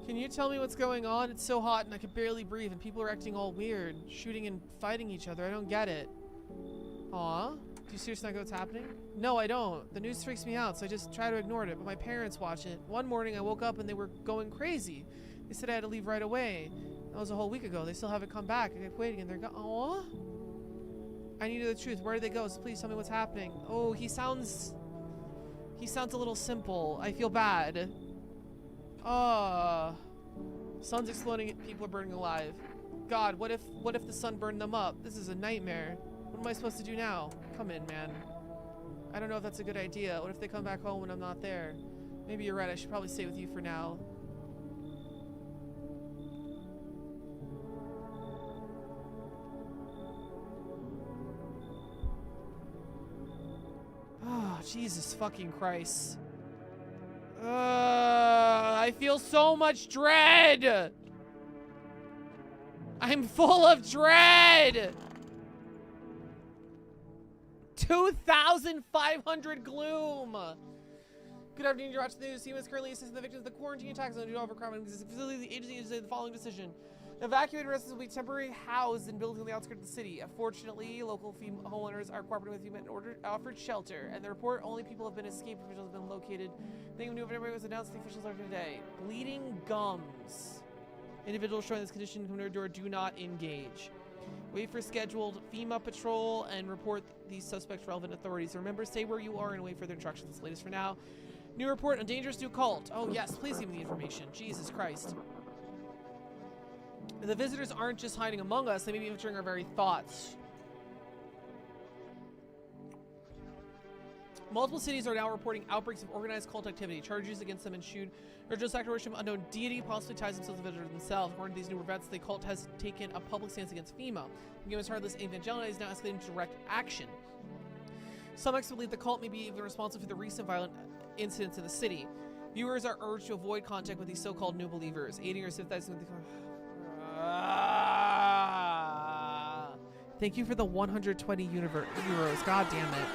Can you tell me what's going on? It's so hot and I can barely breathe and people are acting all weird. Shooting and fighting each other. I don't get it. Aw. Do you seriously not know what's happening? No, I don't. The news freaks me out, so I just try to ignore it, but my parents watch it. One morning I woke up and they were going crazy. They said I had to leave right away. That was a whole week ago. They still haven't come back. I kept waiting and they're gone. Aw. I need the truth. Where did they go? So please tell me what's happening. Oh, he sounds a little simple. I feel bad. Sun's exploding. People are burning alive. God, what if the sun burned them up? This is a nightmare. What am I supposed to do now? Come in, man. I don't know if that's a good idea. What if they come back home when I'm not there? Maybe you're right. I should probably stay with you for now. Oh, Jesus fucking Christ. I feel so much dread. I'm full of dread. 2,500 gloom. Good afternoon, you're watching the news. Team is currently assisting the victims of the quarantine attacks on the overcrowding facility. The agency has made the following decision. Evacuated residents will be temporarily housed in buildings on the outskirts of the city. Unfortunately, local homeowners are cooperating with FEMA and offered shelter. And the report, only people have been escaped. Officials have been located. The thing of new everybody was announced to the officials earlier today. Bleeding gums. Individuals showing this condition come to our door. Do not engage. Wait for scheduled FEMA patrol and report these suspects to relevant authorities. Remember, stay where you are and wait for their instructions. That's the latest for now. New report on dangerous new cult. Oh yes, please give me the information. Jesus Christ. The visitors aren't just hiding among us, they may be infiltrating our very thoughts. Multiple cities are now reporting outbreaks of organized cult activity. Charges against them ensued. Religious act of worship of unknown deity possibly ties themselves to visitors themselves. According to these new events, the cult has taken a public stance against FEMA. The game is heartless evangelized is now escalating to direct action. Some experts believe the cult may be even responsible for the recent violent incidents in the city. Viewers are urged to avoid contact with these so-called new believers, aiding or sympathizing with the... Thank you for the 120 euros. God damn it.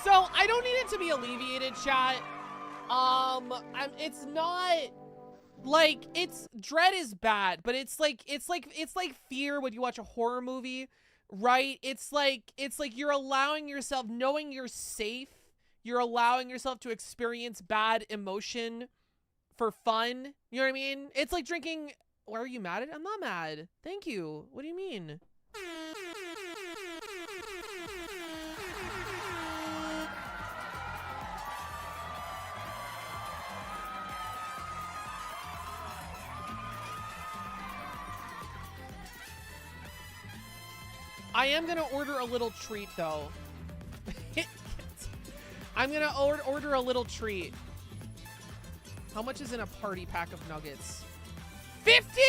So I don't need it to be alleviated, chat. It's not like dread is bad, but it's like fear when you watch a horror movie, right? It's like you're allowing yourself, knowing you're safe. You're allowing yourself to experience bad emotion for fun. You know what I mean? It's like drinking. Why are you mad at it? I'm not mad. Thank you. What do you mean? I am gonna order a little treat though. I'm gonna order a little treat. How much is in a party pack of nuggets? 50?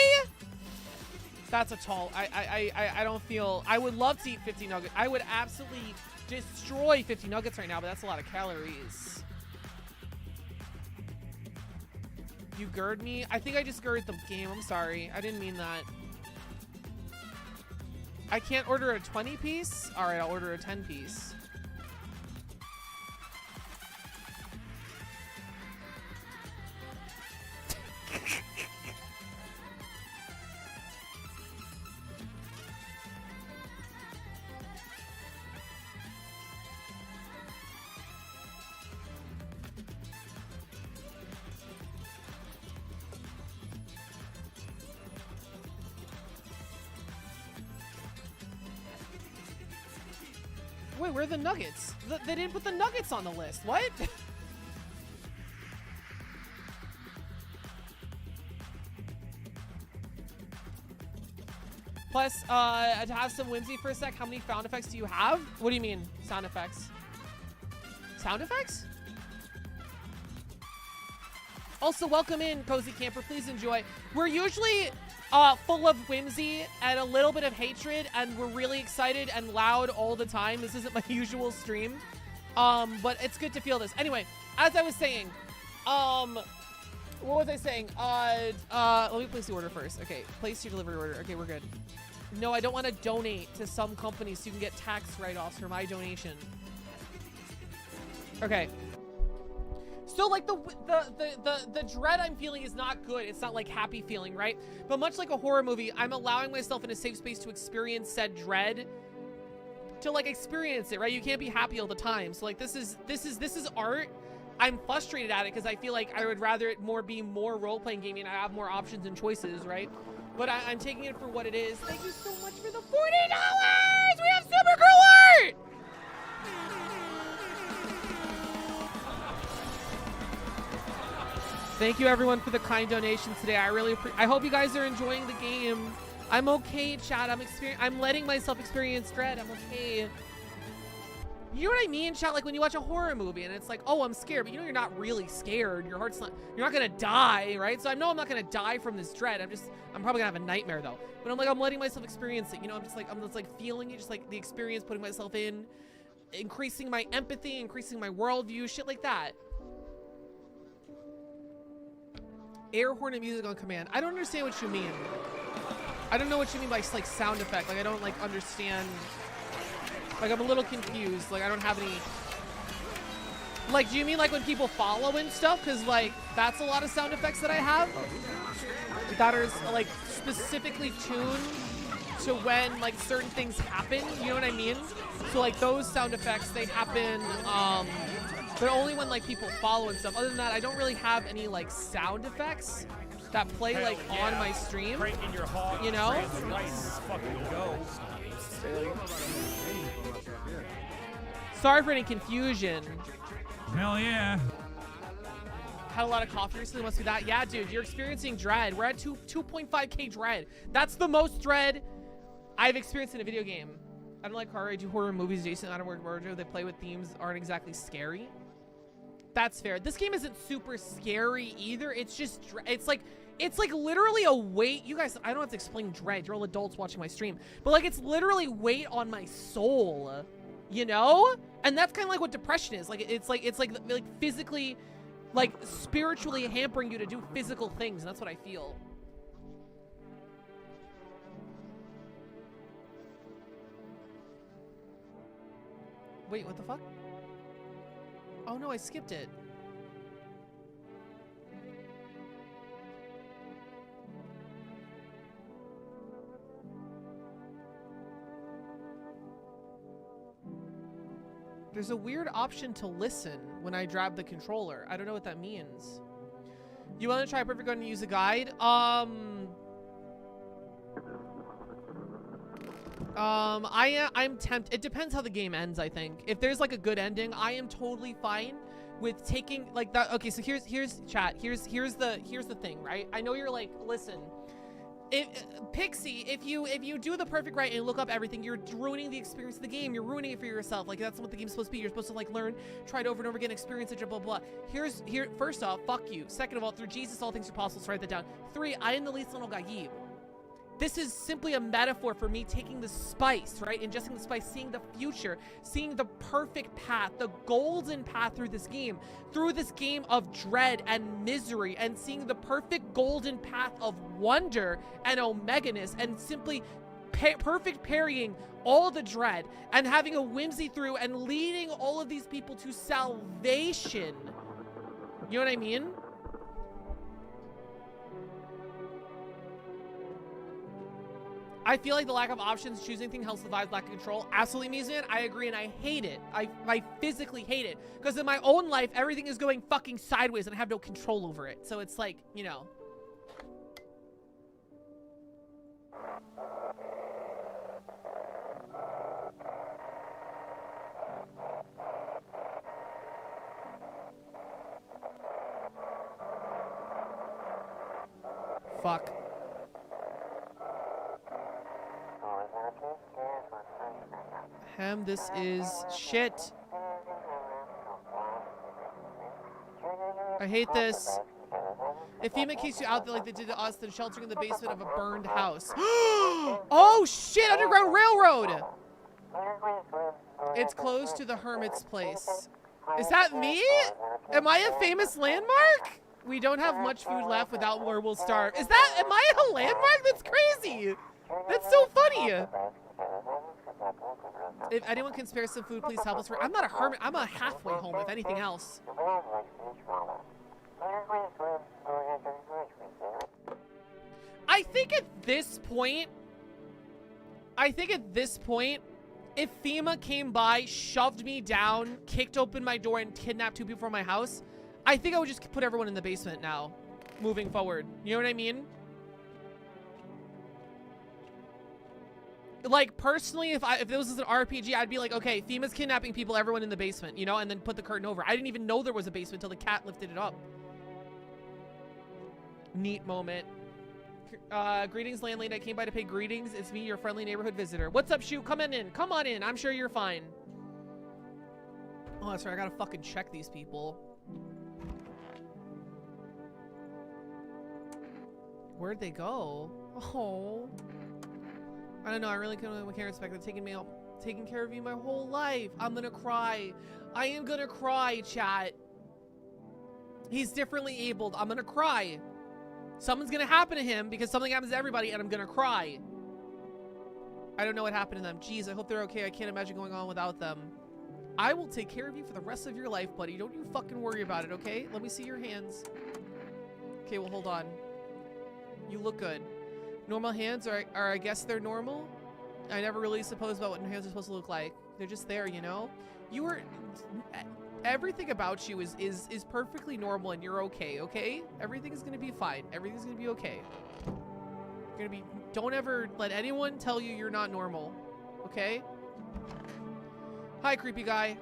That's a tall. I don't feel. I would love to eat 50 nuggets. I would absolutely destroy 50 nuggets right now, but that's a lot of calories. You gird me? I think I just gird the game. I'm sorry. I didn't mean that. I can't order a 20 piece? All right, I'll order a 10 piece. Wait, where are the nuggets? They didn't put the nuggets on the list. What? Plus, to have some whimsy for a sec, how many sound effects do you have? What do you mean, sound effects? Sound effects? Also, welcome in, Cozy Camper. Please enjoy. We're usually full of whimsy and a little bit of hatred, and we're really excited and loud all the time. This isn't my usual stream, but it's good to feel this. Anyway, as I was saying, what was I saying? Let me place the order first. Okay, place your delivery order. Okay, we're good. No, I don't want to donate to some companies so you can get tax write-offs for my donation. Okay. So like the dread I'm feeling is not good. It's not like happy feeling, right? But much like a horror movie, I'm allowing myself in a safe space to experience said dread, to like experience it, right? You can't be happy all the time. So like this is art. I'm frustrated at it because I feel like I would rather it be more role-playing gaming and I have more options and choices, right? But I'm taking it for what it is. Thank you so much for the $40. We have super cool art. Thank you everyone for the kind donations today. I really I hope you guys are enjoying the game. I'm okay, chat. I'm letting myself experience dread. I'm okay. You know what I mean, chat? Like when you watch a horror movie and it's like, oh, I'm scared, but you know you're not really scared. Your heart's not, you're not gonna die, right? So I know I'm not gonna die from this dread. I'm probably gonna have a nightmare though. But I'm letting myself experience it. You know, I'm just like feeling it, just like the experience, putting myself in, increasing my empathy, increasing my worldview, shit like that. Air horn and music on command. I don't understand what you mean. I don't know what you mean by like sound effect. Like I don't like understand. Like I'm a little confused. Like I don't have any. Like do you mean like when people follow and stuff? Cause like that's a lot of sound effects that I have that are like specifically tuned to when like certain things happen. You know what I mean? So like those sound effects, they happen. But only when like people follow and stuff. Other than that, I don't really have any like sound effects that play like on my stream. Cranking your hog, you know? Let's fucking go. Sorry for any confusion. Hell yeah. Had a lot of coffee recently, must be that. Yeah, dude, you're experiencing dread. We're at 2.5k dread. That's the most dread I've experienced in a video game. I don't like horror movies, Jason. I don't work wardrobe. They play with themes aren't exactly scary. That's fair. This game isn't super scary either. It's just, it's like literally a weight. You guys, I don't have to explain dread. You're all adults watching my stream. But like, it's literally weight on my soul, you know? And that's kind of like what depression is. Like, it's like physically, like spiritually hampering you to do physical things. And that's what I feel. Wait, what the fuck? Oh no, I skipped it. There's a weird option to listen when I grab the controller. I don't know what that means. You want to try Perfect Garden and use a guide? I'm tempted. It depends how the game ends, I think. If there's like a good ending, I am totally fine with taking like that. Okay, so here's chat. Here's the thing, right? I know you're like, listen, Pixie, if you do the perfect right and look up everything, you're ruining the experience of the game. You're ruining it for yourself. Like that's what the game's supposed to be. You're supposed to like learn, try it over and over again, experience it, blah blah blah. First off, fuck you. Second of all, through Jesus all things are possible. So write that down. 3, I am the least little Gaib. This is simply a metaphor for me taking the spice, right? Ingesting the spice, seeing the future, seeing the perfect path, the golden path through this game of dread and misery, and seeing the perfect golden path of wonder and omeganess, and simply perfect parrying all the dread and having a whimsy through and leading all of these people to salvation. You know what I mean? I feel like the lack of options, choosing thing helps the vibes, lack of control. Absolutely, Mizman. I agree, and I hate it. I physically hate it. Because in my own life, everything is going fucking sideways, and I have no control over it. So it's like, you know. Fuck. This is shit. I hate this. If FEMA kicks you out there like they did to us, then sheltering in the basement of a burned house. Oh shit, Underground Railroad! It's close to the Hermit's place. Is that me? Am I a famous landmark? We don't have much food left, without more we'll starve. Am I a landmark? That's crazy. That's so funny. If anyone can spare some food, please help us. I'm not a hermit. I'm a halfway home, if anything else. I think at this point, if FEMA came by, shoved me down, kicked open my door, and kidnapped 2 people from my house, I think I would just put everyone in the basement now, moving forward. You know what I mean? Like, personally, if this was an RPG, I'd be like, okay, FEMA's kidnapping people, everyone in the basement, you know, and then put the curtain over. I didn't even know there was a basement until the cat lifted it up. Neat moment. Greetings, landlady. I came by to pay greetings. It's me, your friendly neighborhood visitor. What's up, Shu? Come in. Come on in. I'm sure you're fine. Oh, that's right. I gotta fucking check these people. Where'd they go? Oh. I don't know. I really can't respect that. Taking care of you my whole life. I'm gonna cry. I am gonna cry, chat. He's differently abled. I'm gonna cry. Something's gonna happen to him because something happens to everybody, and I'm gonna cry. I don't know what happened to them. Jeez, I hope they're okay. I can't imagine going on without them. I will take care of you for the rest of your life, buddy. Don't you fucking worry about it, okay? Let me see your hands. Okay, well, hold on. You look good. Normal hands are I guess they're normal? I never really supposed about what hands are supposed to look like. They're just there, you know? You were... Everything about you is perfectly normal, and you're okay, okay? Everything is gonna be fine. Everything's gonna be okay. You're gonna be... Don't ever let anyone tell you you're not normal, okay? Hi, creepy guy.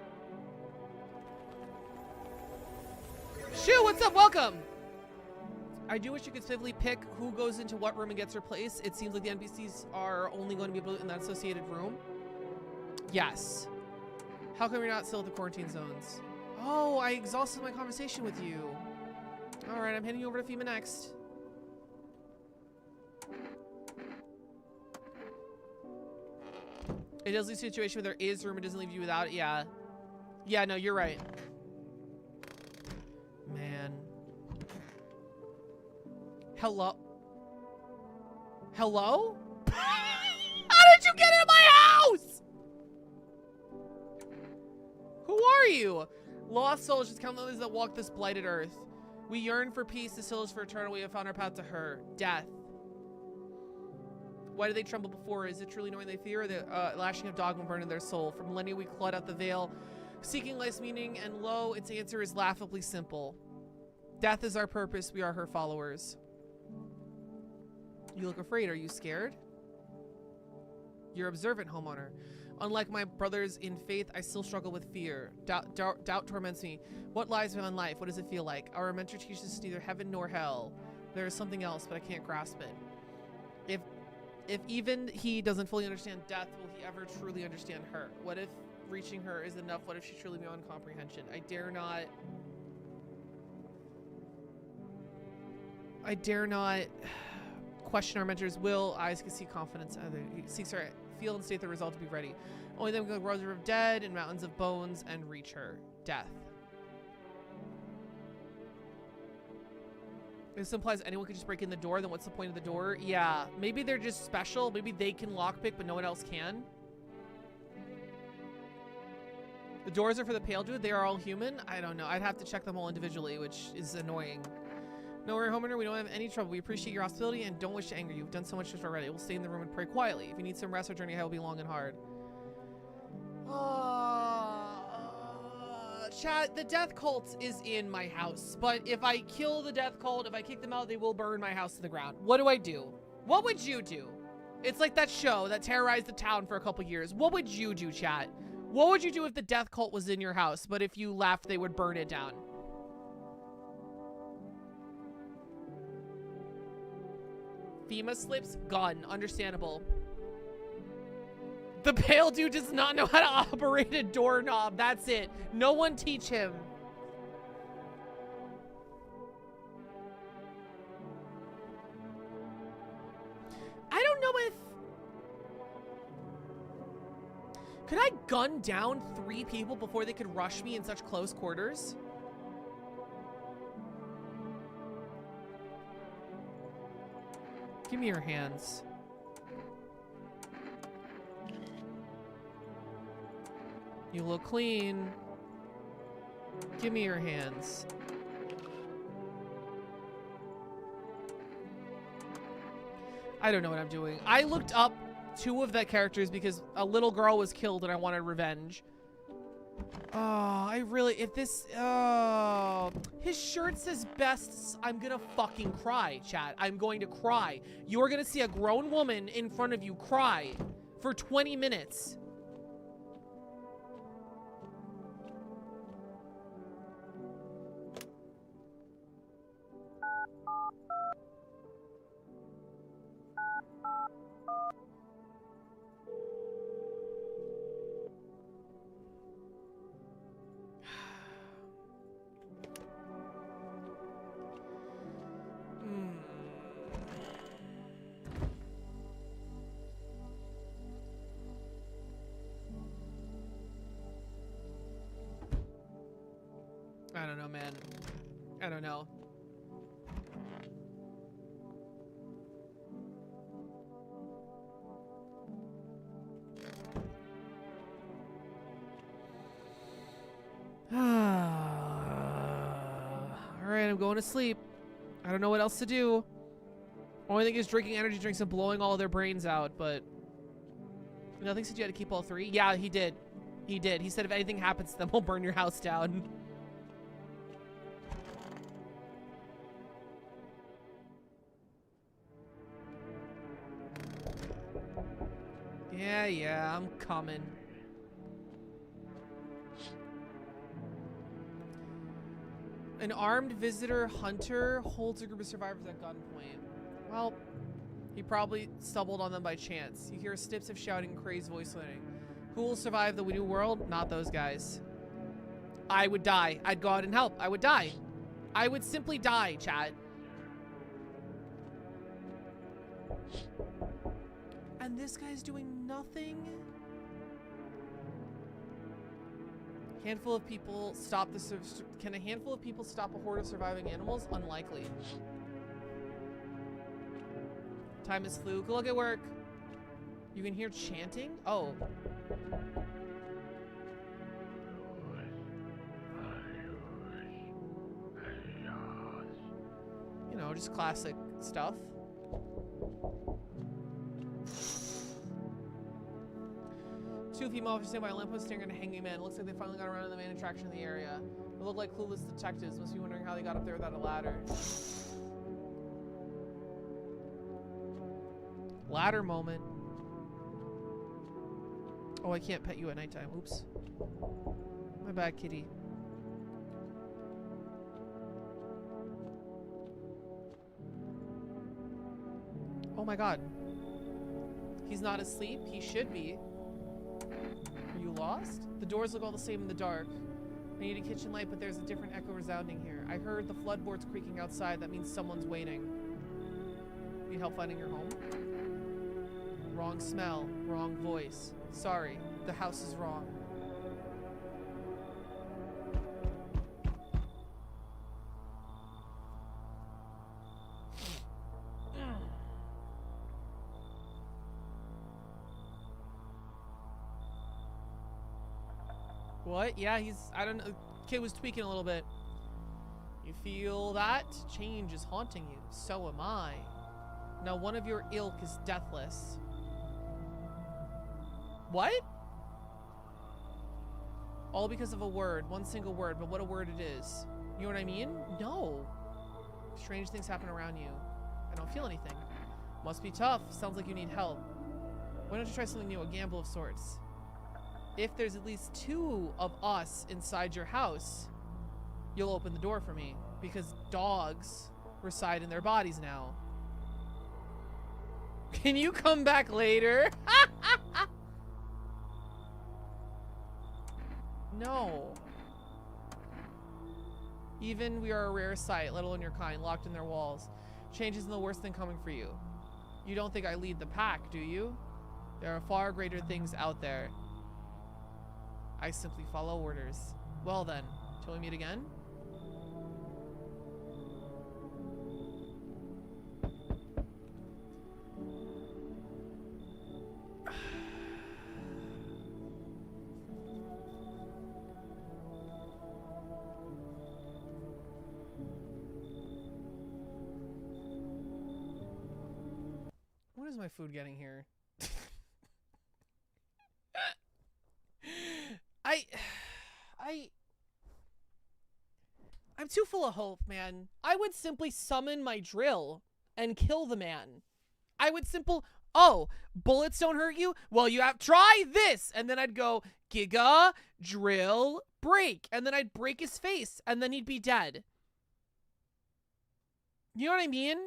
Shoo, what's up? Welcome! I do wish you could safely pick who goes into what room and gets replaced. It seems like the NPCs are only going to be able to in that associated room. Yes. How come you're not still at the quarantine zones? Oh, I exhausted my conversation with you. All right, I'm heading over to FEMA next. It does leave a situation where there is room, it doesn't leave you without it. Yeah. Yeah, no, you're right. Man. Hello? Hello? How did you get into my house? Who are you? Lost souls, just count those that walk this blighted earth. We yearn for peace, the souls for eternal. We have found our path to her. Death. Why do they tremble before? Is it truly knowing they fear? Or the lashing of dogma burn in their soul? From millennia we clawed out the veil, seeking life's meaning, and lo, its answer is laughably simple. Death is our purpose. We are her followers. You look afraid. Are you scared? You're observant, homeowner. Unlike my brothers in faith, I still struggle with fear. Doubt torments me. What lies beyond life? What does it feel like? Our mentor teaches us neither heaven nor hell. There is something else, but I can't grasp it. If even he doesn't fully understand death, will he ever truly understand her? What if reaching her is enough? What if she's truly beyond comprehension? I dare not question our mentor's will. Eyes can see confidence. He seeks her, feel and state the result to be ready. Only then we can go roads of dead and mountains of bones and reach her. Death. This implies anyone could just break in the door, then what's the point of the door? Yeah, maybe they're just special. Maybe they can lockpick, but no one else can. The doors are for the pale dude. They are all human. I don't know. I'd have to check them all individually, which is annoying. No worry, homeowner. We don't have any trouble. We appreciate your hospitality and don't wish to anger you. You've done so much already. We'll stay in the room and pray quietly. If you need some rest, our journey ahead will be long and hard. Chat, the death cult is in my house, but if I kill the death cult, if I kick them out, they will burn my house to the ground. What do I do? What would you do? It's like that show that terrorized the town for a couple years. What would you do, chat? What would you do if the death cult was in your house, but if you left, they would burn it down? FEMA slips, gun, understandable. The pale dude does not know how to operate a doorknob. That's it. No one teach him. Could I gun down 3 people before they could rush me in such close quarters? Give me your hands. You look clean. Give me your hands. I don't know what I'm doing. I looked up 2 of the characters because a little girl was killed and I wanted revenge. Oh, I really, if this, oh, his shirt says best. I'm gonna fucking cry, chat. I'm going to cry. You're gonna see a grown woman in front of you cry for 20 minutes. I don't know, man. I don't know. Alright, I'm going to sleep. I don't know what else to do. Only thing is drinking energy drinks and blowing all of their brains out, but... Nothing said you had to keep all 3? Yeah, he did. He did. He said if anything happens to them, we'll burn your house down. Yeah, I'm coming. An armed visitor hunter holds a group of survivors at gunpoint. Well, he probably stumbled on them by chance. You hear snips of shouting and crazed voice learning. Who will survive the new world? Not those guys. I would die. I'd go out and help. I would die. I would simply die, chat. And this guy's doing nothing? Handful of people stop the... Can a handful of people stop a horde of surviving animals? Unlikely. Time is flew. Good luck at work. You can hear chanting? Oh. You know, just classic stuff. Two female officers stand by a lamppost staring at a hanging man. Looks like they finally got around to the main attraction in the area. They look like clueless detectives. Must be wondering how they got up there without a ladder. Ladder moment. Oh, I can't pet you at nighttime. Oops. My bad, kitty. Oh my god. He's not asleep. He should be. Are you lost? The doors look all the same in the dark. I need a kitchen light, but there's a different echo resounding here. I heard the floodboards creaking outside. That means someone's waiting. Need help finding your home? Wrong smell. Wrong voice. Sorry. The house is wrong. What? Yeah, I don't know. Kid was tweaking a little bit. You feel that? Change is haunting you. So am I. Now one of your ilk is deathless. What? All because of a word. One single word, but what a word it is. You know what I mean? No. Strange things happen around you. I don't feel anything. Must be tough. Sounds like you need help. Why don't you try something new? A gamble of sorts. If there's at least 2 of us inside your house, you'll open the door for me. Because dogs reside in their bodies now. Can you come back later? No. Even we are a rare sight, let alone your kind, locked in their walls. Change isn't the worst thing coming for you. You don't think I lead the pack, do you? There are far greater things out there. I simply follow orders. Well then, till we meet again. What is my food getting here? I'm too full of hope, man. I would simply summon my drill and kill the man. I would oh, bullets don't hurt you? Well, you have, try this. And then I'd go, Giga, drill, break. And then I'd break his face and then he'd be dead. You know what I mean?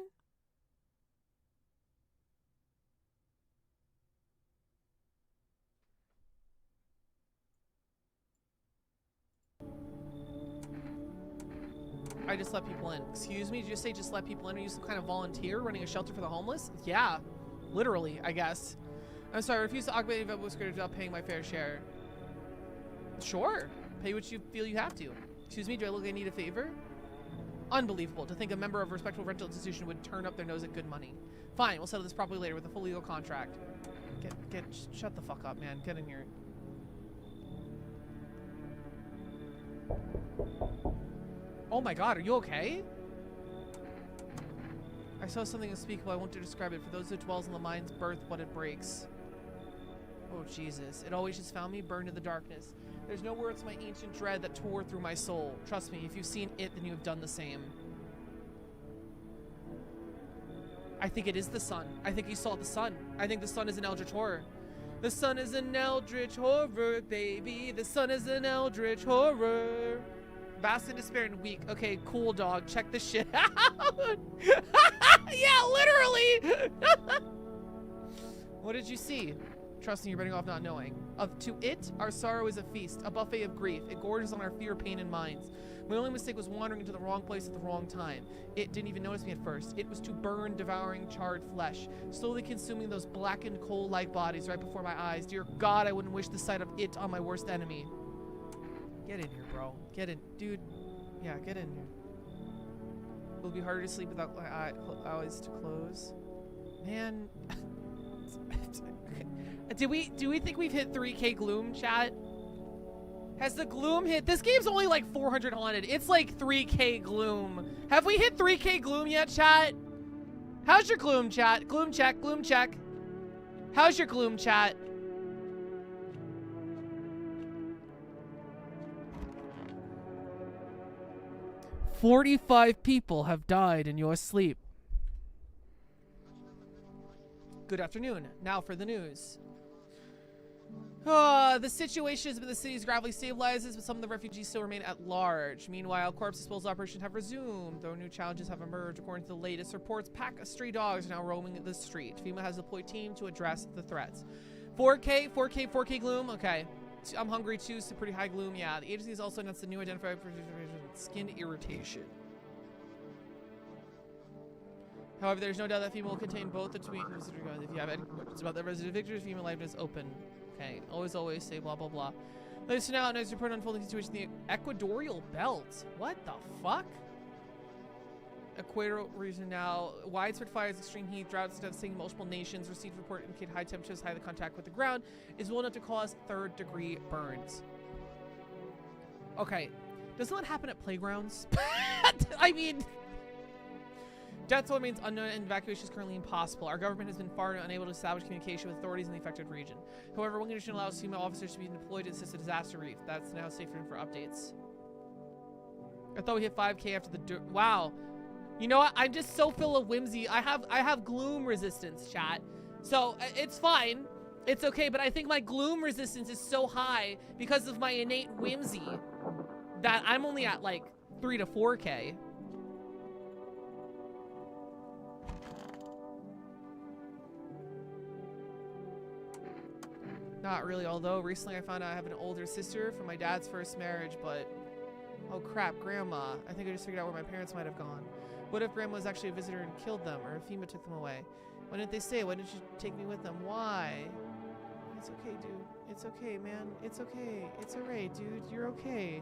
I just let people in. Excuse me? Did you say just let people in? Are you some kind of volunteer running a shelter for the homeless? Yeah, literally, I guess. I'm sorry, I refuse to occupy any event without paying my fair share. Sure. Pay what you feel you have to. Excuse me, do I look like I need a favor? Unbelievable to think a member of a respectable rental institution would turn up their nose at good money. Fine, we'll settle this properly later with a full legal contract. Shut the fuck up, man. Get in here. Oh my god, are you okay? I saw something unspeakable. I won't dare describe it. For those who dwells in the mind's birth, what it breaks. Oh, Jesus. It always just found me burned in the darkness. There's no words to my ancient dread that tore through my soul. Trust me, if you've seen it, then you have done the same. I think it is the sun. I think you saw the sun. I think the sun is an eldritch horror. The sun is an eldritch horror, baby. The sun is an eldritch horror. Vast in despair and weak. Okay, cool, dog. Check this shit out. Yeah, literally. What did you see? Trusting you're running off not knowing. To it, our sorrow is a feast, a buffet of grief. It gorges on our fear, pain, and minds. My only mistake was wandering into the wrong place at the wrong time. It didn't even notice me at first. It was to burn, devouring, charred flesh, slowly consuming those blackened, coal-like bodies right before my eyes. Dear God, I wouldn't wish the sight of it on my worst enemy. Get in here, bro. Get in. Dude. Yeah, get in here. It'll be harder to sleep without my eyes to close. Man. Do we think we've hit 3K gloom, chat? Has the gloom hit? This game's only like 400 haunted. It's like 3K gloom. Have we hit 3K gloom yet, chat? How's your gloom, chat? Gloom check, gloom check. How's your gloom, chat? "45 people have died in your sleep." Good afternoon. Now for the news. The situation has been the city's gradually stabilizes, but some of the refugees still remain at large. Meanwhile, corpse disposal operations have resumed, though new challenges have emerged. According to the latest reports, pack of stray dogs are now roaming the street. FEMA has deployed team to address the threats. 4K gloom. Okay. I'm hungry too, so pretty high gloom. Yeah, the agency has also announced a new identifier for skin irritation. However, there's no doubt that FEMA will contain both the tweet and if you have any questions about the resident victors, FEMA live is open. Okay, always say blah blah blah. Latest now, news report on unfolding situation in the equatorial belt. What the fuck? Equatorial region now. Widespread fires, extreme heat, droughts, devastating multiple nations. Received report indicate high temperatures, high contact with the ground is well enough to cause third-degree burns. Okay, doesn't that happen at playgrounds? I mean. Death toll remains unknown and evacuation is currently impossible. Our government has been far unable to establish communication with authorities in the affected region. However, one condition allows FEMA officers to be deployed to assist a disaster relief. That's now safe for updates. I thought we hit 5K after the wow. You know what? I'm just so full of whimsy. I have gloom resistance, chat. So it's fine. It's okay, but I think my gloom resistance is so high because of my innate whimsy that I'm only at like 3 to 4K. Not really, although recently I found out I have an older sister from my dad's first marriage, but oh crap, Grandma. I think I just figured out where my parents might have gone. What if Grandma was actually a visitor and killed them, or if FEMA took them away? Why didn't they say? Why didn't you take me with them? Why? It's okay, dude. It's okay, man. It's okay. It's alright, dude. You're okay.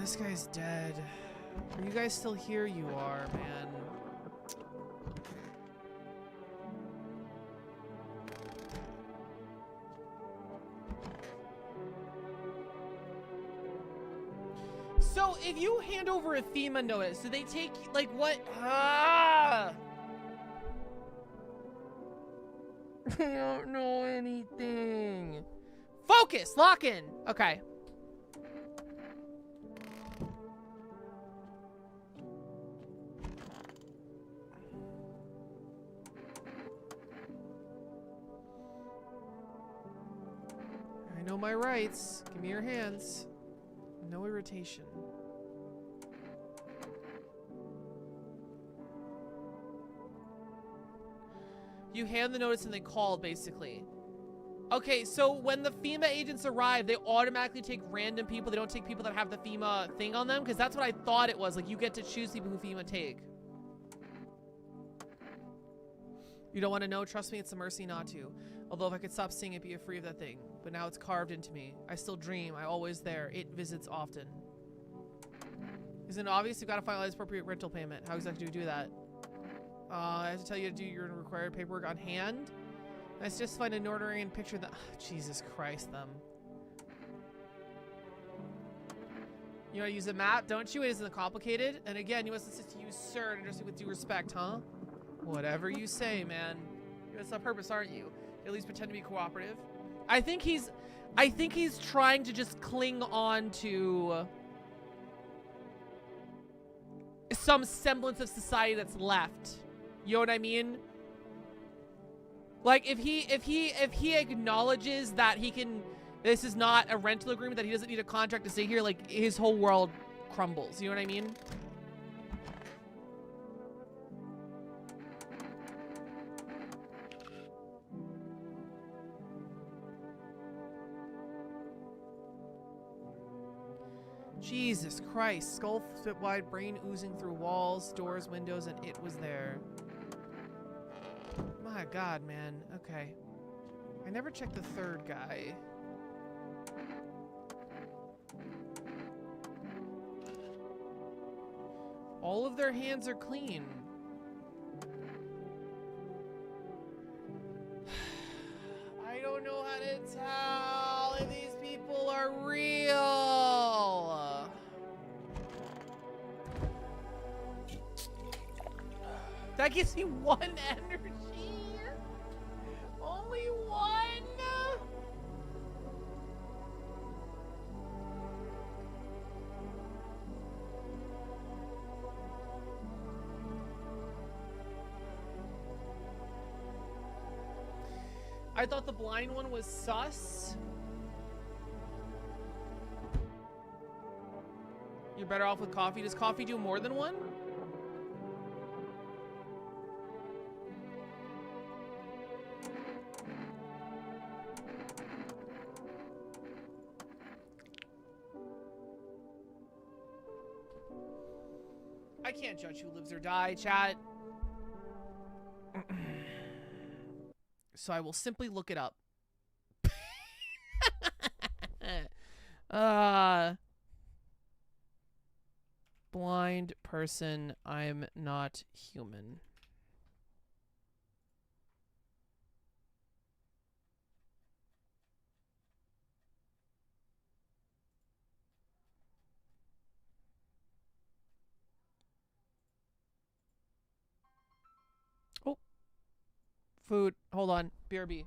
This guy's dead. Are you guys still here? You are, man. So, if you hand over a FEMA notice, do they take, like, what? I don't know anything. Focus! Lock in! Okay. I know my rights. Give me your hands. No irritation. You hand the notice and they call, basically. Okay, so when the FEMA agents arrive, they automatically take random people. They don't take people that have the FEMA thing on them? Because that's what I thought it was. Like, you get to choose people who FEMA take. You don't want to know? Trust me, it's a mercy not to. Although if I could stop seeing it, be free of that thing. But now it's carved into me. I still dream. I always there. It visits often. Isn't it obvious? You've got to finalize appropriate rental payment. How exactly do we do that? I have to tell you to do your required paperwork on hand. Let's just find an ordering and picture the... Jesus Christ, them. You know how to use a map, don't you? It isn't complicated. And again, you must insist to use sir and address it with due respect, huh? Whatever you say, man. That's on purpose, aren't you? At least pretend to be cooperative. I think he's trying to just cling on to some semblance of society that's left. You know what I mean? Like, if he acknowledges that he can, this is not a rental agreement, that he doesn't need a contract to stay here, like, his whole world crumbles. You know what I mean? Jesus Christ. Skull fit wide, brain oozing through walls, doors, windows, and it was there. My God, man. Okay. I never checked the third guy. All of their hands are clean. I don't know how to tell if these people are real. That gives me one energy. Only one? I thought the blind one was sus. You're better off with coffee. Does coffee do more than one? I can't judge who lives or die, chat. So I will simply look it up. Blind person, I'm not human. Oh. Food. Hold on. BRB.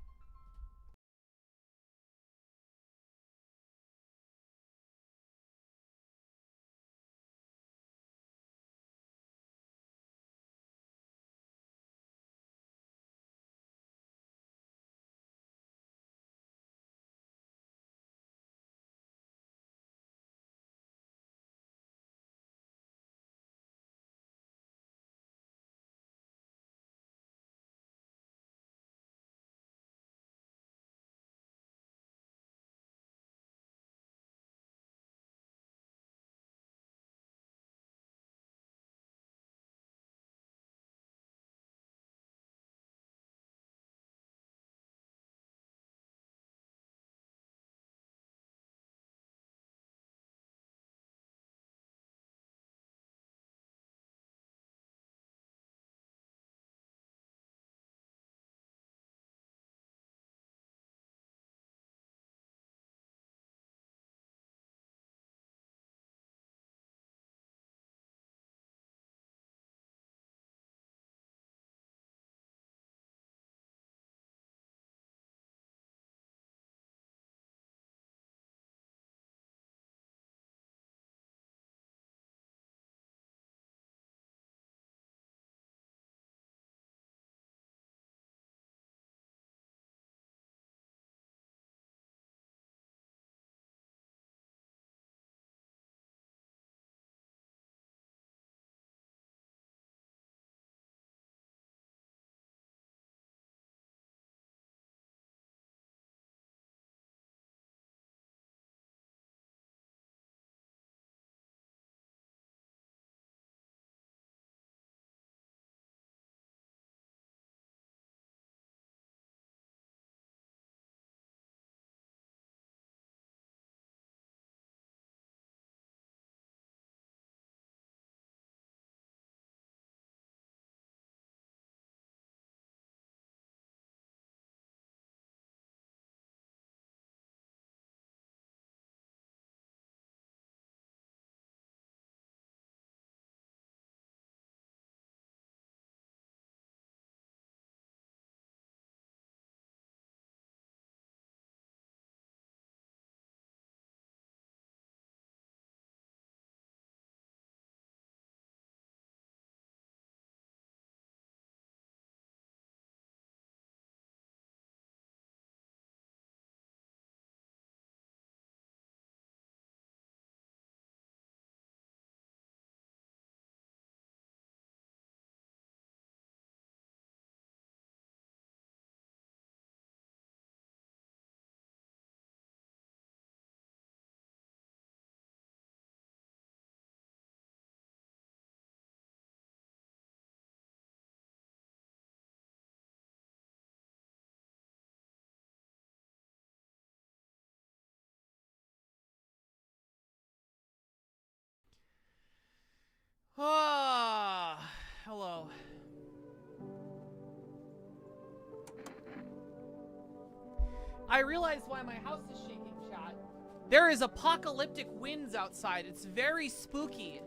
I realized why my house is shaking, chat. There is apocalyptic winds outside. It's very spooky.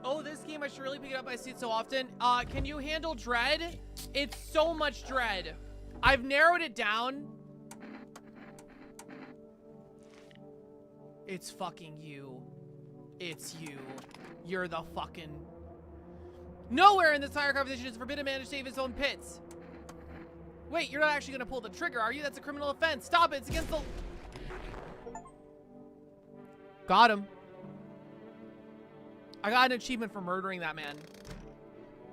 Oh, this game, I should really pick it up. I see it so often. Can you handle dread? It's so much dread. I've narrowed it down. It's fucking you. It's you. You're the fucking... Nowhere in this entire conversation is forbidden man to save his own pits. Wait, you're not actually gonna pull the trigger, are you? That's a criminal offense. Stop it, it's against the... Got him. I got an achievement for murdering that man.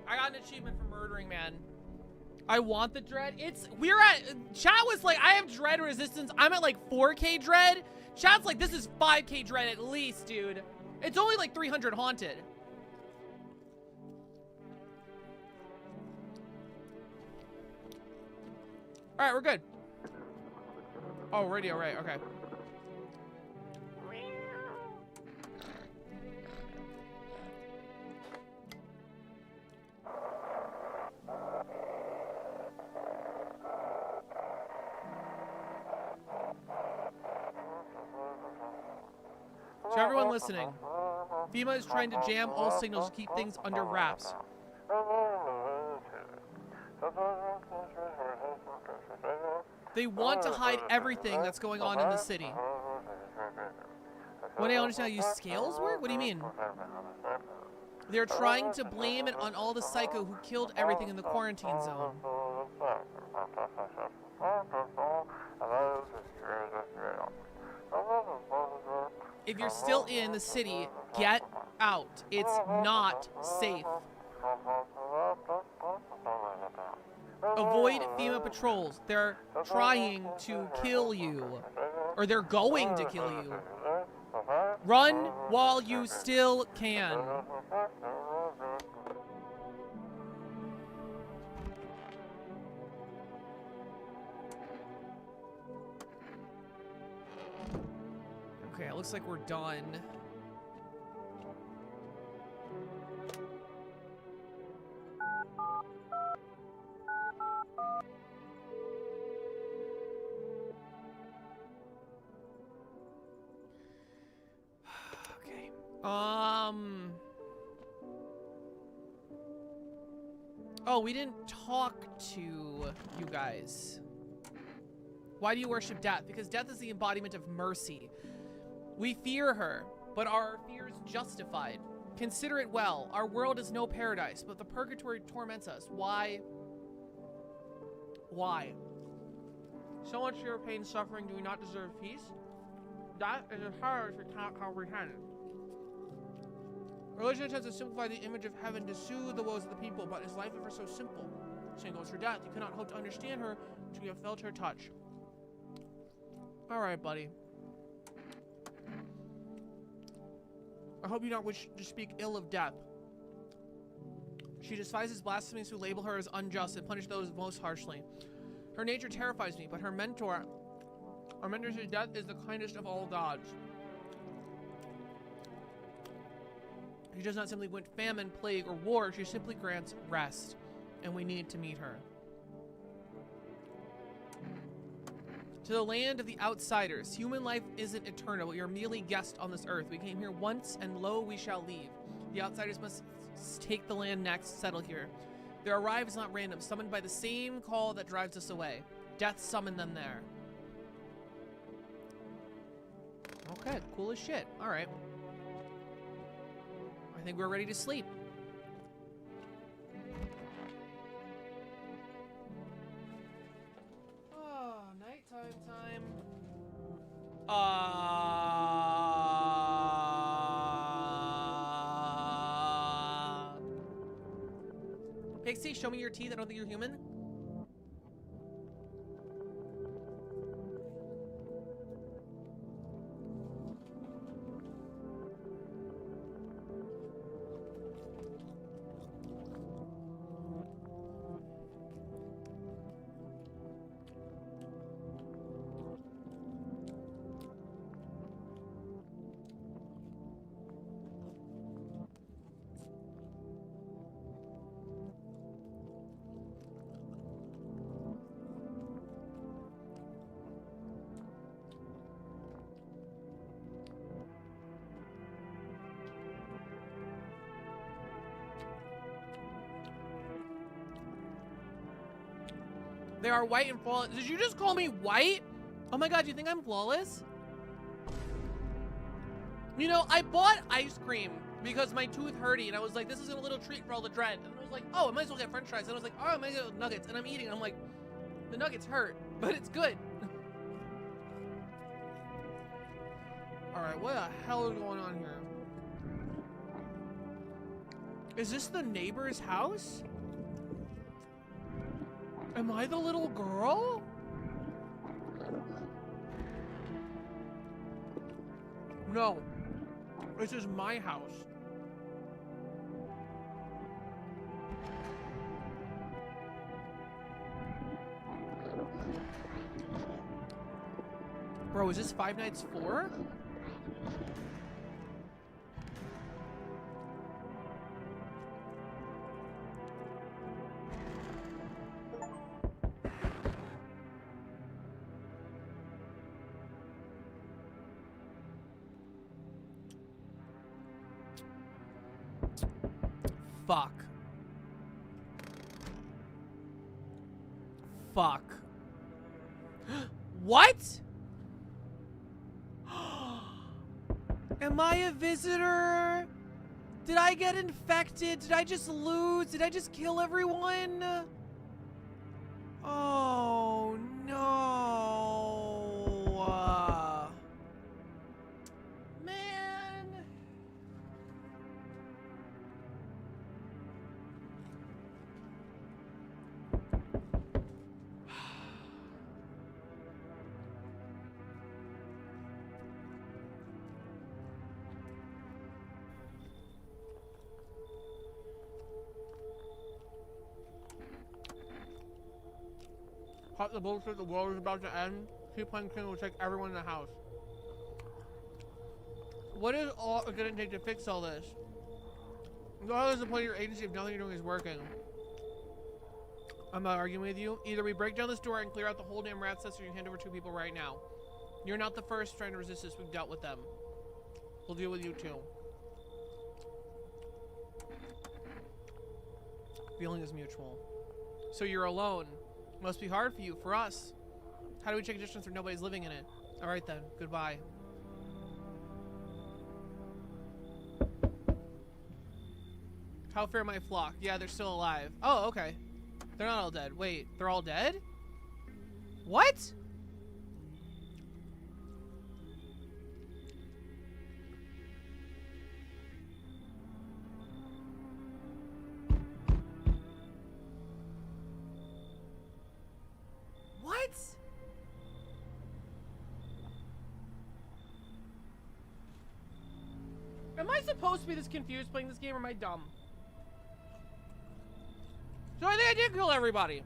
I got an achievement for murdering man. I want the dread. We're at, chat was like, I have dread resistance. I'm at like 4K dread. Chat's like, this is 5K dread at least, dude. It's only like 300 haunted. All right, we're good. Oh, radio, right, okay. To everyone listening, FEMA is trying to jam all signals to keep things under wraps. They want to hide everything that's going on in the city. When I understand how you scales work? What do you mean? They're trying to blame it on all the psycho who killed everything in the quarantine zone. If you're still in the city, get out. It's not safe. Avoid FEMA patrols. They're trying to kill you. Or they're going to kill you. Run while you still can. Okay, it looks like we're done. Okay. Oh, we didn't talk to you guys. Why do you worship death? Because death is the embodiment of mercy. We fear her, but are our fears justified? Consider it well. Our world is no paradise, but the purgatory torments us. Why? Why? So much fear, pain, suffering, do we not deserve peace? That is a horror we cannot comprehend. Religion attempts to simplify the image of heaven to soothe the woes of the people, but is life ever so simple? Same goes for death. You cannot hope to understand her until you have felt her touch. Alright, buddy. I hope you don't wish to speak ill of death. She despises blasphemies who label her as unjust and punish those most harshly. Her nature terrifies me, but our mentor says death is the kindest of all gods. She does not simply want famine, plague, or war. She simply grants rest. And we need to meet her. To the land of the outsiders. Human life isn't eternal. We are merely guests on this earth. We came here once, and lo, we shall leave. The outsiders must take the land next, settle here. Their arrival is not random, summoned by the same call that drives us away. Death summoned them there. Okay, cool as shit. All right. I think we're ready to sleep. Oh, nighttime time. Pixie, show me your teeth. I don't think you're human. They are white and flawless. Did you just call me white? Oh my god, do you think I'm flawless? You know, I bought ice cream because my tooth hurty, and I was like, this is a little treat for all the dread. And I was like, oh, I might as well get french fries. And I was like, oh, I might as well get nuggets. And I'm eating, and I'm like, the nuggets hurt, but it's good. Alright, what the hell is going on here? Is this the neighbor's house? Am I the little girl? No. This is my house. Bro, is this Five Nights 4? Fuck. Fuck. What? Am I a visitor? Did I get infected? Did I just lose? Did I just kill everyone? Oh no. Man. Cut the bullshit, the world is about to end. Keep playing King will take everyone in the house. What is all it gonna take to fix all this? What is the point of your agency if nothing you're doing is working? I'm not arguing with you. Either we break down this door and clear out the whole damn rat nest, or you hand over 2 people right now. You're not the first trying to resist this. We've dealt with them. We'll deal with you too. Feeling is mutual. So you're alone. Must be hard for you, for us. How do we check a distance where nobody's living in it? Alright then, goodbye. How fair my flock? Yeah, they're still alive. Oh, okay. They're not all dead. Wait, they're all dead? What? What? Am I supposed to be this confused playing this game, or am I dumb? So I think I did kill everybody.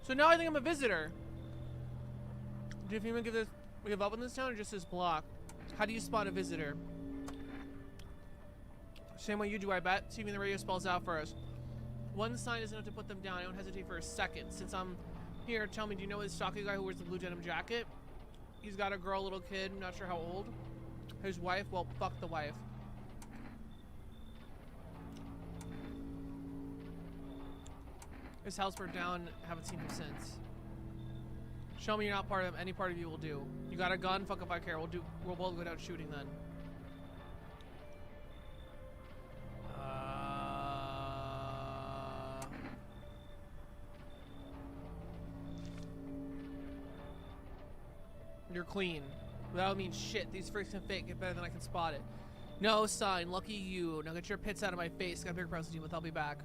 So now I think I'm a visitor. Do you even give up on this town or just this block? How do you spot a visitor? Same way you do, I bet. See me the radio spells out for us. One sign is enough to put them down. I don't hesitate for a second. Since I'm here, tell me, do you know this stocky guy who wears the blue denim jacket? He's got a girl, little kid, not sure how old. His wife? Well, fuck the wife. His house burned down, haven't seen him since. Show me you're not part of him, any part of you will do. You got a gun? Fuck if I care. We'll both go down shooting then. You're clean. That don't mean shit. These freaks can fake it better than I can spot it. No sign. Lucky you. Now get your pits out of my face. Got a bigger problem to deal with. I'll be back.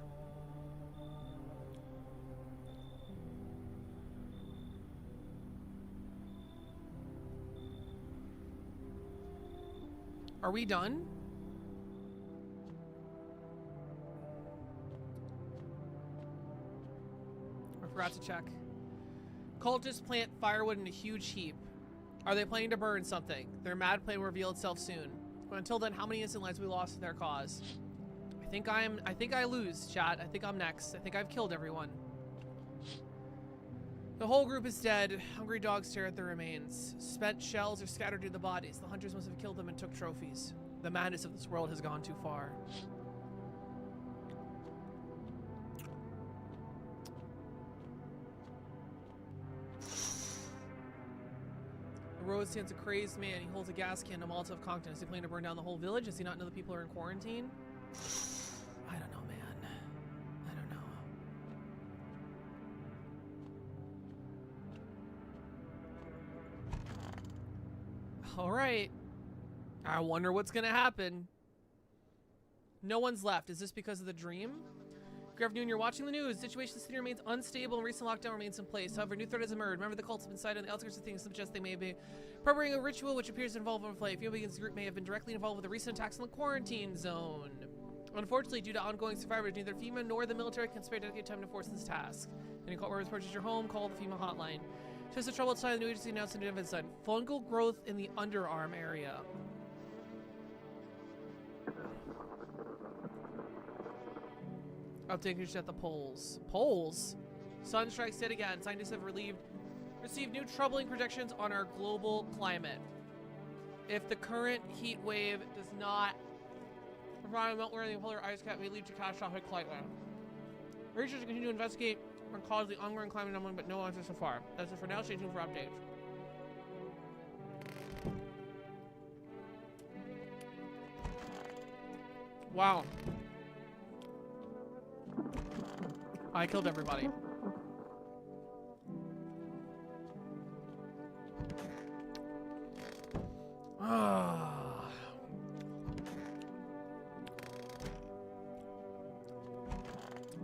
Are we done? I forgot to check. Cultists plant firewood in a huge heap. Are they planning to burn something? Their mad plan will reveal itself soon. But until then, how many innocent lives we lost to their cause? I think I lose, chat. I think I'm next. I think I've killed everyone. The whole group is dead. Hungry dogs stare at their remains. Spent shells are scattered near the bodies. The hunters must have killed them and took trophies. The madness of this world has gone too far. The road stands a crazed man. He holds a gas can and a Molotov cocktail. Is he planning to burn down the whole village? Does he not know the people are in quarantine? I don't know, man. I don't know. All right. I wonder what's gonna happen. No one's left. Is this because of the dream? Good afternoon, you're watching the news. The situation in the city remains unstable and recent lockdown remains in place. However, new threat has emerged. Remember, the cults have been sighted on the outskirts of things suggest they may be preparing a ritual which appears to involve overplay. A few begins the group may have been directly involved with the recent attacks in the quarantine zone. Unfortunately, due to ongoing survivors, neither FEMA nor the military can spare dedicated time to force this task. Any cult members purchase your home, call the FEMA hotline. Just a troubled sign, the new agency announced a new event sign. Fungal growth in the underarm area. Update at the polls. Polls? Sun strikes dead again. Scientists have received new troubling projections on our global climate. If the current heat wave does not provide a melt-wearing the polar ice cap, may lead to catastrophic climate. Researchers continue to investigate and cause the ongoing climate anomaly, but no answer so far. That's it for now. Stay tuned for updates. Wow. I killed everybody.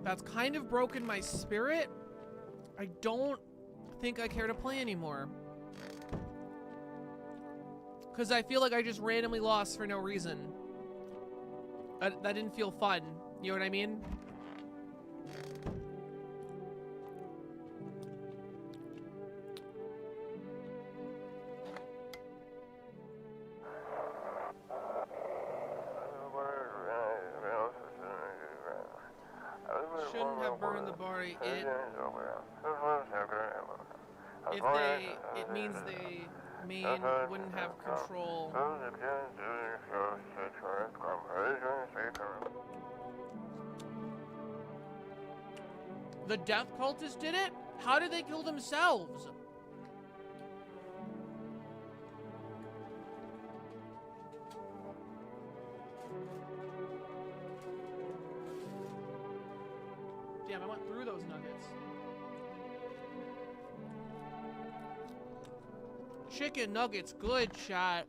That's kind of broken my spirit. I don't think I care to play anymore. Because I feel like I just randomly lost for no reason. That didn't feel fun. You know what I mean? Shouldn't have burned the body. It means they wouldn't have control. The death cultists did it? How did they kill themselves? Damn, I went through those nuggets. Chicken nuggets, good shot.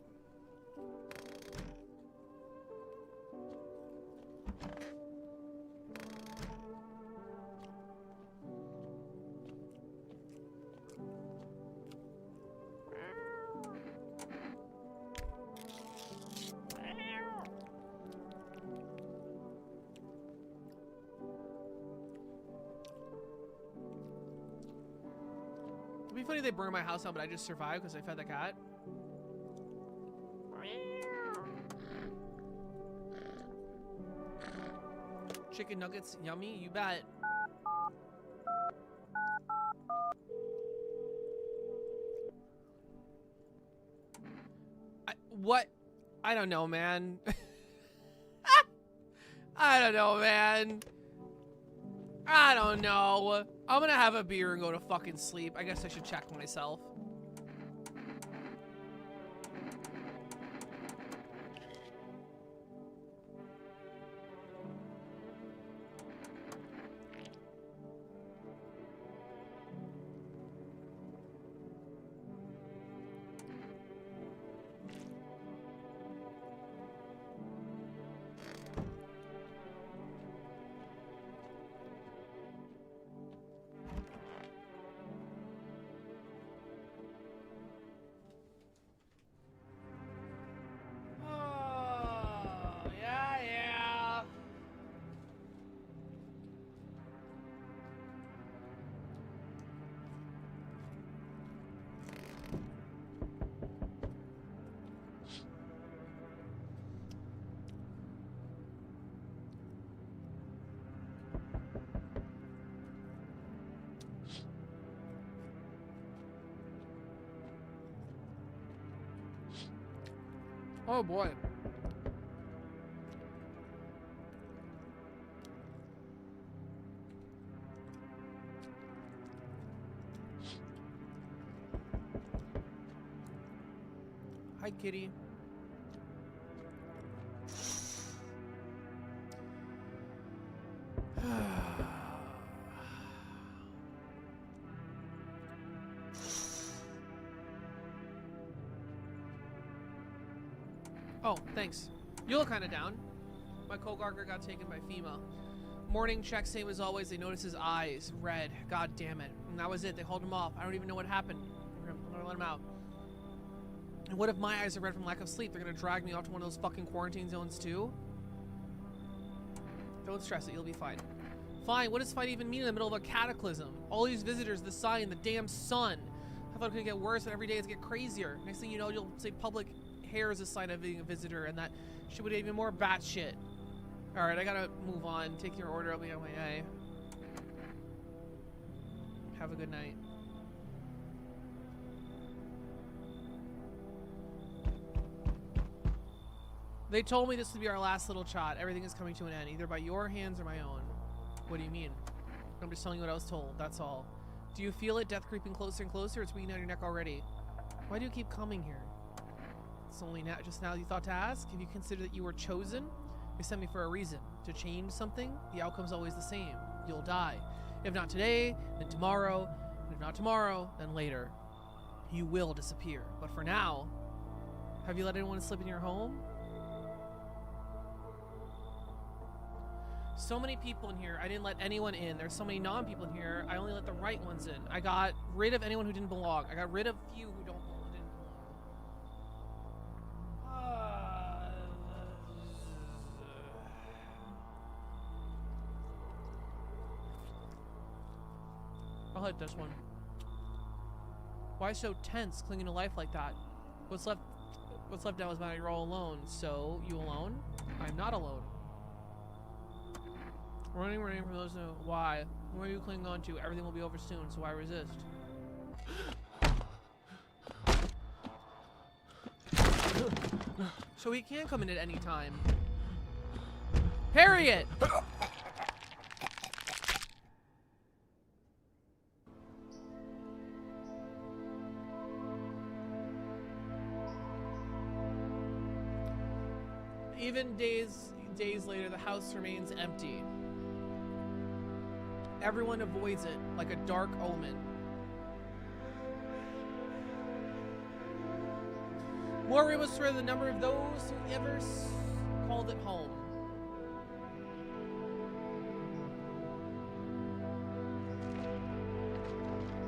It'd be funny if they burn my house down, but I just survived because I fed the cat. Chicken nuggets, yummy, you bet. What? I don't know, man. I don't know, man. I don't know. I'm gonna have a beer and go to fucking sleep. I guess I should check myself. Oh boy. Hi, kitty. Oh, thanks. You look kind of down. My co-garger got taken by FEMA. Morning check, same as always. They noticed his eyes, red. God damn it. And that was it. They hauled him off. I don't even know what happened. We're gonna let him out. And what if my eyes are red from lack of sleep? They're gonna drag me off to one of those fucking quarantine zones too? Don't stress it. You'll be fine. Fine. What does fight even mean in the middle of a cataclysm? All these visitors, the sign, the damn sun. I thought it could get worse, and every day it's get crazier. Next thing you know, you'll say public hair is a sign of being a visitor, and that shit would be even more batshit. All right, I gotta move on. Take your order. I'll be on my way. Have a good night. They told me this would be our last little shot. Everything is coming to an end, either by your hands or my own. What do you mean? I'm just telling you what I was told. That's all. Do you feel it? Death creeping closer and closer? It's weighing down your neck already. Why do you keep coming here? It's only now, just now you thought to ask? Have you considered that you were chosen? You sent me for a reason. To change something? The outcome's always the same. You'll die. If not today, then tomorrow. And if not tomorrow, then later. You will disappear. But for now, have you let anyone slip in your home? So many people in here, I didn't let anyone in. There's so many non-people in here, I only let the right ones in. I got rid of anyone who didn't belong. I got rid of few who didn't belong. I'll hit this one. Why so tense, clinging to life like that? What's left now is now you're all alone. So, you alone? I'm not alone. Running from those who know why. What are you clinging on to? Everything will be over soon, so why resist? So he can come in at any time. Harriet! Even days later, the house remains empty. Everyone avoids it like a dark omen. More rumors spread the number of those who ever called it home.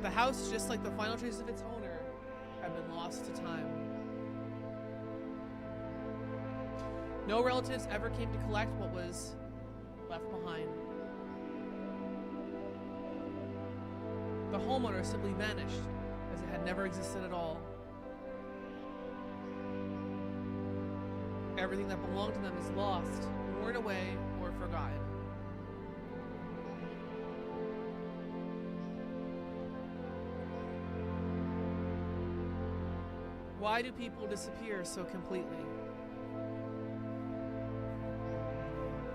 The house, just like the final traces of its owner, had been lost to time. No relatives ever came to collect what was left behind. The homeowner simply vanished, had never existed at all. Everything that belonged to them is lost, worn away, or forgotten. Why do people disappear so completely?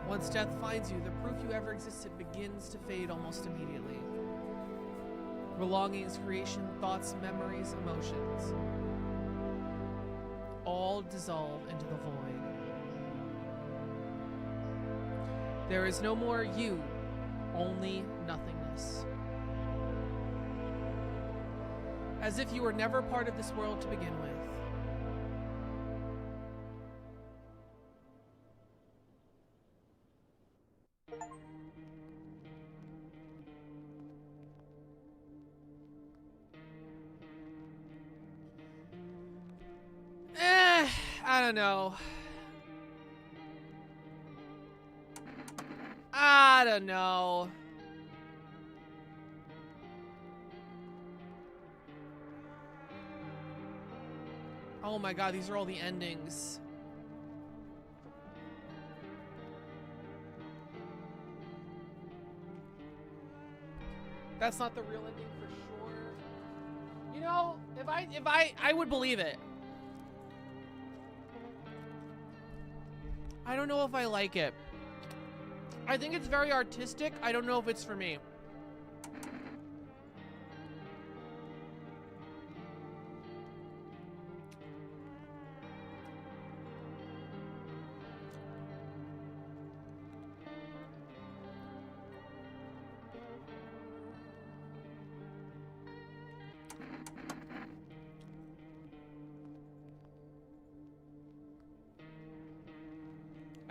Once death finds you, the proof you ever existed begins to fade almost immediately. Belongings, creation, thoughts, memories, emotions all dissolve into the void. There is no more you, only nothingness. As if you were never part of this world to begin with. I don't know. I don't know. Oh my god, these are all the endings. That's not the real ending for sure. You know, if I would believe it. I don't know if I like it. I think it's very artistic. I don't know if it's for me.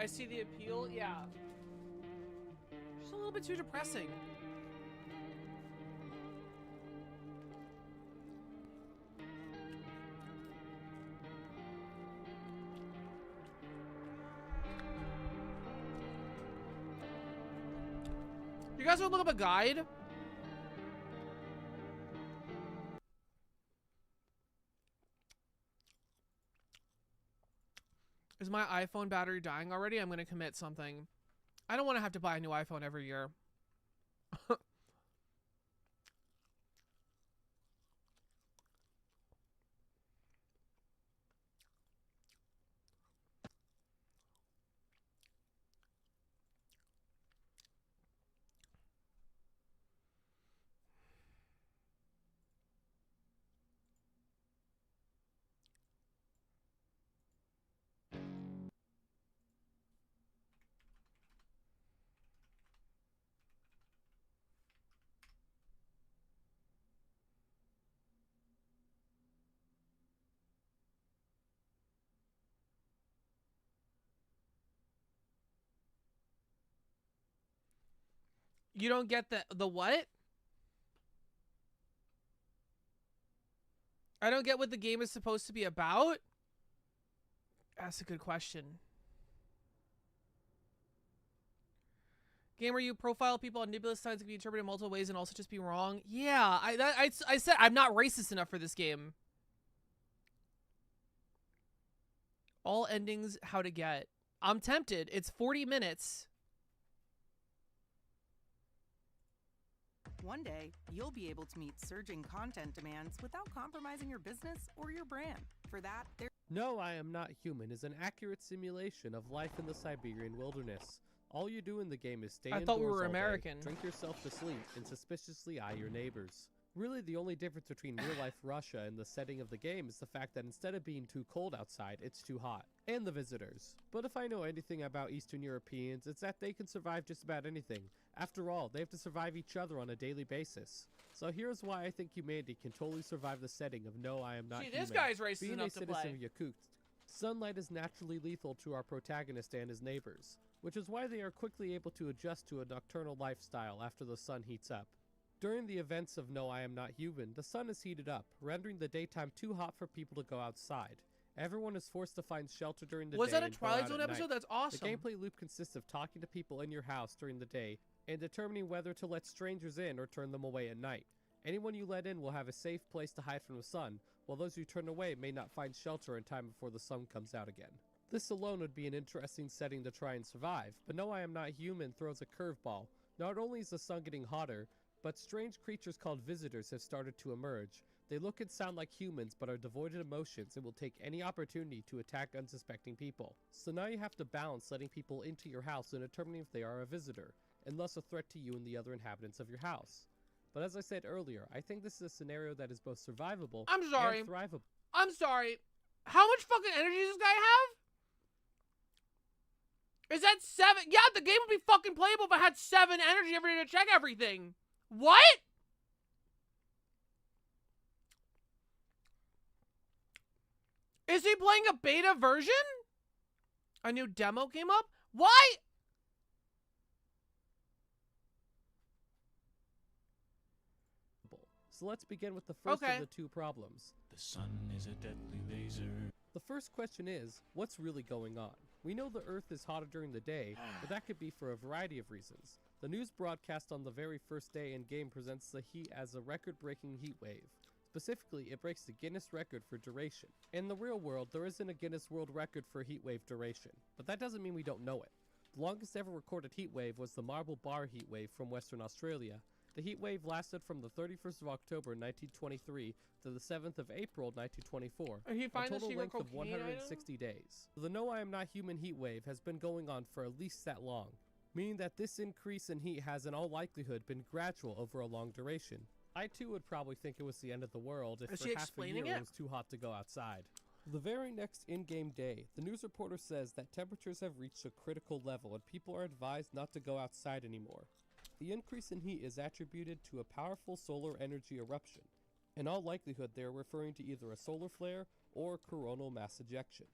I see the appeal, yeah. Just a little bit too depressing. You guys want to look up a guide? Is my iPhone battery dying already? I'm gonna commit something. I don't want to have to buy a new iPhone every year. You don't get the what? I don't get what the game is supposed to be about? That's a good question. Game where you profile people on nebulous signs can be interpreted in multiple ways and also just be wrong. Yeah, I said I'm not racist enough for this game. All endings, how to get. I'm tempted. It's 40 minutes. One day, you'll be able to meet surging content demands without compromising your business or your brand. For that, there's No, I Am Not Human is an accurate simulation of life in the Siberian wilderness. All you do in the game is stay I indoors thought we were all day, American. drink yourself to sleep, and suspiciously eye your neighbors. Really, the only difference between real-life Russia and the setting of the game is the fact that instead of being too cold outside, it's too hot. And the visitors. But if I know anything about Eastern Europeans, it's that they can survive just about anything. After all, they have to survive each other on a daily basis. So here's why I think humanity can totally survive the setting of No, I Am Not See, Human. this guy's racist Being a enough to citizen play. of Yakutsk, sunlight is naturally lethal to our protagonist and his neighbors, which is why they are quickly able to adjust to a nocturnal lifestyle after the sun heats up. During the events of No, I Am Not Human, the sun is heated up, rendering the daytime too hot for people to go outside. Everyone is forced to find shelter during the Was day that a and go Twilight out Zone at episode? night. That's awesome. The gameplay loop consists of talking to people in your house during the day and determining whether to let strangers in or turn them away at night. Anyone you let in will have a safe place to hide from the sun, while those who turn away may not find shelter in time before the sun comes out again. This alone would be an interesting setting to try and survive, but No I Am Not Human throws a curveball. Not only is the sun getting hotter, but strange creatures called visitors have started to emerge. They look and sound like humans, but are devoid of emotions and will take any opportunity to attack unsuspecting people. So now you have to balance letting people into your house and determining if they are a visitor, and thus a threat to you and the other inhabitants of your house. But as I said earlier, I think this is a scenario that is both survivable I'm sorry. and thrivable. I'm sorry. How much fucking energy does this guy have? Is that 7? Yeah, the game would be fucking playable if I had 7 energy every day to check everything. What? Is he playing a beta version? A new demo came up? Why? So let's begin with the first Okay. of the 2 problems. The sun is a deadly laser. The first question is, what's really going on? We know the Earth is hotter during the day, but that could be for a variety of reasons. The news broadcast on the very first day in game presents the heat as a record-breaking heat wave. Specifically, it breaks the Guinness record for duration. In the real world, there isn't a Guinness World Record for heat wave duration, but that doesn't mean we don't know it. The longest ever recorded heat wave was the Marble Bar heat wave from Western Australia. The heat wave lasted from the 31st of October 1923 to the 7th of April 1924, He a finds the total secret length of cocaine item? 160 days. The No I Am Not Human heat wave has been going on for at least that long, meaning that this increase in heat has in all likelihood been gradual over a long duration. I too would probably think it was the end of the world if Is for he half a explaining year it? it was too hot to go outside. The very next in-game day, the news reporter says that temperatures have reached a critical level and people are advised not to go outside anymore. The increase in heat is attributed to a powerful solar energy eruption. In all likelihood, they are referring to either a solar flare or coronal mass ejection.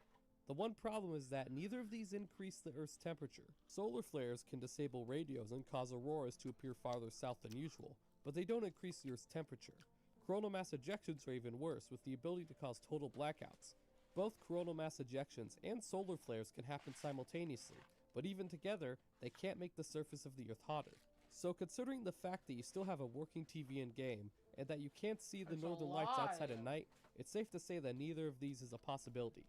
The one problem is that neither of these increase the Earth's temperature. Solar flares can disable radios and cause auroras to appear farther south than usual, but they don't increase the Earth's temperature. Coronal mass ejections are even worse, with the ability to cause total blackouts. Both coronal mass ejections and solar flares can happen simultaneously, but even together, they can't make the surface of the Earth hotter. So considering the fact that you still have a working TV in game, and that you can't see the That's a northern lights outside lie. at night, it's safe to say that neither of these is a possibility.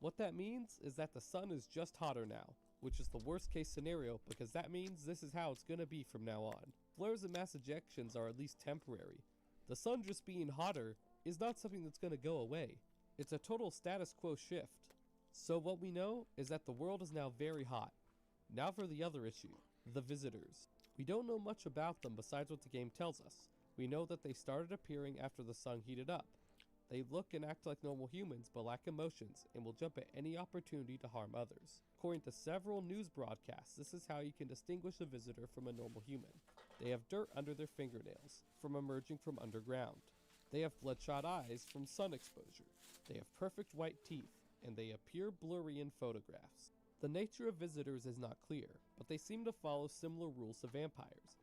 What that means is that the sun is just hotter now, which is the worst case scenario because that means this is how it's gonna be from now on. Flares and mass ejections are at least temporary. The sun just being hotter is not something that's gonna go away. It's a total status quo shift. So what we know is that the world is now very hot. Now for the other issue, the visitors. We don't know much about them besides what the game tells us. We know that they started appearing after the sun heated up. They look and act like normal humans but lack emotions and will jump at any opportunity to harm others. According to several news broadcasts, this is how you can distinguish a visitor from a normal human. They have dirt under their fingernails from emerging from underground. They have bloodshot eyes from sun exposure. They have perfect white teeth, and they appear blurry in photographs. The nature of visitors is not clear, but they seem to follow similar rules to vampires.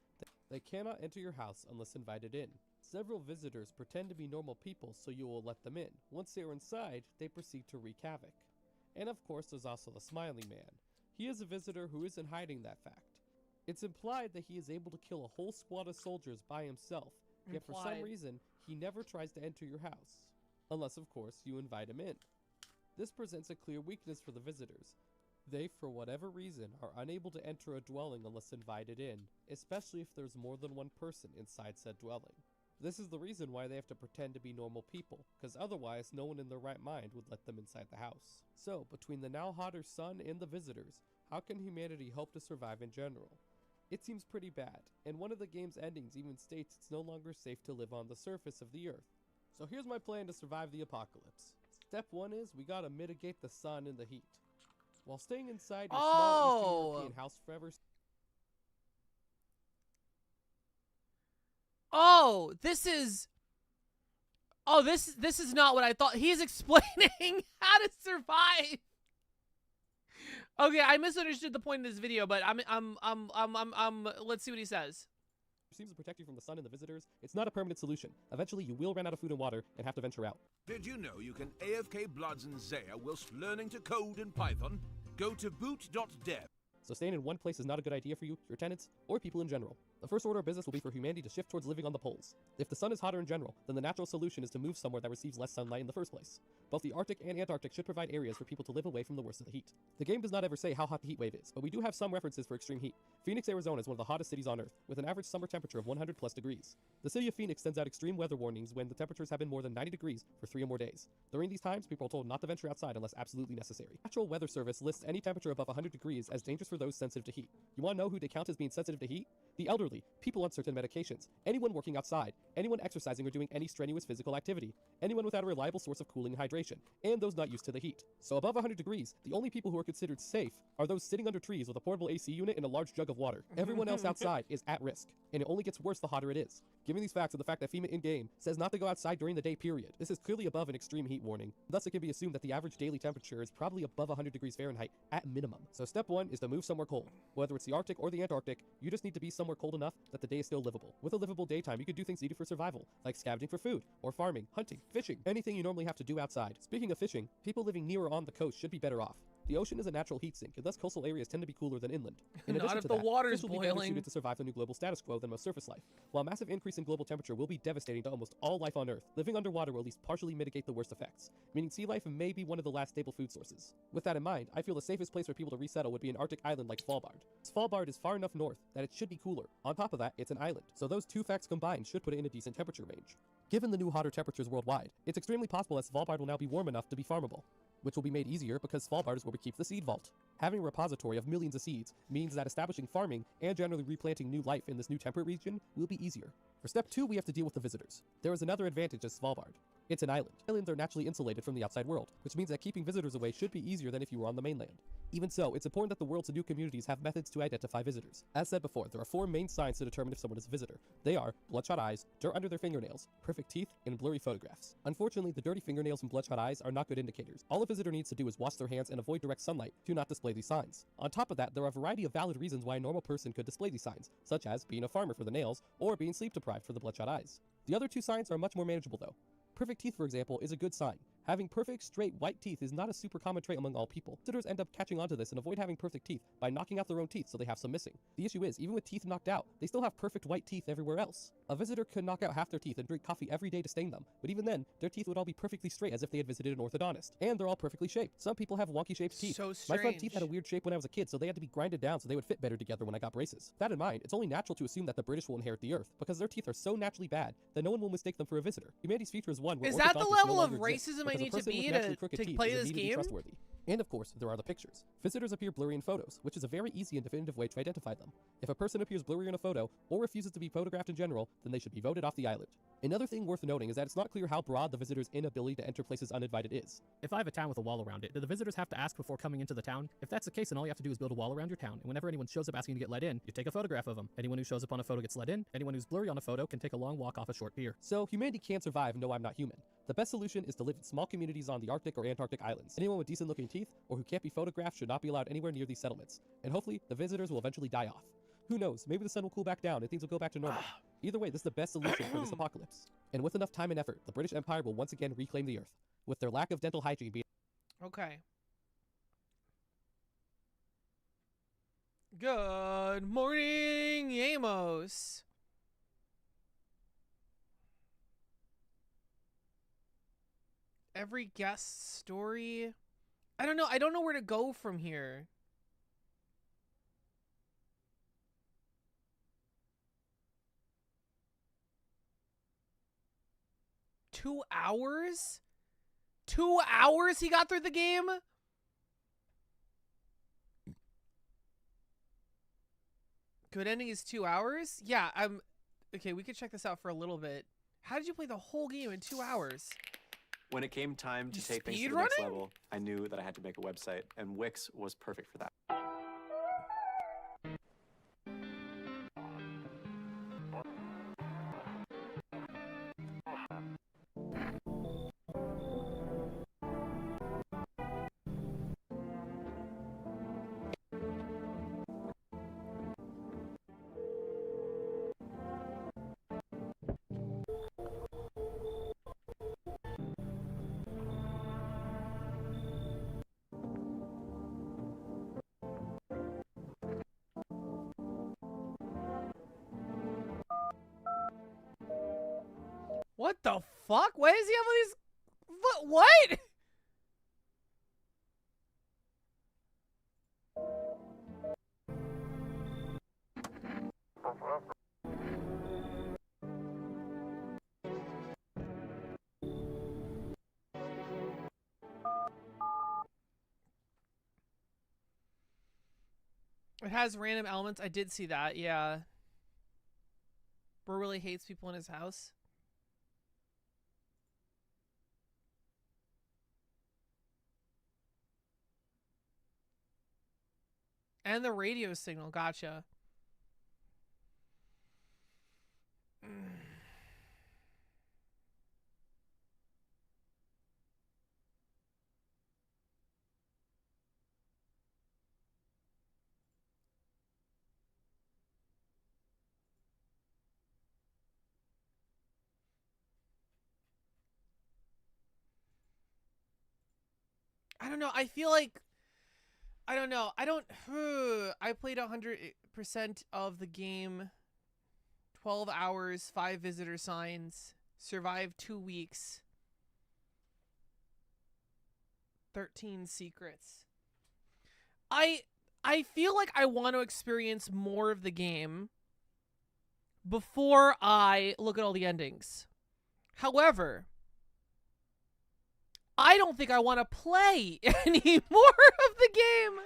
They cannot enter your house unless invited in. Several visitors pretend to be normal people so you will let them in. Once they are inside, they proceed to wreak havoc. And of course there's also the Smiling Man. He is a visitor who isn't hiding that fact. It's implied that he is able to kill a whole squad of soldiers by himself, yet for some Implied. reason, he never tries to enter your house. Unless of course you invite him in. This presents a clear weakness for the visitors. They, for whatever reason, are unable to enter a dwelling unless invited in, especially if there's more than one person inside said dwelling. This is the reason why they have to pretend to be normal people, because otherwise no one in their right mind would let them inside the house. So, between the now hotter sun and the visitors, how can humanity hope to survive in general? It seems pretty bad, and one of the game's endings even states it's no longer safe to live on the surface of the Earth. So here's my plan to survive the apocalypse. Step 1 is we gotta mitigate the sun and the heat. While staying inside your small Eastern European house forever. Oh, this is not what I thought. He's explaining how to survive. Okay, I misunderstood the point of this video, but let's see what he says. Seems to protect you from the sun and the visitors. It's not a permanent solution. Eventually, you will run out of food and water and have to venture out. Did you know you can AFK Bloods and Zaya whilst learning to code in Python? Go to boot.dev. So staying in one place is not a good idea for you, your tenants, or people in general. The first order of business will be for humanity to shift towards living on the poles. If the sun is hotter in general, then the natural solution is to move somewhere that receives less sunlight in the first place. Both the Arctic and Antarctic should provide areas for people to live away from the worst of the heat. The game does not ever say how hot the heat wave is, but we do have some references for extreme heat. Phoenix, Arizona is one of the hottest cities on Earth, with an average summer temperature of 100 plus degrees. The city of Phoenix sends out extreme weather warnings when the temperatures have been more than 90 degrees for 3 or more days. During these times, people are told not to venture outside unless absolutely necessary. Natural Weather Service lists any temperature above 100 degrees as dangerous for those sensitive to heat. You want to know who they count as being sensitive to heat? The elderly, people on certain medications, anyone working outside, anyone exercising or doing any strenuous physical activity, anyone without a reliable source of cooling and hydration, and those not used to the heat. So above 100 degrees, the only people who are considered safe are those sitting under trees with a portable AC unit and a large jug of water. Everyone else outside is at risk, and it only gets worse the hotter it is. Given these facts and the fact that FEMA in-game says not to go outside during the day period, this is clearly above an extreme heat warning. Thus it can be assumed that the average daily temperature is probably above 100 degrees Fahrenheit at minimum. So step 1 is to move somewhere cold. Whether it's the Arctic or the Antarctic, you just need to be somewhere cold enough that the day is still livable. With a livable daytime, you could do things needed for survival, like scavenging for food, or farming, hunting, fishing, anything you normally have to do outside. Speaking of fishing, people living near or on the coast should be better off. The ocean is a natural heat sink, and thus coastal areas tend to be cooler than inland. In Not addition if to the that, water's fish will be better boiling. suited to survive the new global status quo than most surface life. While a massive increase in global temperature will be devastating to almost all life on Earth, living underwater will at least partially mitigate the worst effects, meaning sea life may be one of the last stable food sources. With that in mind, I feel the safest place for people to resettle would be an Arctic island like Svalbard. Svalbard is far enough north that it should be cooler. On top of that, it's an island, so those two facts combined should put it in a decent temperature range. Given the new hotter temperatures worldwide, it's extremely possible that Svalbard will now be warm enough to be farmable, which will be made easier because Svalbard is where we keep the seed vault. Having a repository of millions of seeds means that establishing farming and generally replanting new life in this new temperate region will be easier. For step 2, we have to deal with the visitors. There is another advantage to Svalbard. It's an island. Islands are naturally insulated from the outside world, which means that keeping visitors away should be easier than if you were on the mainland. Even so, it's important that the world's new communities have methods to identify visitors. As said before, there are 4 main signs to determine if someone is a visitor. They are bloodshot eyes, dirt under their fingernails, perfect teeth, and blurry photographs. Unfortunately, the dirty fingernails and bloodshot eyes are not good indicators. All a visitor needs to do is wash their hands and avoid direct sunlight to not display these signs. On top of that, there are a variety of valid reasons why a normal person could display these signs, such as being a farmer for the nails, or being sleep deprived for the bloodshot eyes. The other 2 signs are much more manageable though. Perfect teeth, for example, is a good sign. Having perfect, straight, white teeth is not a super common trait among all people. Visitors end up catching onto this and avoid having perfect teeth by knocking out their own teeth so they have some missing. The issue is, even with teeth knocked out, they still have perfect white teeth everywhere else. A visitor could knock out half their teeth and drink coffee every day to stain them, but even then, their teeth would all be perfectly straight as if they had visited an orthodontist. And they're all perfectly shaped. Some people have wonky shaped teeth. So My front teeth strange. had a weird shape when I was a kid, so they had to be grinded down so they would fit better together when I got braces. With that in mind, it's only natural to assume that the British will inherit the Earth, because their teeth are so naturally bad that no one will mistake them for a visitor. Humanity's future is one where Is that the orthodontists no level of longer exist, racism I because a need to person with be naturally to crooked teeth play is this immediately game? trustworthy. And of course, there are the pictures. Visitors appear blurry in photos, which is a very easy and definitive way to identify them. If a person appears blurry in a photo, or refuses to be photographed in general, then they should be voted off the island. Another thing worth noting is that it's not clear how broad the visitor's inability to enter places uninvited is. If I have a town with a wall around it, do the visitors have to ask before coming into the town? If that's the case, then all you have to do is build a wall around your town, and whenever anyone shows up asking to get let in, you take a photograph of them. Anyone who shows up on a photo gets let in, anyone who's blurry on a photo can take a long walk off a short pier. So humanity can't survive no I'm not human. The best solution is to live in small communities on the Arctic or Antarctic islands. Anyone with decent looking teeth or who can't be photographed should not be allowed anywhere near these settlements. And hopefully, the visitors will eventually die off. Who knows, maybe the sun will cool back down and things will go back to normal. Either way, this is the best solution for this apocalypse. And with enough time and effort, the British Empire will once again reclaim the Earth, with their lack of dental hygiene being Okay. Good morning, Amos. Every guest's story. I don't know. I don't know where to go from here. Two hours? 2 hours he got through the game? Good ending is 2 hours? Yeah, okay, we could check this out for a little bit. How did you play the whole game in 2 hours? When it came time to You take things to the next speedrunning? level, I knew that I had to make a website, and Wix was perfect for that. What the fuck? Why does he have all these? What? It has random elements. I did see that. Yeah. Bro really hates people in his house. And the radio signal. Gotcha. I don't know. I feel like I don't know. I played 100% of the game. 12 hours, 5 visitor signs, survived 2 weeks. 13 secrets. I feel like I want to experience more of the game before I look at all the endings. However, I don't think I want to play any more of the game.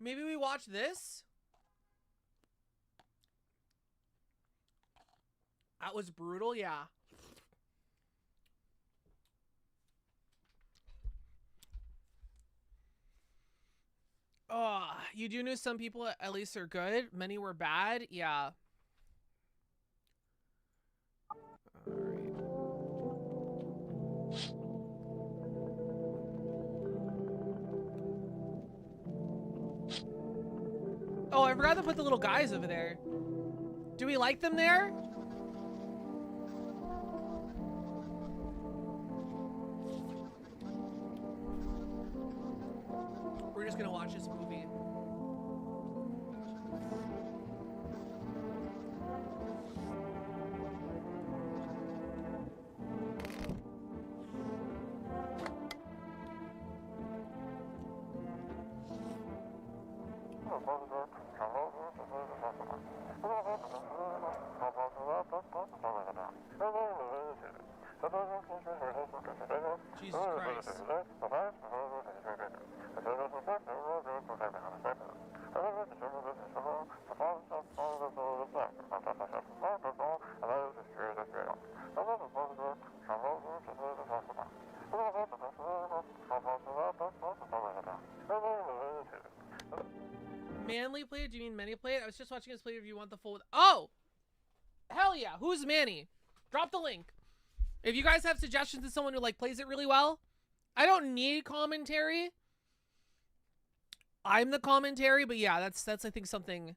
Maybe we watch this? That was brutal, yeah. Oh, you do know some people at least are good. Many were bad. Yeah. All right. Oh, I forgot to put the little guys over there. Do we like them there? We're just gonna watch this movie. Jesus Christ. Manly played? Do you mean Manny played? I was just watching his play. If you want the full... Oh! Hell yeah. Who's Manny? Drop the link. If you guys have suggestions of someone who like plays it really well, I don't need commentary. I'm the commentary, but yeah, that's I think something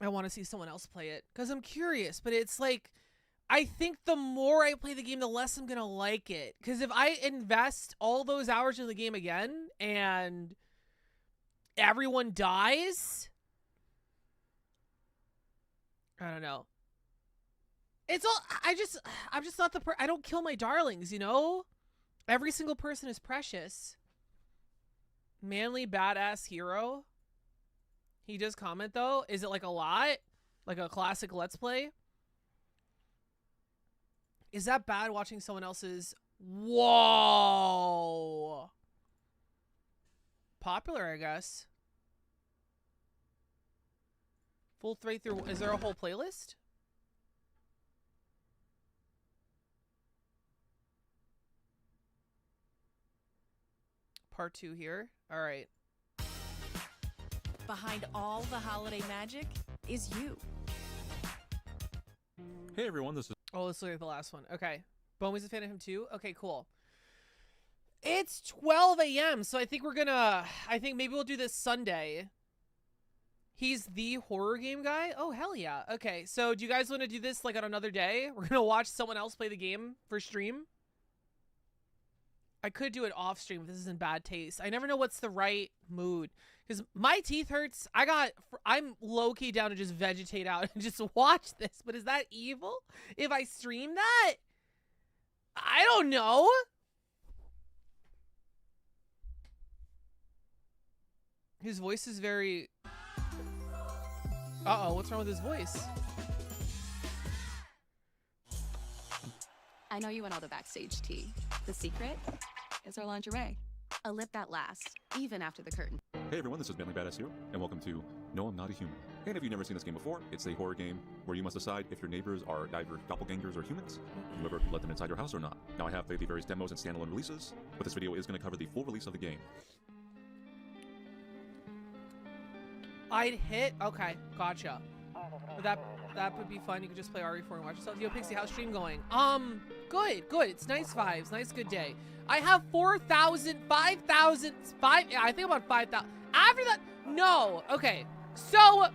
I want to see someone else play it because I'm curious. But it's like I think the more I play the game, the less I'm gonna like it. Because if I invest all those hours in the game again and everyone dies, I don't know. It's all, I'm just not I don't kill my darlings, you know? Every single person is precious. Manly badass hero. He does comment though. Is it like a lot? Like a classic Let's Play? Is that bad watching someone else's? Whoa. Popular, I guess. Full through. Is there a whole playlist? Part 2 here. All right. Behind all the holiday magic is you. Hey everyone, this is... Oh, let's look at the last one. Okay. Bomi's a fan of him too? Okay, cool. It's 12 a.m., so I think we're gonna... I think maybe we'll do this Sunday. He's the horror game guy? Oh, hell yeah. Okay, so do you guys want to do this like on another day? We're gonna watch someone else play the game for stream? I could do it off stream if this is in bad taste. I never know what's the right mood. Because my teeth hurts. I'm low-key down to just vegetate out and just watch this. But is that evil if I stream that? I don't know. His voice is very... Uh-oh, what's wrong with his voice? I know you want all the backstage tea. The secret is our lingerie. A lip that lasts, even after the curtain. Hey everyone, this is Bentley Badass here, and welcome to No, I'm Not a Human. And if you've never seen this game before, it's a horror game where you must decide if your neighbors are either doppelgangers or humans, you ever let them inside your house or not. Now I have played the various demos and standalone releases, but this video is going to cover the full release of the game. I'd hit... Okay, gotcha. But that would be fun. You could just play RE4 and watch yourself. Yo, Pixie, how's stream going? Good. It's nice vibes. Nice, good day. I have 4,000, 5,000, yeah, I think about 5,000. After that, no. Okay, so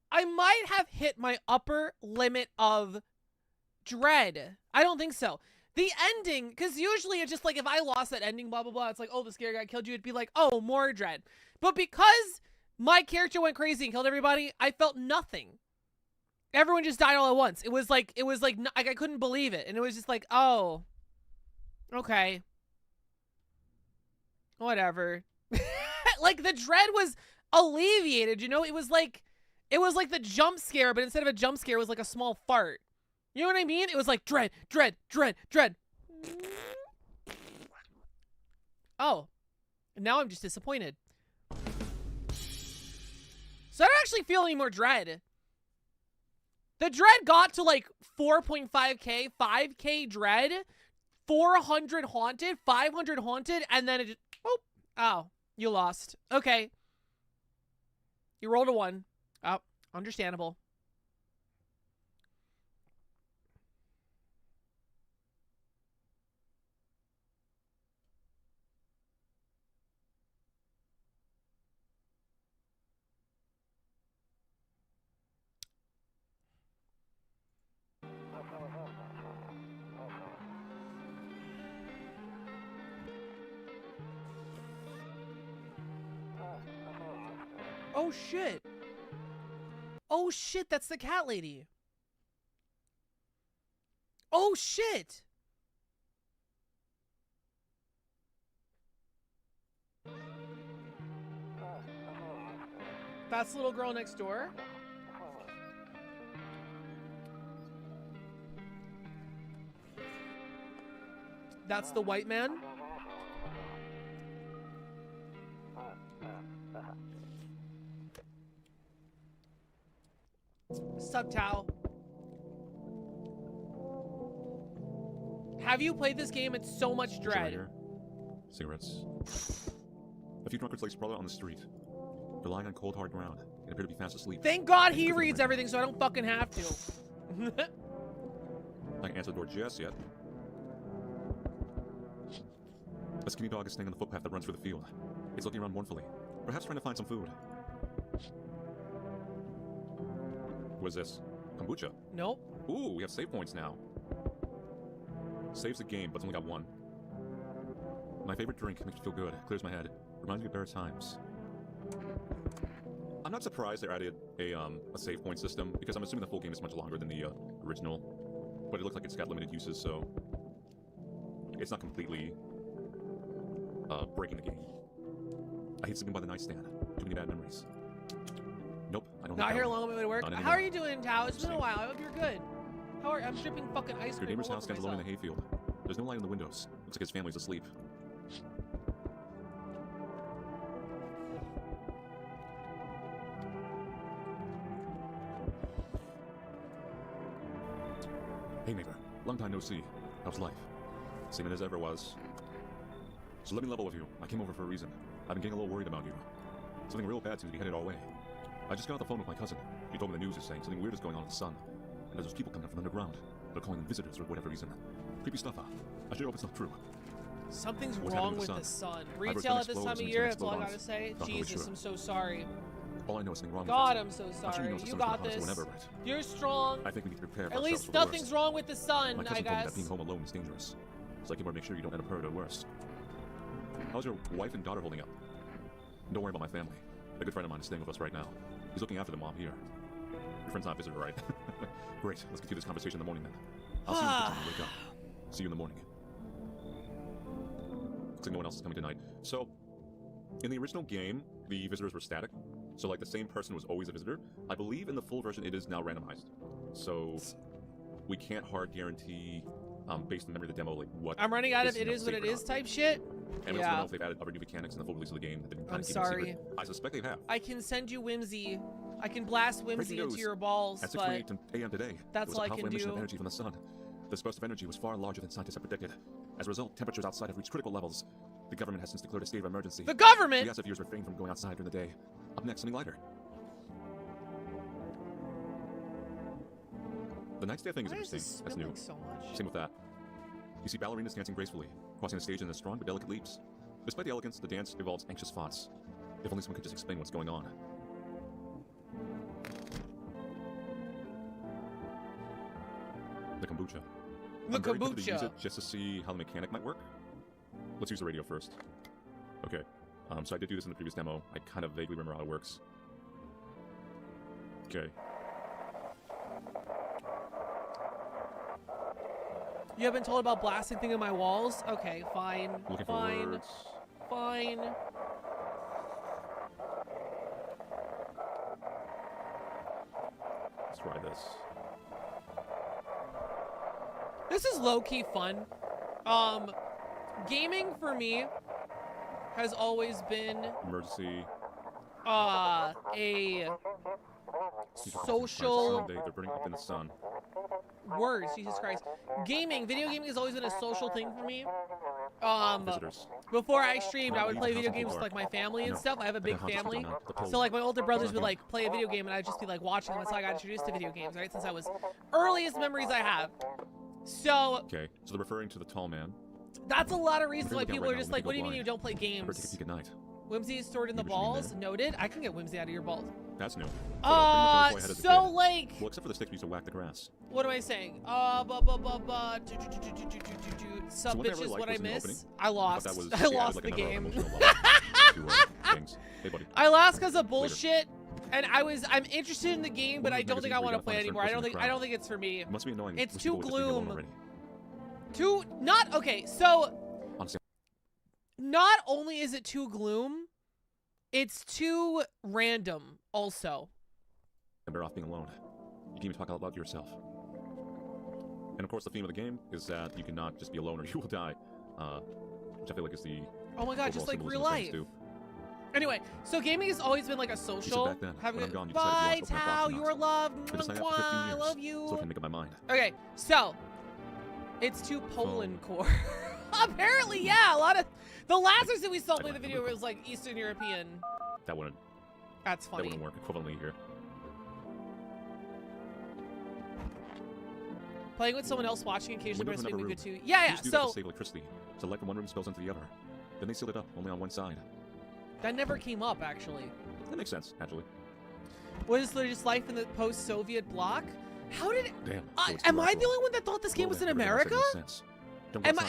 I might have hit my upper limit of dread. I don't think so. The ending, because usually it's just like if I lost that ending, blah, blah, blah, it's like, oh, the scary guy killed you. It'd be like, oh, more dread. But because my character went crazy and killed everybody, I felt nothing. Everyone just died all at once. It was like I couldn't believe it. And it was just like, oh, okay. Whatever. Like the dread was alleviated, you know? It was like the jump scare, but instead of a jump scare, it was like a small fart. You know what I mean? It was like dread. Oh, now I'm just disappointed. So I don't actually feel any more dread. The dread got to like 4.5k, 5k dread, 400 haunted, 500 haunted, and then it just, oh, you lost. Okay. You rolled a 1. Oh, understandable. Oh shit. Oh shit, that's the cat lady. Oh shit. That's the little girl next door. That's the white man. Sup, Tao? Have you played this game? It's so much dread. Right here. Cigarettes. A few drunkards lay sprawled out on the street, relying on cold, hard ground, and appear to be fast asleep. Thank God he reads everything so I don't fucking have to. I can answer the door just yet. A skinny dog is standing on the footpath that runs through the field. It's looking around mournfully, perhaps trying to find some food. What is this? Kombucha? Nope. Ooh, we have save points now. Saves the game, but it's only got 1. My favorite drink makes me feel good, clears my head, reminds me of better times. I'm not surprised they added a save point system, because I'm assuming the full game is much longer than the original. But it looks like it's got limited uses, so it's not completely breaking the game. I hate sleeping by the nightstand. Too many bad memories. Nope, I don't. Not here long way to work. How are you doing, Tao? It's been a while. I hope you're good. I'm dripping fucking ice cream. Your neighbor's house stands alone in the hayfield. There's no light in the windows. Looks like his family's asleep. Hey neighbor, long time no see. How's life? Same as ever was. So let me level with you. I came over for a reason. I've been getting a little worried about you. Something real bad seems to be headed our way. I just got off the phone with my cousin. He told me the news is saying something weird is going on with the sun. And there's those people coming up from underground. They're calling them visitors for whatever reason. Creepy stuff, huh? I sure hope it's not true. Something's wrong with the sun. Retail at this time of year, that's all I gotta say. Jesus, I'm so sorry. All I know is something wrong God, with it. I'm so sorry. You got this. Whenever, right? You're strong. I think we need to prepare for At least nothing's wrong with the sun, my I cousin told me that guess. being home alone is dangerous. so I came over to make sure you don't end up hurt or worse. How's your wife and daughter holding up? Don't worry about my family. A good friend of mine is staying with us right now. He's looking after them while I'm here. Your friend's not a visitor, right? Great. Let's continue this conversation in the morning then. I'll see you in the kitchen when you wake up. See you in the morning. Looks like no one else is coming tonight. So, in the original game, the visitors were static. So, like, the same person was always a visitor. I believe in the full version it is now randomized. So, we can't hard guarantee, based on memory of the demo, like, what... I'm running out of is, it is what it is type shit. And we also don't know if they've added other new mechanics in the full release of the game that didn't I'm sorry. I suspect they have. I can send you Whimsy. I can blast Whimsy into your balls, At but 6:28 a.m. today, that's all I can emission do. of energy from the sun. This burst of energy was far larger than scientists had predicted. As a result, temperatures outside have reached critical levels. The government has since declared a state of emergency. The government? We ask that viewers refrain from going outside during the day. Up next, something lighter. The Night Stay thing is interesting. That's new. So much? Same with that. You see ballerinas dancing gracefully, crossing the stage in their strong but delicate leaps. Despite the elegance, the dance involves anxious thoughts. If only someone could just explain what's going on. The kombucha. The I'm very tempted to use kombucha. it just to see how the mechanic might work. Let's use the radio first. Okay. So I did do this in the previous demo. I kind of vaguely remember how it works. Okay. You have been told about blasting thing in my walls? Okay, fine. Looking for Fine. words. Fine. Let's try this. This is low-key fun. Gaming for me has always been Emergency. a social They're burning up in the sun. words, Jesus Christ. Video gaming has always been a social thing for me. Visitors. Before I streamed, I would play video games with like my family and stuff. I have a big family. So like my older brothers would like play a video game and I'd just be like watching them. That's how I got introduced to video games, right? Since I was earliest memories I have. So Okay, so they're referring to the tall man. that's a lot of reasons We're why looking people at are right just now, like, we what do you can mean you go don't play Better take a games? peek at night. Whimsy is stored in the Maybe we should balls. be Noted. I can get Whimsy out of your balls. That's new. So like, Well, except for the sticks we used to whack the grass. what am I saying? Sub what I really bitches, liked what I was in the miss. opening. I lost. That was, I yeah, lost like the another game. emotional level to, things. Hey, buddy. I lost because of bullshit. And I'm interested in the game, but I don't think I want to play anymore. I don't think it's for me. It must be annoying. It's when too people just leave you alone gloom. already. Too not okay. So Honestly, not only is it too gloom, it's too random. Also, I'm better off being alone. You can even talk out loud to yourself. And of course, the theme of the game is that you cannot just be alone or you will die. Which I feel like is the oh my god, overall just like symbolism real of things life. too. Anyway, so gaming has always been like a social. back then, Have a when I'm good gone, you bye, decide if you want to open up Tao. box or You not. are loved. Been deciding after 15 I years, love you. So I can make up my mind. Okay, so it's too Poland core. Apparently, yeah. A lot of the last person we saw play the video was like Eastern European. That wouldn't. That's That funny. wouldn't work equivalently here. Playing with someone else watching occasionally Windows brings are me never good too. rude. Yeah, They yeah. used to do that to So save electricity. So light from one room spills into the other. Then they sealed it up only on one side. that never came up actually. That makes sense, actually. What is just life in the post-Soviet bloc? How did it? Damn. Am I the only one that thought this game was in America?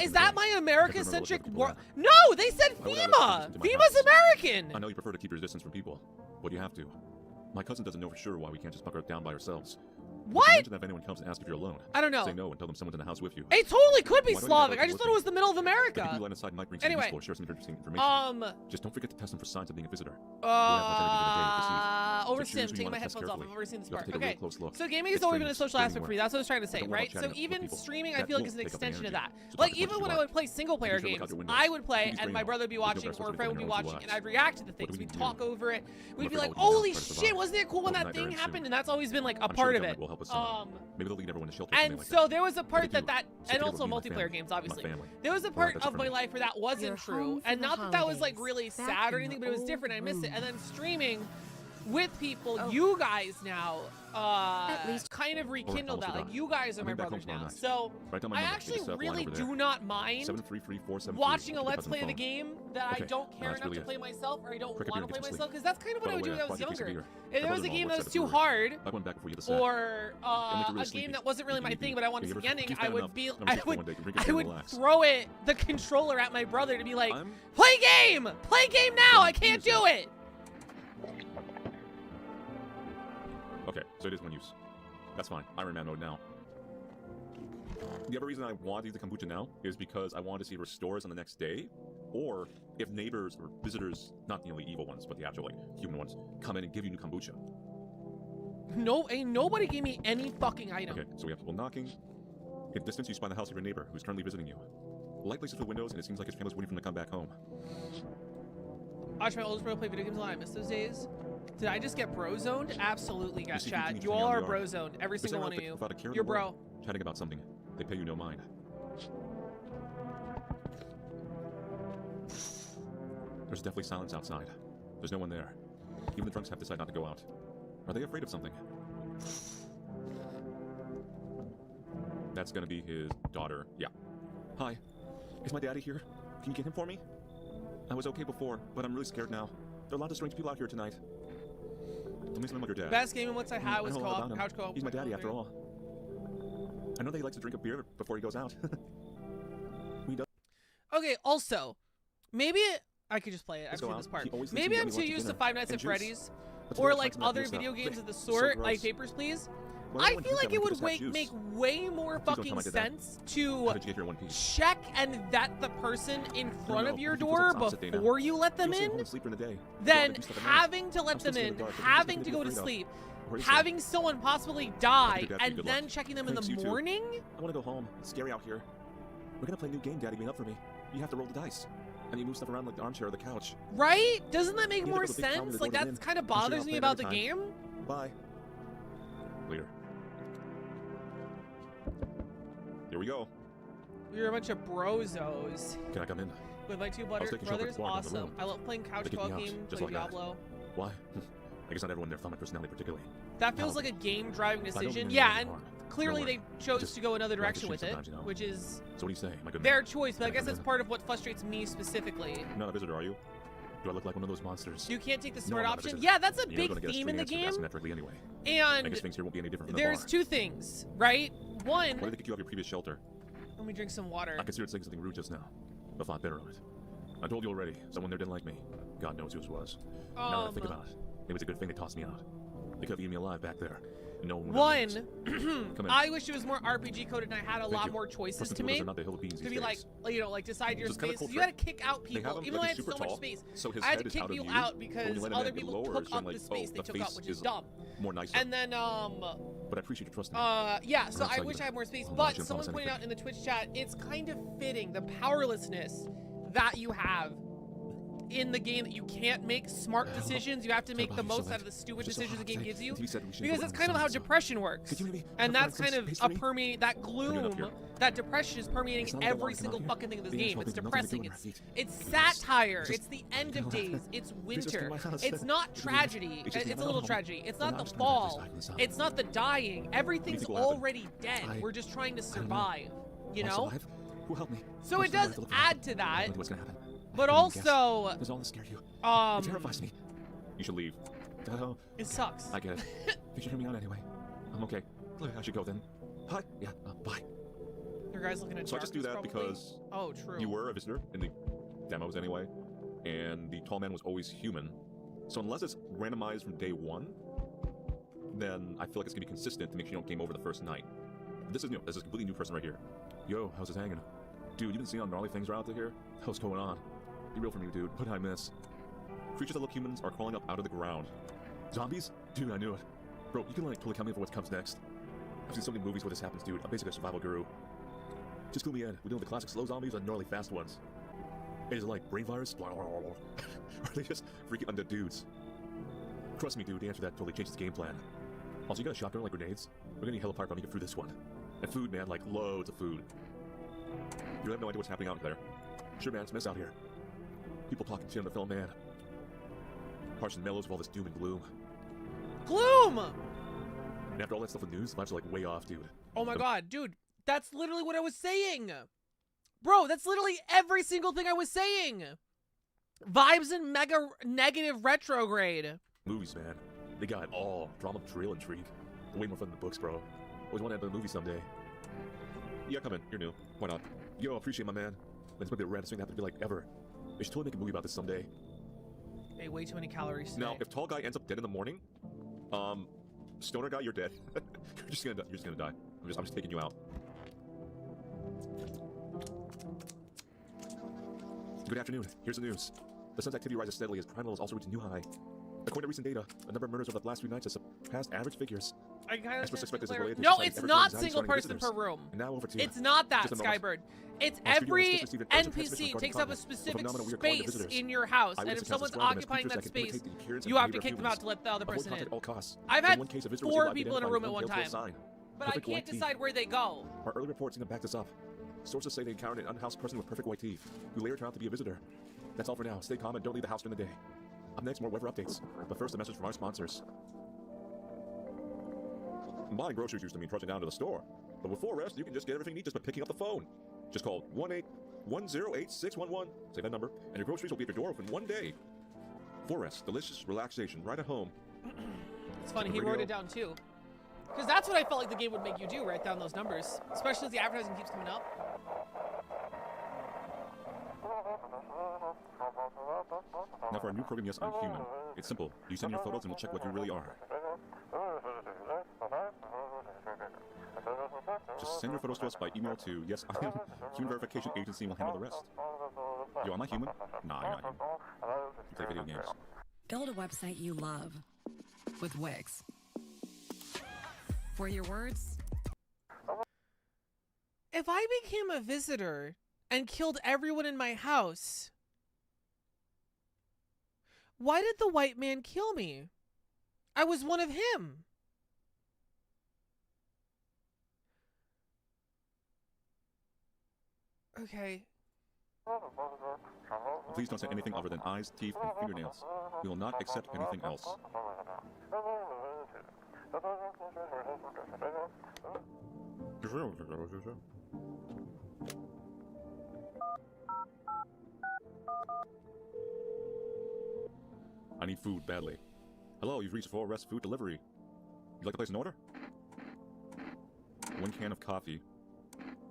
Is that my America-centric world? No, they said FEMA. FEMA's American. I know you prefer to keep your distance from people, but you have to. My cousin doesn't know for sure why we can't just bunker down by ourselves. What? Mention that if anyone comes and asks if you're alone. I don't know. Say no and tell them someone's in the house with you. It totally could be Why don't you Slavic. have I just thought it was the middle of The people America. you let inside might bring some Anyway, useful or share some interesting information. Just don't forget to test them for signs of being a visitor. Oversim, taking my headphones off. I've already seen this part. Okay, so gaming has It's always been a strange, social aspect work. for me. That's what I was trying to say, Don't worry right? about So chatting with even people. streaming, I That feel like will is an take up extension of energy. that. So Like talk as much even as when you I want. would play single player Be sure to look games, out your windows. I would play Please and bring my them. brother would be There's no watching best or a way friend would to be know what you watching, and watch. I'd react to the What things. do we We'd do? talk over it. We'd be Look at like, all the "Holy details for shit, survival. wasn't it cool when Well, that not thing very happened?" soon. And that's always been like a I'm sure part the of it. government will help us somehow. Maybe they'll lead everyone to shelter or And something like so that. there was a part If you that sit and together also with me and my multiplayer family, games, my obviously. family. There was a Well, part that's of for my me. life where that wasn't You're true, home for and the not that was like holidays, really back sad or in anything, the but it was old different. I missed it. And then streaming with people. Oh. You guys now At least- kind of rekindled almost that. Like, forgot. you guys are I'm my heading back brothers home now. tomorrow So Write down my I number. actually It's a line really over there. do not mind 733-473. watching a Keep Let's on the Play the phone. game that I Okay, don't care that's enough really to it. play myself, or I don't Cricket, want to you play get to myself, because that's kind of what By I the would do way, when I was thought you younger. could be If here. there My was a brother-in-law game works that at was a too brewery. hard, I went back before you decided. or make you really a sleepy. game that wasn't really my Keep thing, but I wanted you to ever- see the ending, keep I that would enough. be, I'm I just would, going to drink it I and would relax. throw the controller at my brother to be like, I'm play game now. I can't do it. Okay, so it is one use. That's fine. Iron Man mode now. The other reason I want to use the kombucha now is because I want to see if it restores on the next day, or if neighbors or visitors, not the only evil ones, but the actual like human ones, come in and give you new kombucha. No, ain't nobody gave me any fucking item. Okay, so we have people knocking. In distance, you spy the house of your neighbor who's currently visiting you. Light places through the windows, and it seems like his family's waiting for him to come back home. Watch my oldest brother play video games a lot. I miss those days. Did I just get bro zoned? Absolutely, got see chat. anything You all on are the bro yard. zoned. Every They single sound one like of you. without a care in You're the world, bro. chatting about something. They pay you no mind. There's definitely silence outside. There's no one there. Even the drunks have decided not to go out. Are they afraid of something? That's gonna be his daughter. Yeah. Hi. Is my daddy here? Can you get him for me? I was okay before, but I'm really scared now. There are a lot of strange people out here tonight. Tell me something about your dad. Best game in what's I had was know a lot co-op, about him. couch co-op. He's my daddy after all. I know that he likes to drink a beer before he goes out. He does. Okay, also, maybe I could just play it. I've go seen out. this part. He always Maybe leaves I'm me too lunch and used to dinner Five Nights and at juice. Freddy's Let's or go like find some other beer stuff. video games of the So sort, gross. like Papers, Please. Why I everyone feel drinks like that it when would you just have make juice? way more Please don't fucking tell my dad. sense How to did you get here in one piece? check and vet the person in front no, of your he feels door like it's opposite day now. before you let them He'll stay home in, and sleep during the day. than do stuff at night. having to let I'm still them scared in, of the dark. There's having nothing to to go be to afraid of. sleep, What do you say? having someone possibly die, your dad and good then luck. checking them in Thanks, the you too. morning? I want to go home. It's scary out here. We're gonna play a new game Daddy made up for me. You have to roll the dice. And you move stuff around like the armchair or the couch. Right? Doesn't that make You more have to go to the big town sense? to Like, go to that the kind of inn. I'm sure bothers I'll me play about the another game. Bye. Later. Here we go. We're a bunch of brozos. Can I come in? With my two taking shelter brothers, before I got the awesome. room. I love playing couch They kicked me co-op out, game, just playing like that. Diablo. Why? I guess not everyone there found my personality particularly. That feels How? like a game driving don't decision. mean Yeah, any and harm. clearly Don't they worry. chose Just to go another like to direction cheat with it, sometimes, you know? which is So what do you say? Am I good their man? choice, but I Can I guess come that's in? part of what frustrates me specifically. You're not a visitor, are you? Do I look like one of those monsters? You can't take the No, smart I'm not a option. visitor. Yeah, that's a You're big gonna get a theme in the straight answer game. asymmetrically anyway. I guess And things here won't be any different from the there's bar. two things, right? Why did One, they kick you out of your previous shelter? let me drink some water. I considered saying something rude just now, but thought better of it. I told you already, someone there didn't like me. God knows who it was. Now that I think about it, it was a good thing they tossed me out. They could have eaten me alive back there. No one would have noticed. Come in. I wish it was more RPG coded and I had a Thank lot you. more choices Person to wheelers make. are not the hill of beans To these be like, days. you know, like decide your So it's kinda space. cool You had to trick. kick out They have people, him even though like I he's had so super much tall, space. so his I had head to is kick out of you view, out but when because you let him other in, it people lowers took up and, like, the space oh, they the took up, face which is is dumb. More nicer. And then But I appreciate your trust. yeah, so I'll I tell you wish I that. had more space, Hold on, but Jim, someone promise pointed out in anything. the Twitch chat, it's kind of fitting, the powerlessness that you have in the game, that you can't make smart decisions. You have to make the You're so most late. out of the stupid It's just so decisions the hot game today. gives you. TV said we shouldn't Because go that's out kind of in how the sun, so- depression works. Could you maybe And find that's some kind of space a for me? that What are you doing up gloom, here? that depression is permeating It's not like I every wanna come single out here. fucking thing in this The game. angel It's thinks nothing to depressing. do with our feet. It's Please. satire. Just It's the end get of out. days. It's Please just winter. come to my house. It's not Please. tragedy. It's just It's a never little home. tragedy. It's So not now the I'm just gonna have to fall. hide in the sun. It's not the dying. Everything's think will happen? already dead. I- We're just trying to I don't know. survive. You I'll know? survive. Who helped me? So I'll it survive does to look for add to that. I don't know what's gonna happen. But I couldn't guess. also, Does all this scare you? It terrifies me. You should leave. it sucks. I get it. You should hear me out anyway. I'm okay. I should go then. Hi. Yeah. Bye. Your guys looking at So I just do that darkness, probably? because Oh, true. you were a visitor in the demos anyway, and the tall man was always human. So unless it's randomized from day one, then I feel like it's gonna be consistent to make sure you don't game over the first night. This is new. This is a completely new person right here. Yo, how's it hanging? Dude, you been seeing how gnarly things are out there? What's going on? Be real for me, dude. What did I miss? Creatures that look humans are crawling up out of the ground. Zombies? Dude, I knew it. Bro, you can like totally count me for what comes next. I've seen so many movies where this happens, dude. I'm basically a survival guru. Just clue me in. We deal with the classic slow zombies and gnarly fast ones. Is it like brain virus? Or are they just freaking undead dudes? Trust me, dude, the answer to that totally changes the game plan. Also, you got a shotgun like grenades? We're gonna need hella firepower to get through this one. And food, man, like loads of food. You have no idea what's happening out there. Sure, man, it's a mess out here. People talking shit on the film, man. Harsh and mellows with all this doom and gloom. Gloom! And after all that stuff with news, the vibes are like way off, dude. Oh my god, dude. That's literally what I was saying. Bro, that's literally every single thing I was saying. Vibes in mega negative retrograde. Movies, man. They got it all. Drama, thrill, intrigue. Way more fun than the books, bro. Always wanted to have a movie someday. Yeah, come in. You're new. Why not? Yo, appreciate my man. This might be the raddest thing that happened to be like ever. They should totally make a movie about this someday. Hey, way too many calories today. Now, if tall guy ends up dead in the morning, stoner guy, you're dead. You're just gonna die. I'm just taking you out. Good afternoon. Here's the news. The sun's activity rises steadily as crime levels also reach a new high. According to recent data, the number of murders over the last few nights has surpassed average figures. I kind Experts expect this is related to No, society's it's ever-growing not anxiety single surrounding person per visitors. room. And now over to It's not that, just a moment. Skybird. It's Our studio every has received an urgent transmission NPC regarding takes up a content. specific phenomenon we are calling the space visitors. in your house, and Eyewitness if someone's accounts describe them as occupying that creatures that can space, imitate the appearance and you have to behavior of kick them out to humans. let the other Avoid person contact in. at all costs. I've In had one case, a visitor was 4 able to people in a identify room the at one telltale time, sign. but I Perfect can't white teeth. decide where they go. Our early reports seem to back this up. Sources say they encountered an unhoused person with perfect white teeth, who later turned out to be a visitor. That's all for now. Stay calm and don't leave the house during the day. Up next, more weather updates. But first, a message from our sponsors. Buying groceries used to mean trudging down to the store. But with 4S, you can just get everything you need just by picking up the phone. Just call 1-800-80611, say that number, and your groceries will be at your door within one day. 4S, delicious relaxation right at home. It's funny, he wrote it down too. Because that's what I felt like the game would make you do, write down those numbers. Especially as the advertising keeps coming up. Now for our new program, Yes, I'm Human. It's simple. You send your photos and we'll check what you really are. Just send your photos to us by email to Yes, I Am. Human Verification Agency will handle the rest. Yo, am I human? Nah, you're not human. You play video games. Build a website you love with Wix. For your words, If I became a visitor and killed everyone in my house, why did the white man kill me? I was one of him. Okay. Please don't send anything other than eyes, teeth, and fingernails. We will not accept anything else. I need food badly. Hello, you've reached 4S Food Delivery. You'd like to place an order? 1 can of coffee,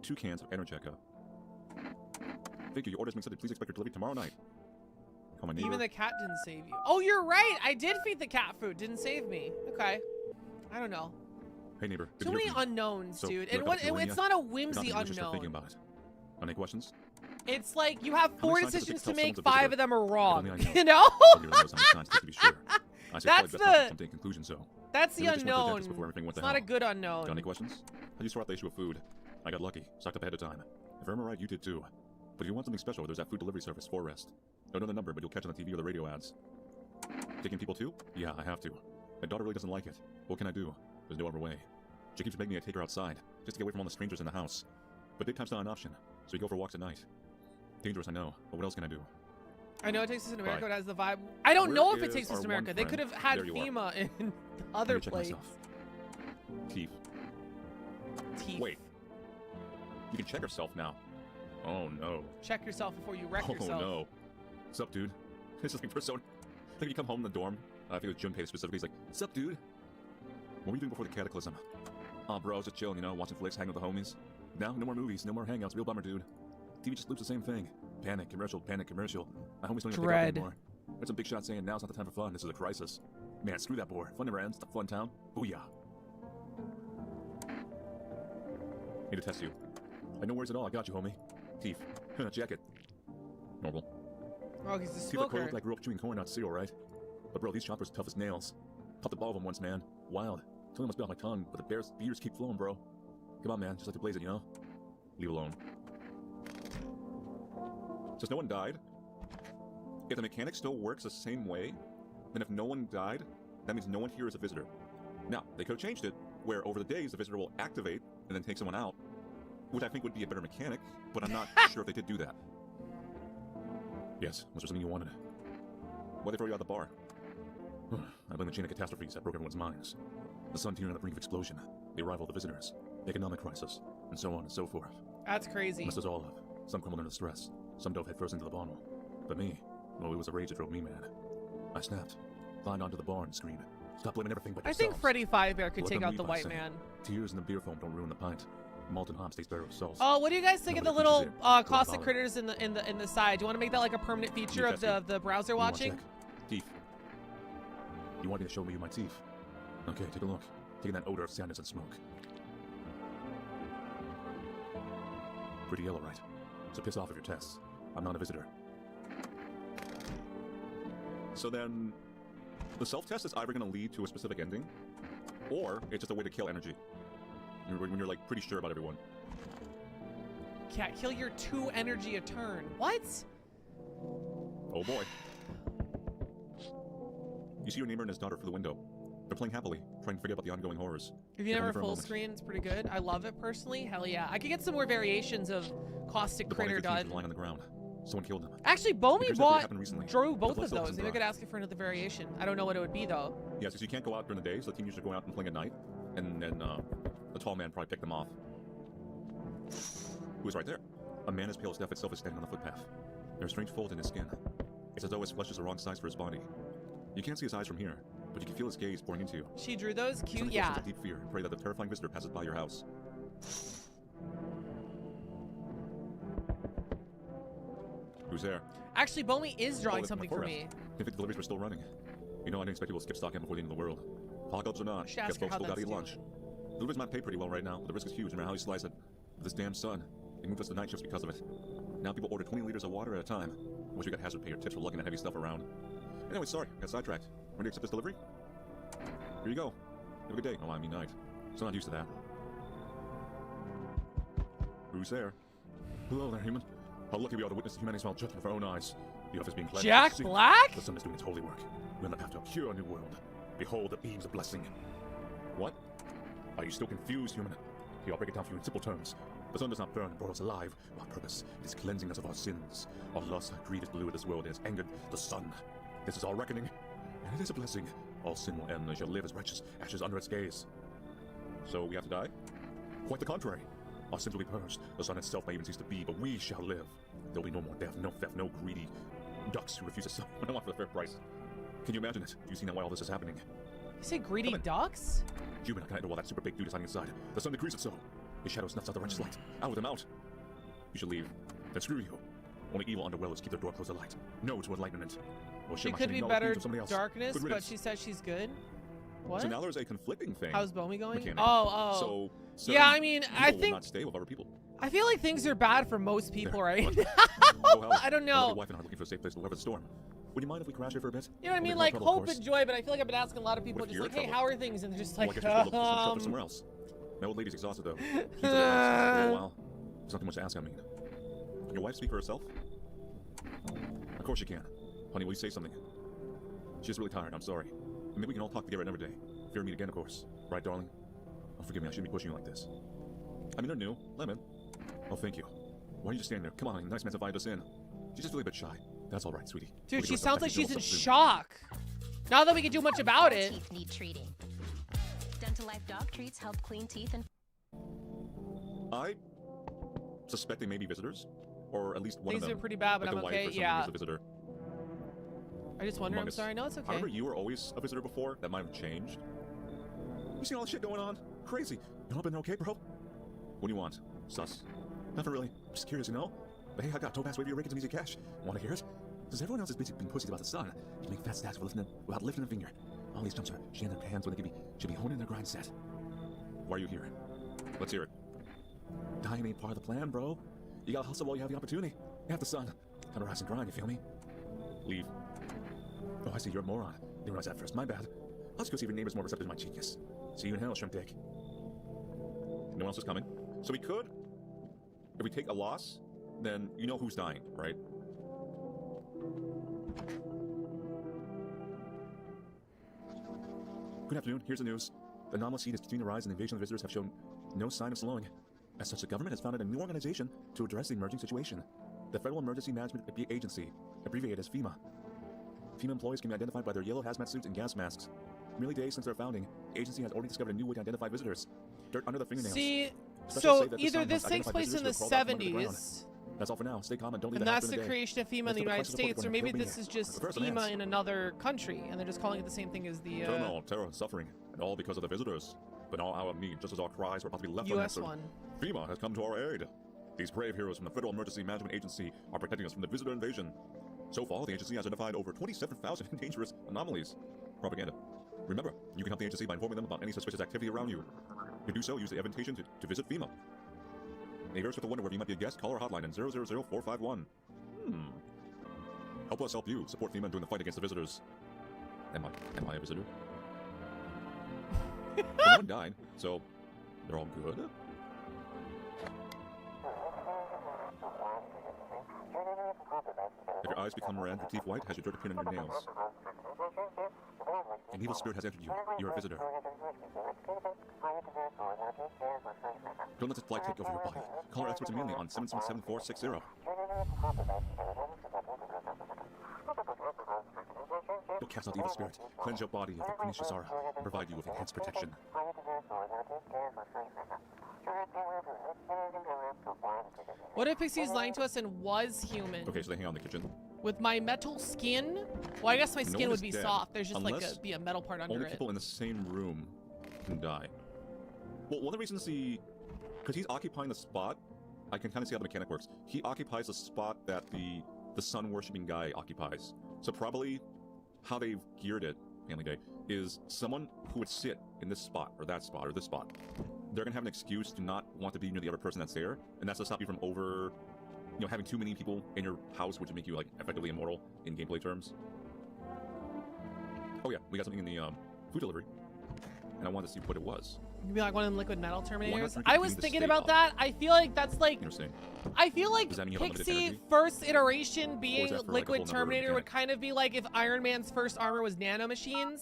2 cans of Energica. Thank you. Your order's been accepted. Please expect your delivery tomorrow night. Call my neighbor. Even the cat didn't save you. Oh, you're right. I did feed the cat food. Didn't save me. Okay. I don't know. Hey, neighbor. Good Too to hear many from you. unknowns, So, dude. you And like what? Pennsylvania? It's not a Nothing, whimsy you just start thinking unknown. about it. Any questions? It's like you have How 4 many scientists decisions think to make, someone's a 5 visitor? of them are If wrong. only I know. You know? Nobody really knows how many scientists to be sure. I say That's probably best not to the- jump to a conclusion, so. That's the Maybe just went to the unknown. dentist before everything went It's to not a hell. good Got any unknown. questions? How do you sort out the issue of food? I got lucky. Stocked up ahead of time. If I remember right, you did too. But if you want something special, there's that food delivery service, 4Rest. Don't know the number, but you'll catch it on TV or the radio ads. Taking people too? Yeah, I have to. My daughter really doesn't like it. What can I do? There's no other way. She keeps making me take her outside, just to get away from all the strangers in the house. But daytime's not an option, so we go for walks at night. Dangerous, I know, but what else can I do? I know it takes us in America. Bye. It has the vibe. I don't Where know if it is takes us our in one America. They friend? could have had There you are. FEMA in the Let other me check place. myself. Teeth. Teeth. Wait. You can check yourself now. Oh no. Check yourself before you wreck Oh yourself. no. What's up, dude? This is like Persona. I think you come home in the dorm. I think it was Junpei specifically. He's like, "What's up, dude? What were you doing before the cataclysm?" Oh, bro, I was just chilling, you know, watching flicks, hanging with the homies. Now, no more movies, no more hangouts. Real bummer, dude. TV just loops the same thing. Panic, commercial, panic, commercial. My homies don't even pick Dread. up anymore. There's some big shots saying now's not the time for fun. This is a crisis. Man, screw that bore. Fun never ends. The fun town. Booyah. Need to test you. I no worries at all. I got you, homie. Teeth. Jacket. Normal. Oh, he's a Teeth are smoker. cold. I grew up chewing corn, not cereal, right? But bro, these choppers tough as nails. Popped a ball of them once, man. Wild. Totally must be off my tongue, but the beers keep flowing, bro. Come on, man. Just like to blaze it, you know? Leave alone. Since no one died, if the mechanic still works the same way, then if no one died, that means no one here is a visitor. Now, they could have changed it, where over the days the visitor will activate and then take someone out, which I think would be a better mechanic, but I'm not sure if they did do that. Yes, was there something you wanted? Why'd they throw you out the bar? I blame the chain of catastrophes that broke everyone's minds. The sun tearing on the brink of explosion, the arrival of the visitors, the economic crisis, and so on and so forth. That's crazy. Messed us all up. Some crumbled under the stress. Some dove headfirst into the bottle. But me, well, it was a rage that drove me mad. I snapped, climbed onto the bar and screamed, "Stop blaming everything but I yourselves." think Freddy Fazbear could Let take them out the leave, I white say. man. Tears and the beer foam don't ruin the pint. Malt and hops taste better with sauce. Oh, what do you guys think of the Nobody little preaches it. Go caustic follow. critters in the side? Do you want to make that like a permanent feature of the browser You want watching? check? Teeth. You want me to show me my teeth? Okay, take a look. Taking that odor of sadness and smoke. Pretty yellow, right? So piss off of your tests. I'm not a visitor. So then, the self-test is either going to lead to a specific ending, or it's just a way to kill energy. When you're like pretty sure about everyone. Can't kill your 2 energy a turn. What? Oh boy. You see your neighbor and his daughter through the window. They're playing happily, trying to forget about the ongoing horrors. If you They're never only for a full moment. screen, it's pretty good. I love it personally. Hell yeah. I could get some more variations of caustic The body critter of the teen dud. was lying on the ground. Someone killed him. Actually, It Bomi appears that bought happened recently. drew The both blood of still those. doesn't Maybe I dry. could ask it for another variation. I don't know what it would be though. Yeah, since you can't go out during the day, so the team usually go out and playing at night, and then the tall man probably picked them off. Who is right there? A man as pale as death itself is standing on the footpath. There are strange folds in his skin. It's as though his flesh is the wrong size for his body. You can't see his eyes from here, but you can feel his gaze pouring into you. She drew those. You Cute, suddenly feel yeah. such a deep fear and pray that the terrifying visitor passes by your house. Who's there? Actually, Bomi is drawing Oh, it's something my for forest. me. If the deliveries were still running. You know, I didn't expect people to skip stock before the end of the world. Apocalypse or not, should ask guess her folks how still gotta that's eat lunch. Deliveries might pay pretty well right now, but the risk is huge no matter how you slice it. With this damn sun, they moved us to night shifts because of it. Now people order 20 liters of water at a time. I wish we got hazard pay or tips for lugging that heavy stuff around. Anyway, sorry, got sidetracked. Ready to accept this delivery? Here you go. Have a good day. Oh, I mean night. Still not used to that. Who's there? Hello there, human. How lucky we are to witness humanity's final judgment with our own eyes. The office being cleansed. Jack See, Black? The sun is doing its holy work. We're on the path to a pure new world. Behold the beams of blessing. What? Are you still confused, human? Here, I'll break it down for you in simple terms. The sun does not burn and boil us alive. Our purpose is cleansing us of our sins. Our lust, our greed is polluted this world and has angered the sun. This is our reckoning, and it is a blessing. All sin will end, and shall live as righteous ashes under its gaze. So we have to die? Quite the contrary. Our sins will be purged. The sun itself may even cease to be, but we shall live. There'll be no more death, no theft, no greedy ducks who refuse to sell what I want for the fair price. Can you imagine it? Do you see now why all this is happening? You say greedy ducks? Human, I cannot know why that super big dude is hiding inside. The sun decrees it so. His shadow snuffs out the righteous light. Out with him, out. You should leave. Then screw you. Only evil underdwellers keep their door closed at light. No to enlightenment. Or She share my could shame be knowledge better beams with somebody else. darkness, Good but riddance. she says she's good. What? So now there's a conflicting thing. How's Bomi going? Mechanic. Oh. So Yeah, certain I mean, people I will think not stay with other people. I feel like things are bad for most people There. right What? now. Oh, hell. I don't Well, know. Your wife and I are looking for a safe place to weather the storm. Would you mind if we crash here for a bit? You know what I We'll mean? get no Like trouble, of hope course. and joy, but I feel like I've been asking a lot of people What if just you're like, in hey, trouble? how are things? And they're just Well, like, I guess we'll look for some shelter somewhere else. My old lady's exhausted though. She's been for a while. There's nothing much to ask, I mean. Can your wife speak for herself? Of course she can. Honey, will you say something? She's really tired, I'm sorry. But maybe we can all talk together another day. If you ever meet again, of course. Right, darling? Oh, forgive me, I shouldn't be pushing you like this. I mean, they're new. Lemon. Oh, thank you. Why are you just standing there? Come on, nice man's invited us in. She's just really a bit shy. That's all right, sweetie. dude, We she can sounds like respect she's in the substitute. shock. Not that we can do much about All it. teeth need treating. Dental Life dog treats help clean teeth and I suspect they may be visitors, or at least one Things of are them. pretty bad, but like I'm the wife okay. or something Yeah. is a visitor. I just wonder. Among I'm us. sorry. No, it's I okay. remember you were always a visitor before. That might have changed. You seen all the shit going on? Crazy. You all been okay, bro? What do you want? Sus. Nothing really. I'm just curious, you know? But hey, I got Topaz Wavy Rakins and Easy Cash. Want to hear it? Since everyone else is busy being pussies about the sun, you make fat stats without lifting a finger. All these chumps are shaking their pants when they should be honing their grind set. Why are you here? Let's hear it. Dying ain't part of the plan, bro. You gotta hustle while you have the opportunity. You have the sun. Gotta rise and grind, you feel me? Leave. Oh, I see, you're a moron. Didn't realize that first. My bad. I'll just go see if your neighbor's more receptive to my genius. See you in hell, shrimp dick. No one else is coming. So we could, if we take a loss, then you know who's dying, right? Good afternoon. Here's the news. The anomalous heat is continuing to rise, and the invasion of visitors have shown no sign of slowing. As such, the government has founded a new organization to address the emerging situation. The Federal Emergency Management Agency, abbreviated as FEMA. FEMA employees can be identified by their yellow hazmat suits and gas masks. Merely days since their founding, the agency has already discovered a new way to identify visitors. Dirt under the fingernails. See, Specialists so say that either sign this helps takes identify place in the visitors who have crawled out from under the ground. 70s, That's all for now. Stay calm and don't leave and the house that's the during the day. creation of FEMA in Let's the go to United places before States, or going maybe to this is just First FEMA advance. in another country, and they're just calling it the same thing as the Turmoil, terror, suffering, and all because of the visitors. But now our need, just as our cries were about to be left U.S. unanswered. one. FEMA has come to our aid. These brave heroes from the Federal Emergency Management Agency are protecting us from the visitor invasion. So far, the agency has identified over 27,000 dangerous anomalies. Propaganda. Remember, you can help the agency by informing them about any suspicious activity around you. To do so, use the invitation to visit FEMA. Neighbors with a wonder where you might be a guest, call our hotline at 000-451. Help us help you. Support FEMA during the fight against the visitors. Am I a visitor? No one died, so they're all good. If your eyes become red, your teeth white, has your dirt appeared on your nails. An evil spirit has entered you. You're a visitor. Don't let this blight take over your body. Call our experts immediately on 777-460. You'll cast out the evil spirit, cleanse your body of the pernicious aura, and provide you with enhanced protection. What if Pixie's lying to us and was human? Okay, so they hang out in the kitchen. With my metal skin? Well, I guess my No skin one would is be dead, soft. There's just like unless be a metal part under only it. people in the same room can die. Well, one of the reasons because he's occupying the spot, I can kind of see how the mechanic works. He occupies the spot that the sun-worshipping guy occupies. So probably how they've geared it, Family Day, is someone who would sit in this spot, or that spot, or this spot. They're gonna have an excuse to not want to be near the other person that's there, and that's to stop you from having too many people in your house, which would make you like effectively immortal in gameplay terms. Oh yeah, we got something in the food delivery, and I wanted to see what it was. You'd be like one of them liquid metal Terminators. drink I it was being the thinking state about of- that. I feel like that's like, Interesting. I feel like Does that mean you have unlimited Pixie energy? first iteration being that for, like, a liquid whole nother Terminator would mechanic? kind of be like if Iron Man's first armor was nanomachines.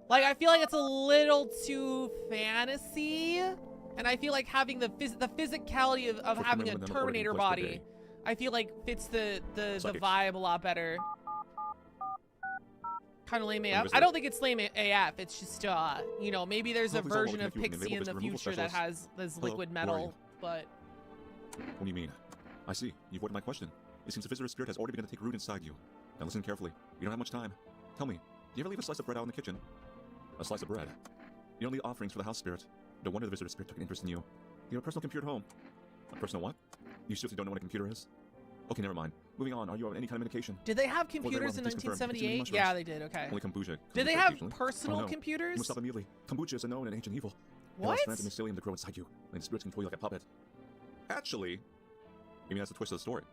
Like, I feel like it's a little too fantasy. And I feel like having the physicality of For having a remember them Terminator ordering twice per body, day. I feel like fits the Psychics. vibe a lot better. Kind of lame AF. Invisible. I don't think it's lame AF. It's just, maybe there's a Well, please all version of welcome you Pixie in to the the removal future that specialist. has this Hello, liquid who are you? metal, but What do you mean? I see. You avoided my question. It seems the visitor spirit has already begun to take root inside you. Now listen carefully. You don't have much time. Tell me, do you ever leave a slice of bread out in the kitchen? A slice of bread? You don't leave offerings for the house spirit. No wonder the visitor spirit took an interest in you. You have a personal computer at home. A personal what? You seriously don't know what a computer is? Okay, never mind. Moving on. Are you on any kind of medication? did they have Well, very computers well, in please confirm. Consuming 1978? mushrooms. Yeah, they did. Okay. Only kombucha. Did they Kombucha have occasionally. personal Oh, no. You computers? must stop immediately. Kombucha is a known and ancient evil. It What? allows strength and mycelium to grow inside you, and spirits control you like a puppet. Actually, maybe that's the twist of the story.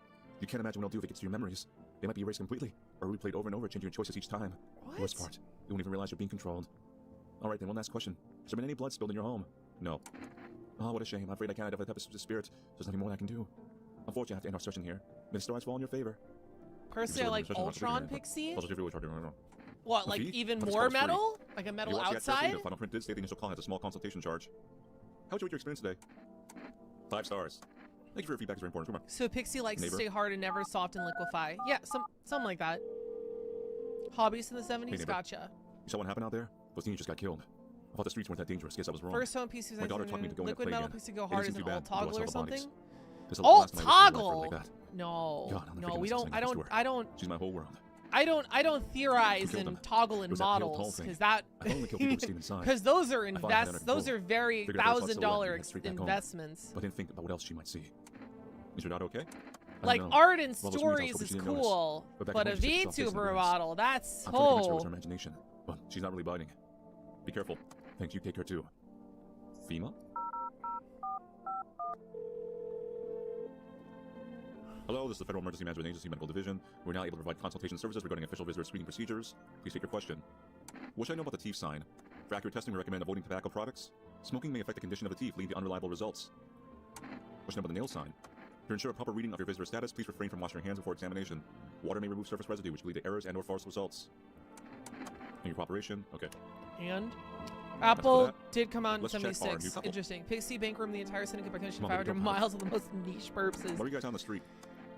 You can't imagine what it'll do if it gets to your memories. They might be erased completely, or replayed over and over, changing your choices each time. What? The worst part, you won't even realize you're being controlled. Alright then, one last question. Has there been any blood spilled in your home? No. Oh, what a shame. I'm afraid I can't identify the type of spirit. There's nothing more I can do. Unfortunately, I have to end our searching here. May the stars fall in your favor. Personally, I like Ultron Pixie. What, like fee? even But it's more cost free. metal? Like a If metal you watch the ad carefully, outside? the final print did say the initial call has a small consultation charge. How'd you rate your experience today? 5 stars. Thank you for your feedback. It's very important. Come on. So Pixie likes Neighbor. to stay hard and never soft and liquefy. Yeah, something like that. Hobbies in the 70s? neighbor. Gotcha. You saw what happened out there? Those teenagers just got killed. I thought the streets weren't that dangerous. Guess I was wrong. First one Pixie My daughter taught me to go in and liquid play metal again. Pixie go It hard isn't as an too bad alt to do us toggle or our bodies. something? There's a Alt last night I was feeling toggle. like that. No, God, I'm no, freaking we out don't. sitting I next to don't. her. I don't. She's my whole world. I don't theorize killed and him. toggle It in was that pale, tall models thing. because that I only killed people with steam inside. because those are I thought I had it under those control. are very Figured if I saw silhouette, $1,000 we'd head straight back home. investments. But I didn't think about what else she might see. Is your daughter okay? I don't Like know. art and Well, those means I was stories hoping is she didn't notice. cool, But back but at a home, she just saw faces in the VTuber grass. model, that's I'm trying to convince her it was her oh. imagination, but she's not really biting. Be careful. Thanks, you take care too. FEMA? Hello, this is the Federal Emergency Management Agency Medical Division. We're now able to provide consultation services regarding official visitor screening procedures. Please take your question. What should I know about the teeth sign? For accurate testing, we recommend avoiding tobacco products. Smoking may affect the condition of the teeth, leading to unreliable results. What should I know about the nail sign? To ensure a proper reading of your visitor status, please refrain from washing your hands before examination. Water may remove surface residue, which can lead to errors and/or false results. And your cooperation? Okay. And Apple that, did come out in let's check our new 76. couple. Interesting. Pixie bankroom the entire Syndicate by connection Come on, 500 baby, don't miles of the most niche purposes. Why are you guys on the street?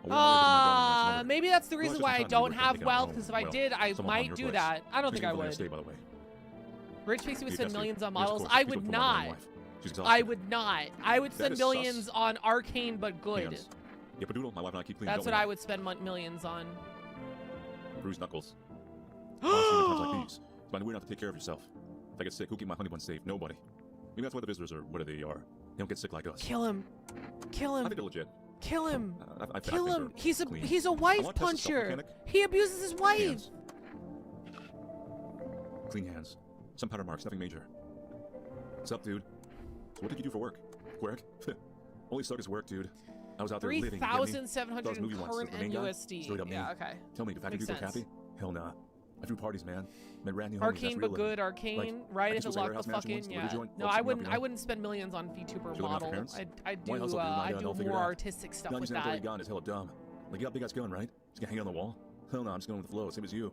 Maybe that's the reason why I don't have wealth, because if I did, I might do that. I don't think I would. Stay, by the way. Rich Pixie would spend millions on Yes, of models. course. I Please would don't put my not. wife. She's I exhausted. would not. I would That spend is millions sus. on arcane but good. Hands. Yeah, Padoodle, my wife and I keep clean. That's what I would spend millions on. Bruised knuckles. Honestly, in times like these, it's my way not to take care of yourself. If I get sick, who keep my honey bun safe? Nobody. Maybe that's why the visitors are what they are. They don't get sick like us. Kill him. Kill I him. think they're legit. Kill him. I Kill think him. they're clean. He's a I wife want to test the puncher. self-mechanic. He abuses his wife. Hands. Clean hands. Some powder marks, nothing major. What's up, dude? So what did you do for work? Work? Only suck is work, dude. I was out there living. 3,700 in current and USD. Straight up Yeah, me. okay. Tell me, do factory Makes dudes look sense. happy? Hell nah. I threw parties, man. Met ran new homies, Arcane that's but real living. good, arcane, Like, right I at the just was a lock the warehouse fucking, mansion once, yeah. liquor joint, No, lots I of milk, wouldn't you know? I wouldn't spend millions on VTuber Should have model. parents? I'd do Why hustle, dude? I'd They'll do figure it more out. artistic stuff Not with using that that. gun is hella dumb. Like, you got a big ass gun, right? Just gonna hang it on the wall? Hell no, I'm just going with the flow, same as you.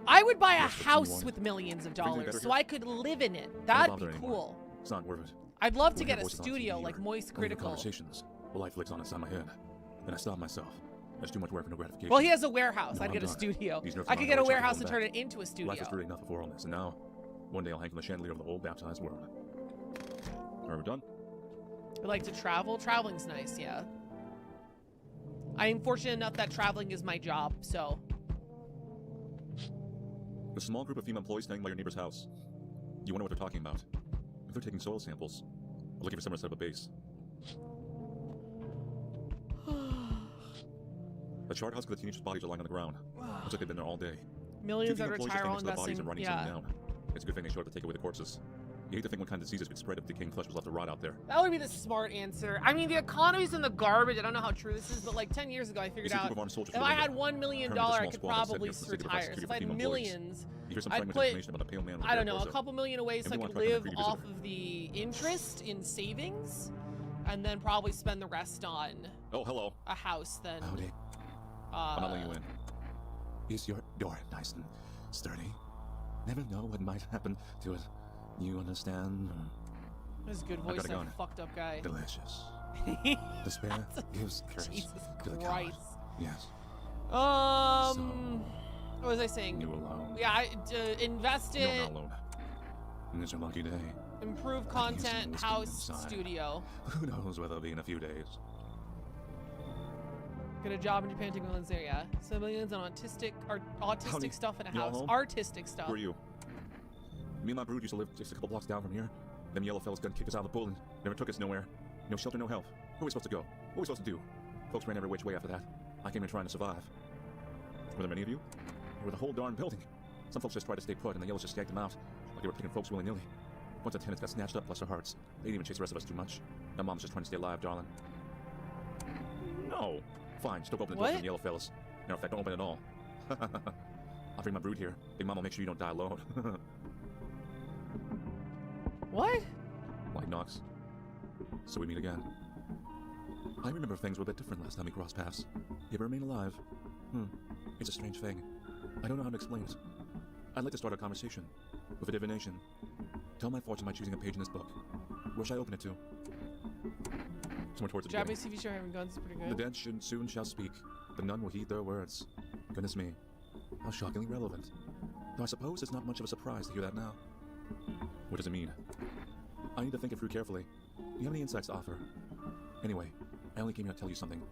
I would buy a Yes, what do you house want? with millions of Anything dollars better so here? I could live in it. Don't That'd bother be anymore. cool. It's not worth it. I'd love to We'll get hear a voices on studio TV like or Moist over Critical. Conversations. The light flicks on inside my head. Then I stop myself. That's too much work for no gratification. Well, he has a warehouse. No, I'd I'm get a done. studio. These nerfs I are could not get a hard to warehouse hold and back. turn it into a studio. Life is brutally enough before all this, and now, one day I'll hang from the chandelier of the old baptized world. Are we done? We like to travel. Traveling's nice, yeah. I'm fortunate enough that traveling is my job, so. A small group of female employees standing by your neighbor's house. You wonder what they're talking about. If they're taking soil samples, or looking for somewhere to set up a base. The charred husk of the teenagers' bodies are lying on the ground. Looks like they've been there all day. Millions Two that female employees retire are while standing next to the bodies investing. and writing Yeah. something down. It's a good thing they showed up to take away the corpses. You hate to think what kind of diseases could spread if decaying flesh was left to rot out there. That would be the smart answer. I mean, the economy's in the garbage. I don't know how true this is, but like 10 years ago, I figured It's a out group of armed soldiers if for I the had winter. $1 million, Apparently, I the could small squad that's probably sent here for retire. security So if for I had female employees. millions, You hear some I'd fragmented put, information about the pale man with I don't the know, red a torso. couple million away so I Maybe could one try to live find a off visitor. of the interest in savings, and then probably spend the rest on Oh, hello. a house then. Howdy. I'm not letting you in. Is your door nice and sturdy? Never know what might happen to it. You understand? That's a good I've voice got a of a gun. fucked up guy. Delicious. Despair gives courage Jesus to the Christ. coward. Yes. What was I saying? You alone. Yeah, invest You're it, not alone. And it's your lucky day. improve I think it's content, always house, been inside. studio. Who knows where they'll be in a few days. Get a job in Japan, take millions there, yeah. So millions on autistic Howdy. stuff in a You all house. home? Artistic stuff. Who are you? Me and my brood used to live just a couple blocks down from here. Them yellow fellas gun kicked us out of the pool and never took us nowhere. No shelter, no help. Where are we supposed to go? What are we supposed to do? Folks ran every which way after that. I came here trying to survive. Were there many of you? Or the whole darn building? Some folks just tried to stay put and the yellows just yanked them out. Like they were picking folks willy-nilly. Once the tenants got snatched up, bless their hearts. They didn't even chase the rest of us too much. My mom's just trying to stay alive, darling. No. Fine, still open the door for What? the yellow fellas. No, in fact, don't open it at all. I'll bring my brood here. Big Mama will make sure you don't die alone. What? Like Knox. So we meet again. I remember things were a bit different last time we crossed paths. You ever remain alive? It's a strange thing. I don't know how to explain it. I'd like to start a conversation with a divination. Tell my fortune by choosing a page in this book. Where should I open it to? Somewhere towards the beginning. Japanese TV show having guns is pretty The good. dead soon shall speak, but none will heed their words. Goodness me, how shockingly relevant. Though I suppose it's not much of a surprise to hear that now. What does it mean? I need to think it through carefully. Do you have any insights to offer? Anyway, I only came here to tell you something.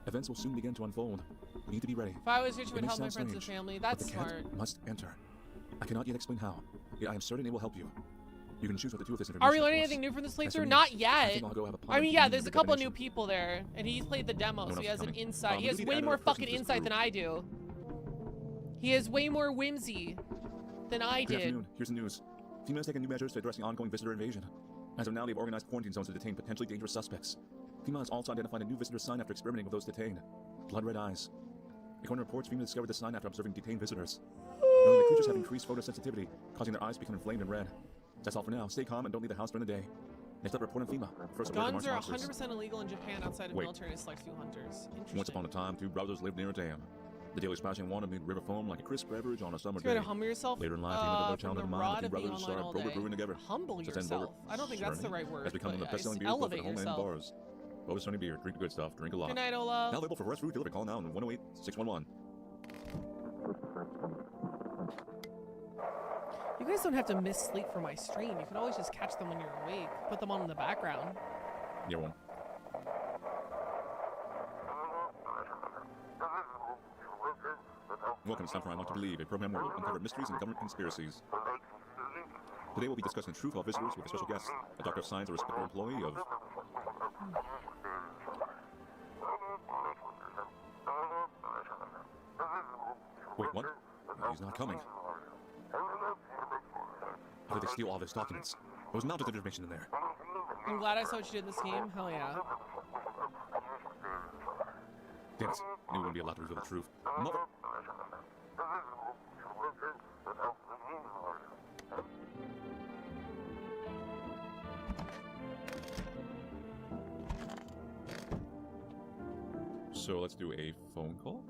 Events will soon begin to unfold. We need to be ready. If I was rich, I It would may help my sound friends and strange, family. but That's the cat smart. must enter. I cannot yet explain how, yet I am certain it will help you. You can choose what to do with this information. Are we of learning course. anything new from this As for playthrough? me, Not I yet. think I'll go have a I pond mean, yeah, and there's a the couple new divination. people there, and he's played the demo, No so one he else has is an coming. insight. He we has need to way add more another person fucking to this insight than group. I do. He has way more whimsy than I Good did. afternoon. Here's the news. FEMA has taken new measures to address the ongoing visitor invasion. As of now, they've organized quarantine zones to detain potentially dangerous suspects. FEMA has also identified a new visitor sign after experimenting with those detained. Blood red eyes. According to reports, FEMA discovered the sign after observing detained visitors. Knowing the creatures have increased photosensitivity, causing their eyes to become inflamed and red. That's all for now. Stay calm and don't leave the house during the day. Next up, report on FEMA. First, Guns are monsters. 100% illegal in Japan outside of Wait. military and select few hunters. Interesting. Once upon a time, two brothers lived near a dam. The daily splashing water made river foam like a crisp beverage on a summer You're going day. to humble yourself Later in life, he ended up from challenging the the mind. rod The two of being brothers online started all Broker day. Brewing together. Humble Since then, yourself. Broker I don't think that's the right word. has become the but best-selling beer elevate for home and yourself. bars. Boba's Sunny Beer. Drink the good stuff. Drink a lot. Good night, Olaf. Now available for fresh food delivery. Call now on 108-611. You guys don't have to miss sleep for my stream. You can always just catch them when you're awake. Put them on in the background. Yeah, one. Welcome to Time for I Want to Believe, a program where we'll uncover mysteries and government conspiracies. Today we'll be discussing truth of visitors with a special guest, a doctor of science, a respected employee of... Wait, what? He's not coming. How did they steal all these documents? There was mounted information in there. I'm glad I saw what you did in this game. Hell yeah. Damn it. I knew we wouldn't be allowed to reveal the truth. Mother... So let's do a phone call.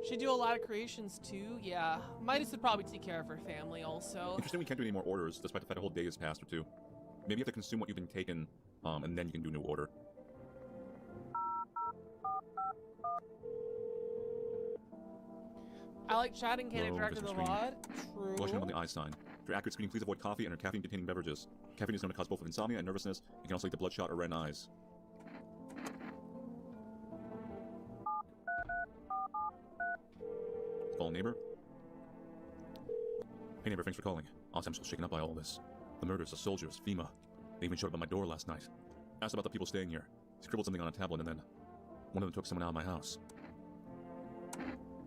She do a lot of creations too. Yeah, Midas would probably take care of her family also. Interesting we can't do any more orders, despite the fact a whole day has passed or two. Maybe you have to consume what you've been taken, and then you can do a new order. I like chatting, can't Hello, interact with the Mr. Stream. rod. True. Watching on the eye sign. For accurate screening, please avoid coffee and or caffeine-containing beverages. Caffeine is known to cause both insomnia and nervousness. It can also lead to bloodshot or red eyes. Call neighbor. Hey neighbor, thanks for calling. Honestly, I'm still shaken up by all this. The murders, the soldiers, FEMA. They even showed up at my door last night. Asked about the people staying here. Scribbled something on a tablet and then one of them took someone out of my house.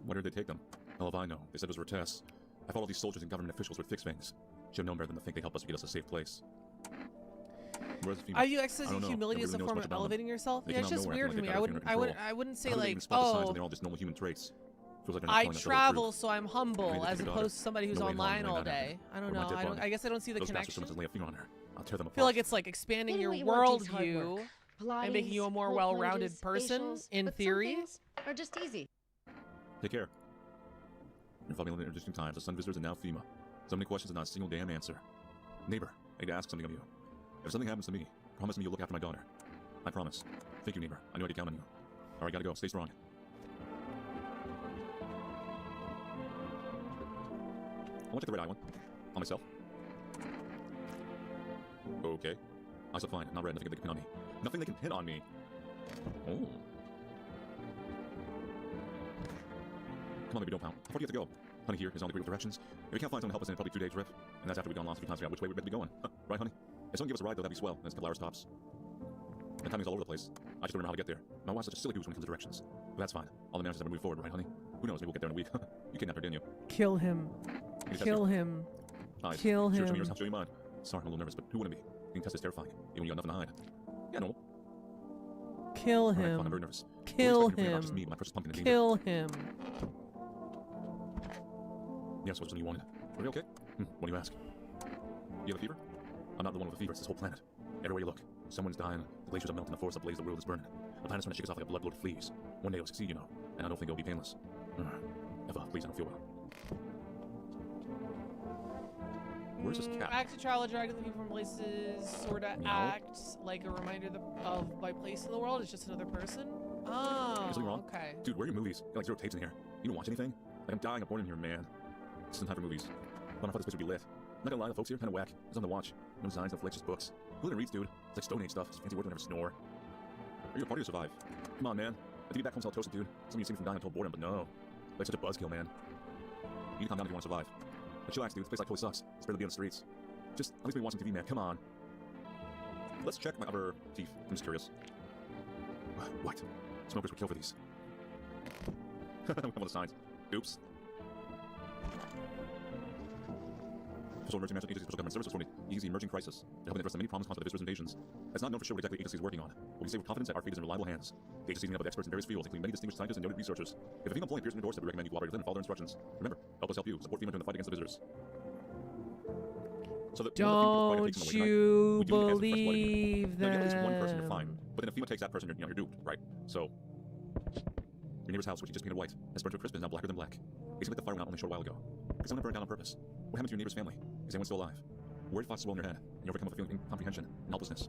Where did they take them? Hell if I know. They said it was for tests. I thought all these soldiers and government officials would fix things. Should have known better than to think they'd help us to get us a safe place. Where's FEMA? Are you exercising know. humility Nobody as a really form knows of much about them. elevating yourself? They Yeah, it's came out just of nowhere weird to acting me. like I they wouldn't. got everything I wouldn't say How do they like, even spot the signs oh, when they're all just normal human traits? Feels like they're not I telling us the whole travel, truth. so I'm humble, Maybe they as took your daughter. opposed to somebody who's No way in hell online I'm all letting that day. happen. I don't Or my know. dead body. I guess I don't see the Those bastards connection. must lay a finger on her. I'll tear them I feel apart. like it's like expanding Getting your what you want takes hard worldview work. and making you a more Pilates, well-rounded whole person, plunges, in but some theory. things are just easy. Take care. You're following in interesting times. The sun visitors and now FEMA. So many questions and not a single damn answer. Neighbor, I need to ask something of you. If something happens to me, promise me you'll look after my daughter. I promise. Thank you, neighbor. I know I can count on you. Alright, gotta go. Stay strong. I want to take the red eye one. On myself. Okay. I said fine. I'm not red. Nothing they can pin on me. Nothing they can pin on me. Oh. Come on, baby, don't pound. How far do you have to go? Honey here is on the great directions. If we can't find someone to help us in a probably 2-day trip, and that's after we've gone lost a few times to figure out which way we're meant to be going. Right, honey? If someone give us a ride, though, that'd be swell. And it's a couple hours tops. And timing's all over the place. I just don't remember how to get there. My wife's such a silly goose when it comes to directions. But that's fine. All that matters is that we're moving forward, right, honey? Who knows? Maybe we'll get there in a week. You kidnapped her, didn't you? Kill him. Kill him. Eyes. Kill Sure, show me him. yours, I'll show you mine. Sorry, I'm a little nervous, but who wouldn't be? Being tested is terrifying, even when you got nothing to hide. Yeah, normal. Kill Alright, him. fine, I'm very nervous. Kill Don't expect me to bring out just him. me, my precious pumpkin in danger. Kill him. Yes, what was something you wanted? Are you okay? What do you ask? You have a fever? I'm not the one with a fever, it's this whole planet. Everywhere you look, someone's dying, the glaciers are melting, the forest ablaze, the world is burning. The planet's trying to shake us off like a blood-bloated fleas. One day it'll succeed, you know, and I don't think it'll be painless. Eva, please, I don't feel well. Where's this cat? Act to travel, dragging the people from places, sorta Meow. act like a reminder of my place in the world. It's just another person. Oh, Is something wrong? okay. Dude, where are your movies? You got like 0 tapes in here. You don't watch anything? Like, I'm dying, I'm bored in here, man. This isn't time for movies. But I thought this place would be lit. I'm not gonna lie, the folks here kinda whack. There's nothing to watch. No designs, no flicks, just books. Who even reads, dude? It's like Stone Age stuff. It's fancy words, never snore. Are you a party to survive? Come on, man. I think back home, tell toasted, dude. Some of you see me from dying until boredom, but no. Like such a buzzkill, man. You need to calm down if you want to survive. But chillax, dude. This place like totally sucks. It's barely be on the streets. Just at least be watching TV, man. Come on. Let's check my other teeth. I'm just curious. What? Smokers would kill for these. One of the signs. Oops. Special Emerging National Agency Special Government Services for the Easy Emerging Crisis to help address the many problems caused by the visitors' invasions. It's not known for sure what exactly the agency is working on, but we can say with confidence that our fate is in reliable hands. The agency is made up of experts in various fields, including many distinguished scientists and noted researchers. If a female employee appears on your doorstep, we recommend you cooperate with them and follow their instructions. Remember, help us help you. Support FEMA during the fight against the visitors. So Don't you believe Now, you have at least one person, you're fine. But then if FEMA takes that person, you're duped, right? So, your neighbor's house, which he just painted white, has burned to a crisp and is now blacker than black. It seems like the fire went out only a short while ago. Did someone burn it down on purpose? What happened to your neighbor's family? Is anyone still alive? Where did thoughts swirl in your head, and you overcome with a feeling of incomprehension and helplessness?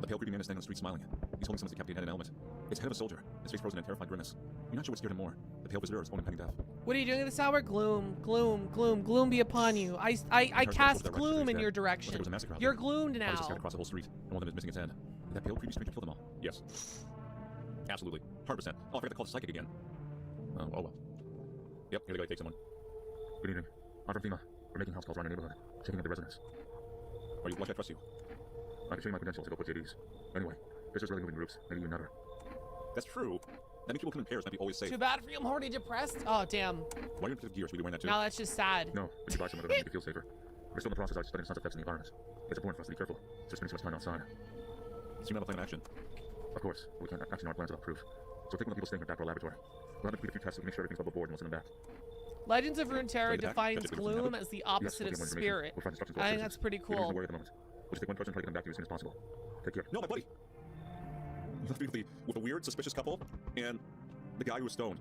The pale, creepy man is standing on the street smiling. He's holding someone's decapitated head in an element. It's the head of a soldier, his face frozen in a terrified grimace. You're not sure what scared him more, the pale visitor or his own impending death. What are you doing at this hour? Gloom, gloom, gloom, gloom be upon you. I cast gloom in your direction. You're gloomed now. Scattered across the whole street, and one of them is missing its head. Did that pale, creepy stranger kill them all? Yes. Absolutely. 100%. Oh, I forgot to call the psychic again. Oh well. Yep, here they go, take someone. Good evening. I'm from FEMA. We're making house calls around our neighborhood, checking out the residents. Why should I trust you? I can show you my credentials to go put JDs. Anyway, this is really moving groups, maybe you never. That's true. That means people come in pairs, might be always safe. Too bad for you, I'm already depressed. Oh, damn. Why are you in gear? Should we be wearing that too? No, that's just sad. No, we should buy some of it to make you feel safer. We're still in the process of studying sun's effects in the environment. It's important for us to be careful, so spending so much time outside. So you have a plan of action? Of course, but we can't action our plans without proof. So take one of the people staying here back to our laboratory. We'll have to complete a few tests so we can make sure everything's above board and we'll send them back. Legends of Runeterra defines gloom as the opposite of spirit. I think that's pretty cool. We'll just take one person and try to get them back to you as soon as possible. Take care. No, my buddy! You left me with a weird, suspicious couple, and the guy who was stoned.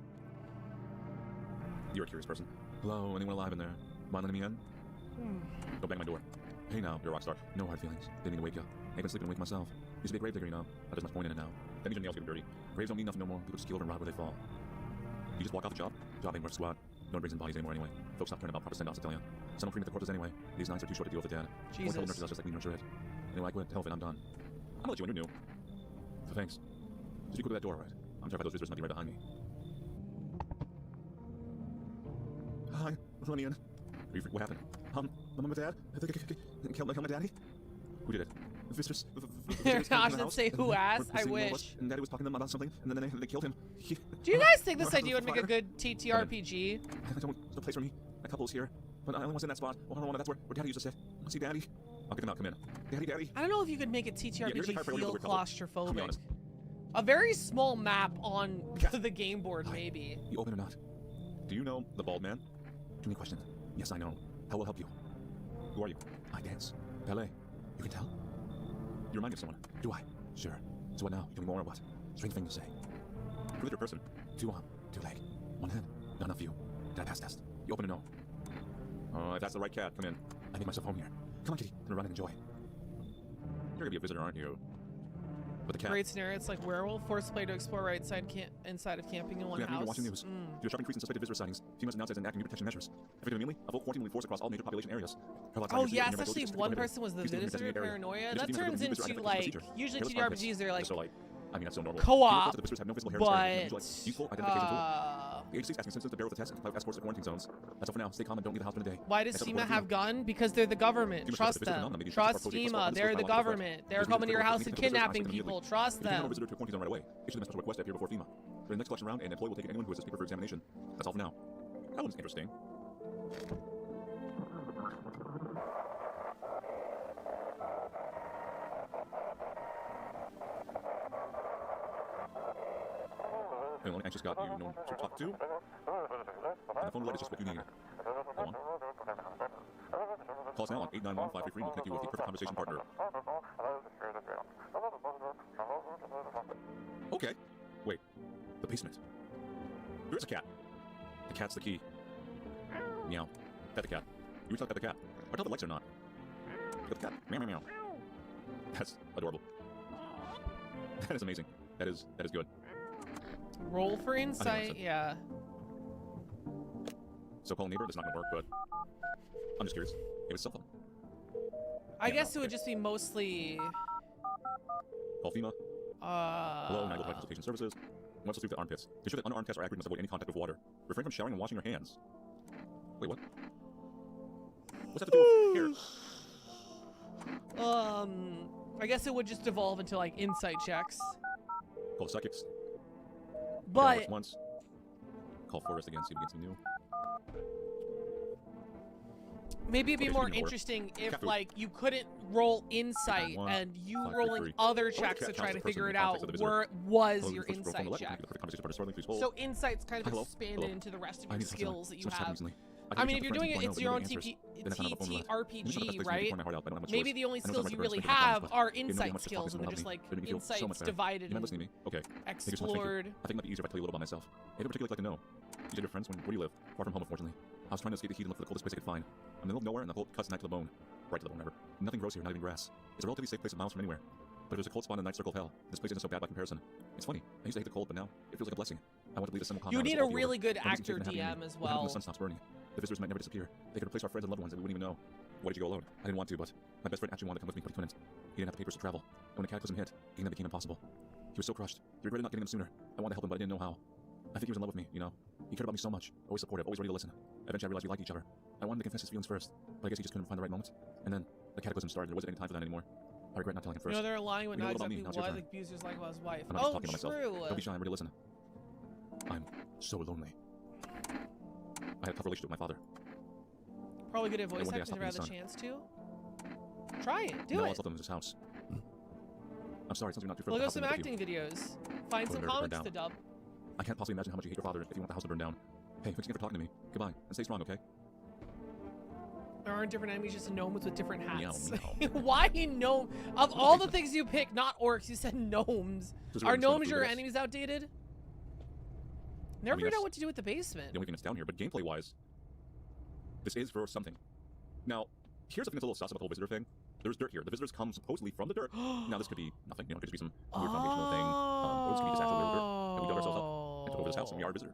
You're a curious person. Hello, anyone alive in there? Mind letting me in? Don't bang my door. Hey now, you're a rock star. No hard feelings. Didn't mean to wake you. I've been sleeping awake myself. Used to be a grave digger, you know. But there's much point in it now. That means your nails get dirty. Graves don't mean nothing no more. People just keel over and rot where they fall. You just walk off the job. Job ain't worth squat. No one brings in bodies anymore anyway. Folks stop caring about proper send-offs, I tell ya. Some don't cremate the corpses anyway. These nights are too short to deal with the dead. Jesus. One nurses us just like we nurture it. Anyway, I quit. Hell of it, I'm done. I'm gonna let you in, you're new. So thanks. Did you go to that door, right? I'm terrified those visitors might be right behind me. Hi, let me in. What happened? Mom and Dad? Killed my daddy? Who did it? Visitors. I should say who asked. I wish. And Daddy was talking to them about something, and then they killed him. Do you guys think this idea would make a good TTRPG? There's no place for me. A couple's here, but I only was in that spot. Oh, that's where Daddy used to sit. See Daddy? I'll get them out. Come in. Daddy. I don't know if you could make a TTRPG feel claustrophobic. A very small map on the game board, maybe. You open or not? Do you know the bald man? Too many questions. Yes, I know. How will help you? Who are you? I dance. Ballet. You can tell? You remind me of someone. Do I? Sure. So what now? You doing more or what? Strange thing to say. Prove that you're a person. 2 arm, 2 leg, 1 head. Not enough view. Did I pass test? You open or no? Oh, if that's the right cat, come in. I made myself home here. Come on, kitty. I'm gonna run and enjoy. You're gonna be a visitor, aren't you? But the cat. Great scenario. It's like werewolf. Force play to explore right side inside of camping in one house. Watching news. Due to a sharp increase in suspected visitor sightings, FEMA's announced as enacting new protection measures. Effective immediately, a full quarantine will be forced across all major population areas. Oh yeah, especially if one person was the visitor paranoia. That turns into like usually TTRPGs they're like I mean, that's so normal. Co-op, but the agency's asking citizens to bear with the test and comply with passports to quarantine zones. That's all for now. Stay calm and don't leave the house for the day. Why does FEMA have gun? Because they're the government. Trust them. Trust FEMA. They're the government. They're coming to your house and kidnapping people. Trust them. If you visitor to a quarantine zone right away, issue them a special request to appear before FEMA. During the next collection round, an employee will take anyone who has this paper for examination. That's all for now. That one's interesting. The only anxious God you know to talk to. And the phone roulette is just what you need. Go on. Call us now on 891-533 and we'll connect you with the perfect conversation partner. Okay. Wait. The basement. There is a cat. The cat's the key. Meow. Pet the cat. You tell pet the cat. Or tell the lights are not. Pet the cat. Meow, meow, meow. That's adorable. That is amazing. That is good. Roll for insight, yeah. So call a neighbor, that's not gonna work, but I'm just curious. It was cell phone. I guess it would just be mostly call FEMA. Hello, National Consultation Services. Once through the armpits. To ensure that unarmed tests are accurate, must avoid any contact with water. Refrain from showering and washing your hands. Wait, what? What's that to do with here? I guess it would just devolve into like insight checks. Call the psychics. But once. Call Forrest again, see if we get some new. Maybe it'd be more interesting if like you couldn't roll insight and you rolling other checks to try to figure it out where was your insight check. So insight's kind of expanded into the rest of your skills that you have. I mean, if you're doing it, it's your own TTRPG, right? Maybe the only skills you really have are insight skills, and they're just like insights divided and explored. I think it might be easier if I tell you a little about myself. Anything particularly like to know? You said your friends, where do you live? Far from home, unfortunately. I was trying to escape the heat and look for the coldest place I could find. I'm in the middle of nowhere, and the cold cuts night to the bone. Right to the bone, ever. Nothing grows here, not even grass. It's a relatively safe place miles from anywhere. But if there's a cold spot in the night circle of hell, this place isn't so bad by comparison. It's funny. I used to hate the cold, but now it feels like a blessing. I want to believe the simple You need a really good actor DM as well. When the sun stops burning, the visitors might never disappear. They could replace our friends and loved ones that we wouldn't even know. Why did you go alone? I didn't want to, but my best friend actually wanted to come with me, but he couldn't. He didn't have the papers to travel. And when the cataclysm hit, getting them became impossible. He was so crushed. He regretted not getting them sooner. I wanted to help him, but I didn't know how. I think he was in love with me, you know? He cared about me so much. Always supportive, always ready to listen. Eventually I realized we liked each other. I wanted to confess his feelings first, but I guess he just couldn't find the right moment. And then the cataclysm started. There wasn't any time for that anymore. I regret not telling him first. You know, they're lying with You know not a little exactly about me, what now's your the abusers like about his wife. I'm not just talking about true. myself. Don't be shy, I'm ready to listen. I'm so lonely. I had a tough relationship with my father. Probably good at voice one day I actors stopped if I had the being chance to. Try it. Do no, it. I slept in his house. I'm sorry, something not too Look further. at some acting videos. Find some comics to dub. I can't possibly imagine how much you hate your father if you want the house to burn down. Hey, thanks again for talking to me. Goodbye, and stay strong, okay? There aren't different enemies, just gnomes with different hats. Meow. Why gnome? Of all the things you picked, not orcs, you said gnomes. Are gnomes your enemies outdated? Never figured out what to do with the basement. The only thing that's down here, but gameplay-wise, this is for something. Now, here's the thing that's a little sus about the whole visitor thing. There's dirt here. The visitors come supposedly from the dirt. Now, this could be nothing. You know, it could just be some weird foundational thing. Or this could be just actual dirt. And we dug ourselves up and took over this house, and we are a visitor.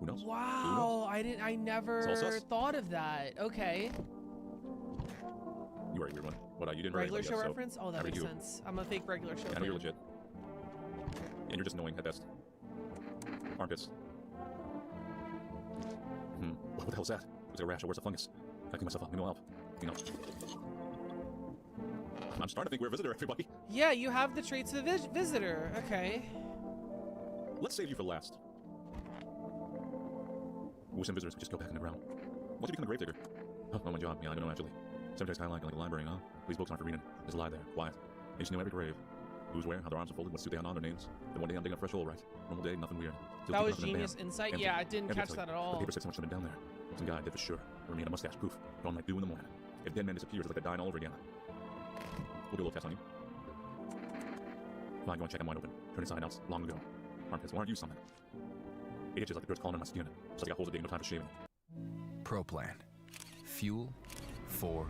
Who knows? Wow, Who knows? I never thought of that. Okay. You are a weird one. What, you didn't Regular write show so reference? Oh, that makes sense. I'm a fake regular show. I know you're legit. And you're just annoying at best. Armpits. What the hell is that? Looks like a rash or worse, a fungus. I clean myself up. Maybe I'll help. You know. I'm starting to think we're a visitor, everybody. Yeah, you have the traits of a visitor. Okay. Let's save you for last. With some visitors, we just go back in the ground. Why'd you become a gravedigger? Oh, my job. Yeah, I don't know, actually. Cemetery's kind of like a library, huh? These books aren't for reading. Just lie there, quiet. They just know every grave. Who's where, how their arms are folded, what suit they have on, their names. Then one day I'm digging a fresh hole, right? Normal day, nothing weird. That was genius insight. Empty. Yeah, I didn't catch that at all. The paper said someone should have been down there. Some guy did for sure. Or me and a mustache, poof. Gone like dew in the morning. If dead man disappears, it's like they're dying all over again. We'll do a little test on you. Come on, go and check them wide open. Turn inside out long ago. Armpits, why aren't you something? It itches like the dirt's calling on my skin. So I got holes of digging, no time for shaving. ProPlan. Fuel for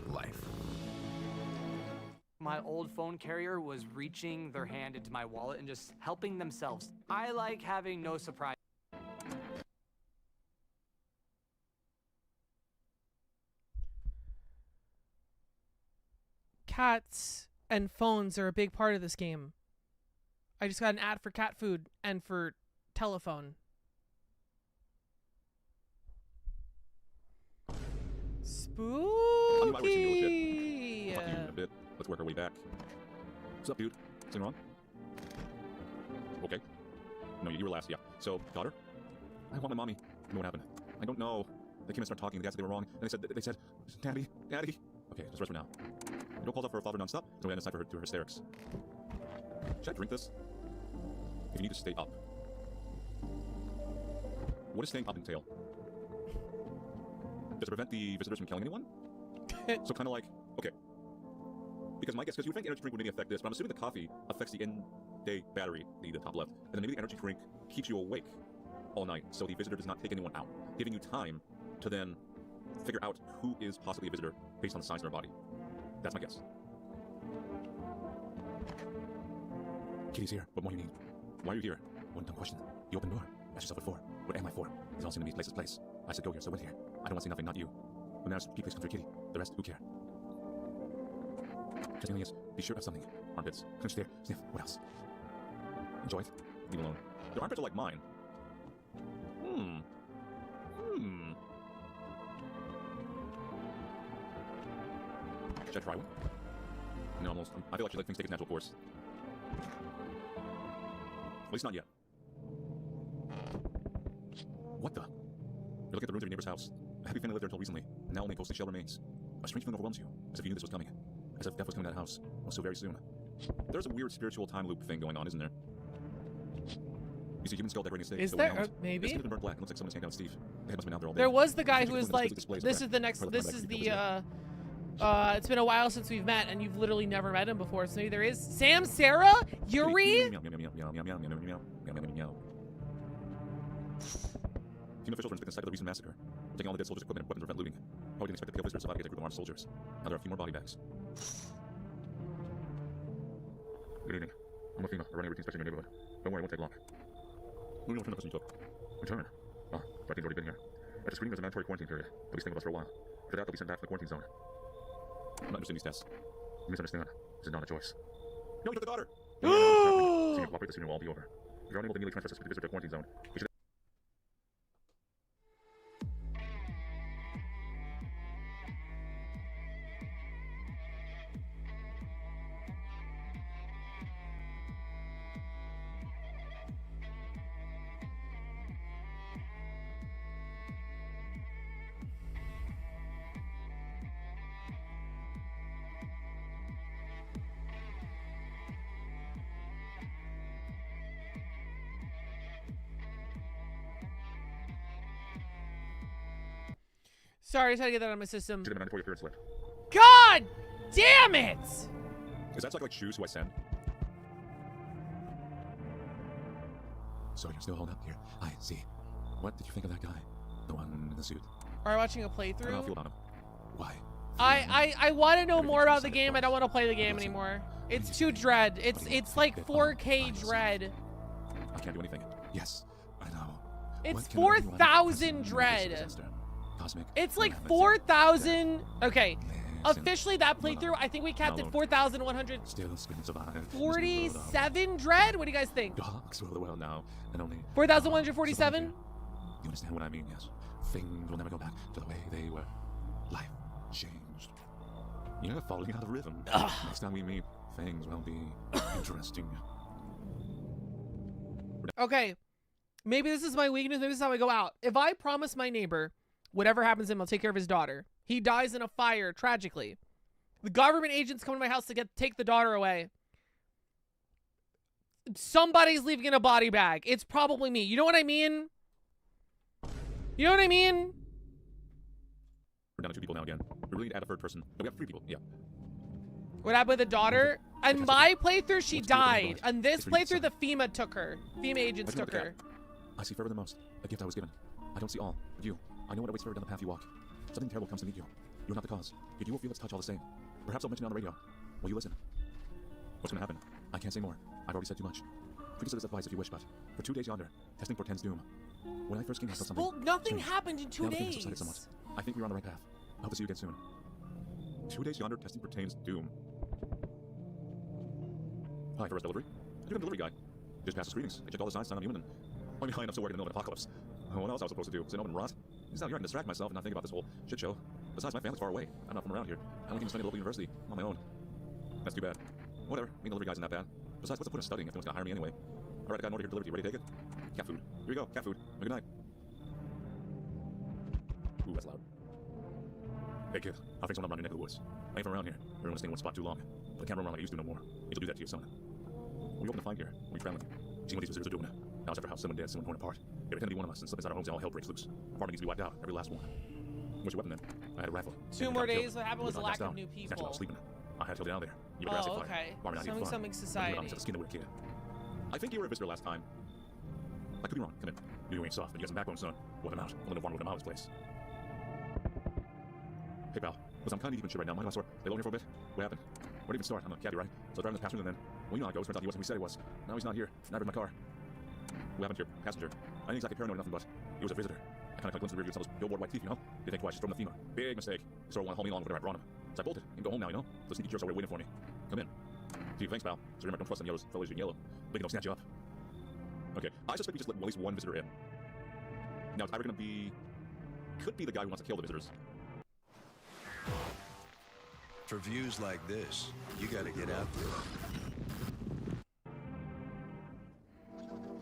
life. My old phone carrier was reaching their hand into my wallet and just helping themselves. I like having no surprise. Cats and phones are a big part of this game. I just got an ad for cat food and for telephone. Spooky. Fuck you in a bit. Let's work our way back. What's up, dude? Something wrong? Okay. No, you were last, yeah. So, daughter? I want my mommy. You know what happened? I don't know. They came and started talking. The guys said they were wrong. And they said, Daddy, Daddy. Okay, just rest for now. No calls out for her father nonstop. There's no end in sight for her to her hysterics. Should I drink this? If you need to stay up. What does staying up entail? Does it prevent the visitors from killing anyone? So kind of like, okay. Because my guess, because you would think energy drink would maybe affect this, but I'm assuming the coffee affects the in-day battery, the top left, and then maybe the energy drink keeps you awake all night, so the visitor does not take anyone out, giving you time to then figure out who is possibly a visitor based on the signs in their body. That's my guess. Kitty's here. What more do you need? Why are you here? One dumb question. You opened the door. Ask yourself what for. What am I for? These all seem to be places place. I said go here, so I went here. I don't want to see nothing, not you. When there's please come through Kitty. The rest, who care? Just is, be sure of something. Armpits. Clench there. Sniff. What else? Enjoy it. Leave alone. Their armpits are like mine. Should I try one? No, almost. I feel like she let things take its natural course. At least not yet. What the? You look at the ruins of your neighbor's house. A happy family lived there until recently, and now only a ghostly shell remains. A strange feeling overwhelms you, as if you knew this was coming. As if death was coming to that house, so very soon. There's a weird spiritual time loop thing going on, isn't there? You see human skull decorating a stake. Is so there? It's maybe? been burnt black. It looks like someone's hanging out with Steve. The head must have been out there all day. There was the guy It's who like was one of like, those displays this of is the next, crap. this is the, it's been a while since we've met, and you've literally never met him before, so maybe there is. Sam, Sarah? Yuri? Team officials were inspecting the site of the recent massacre. We're taking all the dead soldiers' equipment and weapons to prevent looting. Probably didn't expect the PO visitors to survive to get a group of armed soldiers. Now there are a few more body bags. Good evening. I'm Athena. We're running a routine inspection in your neighborhood. Don't worry, it won't take long. Moving on to the person you took. Return. Ah, Brighton's already been here. After screening, there's a mandatory quarantine period. They'll be staying with us for a while. After that, they'll be sent back to the quarantine zone. I'm not interested in these tests. You misunderstand. This is not a choice. No, you took the daughter! So you cooperate, the scene will all be over. If you're unable to immediately transfer suspected visitor to a quarantine zone, we should... Sorry, I just had to get that out of my system. Should have a mandatory appearance slip. God damn it! Is that like shoes who I send? So you're still holding up here. I see. What did you think of that guy? The one in the suit. Are you watching a How do you playthrough? feel about him? Why? I want to know more about the game. I don't want to play the game anymore. It's too dread. It's like 4K dread. I can't do anything. Yes, I know. It's 4,000 dread. It's like 4,000. Okay. Officially, that playthrough, I think we capped at 4,147 dread. What do you guys think? Dogs rule the world now, and only 4,147. You understand what I mean? Yes. Things will never go back to the way they were. Life changed. You're falling out of rhythm. Next time we meet, things will be interesting. Okay. Maybe this is my weakness. Maybe this is how I go out. If I promise my neighbor, whatever happens to him, I'll take care of his daughter. He dies in a fire, tragically. The government agents come to my house to take the daughter away. Somebody's leaving in a body bag. It's probably me. You know what I mean? You know what I mean? We're down to 2 people now again. We really need to add a third person. No, we have 3 people. Yeah. What happened with the daughter? On my playthrough, she died. On this playthrough, the FEMA took her. FEMA agents took her. I see further than most. A gift I was given. I don't see all, but you. I know what awaits further down the path you walk. Something terrible comes to meet you. You're not the cause. Yet you will feel its touch all the same. Perhaps I'll mention it on the radio. Will you listen? What's gonna happen? I can't say more. I've already said too much. Consider this advice if you wish, but for 2 days yonder, testing portends doom. When I first came, I felt something. Well, nothing strange. happened in 2 Now the things days. subsided somewhat. I think we're on the right path. I hope to see you again soon. 2 days yonder, testing pertains doom. Hi, first delivery. You're the delivery guy. Just passed the screenings. I checked all the signs, sound human, and I'm behind. I'm still working in the middle of an apocalypse. What else I was supposed to do? Sit home and rot? Just out here I can distract myself and not think about this whole shit show. Besides, my family's far away. I'm not from around here. I only came to study at the local university on my own. That's too bad. Whatever. Being a delivery guy's not bad. Besides, what's the point of studying if no one's gonna hire me anyway? Alright, I got an order here delivered to you. Ready to take it? Cat food. Here you go. Cat food. Good night. Ooh, that's loud. Hey kid, how things going around your neck of the woods? I ain't from around here. Everyone's staying in one spot too long. But I can't run around like I used to no more. You'll do that to your son. What are you hoping to find here? What are you traveling? Seeing what these visitors are doing. House after house, someone dead, someone torn apart. They pretend to be one of us and slip inside our homes and all hell breaks loose. Apartment needs to be wiped out, every last one. What's your weapon then? I had a rifle. 2 more days. What happened was a lack of new people. I was sleeping. I had to hold down there. You Oh, okay. Something society. I think you were a visitor last time. I could be wrong. Come in. You ain't soft, but you got some backbone, son. Let them out. I'll live one with them out of this place. Hey, pal. Listen, I'm kind of deep in shit right now. Mind if I sort lay low here for a bit? What happened? Where did it even start? I'm a cabbie, right? So driving this passenger then. Well, you know how it goes. Turns out he wasn't who he said he was. Now he's not here. Never in my car. What happened to your passenger? I ain't exactly paranoid or nothing, but he was a visitor. I kind of glimpsed the rear view of some of those billboard white teeth, you know? You think twice, just throw him the FEMA. Big mistake. He sort of want to haul me along with whatever I brought him. So I bolted. He can go home now, you know? Those sneaky jerks are waiting for me. Come in. Gee, thanks, pal. So remember, don't trust any of those fellas in yellow. They can snatch you up. Okay, I suspect we just let at least one visitor in. Now, it's either gonna be... Could be the guy who wants to kill the visitors. For views like this, you gotta get out there.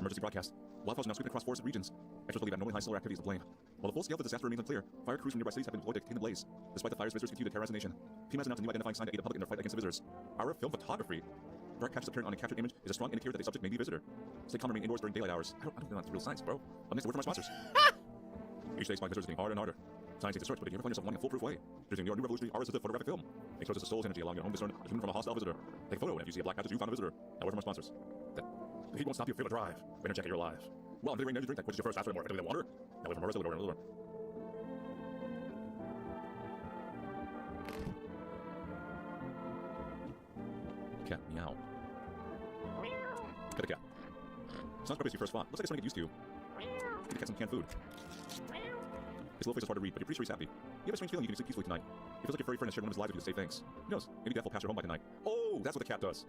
Emergency broadcast. Wildfires are now sweeping across forested regions. Experts believe abnormally high solar activity is to blame. While the full scale of the disaster remains unclear, fire crews from nearby cities have been deployed to contain the blaze. Despite the fires, visitors continue to terrorize the nation. Team has announced a new identifying sign to aid the public in their fight against the visitors. Our film photography. Dark patches appearing on a captured image is a strong indicator that the subject may be a visitor. Stay calm and remain indoors during daylight hours. I don't think that's real science, bro. But next, a word from my sponsors. Each day, spying visitors is getting harder and harder. Science needs a search, but if you ever find yourself wanting a foolproof way, using your new revolutionary art-assisted photographic film, exposes the soul's energy, allowing your home to discern a human from a hostile visitor. Take a photo, and if you see a black patch, you found a visitor. Now, word from my sponsors. The heat won't stop you. Feel the drive. Wait and check it, you're alive. Well, I'm delivering energy drink that quenches your first faster and more effectively than water. Now, wait from Marissa, another door. Cat, meow. Got a cat. Sounds probably your first spot. Looks like it's something to get used to. Get the cat some canned food. His little face is hard to read, but you're pretty sure he's happy. You have a strange feeling you can sleep peacefully tonight. It feels like your furry friend has shared one of his lives with you to say thanks. Who knows? Maybe death will pass your home by tonight. Oh, that's what the cat does.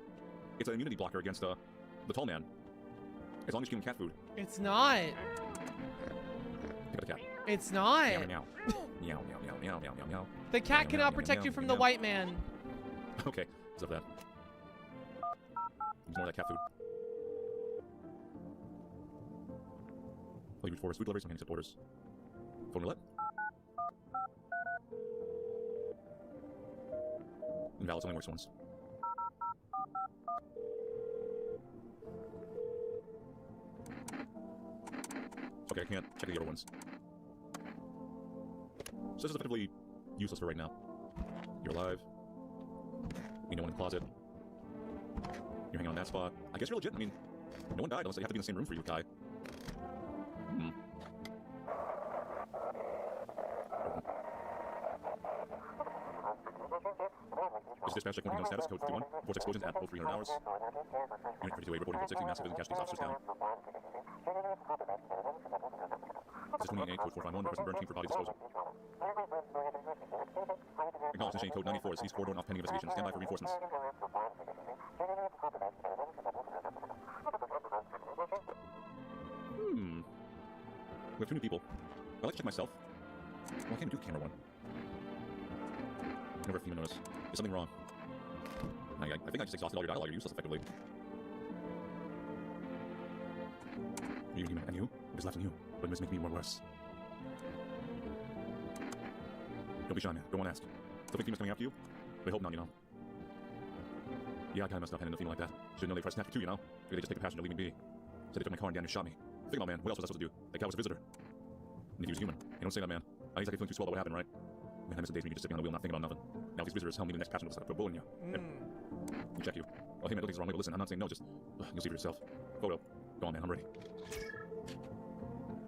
It's an immunity blocker against the tall man. As long as you give him cat food. It's not. Pick up the cat. It's not. Meow, meow, meow, meow, meow, meow, meow, meow, meow. The cat Meow, cannot meow, protect meow, you from meow, the meow. white man. Okay, what's up with that? Use more of that cat food. While you reach for food deliveries and handicap orders. Phone roulette. Invalid, only works once. Okay, I can't check the other ones. So this is effectively useless for right now. You're alive. You know one in the closet. You're hanging on that spot. I guess you're legit. I mean, no one died unless they have to be in the same room for you, guy. This is dispatch check 1 status, code 51. Reports explosions at 0300 hours. Unit 52A reporting code 60, massive and casualties, officers down. This is 28A, code 451, requesting burn team for body disposal. Acknowledge initiating code 94, the city's corridor and off pending investigation. Stand by for reinforcements. We have 2 new people. I'd like to check myself. Well, I can't do the camera one. Never a female notice. There's something wrong. I think I just exhausted all your dialogue. You're useless effectively. You, and you? What is left in you? But it must make me more worse. Don't be shy, man. Don't want to ask. Still think females coming after you? But I hope not, you know. Yeah, I kinda messed up handing a female like that. Should've known they tried to snap you too, you know? Maybe they just take the passion to leave me be. Said they took my car and down and shot me. Think about, man. What else was I supposed to do? That guy was a visitor. And if he was human. Hey, don't say that, man. I ain't exactly feeling too swell about what happened, right? Man, I miss the days when you could just sit behind the wheel and not think about nothing. Now these visitors tell me the next passion was like put a bullet in you. Hey, let me check you. Oh, hey, man, don't think it's wrong way, but listen, I'm not saying no, just... you'll see for yourself. Photo. Go on, man, I'm ready.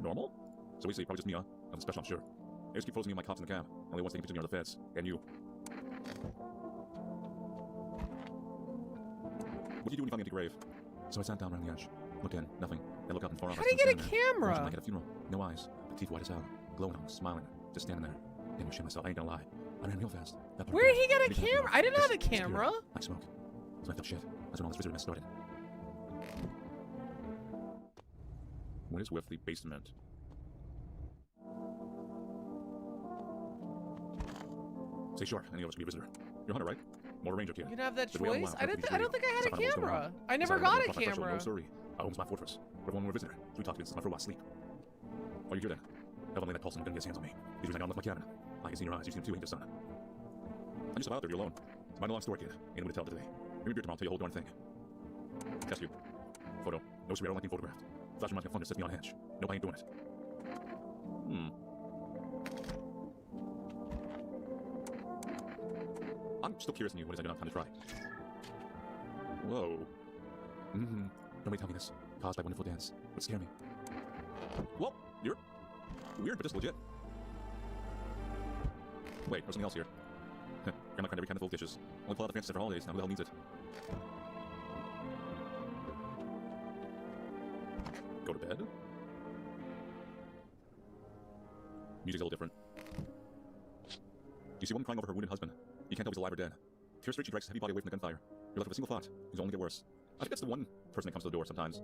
Normal? So we say probably just me, huh? Nothing special, I'm sure. They just keep frozen me and my cops in the cab. Only ones taking pictures of me are the feds. And you. What did you do when you found the empty grave? So I sat down around the edge. Looked in, nothing. Then looked up and far off. How did he get a camera? Like at a funeral. No eyes. But teeth white as hell. Glowing eyes, smiling. Just standing there. Didn't shit myself, I ain't gonna lie. I ran real fast. Where did he get a camera? I didn't have a camera. Like smoke. So I felt shit. That's when all this visitor mess started. What is with the basement? Say sure, any of us could be a visitor. You're a hunter, right? More a ranger kid. You can have that choice? I don't think I had a camera. I never got a camera. I home's my fortress. We're one more visitor. So we talk to me for a while sleep. While you're here then, have one lay that pulse and gonna get his hands on me. These reason I left my cabin. I can see in your eyes, you see them too, ain't just son. I'm just about there, you're alone. It's my long story, kid. Ain't able to tell it today. Bring me beer tomorrow, I'll tell you the whole darn thing. Test you. Photo. No swear, I don't like being photographed. Flash reminds me of fun to set me on edge. Nope, I ain't doing it. I'm still curious in you. What is I do not have time to try? Whoa. Nobody tell me this. Caused by wonderful dance. Would scare me. Well, you're weird, but just legit. Wait, there's something else here. Grandma cried every kind of full of dishes. Only pull out the fancy for holidays. Now who the hell needs it? Go to bed? Music's a little different. You see a woman crying over her wounded husband. You can't tell if he's alive or dead. Tear straight, she drags his heavy body away from the gunfire. You're left with a single thought. He's only get worse. I think that's the one person that comes to the door sometimes.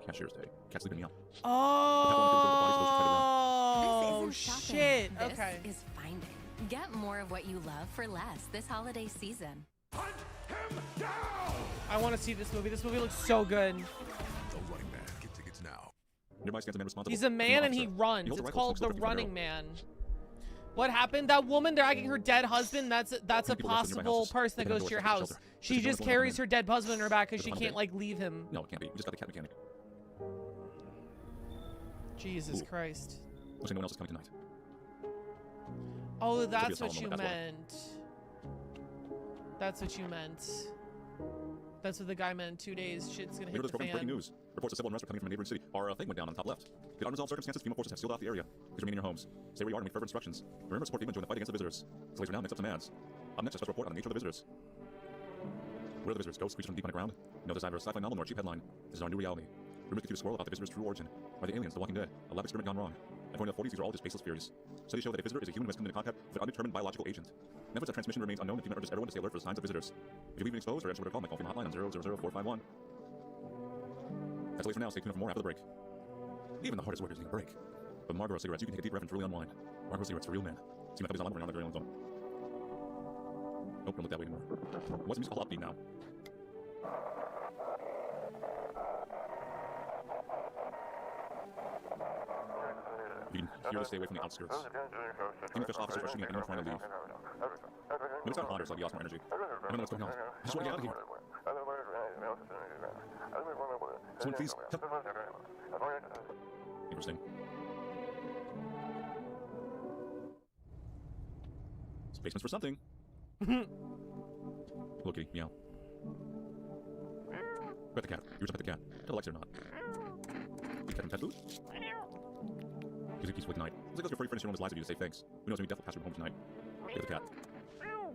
Cashier's day. Cat sleeping me up. Oh, this isn't shit. Shopping. Okay. This is finding. Get more of what you love for less this holiday season. Hunt him down! I want to see this movie. This movie looks so good. The Running Man. Get tickets now. Nearby stands a man responsible. He's a man and he He runs. holds a It's rifle, called smokes The a 50 Running barrel. Man. What happened? That woman dragging her dead husband, that's a possible person that goes to your house. She just carries her dead husband on her back because she can't, like, leave him. No, it can't be. We just got the cat mechanic. Jesus Christ. Looks like no one else is coming tonight. Oh, that's what you meant. That's what you meant. That's what the guy meant. 2 days, shit's gonna hit the fan. Breaking news. Reports of civil unrest are coming from a neighboring city. Our thing went down on the top left. Due to unresolved circumstances, FEMA forces have sealed off the area. Please remain in your homes. Stay where you are and make further instructions. Remember to support FEMA and join the fight against the visitors. So later now, next up some ads. Up next, a special report on the nature of the visitors. Where are the visitors? Ghosts, creatures from deep underground? No desire for a sci-fi novel nor a cheap headline. This is our new reality. Rumors confuse the swirl about the visitors' true origin. Are they aliens, The Walking Dead? A lab experiment gone wrong. According to the 40s, these are all just baseless theories. Studies show that a visitor is a human who has come into contact with an undetermined biological agent. Nevertheless, that transmission remains unknown, and FEMA urges everyone to stay alert for the signs of visitors. If you've been exposed or answer what call, my call FEMA hotline on 000-451. That's all for now. Stay tuned for more after the break. Even the hardest workers need a break. With Marlboro cigarettes, you can take a deep breath and truly unwind. Marlboro cigarettes for real men. See my company's online, we're on the very own zone. Nope, don't look that way anymore. What's the music all upbeat now? You can hear this, stay away from the outskirts. Team official officers are shooting at anyone trying to leave. No, it's not hot, it's like the awesome energy. I don't know what's going on. I just want to get out of here. Someone please help. Interesting. This basement's for something. Hello, kitty. Meow. Pet the cat. You were to pet the cat. Tell Alexa or not. Eat cat and pet food? Music keeps night. It's like those before you finish your own lives of you to say thanks. Who knows, maybe death will pass your home tonight. Pet the cat.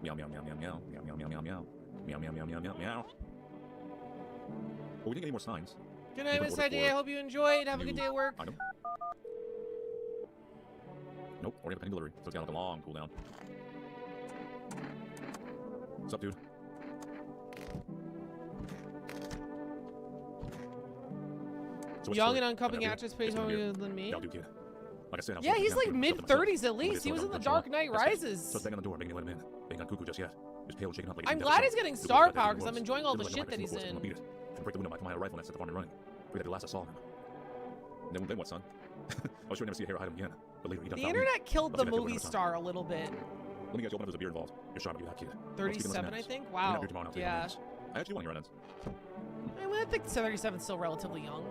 Meow, meow, meow, meow, meow. Meow, meow, meow, meow, meow. Meow, meow, meow, meow, meow, meow. Well, we didn't get any more signs. Good night, Miss ID. I hope you enjoyed. Have a good day at work. Item. Nope, already have a pending delivery, so it's got like a long cooldown. What's up, dude? So young and uncoupling actress pays more than me. Yeah, dude, kid. Like I said, yeah, he's like mid-30s at least. He was in The Dark Knight Rises. So bang on the door, begging to let him in. Being on cuckoo just yet. He's pale and shaking up like I'm glad he's getting star power because I'm enjoying all the shit that he's in. Break the window, my rifle, and I set the farm running. Break that the last I saw him. Then what, son? I was sure never see a hair hide him again. But later he done the internet killed the movie star a little bit. Let me guess, you open up, there's a beer involved. You're sharp about you, that kid. 37, I think. Wow. Yeah. I actually want your ends. I think 37 is still relatively young.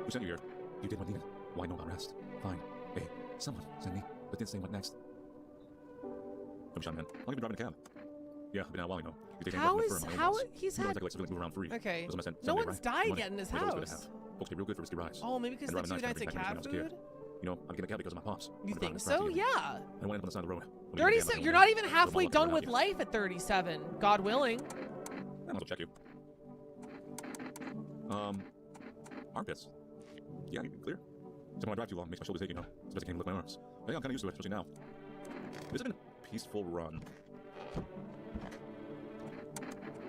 Who sent you here? You did what needed. Why no about rest? Fine. Hey, someone sent me, but didn't say what next. Don't be shy, man. I'll give you driving a cab. Yeah, I've been out a while ago. He's had... Like move around free. Okay. No one's died yet in his house. Folks get real good for risky rides. Oh, maybe because the 2 nights of cat food? You know, I'm getting a cab because of my pops. You think so? Yeah. I went up on the side of the road. 37. You're not even halfway done with life at 37. God willing. I might as well check you. Armpits. Yeah, you clear. So when I drive too long, it makes my shoulders ache, you know. It's best I can't even lift my arms. But yeah, I'm kind of used to it, especially now. This has been a peaceful run.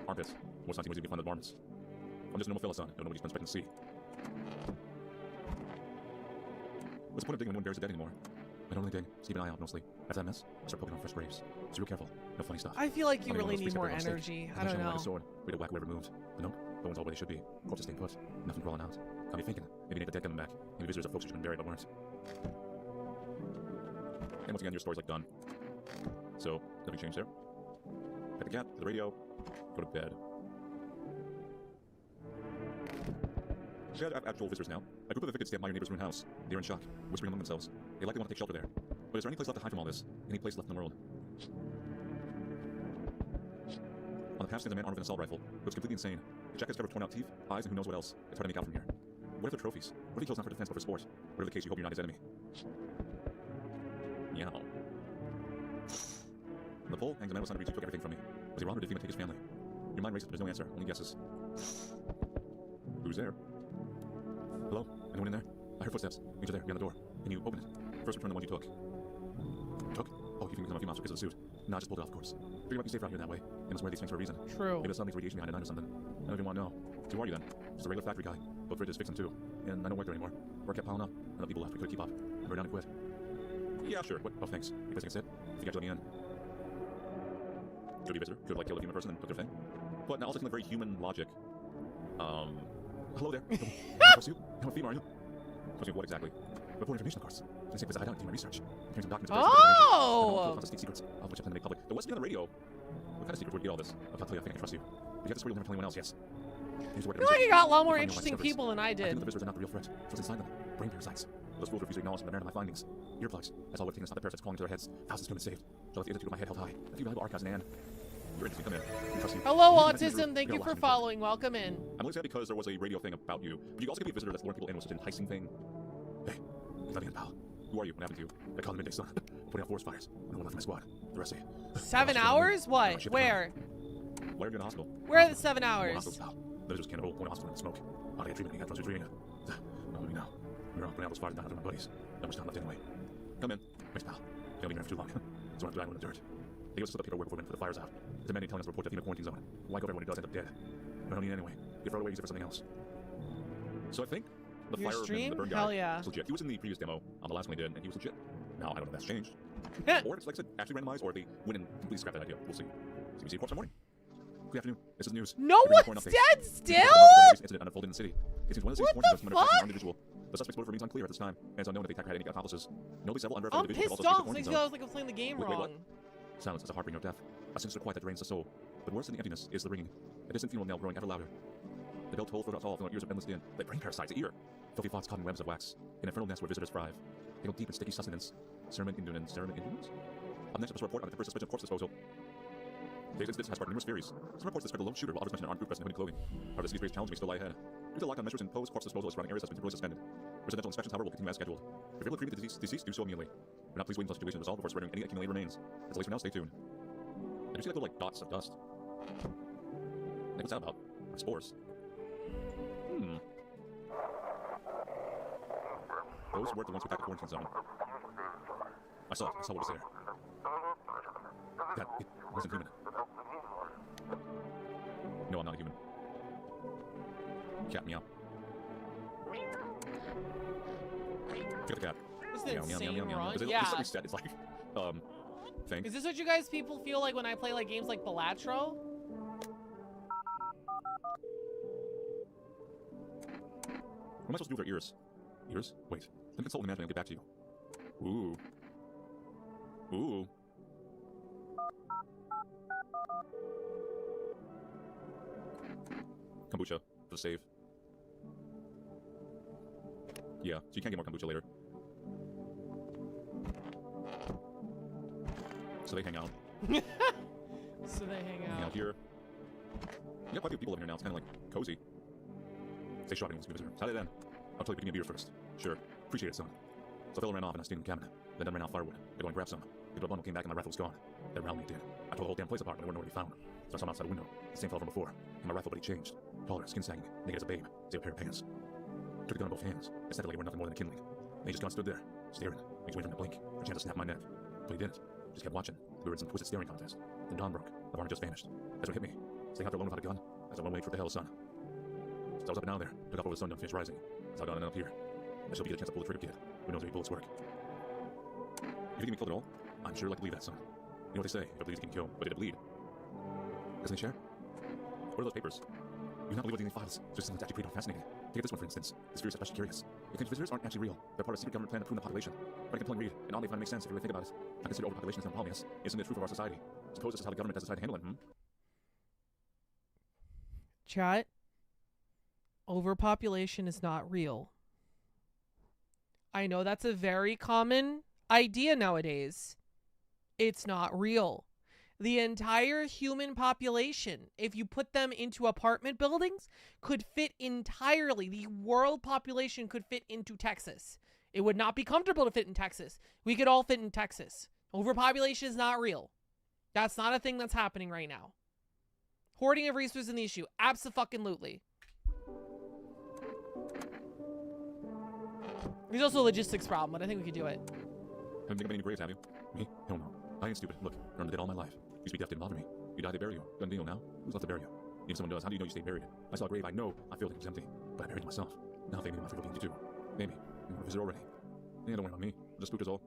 Armpits. More something easy to find the armpits. I'm just a normal fella, son. I don't know what he's expecting to see. What's the point of digging when no one buries the dead anymore? I don't really dig. Just keep an eye out mostly. After that mess, I start poking on fresh graves. So real careful. No funny stuff. I feel like you really need more energy. I don't know. Sword. Way to whack whoever moved. But nope. Bones all where they should be. Corpses staying put. Nothing crawling out. Got me thinking. Maybe ain't the dead coming back. Maybe visitors are folks who've been buried but weren't. And once again, your story's like done. So, nothing changed there. Pet the cat, the radio, go to bed. We have actual visitors now. A group of evicted stay at my neighbor's ruined house. They are in shock, whispering among themselves. They likely want to take shelter there. But is there any place left to hide from all this? Any place left in the world? On the path stands a man armed with an assault rifle. Looks completely insane. The jacket's covered with torn out teeth, eyes, and who knows what else. It's hard to make out from here. What are the trophies? What if he kills not for defense but for sport? Whatever the case, you hope you're not his enemy. Meow. On the pole hangs a man with son of who took everything from me. Was he wrong or did FEMA take his family? Your mind races, but there's no answer, only guesses. Who's there? Hello? Anyone in there? I heard footsteps. Means you're there, beyond the door. Can you open it? First return the one you took. Took? Oh, you think there's a few monsters because of the suit? Nah, just pulled it off, of course. Figure you might be safer out here that way. They must wear these things for a reason. True. Maybe the sun makes radiation behind a night or something. I don't even want to know. So who are you then? Just a regular factory guy. Both fridges fixing too. And I don't work there anymore. Work kept piling up. And the people left. We couldn't keep up. I burned down and quit. Yeah, sure. What? Oh, thanks. You guys can sit. If you got to let me in. Could be a visitor. Could have like killed a human person and took their thing. But now also taking the very human logic. Hello there. Trust you? How a female are you? Trust you what exactly? Report information, of course. They say because I don't do my research. Here's some documents. Oh! Lots of state secrets, of which I plan to make public. There was on the radio. What kind of secret would get all this? I'll tell you, I think I trust you. But you have this radio, never tell anyone else, yes. I feel like you got a lot more interesting people than I did. The visitors are not the real threat. So what's inside them? Brain parasites. Those fools refuse to acknowledge the merit of my findings. Earplugs. That's all we're taking is not the parasites crawling into their heads. Thousands of humans saved. So let the attitude of my head held high. A few valuable archives in hand. You're interesting. Come in. I trust you. Hello, Autism. Thank you for following. Welcome in. I'm only sad because there was a radio thing about you. But you also could be a visitor that's luring people in with such an enticing thing. Hey, let me in, pal. Who are you? What happened to you? I called the midday sun. Putting out forest fires. No one left my squad. The rest of you. 7 hours? What? Where? Why are you in the hospital? Where are the 7 hours? Hospitals, pal. Visitors can't hold. Point to hospital and smoke. How to get treatment? You got drugs you're treating you. No, let me know. We're on putting out those fires down after my buddies. Not much time left anyway. Come in. Thanks, pal. Can't be here for too long. So I'm glad we're in the dirt. They gave us the paperwork before we went to the fires out. Demanding telling us to report to the FEMA quarantine zone. Why go everyone who does end up dead? I don't need it anyway. You throw it away, use it for something else. So I think the Your fire stream? and the burn guy Hell yeah. is legit. He was in the previous demo on the last one he did, and he was legit. Now, I don't know if that's changed. Or if it's, like I said, actually randomized, or if they went and completely scrapped that idea. We'll see. So we see a corpse in the morning. Good afternoon. This is news. No one's dead still? Incident unfolded in the city. It seems one of the What city's the quarantines fuck? an individual. The suspect's motive remains unclear at this time, and it's unknown if the attacker had any accomplices. Notably, several unverified I'm individuals pissed have off. also Thanks escaped I the was like I'm playing the game Wait, wrong. what? Silence is a harbinger of death. A sinister quiet that drains the soul. But worse than the emptiness is the ringing. A distant funeral knell growing ever louder. The bell toll throughout us all, filling our ears with endless din. Like brain parasites, ear. Filthy thoughts caught in webs of wax. An infernal nest where visitors thrive. Tangled deep in sticky sustenance. Sermon indunans. Up next, a report on the first suspicion of corpse disposal. Today's incident has sparked numerous theories. Some reports describe a lone shooter, while others mention an armed group dressed in hooded clothing. However, the city's greatest challenge may still lie ahead. Due to the lockdown measures imposed, corpse disposal surrounding areas has been temporarily suspended. Residential inspections, however, will continue as scheduled. If you're able to cremate the deceased, do so immediately. We're not please wait until the situation is resolved before spreading any accumulated remains. That's at least for now, stay tuned. I do see like little like dots of dust. Like, what's that about? Spores. Those weren't the ones who attacked the quarantine zone. I saw what was there. God, it wasn't human. No, I'm not a human. Cat meow. Check the cat. This is Meow, an meow, insane meow, meow, meow. run. Is it Yeah. like set? It's like, thing. Is this what you guys people feel like when I play like games like Balatro? What am I supposed to do with their ears? Ears? Wait. Let me consult with management and get back to you. Ooh. Ooh. Kombucha for the save. Yeah, so you can't get more kombucha later. So they hang out. So they hang Hang out out. here. You got quite a few people living here now. It's kind of like cozy. Stay sharp, anyone wants to be a visitor. How did it end? I'll tell you, give me a beer first. Sure. Appreciate it, son. So a fellow ran off and I stayed in the cabin. They then ran out firewood. They go and grab some. The bundle came back and my rifle was gone. They rounded me dead. I tore the whole damn place apart, but they weren't nowhere to be found. So I saw him outside a window. The same fellow from before. And my rifle, but he changed. Taller, skin sagging, naked as a babe. Save a pair of pants. Took the gun in both hands. Aesthetically, we're nothing more than a kindling. And he just got stood there, staring. He was waiting for him to blink. For a chance to snap my neck. But he didn't. Just kept watching. We were in some twisted staring contest. Then dawn broke. The varmint just vanished. That's what hit me. Staying out there alone without a gun. That's a one-way trip to hell, son. So I was up and down there. Took off over the sun, finished rising. As I got on up here. I still get a chance to pull the trigger, kid. Who knows if bullets work. If you get me killed at all, I'm sure like to believe that, son. You know what they say, if it bleeds, you can kill. But did it bleed? Doesn't he share? What are those papers? You do not believe what these files, so it's actually pretty fascinating. Take this one, for instance. This fear is especially curious. It claims visitors aren't actually real. They're part of a secret government plan to prune the population. But I can plainly read, and all they find makes sense if you really think about it. I consider overpopulation is not obvious. Isn't it true of our society? Suppose this is how the government has decided to handle it, Chat. Overpopulation is not real. I know that's a very common idea nowadays. It's not real. The entire human population, if you put them into apartment buildings, could fit entirely. The world population could fit into Texas. It would not be comfortable to fit in Texas. We could all fit in Texas. Overpopulation is not real. That's not a thing that's happening right now. Hoarding of resources is an issue. Abso-fucking-lutely. There's also a logistics problem, but I think we could do it. Haven't think of any graves, have you? Me? Hell no. I ain't stupid. Look, I earned the dead all my life. Used to be death didn't bother me. You die, they bury you. Done deal now. Who's left to bury you? If someone does, how do you know you stay buried? I saw a grave, I know. I feel like it was empty. But I buried it myself. Now they maybe my favorite thing to do. Maybe. I'm a visitor already. Yeah, don't worry about me. I'm just spooked as all.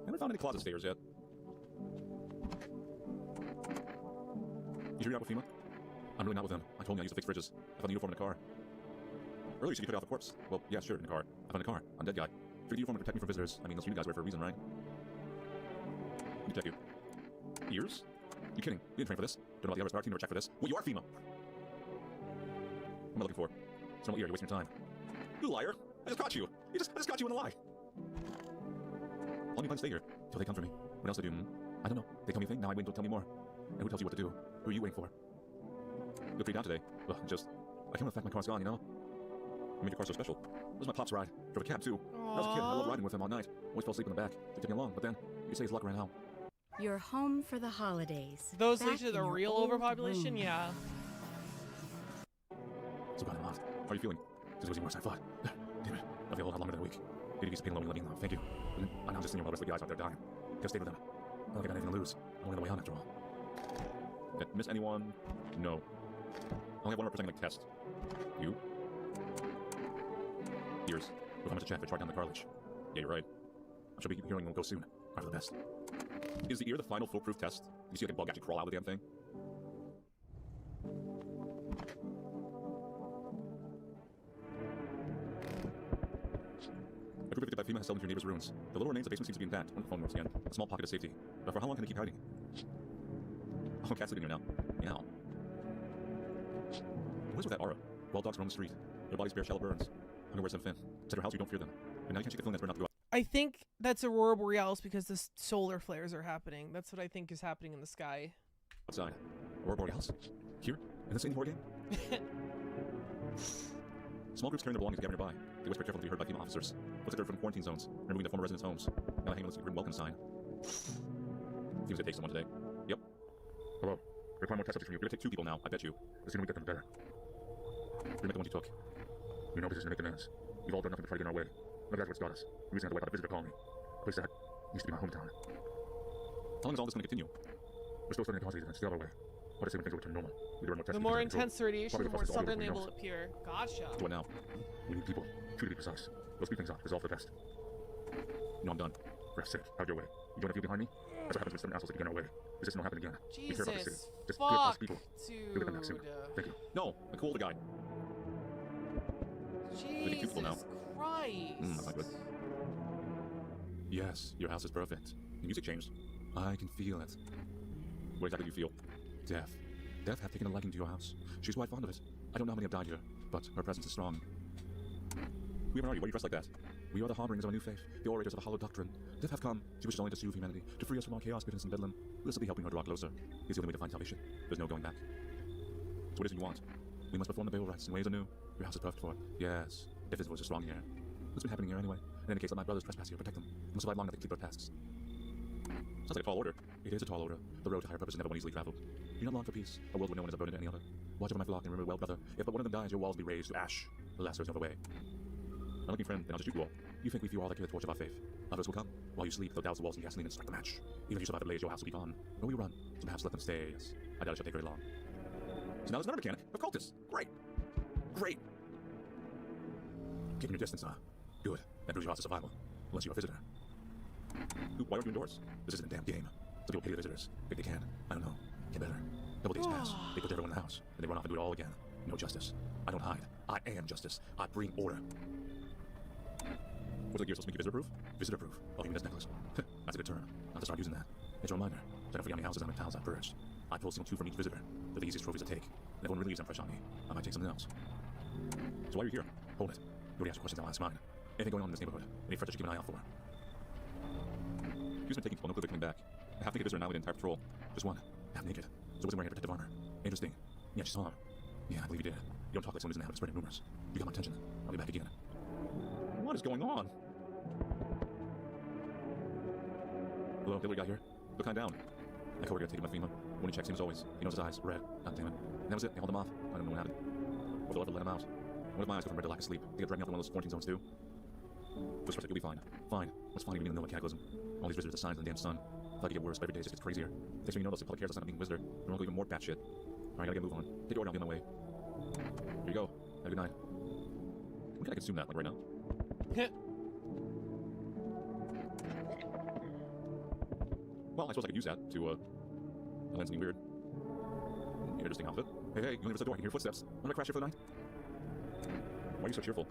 Haven't found any closet stayers yet. You sure you're not with FEMA? I'm really not with them. I told me I used to fix fridges. I found the uniform in the car. Earlier, you cut off a corpse. Well, yeah, sure, in the car. I found a car. I'm a dead guy. Figured the uniform would protect me from visitors. I mean, those you guys wear for a reason, right? Let me check you. Ears? You kidding? You didn't train for this. Don't know about the other star team, never checked for this. Well, you are FEMA. What am I looking for? Some ear, you're wasting your time. You liar! I just caught you! I just caught you in a lie! I'll plan to stay here till they come for me. What else to do? I don't know. They tell me a thing, now I wait until tell me more. And who tells you what to do? Who are you waiting for? You're pretty down today. Well, I can't affect my car's gone, you know? What made your car so special? This was my pop's ride. Drove a cab, too. When I was a kid, I loved riding with him all night. Always fell asleep in the back. They took me along, but then, you say his luck ran out. You're home for the holidays. Those Back lead to the in your real old overpopulation? room. Yeah. So glad I'm not. How are you feeling? This was even worse than I thought. Damn it. I feel a lot longer than a week. Maybe he's pain alone living now. Thank you. I'm now just thinking about the rest of the guys out there dying. Gotta stay with them. I don't think I got anything to lose. I'm only on the way on after all. Miss anyone? No. I only have one more person I can test. You? Ears. With how much a chat for chart down the cartilage. Yeah, you're right. I should be hearing them go soon. Right for the best. Is the ear the final foolproof test? You see like a bug actually crawl out of the damn thing? A group of 55 FEMA has settled into your neighbor's ruins. The little remains of the basement seems to be intact when the phone works again. A small pocket of safety. But for how long can they keep hiding? Oh, cat's sleeping here now. Meow. What is with that aura? Wild dogs roam the street. Their bodies bear shallow burns. Hunger wears them thin. Inside your house, you don't fear them. And now you can't shake the feeling that's burned out to go out. I think that's Aurora Borealis because the solar flares are happening. That's what I think is happening in the sky. Outside. Aurora Borealis? Here? In this same horror game? Small groups carrying their belongings gather nearby. They whisper carefully to be heard by FEMA officers. Looks like they're from quarantine zones, removing their former residents' homes. Now they hang on the grim welcome sign. Seems to take someone today. Yep. Hello. We're applying more test subjects from you. We're gonna take 2 people now, I bet you. The sooner we get them, the better. Remake the ones you took. We know this is to make demands. We've all done nothing to try to get in our way. None of that's what's got us. We recently had to wipe out a visitor colony. A place that used to be my hometown. How long is all this going to continue? We're still studying the causes and still have our way. What I say when things will return normal? We run more tests. The more intense the radiation, the more southern they will appear. Gotcha. What now? We need people. 2 to be precise. We'll speed things up. Resolve the best. You know I'm done. For F's sake, out your way. You don't feel behind me? That's what happens when certain assholes that get in our way. This isn't happen again. We care about the city. Just care about people. We'll get them back soon. Thank you. No, I called the guy. Jesus Christ. That's not good. Yes, your house is perfect. The music changed. I can feel it. What exactly do you feel? Death. Death hath taken a liking to your house. She's quite fond of it. I don't know how many have died here, but her presence is strong. We haven't argued. Why are you dressed like that? We are the harborings of a new faith, the orators of a hollow doctrine. Death hath come. She wishes only to soothe humanity, to free us from all chaos, bitterness, and bedlam. We'll still be helping her draw closer. It's the only way to find salvation. There's no going back. So what is it you want? We must perform the burial rites in ways anew. Your house is perfect for it. Yes. Death is voice is strong here. What's been happening here anyway? In any case, let my brothers trespass here. Protect them. We must survive long enough to complete their tasks. Sounds like a tall order. It is a tall order. The road to higher purpose is never one easily traveled. Do not long for peace, a world where no one is a burden to any other. Watch over my flock and remember well, brother, if but one of them dies, your walls be raised to ash. Alas, there is no other way. My looking friend, then I'll just shoot you all. You think we few all that carry the torch of our faith. Others will come. While you sleep, they'll douse the walls in gasoline and strike the match. Even if you survive the blaze, your house will be gone. Or we run, so perhaps let them stay, yes. I doubt it shall take very long. So now there's another mechanic of cultists. Great. Great. Keeping your distance, huh? Good. That proves your odds of survival. Unless you're a visitor. Why aren't you indoors? This isn't a damn game. Some people pity the visitors. If they can. I don't know. Get better. Double days pass. They put everyone in the house. And they run off and do it all again. No justice. I don't hide. I am justice. I bring order. What's the gear supposed to make you visitor-proof? Visitor-proof. I'll give you this necklace. That's a good term. I'll have to start using that. It's a reminder. So I don't forget how many houses and towns I've purged. I pull single 2 from each visitor. They're the easiest trophies to take. And if one really leaves them fresh on me, I might take something else. So while you're here, hold it. You already asked your questions, I'll ask mine. Anything going on in this neighborhood? Any threats I should keep an eye out for? Who's been taking people? No clue they're coming back. A half-naked visitor now with an entire patrol. Just one. Half-naked. So wasn't wearing protective armor. Interesting. Yeah, she saw him. Yeah, I believe you did. You don't talk like someone who's in the habit of spreading rumors. You got my attention. I'll be back again. What is going on? Hello, Hillary got here. Look kind down. My coworker got taken by FEMA. When he checks him as always, he knows his eyes red. God damn it. And that was it. They hauled him off. I don't know what happened. Or if they'll ever let him out. What if my eyes go from red to lack of sleep? They get dragged out from one of those quarantine zones too. Just trust it, you'll be fine. Fine. What's fine even in the middle of cataclysm? All these visitors are signs of the damn sun. If I could get worse, but every day it just gets crazier. Next thing you know, those public cares are not being a visitor. They're all even more batshit. Alright, gotta get a move on. Take your order, I'll be on my way. Here you go. Have a good night. When can I consume that? Like right now? Well, I suppose I could use that to, land something weird. Interesting outfit. Hey, you only the door. I can hear footsteps. I'm gonna crash here for the night. Why are you so cheerful?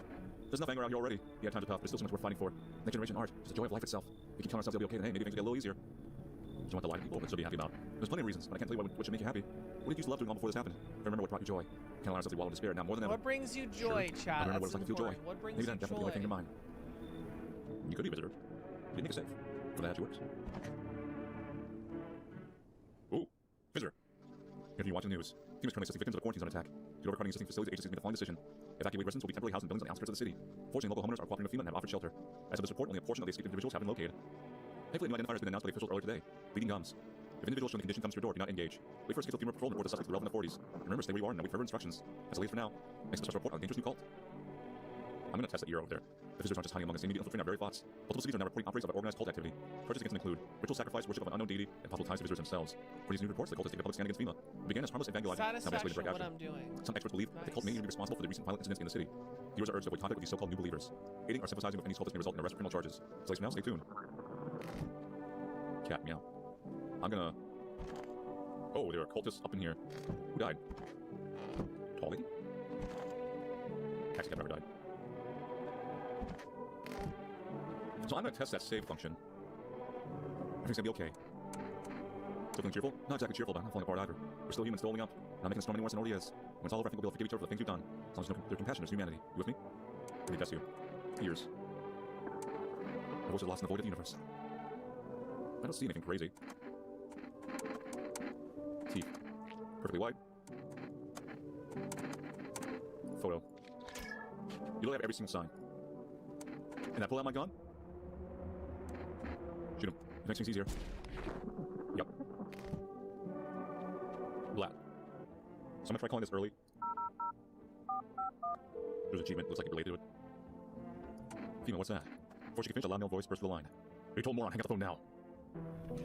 There's enough anger out here already. Yeah, times are tough, but it's still so much worth fighting for. Next generation art is the joy of life itself. We keep telling ourselves it'll be okay, and hey, maybe things will get a little easier. Do you want the lie to people, but still be happy about? There's plenty of reasons, but I can't tell you what should make you happy. What did you used to love doing all before this happened? If I remember what brought you joy. Can't allow ourselves to wallow in despair now more than ever. What brings you joy, sure. chat? I remember what it's like to feel joy. What brings maybe you then definitely the only thing in your mind. You could be a visitor. You didn't make it safe. For that, yours. Ooh, visitor. If you're watching the news, FEMA's currently assisting victims of a quarantine zone attack. Due to overcrowding existing facilities, the agency has made the following decision. Evacuated residents will be temporarily housed in buildings on the outskirts of the city. Fortunately, local homeowners are cooperating with FEMA and have offered shelter. As of this report, only a portion of the escaped individuals have been located. Thankfully, a new identifier has been announced by the officials earlier today. Bleeding gums. If individuals showing the condition comes to your door, do not engage. Wait for a scheduled FEMA patrol and report the suspect to the relevant authorities. And remember, stay where you are and wait for further instructions. That's the latest for now. Next, a special report on a dangerous new cult. I'm gonna test that ear over there. The visitors aren't just hiding among us, they immediately infiltrating our very thoughts. Multiple cities are now reporting outbreaks of organized cult activity. Charges against them include ritual sacrifice, worship of an unknown deity, and possible ties to visitors themselves. For these new reports, the cult has taken a public stand against FEMA. It began as harmless evangelizing, now escalated to direct what action. I'm doing. Some experts believe that the cult may even be responsible for the recent violent incidents in the city. Viewers are urged to avoid contact with these so-called new believers. Aiding or sympathizing with any cultists may result in arrest or criminal charges. So for now, stay tuned. Cat meow. I'm gonna... Oh, there are cultists up in here. Who died? Tall lady? Taxi cab driver died. So I'm gonna test that save function. Everything's gonna be okay. Still feeling cheerful? Not exactly cheerful, but I'm not falling apart either. We're still humans, still holding up. Not making the storm any worse than it already is. When it's all over, I think we'll be able to forgive each other for the things we've done. As long as there's compassion, there's humanity. You with me? Let me test you. Ears. My voice is lost in the void of the universe. I don't see anything crazy. Teeth. Perfectly white. Photo. You literally have every single sign. And I pull out my gun? Shoot him. It makes things easier. Yep. Black. So I'm gonna try calling this early. There's an achievement. Looks like it related to it. FEMA, what's that? Before she could finish, a loud male voice burst to the line. You told moron, hang up the phone now.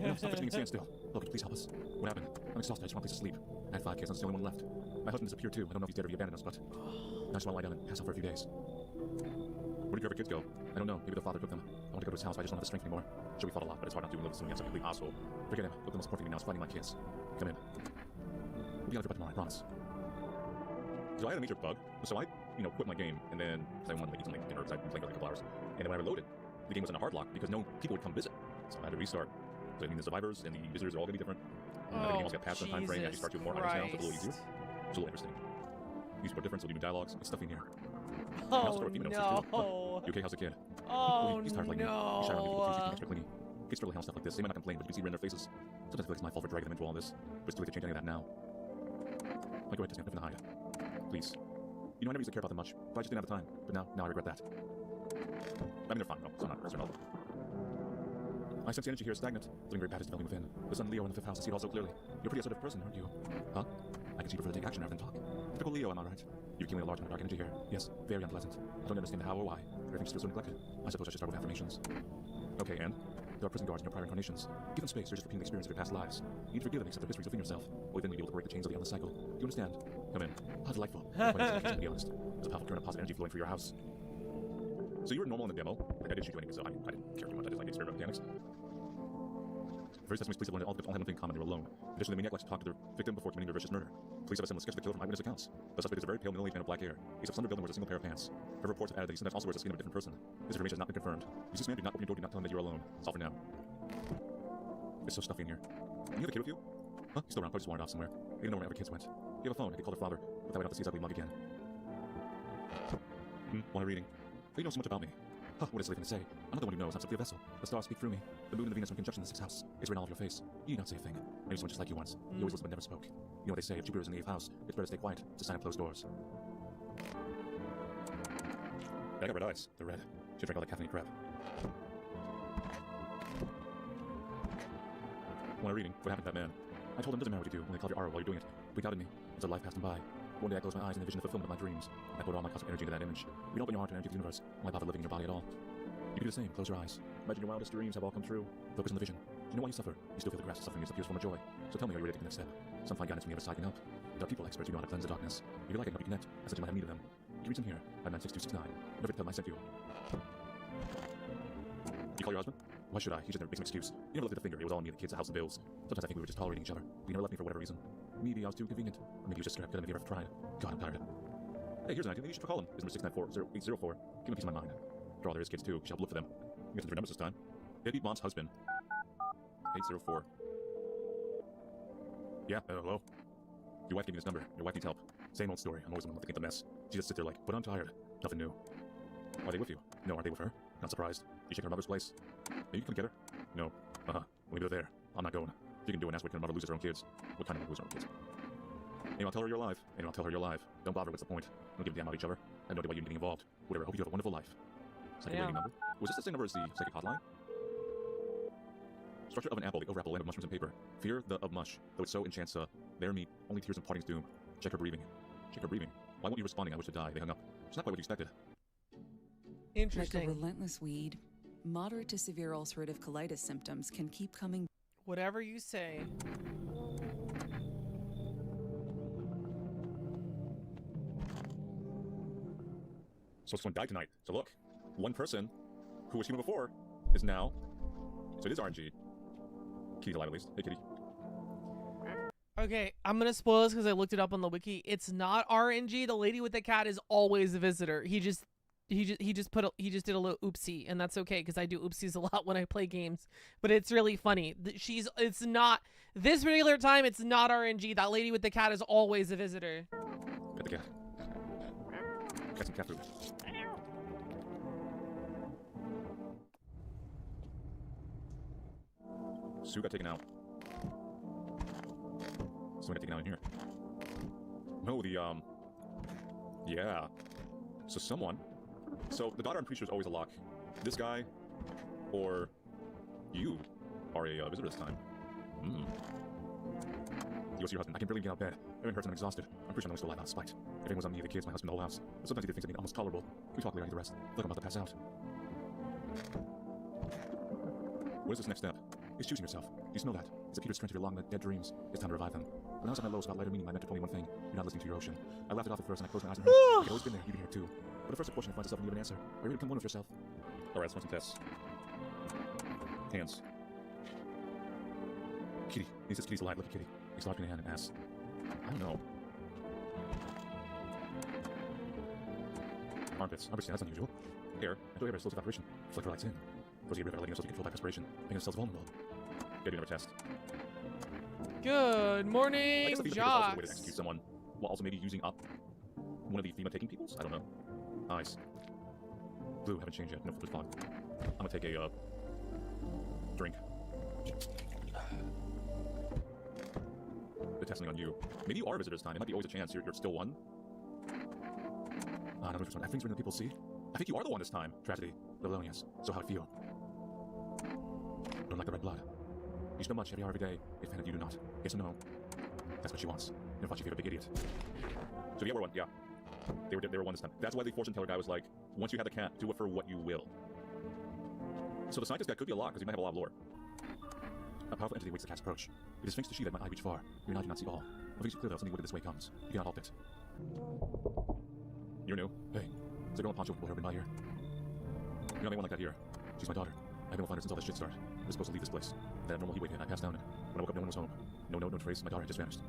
No, stop fidgeting and stand still. Logan, please help us. What happened? I'm exhausted. I just want a place to sleep. I had 5 kids. I'm the only one left. My husband disappeared too. I don't know if he's dead or if he abandoned us, but I just want to lie down and pass out for a few days. Where did your other kids go? I don't know. Maybe the father took them. I want to go to his house, but I just don't have the strength anymore. Sure, we fought a lot, but it's hard not doing this. He's a complete asshole. Forget him. Look, the most important thing now is finding my kids. Come in. We'll be out of your butt tomorrow, I promise. So I had a major bug. So I, quit my game, and then because I wanted to eat some dinner because I'd been playing for like a couple hours. And then when I reloaded, the game was in a hard lock because no people would come visit. So I had to restart. So I mean, the survivors and the visitors are all gonna be different. And the game also got patched in a time frame. I just start doing more items now, so it's a little easier. It's a little interesting. Use more difference, so new dialogues. What's stuff in here? Oh no! You okay? How's the kid? Oh he's tired like me. no! He's shy around me, he's extra clingy. Kids struggle handle stuff like this. They might not complain, but you can see it in their faces. Sometimes I feel like it's my fault for dragging them into all this. But it's too late to change any of that now. Like, go ahead, Disney, I'm nothing to hide. Please. I never used to care about them much, but I just didn't have the time. But now I regret that. I mean, they're fine, though, so I'm not concerned about them. I sense the energy here is stagnant. Something very bad is developing within. The sun Leo in the 5th house, I see it all so clearly. You're a pretty assertive person, aren't you? Huh? I can see you prefer to take action rather than talk. Typical Leo, am I right? You accumulate a large amount of dark energy here. Yes, very unpleasant. I don't understand the how or why. Everything feels so neglected. I suppose I should start with affirmations. Okay, and? There are prison guards in your prior incarnations. Give them space, you're just repeating the experience of your past lives. You need to forgive them, accept their histories within yourself. Only then will you be able to break the chains of the endless cycle. Do you understand? Come in. How delightful. To be honest. There's a powerful current of positive energy flowing through your house. So you were normal in the demo. Like, I didn't shoot you anyway, so I didn't care too much. I just like the experiment mechanics. Various testimonies police have learned all have one thing in common: they were alone. Additionally, the maniac likes to talk to their victim before committing their vicious murder. Police have a similar sketch of the killer from eyewitness accounts. The suspect is a very pale, middle-aged man with black hair. He's of slender build and wears a single pair of pants. Her reports have added that he sometimes also wears the skin of a different person. This information has not been confirmed. Use this man, do not open your door, do not tell him that you're alone. That's all for now. It's so stuffy in here. Do you have a kid with you? Huh? He's still around, probably just wandered off somewhere. I didn't know where my other kids went. You have a phone, I could call their father, but that way I don't have to see his ugly mug again. While I'm reading. How do you know so much about me? Huh, what is it going to say? I'm not the one who knows, I'm simply a vessel. The stars speak through me. The moon and the Venus are in conjunction in the 6th house. It's written all over your face. You need not say a thing. Maybe someone just like you once. You always listened but never spoke. You know what they say, if Jupiter is in the 8th house, it's better to stay quiet, to sign up closed doors. I got red eyes. They're red. Should drink all that caffeine crap. When I'm reading, what happened to that man? I told him it doesn't matter what you do, only call your aura while you're doing it. But he doubted me. Until life passed him by. One day I closed my eyes and envisioned the fulfillment of my dreams. I put all my cosmic energy into that image. You don't open your heart and energy to the universe. Why bother living in your body at all? You can do the same. Close your eyes. Imagine your wildest dreams have all come true. Focus on the vision. You know why you suffer. You still feel the grass suffering is a pure form of joy. So tell me, are you ready to take the next step? Some find guidance from the other side can help. Dark people experts who know how to cleanse the darkness. If you like, I can help you connect. I said you might have need of them. You can reach them here. 596-269. Never tell them I sent you. You call your husband? Why should I? He just never makes an excuse. You never lifted a finger. It was all me, the kids, the house, and bills. Sometimes I think we were just tolerating each other. But you never left me for whatever reason. Maybe I was too convenient. Or maybe you just straight up couldn't have ever tried. God, I'm tired. Hey, here's an idea. Maybe you should call him. His number 694-0804. Give him a piece of my mind. After all, there is kids too. You should help look for them. Get some different numbers this time. Deadbeat mom's husband. 804. Yeah, hello? Your wife gave me this number. Your wife needs help. Same old story. I'm always the one looking at the mess. She just sits there like, but I'm tired. Nothing new. Are they with you? No, are they with her? Not surprised. You check her mother's place? Maybe you can get her? No. Maybe they're there. I'm not going. She can do an ass when her mother loses her own kids. What kind of mother loses her own kids? Anyway, I'll tell her you're alive. Anyway, I'll tell her you're alive. Don't bother. What's the point? Don't give a damn about each other. I have no idea why you're getting involved. Whatever. I hope you have a wonderful life. Psychic waiting number? Was this the same number as the psychic hotline? Structure of an apple, the over apple, land of mushrooms and paper. Fear the of mush, though it so enchants their meat, only tears and parting's doom. Check her breathing. Check her breathing. Why won't you responding? I wish to die. They hung up. It's not quite what you expected. Interesting. Like a relentless weed, moderate to severe ulcerative colitis symptoms can keep coming. Whatever you say. So someone died tonight. So look, one person who was human before is now. So it is RNG. Kitty's alive at least. Hey, Kitty. Okay, I'm gonna spoil this because I looked it up on the wiki. It's not RNG. The lady with the cat is always a visitor. He just did a little oopsie, and that's okay because I do oopsies a lot when I play games. But it's really funny. It's not this particular time. It's not RNG. That lady with the cat is always a visitor. Pet the cat. Got some cat food. Sue got taken out. Someone got taken out in here. No, yeah. So the daughter, I'm pretty sure, is always a lock. This guy, or you, are a visitor this time. You go see your husband. I can barely get out of bed. Everyone hurts and I'm exhausted. I'm pretty sure I'm still alive out of spite. Everything was on me, the kids, my husband, the whole house. But sometimes he did things that made it almost tolerable. We talk later, I get the rest. I feel like I'm about to pass out. What is this next step? It's choosing yourself. You smell that? It's a Peter's strength of your long dead dreams. It's time to revive them. When I was at my lowest about lighter meaning, my mentor told me one thing. You're not listening to your ocean. I laughed it off at first and I closed my eyes and heard. It's always been there. You've been here too. But the first question finds itself and you have an answer. Are you ready to become one with yourself? Alright, let's run some tests. Hands. Kitty. He says Kitty's alive. Look at Kitty. He's locked in your hand and ass. I don't know. Armpits. Obviously, that's unusual. Hair. Until hair slows evaporation. Flicker lights in. Those get rid of letting yourself be controlled by perspiration. Making yourselves vulnerable. Gotta do another test. Good morning, I guess the FEMA Jock. also a way to execute someone while also maybe using up one of the FEMA taking peoples? I don't know. Eyes. Blue, haven't changed yet. No filter spot. I'm gonna take a drink. The testing on you. Maybe you are a visitor this time. It might be always a chance. You're still one. I don't know if it's things people see. I think you are the one this time. Tragedy. Belonius. So how I feel. Don't like the red blood. You smell much every hour every day. If and you do not. Yes or no? That's what she wants. You thought she gave a big idiot. So yeah, we're one. Yeah. They were one this time. That's why the fortune teller guy was like, once you have the cat, do it for what you will. So the scientist guy could be a lot because he might have a lot of lore. A powerful entity waits the cat's approach. It is thanks to she that my eye reach far. Your eye do not see all. I think it's clear though something wicked this way comes. You cannot help it. You're new. Hey. There's a girl in poncho with blue hair in my ear. You're not anyone like that here. She's my daughter. I've been with her since all this shit started. I was supposed to leave this place. That normal heat wave hit, I passed down, and when I woke up, no one was home. No note, no trace. My daughter had just vanished.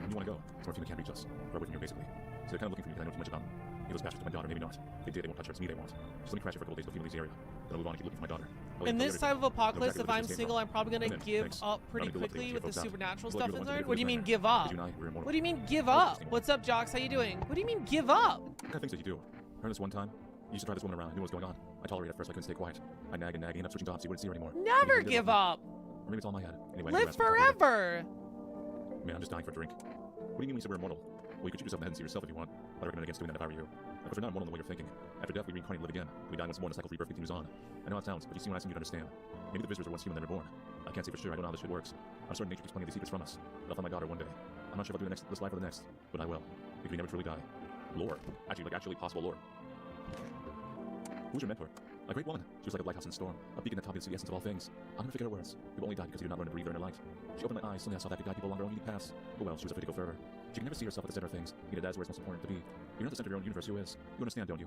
When you want to go, it's where FEMA can't reach us. We're away from here, basically. So they're kind of looking for you because I know too much about them. Maybe those bastards to my daughter, maybe not. They did, they won't touch her. It's me they want. Just let me crash here for a couple days till FEMA leaves the area. Then I'll move on and keep looking for my daughter. In this type of apocalypse, if I'm single, I'm probably gonna give up pretty quickly with the supernatural stuff in there. What do you mean give up? What do you mean give up? What's up, Jocks? How you doing? What do you mean give up? What kind of things did you do? Heard this one time? You used to drive this woman around. I knew what was going on. I tolerated it at first. I couldn't stay quiet. I nag and nag. Ended up switching jobs. You wouldn't see her anymore. Never give up. Or maybe it's all in my head. Anyway, live forever. Man, I'm just dying for a drink. What do you mean when you say we're immortal? Well, you could shoot yourself in the head and see yourself if you want. I'd recommend against doing that if I were you. Of course, we're not immortal in the way you're thinking. After death, we reincarnate and live again. We die once more and the cycle of rebirth continues on. I know how it sounds, but you see when I sing, you'd understand. Maybe the visitors were once human, then reborn. I can't say for sure. I don't know how this shit works. I'm certain nature keeps plenty of these secrets from us. But I'll find my daughter one day. I'm not sure if I'll do this life or the next, but I will. Because we never truly die. Lore. Actually possible lore. Who's your mentor? A great woman. She was like a lighthouse in a storm, a beacon that taught me to see the essence of all things. I'll never forget her words. People only died because you did not learn to breathe or inner light. She opened my eyes. Suddenly I saw that could guide people along their own unique paths. Oh well, she was afraid to go further. She can never see herself at the center of things. Neither that is where it's most important to be. You're not the center of your own universe. Who is? You understand, don't you?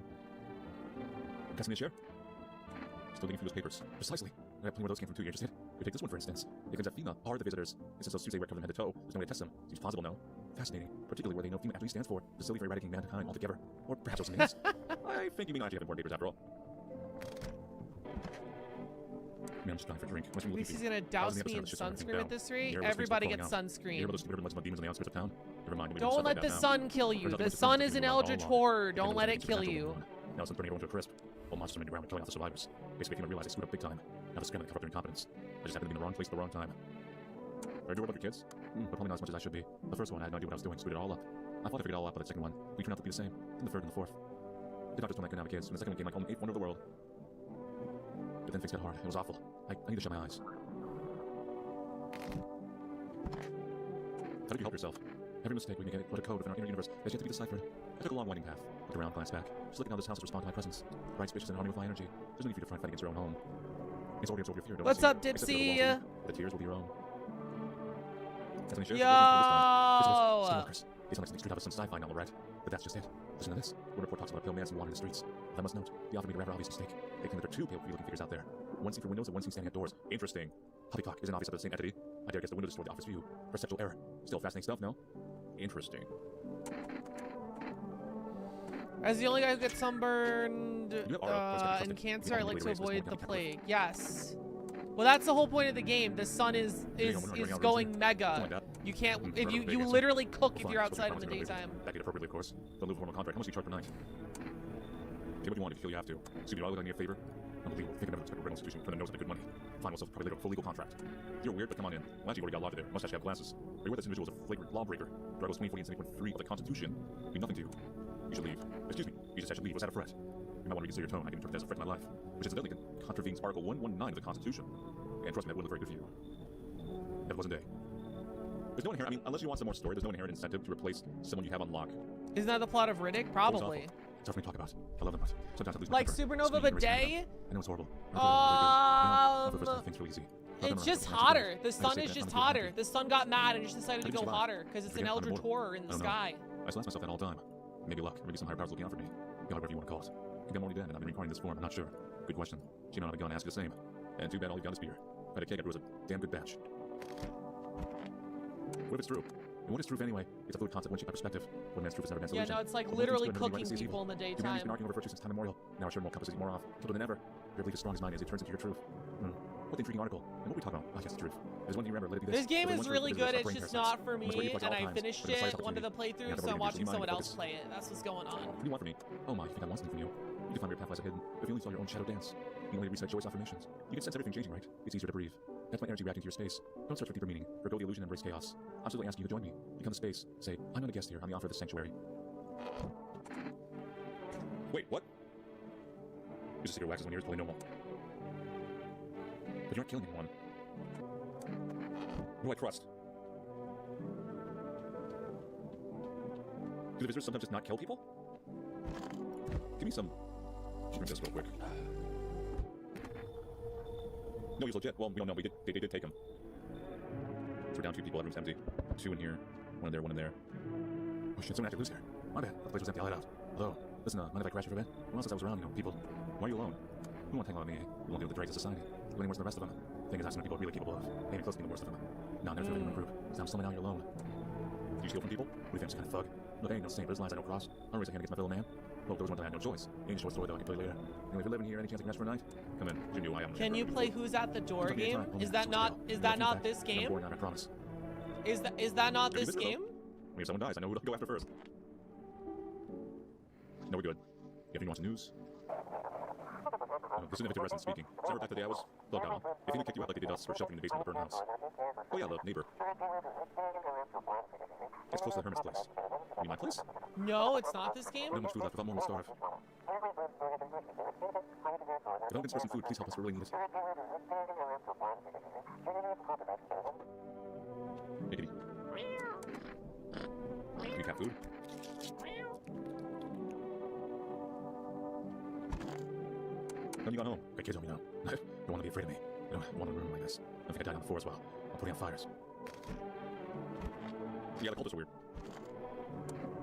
Casting me a share? Still digging through those papers. Precisely. I have plenty where those came from too. You just hit. You take this one for instance. It claims that FEMA are the visitors. And since those suits they wear covered from head to toe, there's no way to test them. Seems plausible, no? Fascinating, particularly where they know FEMA actually stands for Facility for Eradicating Mankind Altogether. Or perhaps those names. I think you may not actually have important papers after all. Man, I'm just dying for a drink. At least he's gonna douse me in sunscreen at this rate. Everybody gets sunscreen. Don't let the sun kill you. The sun is an eldritch horror. Don't let it kill you. Now it's burning everyone to a crisp. All monsters made around killing off the survivors. Basically, FEMA realized they screwed up big time. Now they're scrambling to cover up their incompetence. I just happened to be in the wrong place at the wrong time. Are you worried about your kids? But probably not as much as I should be. The first one, I had no idea what I was doing, screwed it all up. I thought I figured it all out, but the second one, we turned out to be the same. Then the third and the fourth. The doctors told me I couldn't have kids, and the second one came like home, 8th wonder of the world. But then things got hard. It was awful. I need to shut my eyes. How did you help yourself? Every mistake we make, put a code within our inner universe that's yet to be deciphered. I took a long winding path, looked around, glanced back. Just looking how this house would respond to my presence. Bright, spacious, and army with high energy. There's no need for you to try and fight against your own home. It's already absorbed your fear, don't What's you see? up, Dipsy? The tears will be your own. Yo! It's like something straight out of some sci-fi novel, right? But that's just it. Listen to this. One report talks about a pale man who wandered the streets. I must note, the author made a rather obvious mistake. They claim that there are two pale creepy-looking figures out there. One seen through windows and one seen standing at doors. Interesting. Poppycock is an obvious of the same entity. I dare guess the window destroyed the office view. Perceptual error. Still fascinating stuff, no? Interesting. As the only guy who gets sunburned and cancer, I like to avoid the plague. Yes. Well, that's the whole point of the game. The sun is going mega. You can't if you literally cook if you're outside in the daytime. That appropriately, of course. Don't live a formal contract. How much do you charge per night? Get what you want. If you feel you have to. So do I look like me a favor? Unbelievable. Think of an rental institution from the nose of the good money. Find myself probably later a full legal contract. You're weird, but come on in. Well, actually, you already got a lot there. Must actually have glasses. Are you aware this individual is a flagrant lawbreaker? Articles 20, 40, and 70.3 of the Constitution mean nothing to you. You should leave. Excuse me. You just actually leave. Was that a threat? You might want to reconsider your tone. I can interpret that as a threat to my life, which incidentally contravenes Article 119 of the Constitution. And trust me, that would look very good for you. That wasn't day. There's no inherent, unless you want some more story, there's no inherent incentive to replace someone you have on lock. Isn't that the plot of Riddick? Probably. It's tough for me to talk about. I love them, but sometimes I lose my like temper. Supernova Bidet? I know it's horrible. It's just hotter. The sun is just hotter. The sun got mad and just decided to go hotter because it's an eldritch horror in the sky. I still ask myself that all the time. Maybe luck, or maybe some higher powers looking out for me. God, whatever you want to call it. Maybe I'm already dead and I've been reincarnating this form. I'm not sure. Good question. She might not have gone to ask you the same. And too bad all you got is beer. But a cake I brew is a damn good batch. What if it's true? And what is truth anyway? It's a fluid concept, one shape by perspective. One man's truth is never man's illusion. Yeah, no, it's like literally cooking people in the daytime. Humanity's been arguing over virtue since time immemorial. Now assured more compasses more off. Told than ever. Your belief is strong as mine is. It turns into your truth. What an intriguing article. And what we talk about? I guess the truth. There's one thing you remember. Let it be this game is really good. It's just not for me. And I finished it one of the playthroughs, so I'm watching someone else play it. That's what's going on. What do you want from me? Oh my, you think I want something from you? You can find your path lies hidden. If you only saw your own shadow dance. You only reset choice affirmations. You can sense everything changing, right? It's easier to breathe. That's my energy reacting to your space. Don't search for deeper meaning. Forgo the illusion and embrace chaos. I'm simply asking you to join me. You come to space. Say, I'm not a guest here. I'm the author of the sanctuary. Wait, what? Use a secret waxes when yours play no more. But you aren't killing anyone. Who do I trust? Do the visitors sometimes just not kill people? Give me some... Just drink this real quick. No, he's legit. Well, we don't know. They did take him. So we're down 2 people. That room's empty. 2 in here. 1 in there, 1 in there. Oh shit, someone actually lives here. My bad. The place was empty. I'll head out. Although, listen, mind if I crash you for a bit? Well, since I was around, people. Why are you alone? Who won't hang out with me? You won't deal with the dregs of society. You're any worse than the rest of them. Thing is, I know people are really capable of. Maybe close to being the worst of them. No, never feel like in a group. So I'm slowing down, you're alone. Do you steal from people? What do you think, I'm just kind of thug? Look, I ain't no saint, but there's lines I don't cross. I'll raise a hand against my fellow man. Well, those ones I had no choice. Ain't a short story though, I can play later. Anyway, if you're living here, any chance I can rest for a night? Come in, you knew I am. Can you play Who's at the Door game? Is that not this game? I promise. Is that not this game? I mean, if someone dies, I know who to go after first. No, we're good. You have any watch the news? This is an innovative resident speaking. So remember back the day I was plugged out. If anyone kicked you out like they did us for sheltering in the basement of the burned house. Oh yeah, the neighbor. It's close to the hermit's place. You mean my place? No, it's not this game. No much food left. Without more, we'll starve. If anyone can spare some food, please help us. We really need it. Hey, kitty. Can you cat food? When you got home? My kids help me now. Don't want to be afraid of me. They don't want to ruin like this. I think I died on the floor as well. I'm putting out fires. Yeah, the cultists are weird.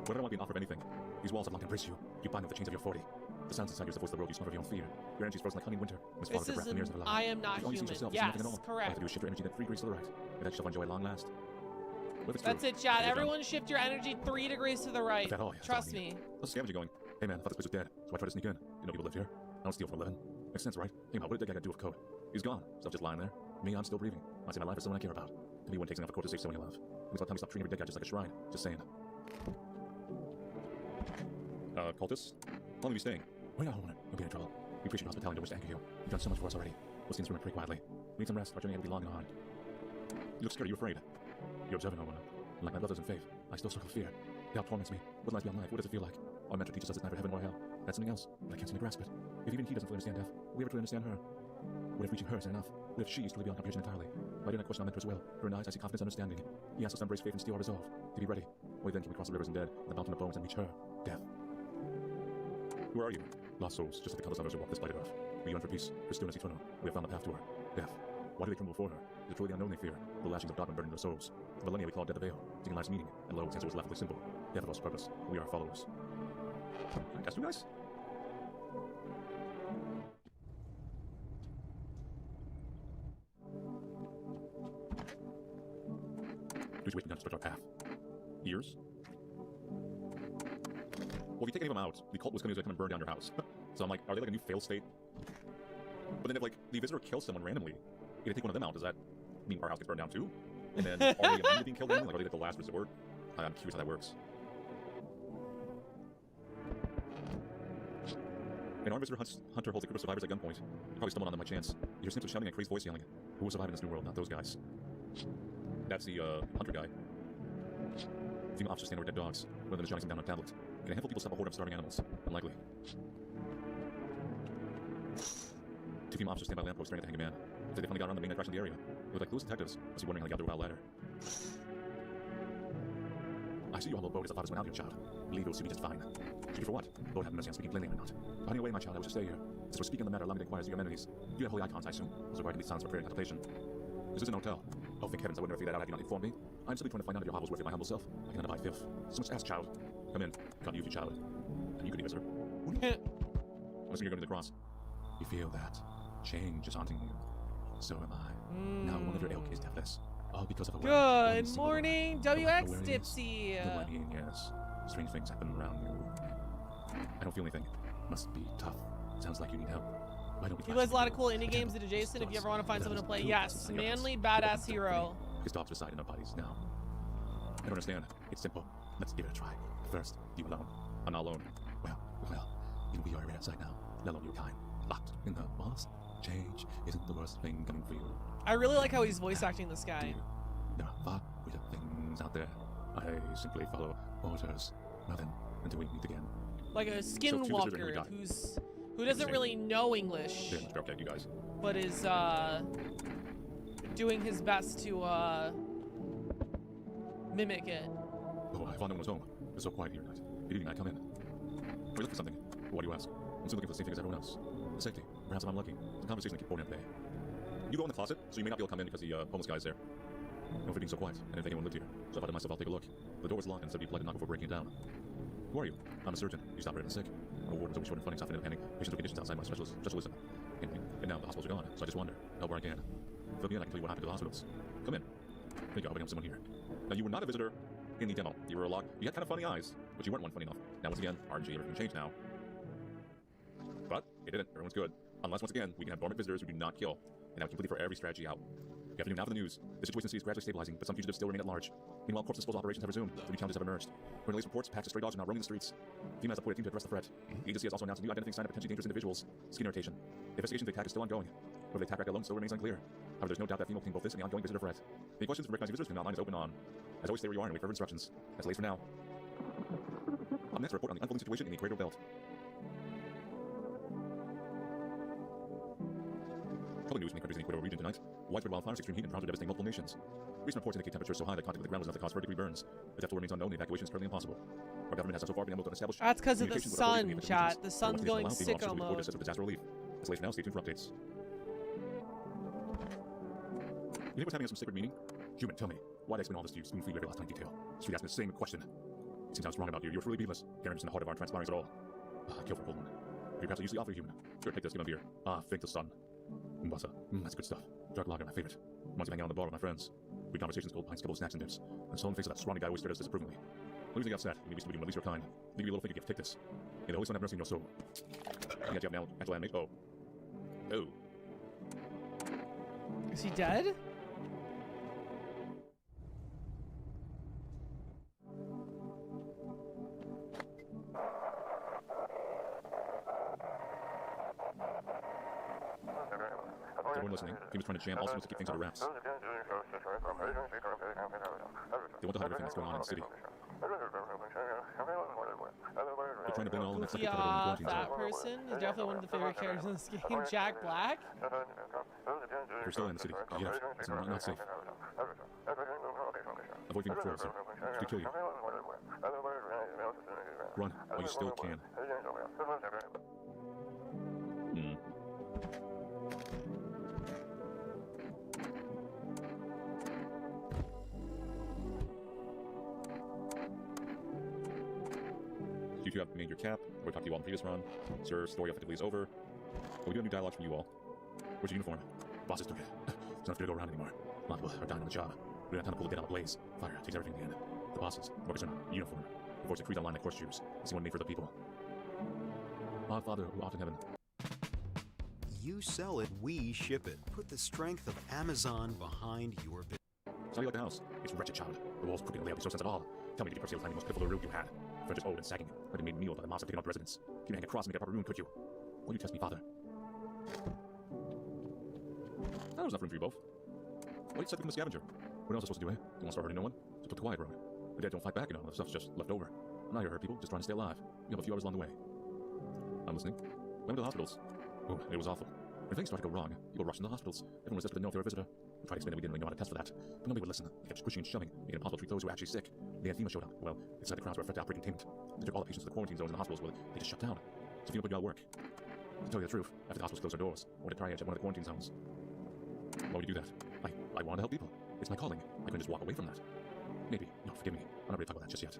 Whenever I want to be an offer of anything, these walls have long embraced you. You bind them with the chains of your 40. The sounds inside you is the voice of the world you smother of your own fear. Your energy is frozen like honey in winter. This is I am not human. Yes, correct. All you have to do is shift your energy that free grace to the right. And that you shall enjoy at long last. What if it's That's true? it, chat. Is it done? Everyone shift your energy 3 degrees to the right. Is that all? Yeah, Trust that's all I me. need. How's the scavenging going? Hey man, I thought this place was dead, so I tried to sneak in. You know people lived here. I don't steal from 11. Makes sense, right? Think about what did that guy do with code? He's gone. Stuff just lying there. Me, I'm still breathing. I say my life for someone I care about. To me, one takes enough of code to save someone you love. It's about time we stop treating every dead guy just like a shrine. Just saying. Cultists? How long are you staying? Wait, I don't want it. You'll be in trouble. We appreciate your hospitality and wish to anchor you. You've done so much for us already. We'll stay in this room and pray quietly. We need some rest. Our journey will be long and hard. You look scared. Are you afraid? You're observing no one. Like my brothers in faith, I still struggle with fear. Doubt torments me. What lies beyond life? What does it feel like? Our mentor teaches us it's neither heaven or hell. That's something else, but I can't seem to grasp it. If even he doesn't fully understand death, will we ever truly understand her? What if reaching her isn't enough? What if she is truly beyond comprehension entirely? Why didn't I question our mentor's will? Her in eyes, I see confidence and understanding. He asks us to embrace faith and steel our resolve. To be ready. Only then can we cross the rivers and dead, the mountain of bones, and reach her, death. Who are you? Lost souls, just like the countless others who walk this blighted earth. We yearn for peace, for stillness eternal. We have found the path to her, death. Why do they tremble before her? Is it truly the unknown they fear? The lashings of dogma burning their souls. For millennia we call death a veil, seeking life's meaning, and lo, its answer was laughably simple. Death of us purpose. We are followers. That's too nice. Who's waiting to start our path? Years? Well, if you take any of them out, the cult was going to come and burn down your house. So I'm like, are they like a new fail state? But then if like the visitor kills someone randomly, if they take one of them out, does that mean our house gets burned down too? And then are they immune to being killed randomly? Like, are they like the last resort? I'm curious how that works. An armed visitor hunter holds a group of survivors at gunpoint. You probably stumbled on them by chance. You hear snips of shouting and a crazed voice yelling. Who will survive in this new world? Not those guys. That's the hunter guy. Female officers stand over dead dogs. One of them is jotting some down on a tablet. Can a handful of people stop a horde of starving animals? Unlikely. Two female officers stand by a lamppost staring at the hanging man. Looks like they finally got around the main attraction of the area. They look like those detectives. Must be wondering how they got there without a ladder. I see you all boat as the fathers went out here, child. Believe you'll see me just fine. Shoot you for what? Lord have mercy on speaking plainly or not. Hiding away, my child, I wish to stay here. Since we're speaking on the matter, allow me to inquire as to your amenities. You have holy icons, I assume. Those required to be silence for prayer and contemplation. This is an hotel. Oh, thank heavens I would never figure that out had you not informed me. I'm simply trying to find out if your hovel's worth it, my humble self. I cannot abide filth. So much to ask, child. Come in. Can't you, child. And you could be visitor. Listen, you're going to the cross. You feel that change is haunting you. So am I. Now one of your ilk is deathless. All because of a Good morning, WX Dipsy. Yes. Strange things happen around you. I don't feel anything. Must be tough. Sounds like you need help. Why don't we He plays a lot of cool indie games at adjacent if you ever want to find someone to play. Yes, manly, badass hero. His dogs reside in our bodies now. I don't understand. It's simple. Let's give it a try. First, you alone. I'm not alone. Well. Even we are right outside now. Let alone your kind. Locked in the walls. Change isn't the worst thing coming for you. I really like how he's voice acting this guy. There are far greater things out there. I simply follow orders. Nothing until we meet again. Like a skinwalker who doesn't really know English. Okay, you guys. But is doing his best to mimic it. Oh, I found no one was home. It's so quiet here tonight. Good evening, I come in. We look for something. Why do you ask? I'm still looking for the same thing as everyone else. Safety. Perhaps if I'm lucky. It's a conversation I keep pouring in today. You go in the closet, so you may not be able to come in because the homeless guy's there. No for being so quiet, and if anyone lived here. So if I did myself, I'll take a look. The door was locked and said be polite and knock before breaking it down. Who are you? I'm a surgeon. You stop right in the sick. Our warden's always short and funny, stop panic. Patients with conditions outside my specialism. And now the hospitals are gone, so I just wander. Help where I can. Fill me in, I can tell you what happened to the hospitals. Come in. There you go, I have someone here. Now you were not a visitor in the demo. You were a lock. You had kind of funny eyes, but you weren't one funny enough. Now once again, RNG, everything changed now. But it didn't. Everyone's good. Unless once again, we can have dormant visitors who do not kill. And that would completely throw every strategy out. You have to now for the news. The situation in the city is gradually stabilizing, but some fugitives still remain at large. Meanwhile, corpse disposal operations have resumed. New challenges have emerged. According to latest reports, packs of stray dogs are now roaming the streets. FEMA has appointed a team to address the threat. The agency has also announced a new identifying sign of potentially dangerous individuals: skin irritation. The investigation of the attack is still ongoing. Whether the attack alone still remains unclear. However, there's no doubt that FEMA will contain both this and the ongoing visitor threat. Any questions from recognizing visitors from now on is open on. As always, stay where you are and wait for instructions. That's the latest for now. Up next, a report on the unfolding situation in the Equator Belt. Public news in the countries in the Equatorial region tonight. Widespread wildfires, extreme heat, and drought are devastating multiple nations. Recent reports indicate temperatures so high that contact with the ground was enough to cause first-degree burns. The depth remains unknown. The evacuation is currently impossible. Our government has so far been able to establish. That's because of the sun, chat. The sun's going sicko mode. Disaster relief. That's late for now. Stay tuned for updates. You think what's having some sacred meaning? Human, tell me. Why'd I explain all this to you? Spoon feed every last tiny detail. Street asking the same question. It seems I was wrong about you. You're truly beatless. Carrying in the heart of our transpirings at all. Kill for Coleman. Perhaps I usually offer human. Sure, take this. Give him a beer. Thank the sun. Mbasa. That's good stuff. Dark lager, my favorite. Once you hang out on the bar with my friends. We had conversations, gold pints, couple of snacks and dips. And saw on the face of that scrawny guy always stared at us disapprovingly. Losing got sad. Maybe somebody release your kind. Maybe a little thing you get to take this. May the Holy Son have mercy on your soul. Yeah, you have now actual animation. Oh. Oh. Is he dead? To everyone listening, he was trying to jam all signals to keep things under wraps. They want to hide everything that's going on in the city. They're trying to blame it all on that second cover in the quarantine fat zone. person is definitely one of the favorite characters in this game. Jack Black. If you're still in the city, you have. It's not safe. Avoid being patrolled, sir. It could kill you. Run while you still can. You have made your cap. We talked to you all in the previous run. Sir, story effectively is over. But we do have new dialogues from you all. Where's your uniform? Bosses took it. It's not fair to go around anymore. A lot of people are dying on the job. We don't have time to pull the dead out of the blaze. Fire takes everything in the end. The bosses, more concerned about uniform. We force a creed online like horseshoes. It's the one made for the people. Our Father who art in heaven. You sell it, we ship it. Put the strength of Amazon behind your business. So how do you like the house? It's wretched, child. The walls crooked and layout makes no sense at all. Tell me, did you perceive the most pitiful roof you had? Furniture old and sagging, like it made meal by the moss of taken up residence. Can you hang a cross and make a proper room, could you? Will you test me, Father? That was enough room for you both. Why did you become a scavenger? What else was supposed to do, eh? Don't want to start hurting no one? So took the quiet road. The dead don't fight back, you know. The stuff's just left over. I'm not here to hurt people, just trying to stay alive. You have a few hours along the way. I'm listening. I went to the hospitals. Oh, it was awful. When things started to go wrong, people rushed into the hospitals. Everyone was desperate to know if they were a visitor. We tried to explain that we didn't really know how to test for that. But nobody would listen. They kept pushing and shoving, making it impossible to treat those who were actually sick. The anthema showed up. Well, it said the crowds were affected outbreak containment. They took all the patients to the quarantine zones in the hospitals where they just shut down. So if you don't put you out of work. To tell you the truth, after the hospitals closed their doors, I went to try at one of the quarantine zones. Why would you do that? I wanted to help people. It's my calling. I couldn't just walk away from that. Maybe. No, forgive me. I'm not ready to talk about that just yet.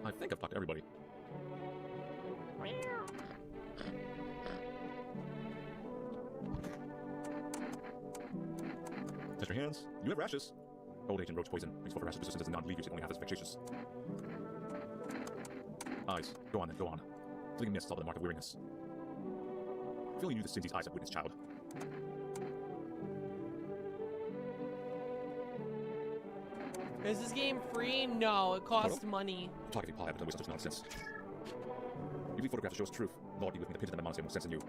I think I've talked to everybody. Test your hands. You have rashes. Old age and roach poison makes for rashes resistance as non-leave using only half as infectious. Eyes. Go on then, go on. Fleeting mist is all but the mark of weariness. If only you knew the sins these eyes have witnessed, child. Is this game free? No, it costs money. I'm talking to you, Paul. I haven't done such nonsense. You leave photographs to show us the truth. Lord be with me. The pins of them honestly have more sense than you.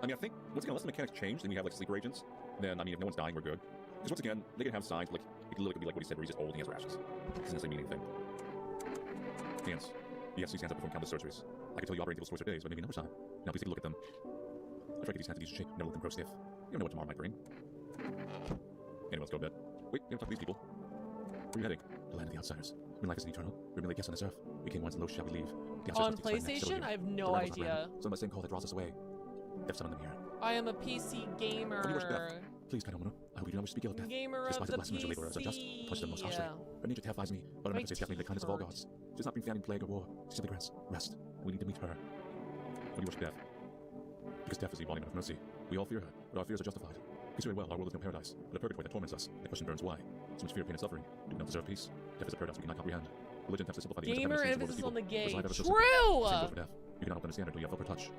I mean, I think, once again, unless the mechanics change, then we have, like, sleeper agents. Then, I mean, if no one's dying, we're good. Because, once again, they can have signs, like, it literally could be like what he said, where he's just old and he has rashes. It doesn't necessarily mean anything. Hands. Yes, these hands have performed countless surgeries. I could tell you operating tables for days, but maybe another time. Now, please take a look at them. I try to get these hands to decent shape, never let them grow stiff. You never know what tomorrow might bring. Anyway, let's go to bed. Wait, we haven't talked to these people. Where are you heading? The land of the outsiders. When life isn't eternal, we're merely guests on this earth. We came once and lo shall we leave. On PlayStation? I have no idea. So by the same call that draws us away. Death's on them here. I am a PC gamer. Please, kind homeowner, I hope you do not wish to speak ill of death. Gamer of the blasphemers or labor as unjust, punished them most harshly. But nature terrifies me, but our says definitely the kindness of all gods. She does not bring famine, plague, or war. She simply grants rest. We need to meet her. Why do you worship death? Because death is the embodiment of mercy. We all fear her, but our fears are justified. Peace very well, our world is no paradise, but a purgatory that torments us. The question burns why. So much fear, pain, and suffering. Do we not deserve peace? Death is a paradox we cannot comprehend. Religion attempts to simplify the gamer emphasis on the gay. True! Same goes for death. You cannot understand it until you have felt her touch.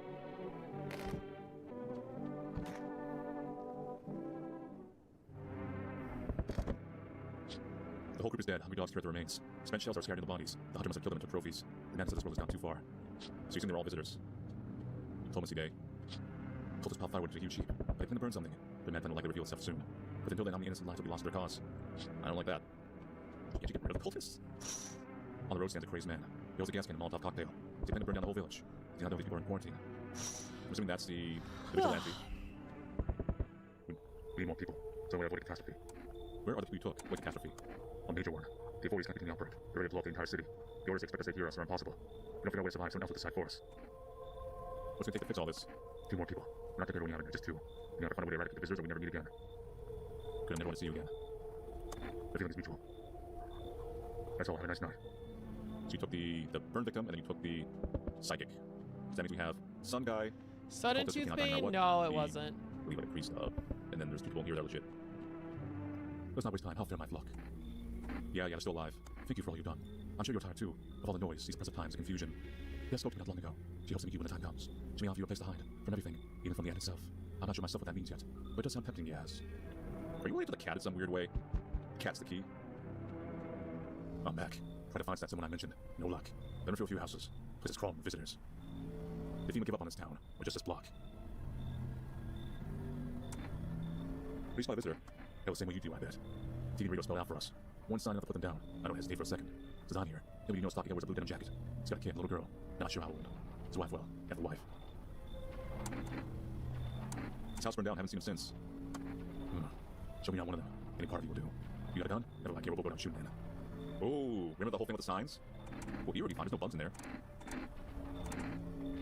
The whole group is dead. Hungry dogs tear at the remains. Spent shells are scattered in the bodies. The hunter must have killed them into trophies. The man said this world has gone too far. So you think they're all visitors. Diplomacy day. Cultists pile firewood to a huge heap. They plan to burn something. The man plan will likely reveal itself soon. But until then, how many innocent lives will be lost to their cause? I don't like that. Can't you get rid of the cultists? On the road stands a crazed man. He holds a gas can and a Molotov cocktail. They plan to burn down the whole village. They not know these people are in quarantine. I'm assuming that's the vigilante. We need more people. So we avoid a catastrophe. Where are the people you took? What catastrophe? On Major one. The authorities can't continue the outbreak. They're ready to blow up the entire city. The orders they expect us to hear us are impossible. We don't figure out a way to survive. Someone else will decide for us. What's it going to take to fix all this? 2 more people. We're not taking everyone out of here, just 2. We have to find a way to eradicate the visitors or we never meet again. Good, I never want to see you again. The feeling is mutual. That's all. Have a nice night. So you took the burn victim, and then you took the psychic. So that means we have Sun Guy. Sudden Tooth Pain? No, it wasn't. I believe like a priest of. And then there's 2 people here that are legit. Let's not waste time. How fair my luck. Yeah, they're still alive. Thank you for all you've done. I'm sure you're tired too, of all the noise, these oppressive times, and confusion. Beth spoke to me not long ago. She hopes to meet you when the time comes. She may offer you a place to hide, from everything, even from the end itself. I'm not sure myself what that means yet, but it does sound tempting, yes. Are you related to the cat in some weird way? The cat's the key. I'm back. Try to find that someone I mentioned. No luck. Been through a few houses. Places crawling with visitors. If you give up on this town, or just this block. Please spot a visitor. Hell, the same way you do, I bet. TV and radio spelled out for us. One sign enough to put them down. I don't hesitate for a second. Says I'm here. Nobody knows Stocky wears a blue denim jacket. He's got a kid, a little girl. Not sure how old. His wife, well, have a wife. His house burned down, haven't seen him since. Show me not one of them. Any part of you will do. You got a gun? Never mind, we'll go down shooting then. Oh, remember the whole thing with the signs? Well, here would be fine. There's no bugs in there.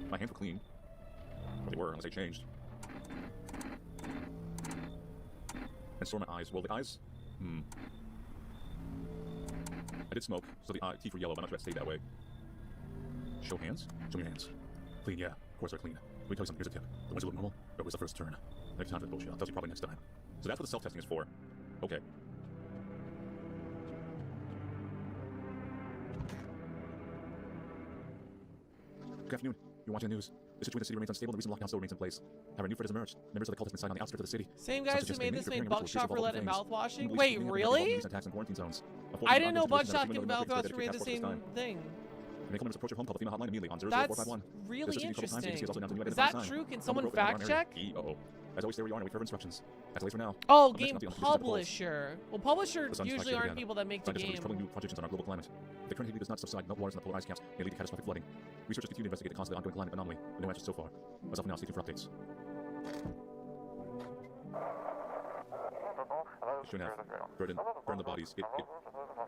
My hands were clean. Well, they were, unless they changed. And so are my eyes. Well, the eyes... I did smoke, so the teeth were yellow, but I'm not sure that stayed that way. Show hands? Show me your hands. Clean, yeah. Of course they're clean. Let me tell you something. Here's a tip. The ones that look normal, they're always the first turn. Next time for the bullshit. I'll tell you probably next time. So that's what the self-testing is for. Okay. Good afternoon. You're watching the news. The situation in the city remains unstable. The reason lockdown still remains in place. However, a new threat has emerged. Members of the cult have been sighted on the outskirts of the city. Same guys who made this made buckshot for lead and mouthwashing? Wait, really? I didn't know buckshot and mouthwash were the same thing. Make members approach your home, call the FEMA hotline immediately on 00451. That's really interesting. Is that true? Can someone fact check? As always, stay where you are and wait for instructions. That's at least for now. Oh, game publisher. Well, publisher usually aren't people that make the game. Troubling new projections on our global climate. If the current heat does not subside, melt waters in the polar ice caps may lead to catastrophic flooding. Researchers continue to investigate the cause of the ongoing climate anomaly, but no answers so far. As of now, stay tuned for updates. Shouldn't have burn the bodies. It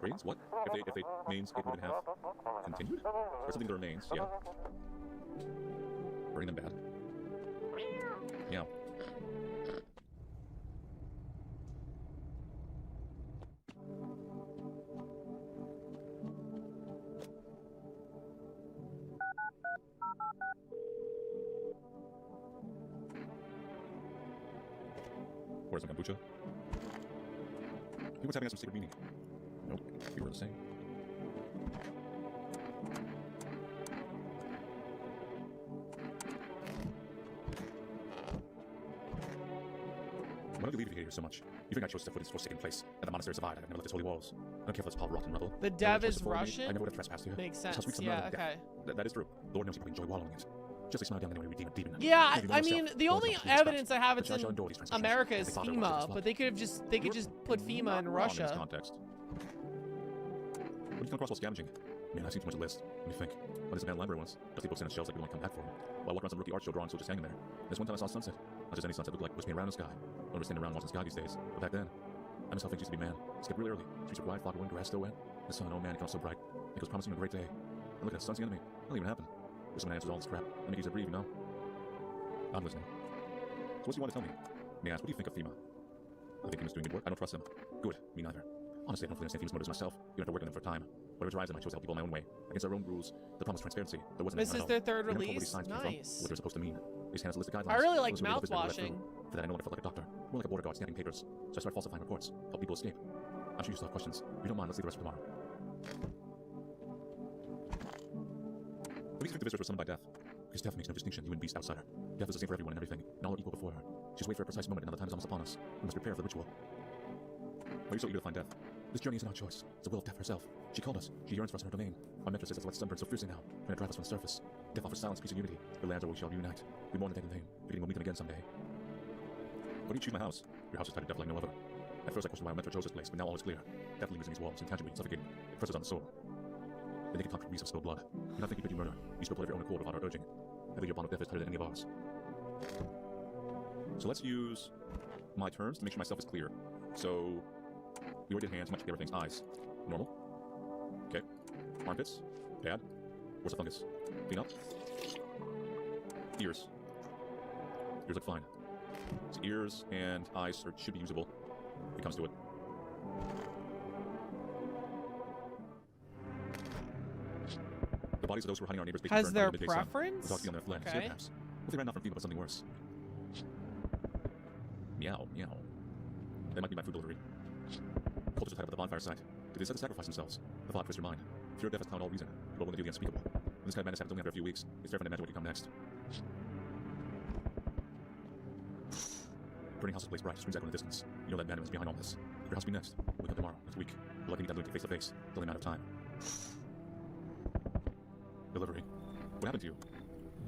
rains? What? If they mains, it wouldn't have continued? Or something that remains, yeah. Burning them bad. Yeah. Where's the kombucha? He was having some secret meaning. Nope, we were the same. Why don't you leave it here so much? You think I chose to put this forsaken place, and the monastery survived? I've never left its holy walls. I don't care for this pile of rotten rubble. The dev is Russian? I never would have trespassed here. Makes sense. Yeah, okay. That is true. Lord knows you probably enjoy wallowing in it. Just like smile down the way we redeem a demon. Yeah, I mean, the only evidence I have it's in America is FEMA, but they could just put FEMA in Russia. When you come across while scavenging, man, I've seen too much list. Let me think. What is a bad library once? Dusty books in its shelves like we might come back for them. While I walk around some rookie art show drawings, so just hanging there. This one time I saw a sunset. Not just any sunset, looked like pushing me around the sky. I don't understand around watching the sky these days. But back then, I miss how things used to be, man. It's get really early. Streets were wide, fog wind, grass still wet. The sun, oh man, it comes so bright. It was promising a great day. And look at the sun's the enemy. It doesn't even happen. There's some answers all this crap. That make it easier to breathe, you know? I'm listening. So what do you want to tell me? May I ask, what do you think of FEMA? I think FEMA's doing good work. I don't trust them. Good. Me neither. Honestly, I don't fully understand FEMA's motives myself. Even after working with them for a time. Whatever drives them, I chose to help people in my own way. Against our own rules. The promised transparency. There wasn't This is their third release? Nice. What they're supposed to mean. They just hand us a list of guidelines. I really like mouthwashing. For that, I know I felt like a doctor. More like a border guard stamping papers. So I started falsifying reports. Help people escape. I'm sure you still have questions. If you don't mind, let's leave the rest for tomorrow. What do you think the visitors were summoned by death? Because death makes no distinction, human, beast, outsider. Death is the same for everyone and everything, and all are equal before her. Just wait for a precise moment, and now the time is almost upon us. We must prepare for the ritual. Why are you so eager to find death? This journey isn't our choice. It's the will of death herself. She called us. She yearns for us in her domain. Our mentor says it's what's sunburned so fiercely now, trying to drive us from the surface. Death offers silence, peace, and unity. The lands are where we shall reunite. We mourn the dead in vain, beginning we'll meet them again someday. Why do you choose my house? Your house is tied to death like no other. At first I questioned why our mentor chose this place, but now all is clear. Death lingers in these walls, intangibly, suffocating. It presses on the soul. The naked concrete reeks of spilled blood. You're not thinking you murder. You spill blood of your own accord without our urging. I think your bond of death is tighter than any of ours. So let's use my terms to make sure myself is clear. So we already did hands, much everything's eyes. Normal. Okay. Armpits. Bad. Where's the fungus? Clean up. Ears. Ears look fine. So ears and eyes should be usable if it comes to it. The bodies of those who were hunting our neighbors has their preference? On their land. Okay. Perhaps. If they ran not from FEMA, but something worse. Meow, meow. That might be my food delivery. cultists tied up at the bonfire site. Did they decide to sacrifice themselves? The thought twists your mind. Fear of death has clouded all reason. People willing to do the unspeakable. When this kind of madness happens only after a few weeks, it's terrifying to imagine what could come next. Burning houses blaze bright, screams echo in the distance. You know that madman is behind all this. Your house will be next. Wake up tomorrow, next week. You'll likely meet that lunatic face to face. It's only a matter of time. Delivery. What happened to you?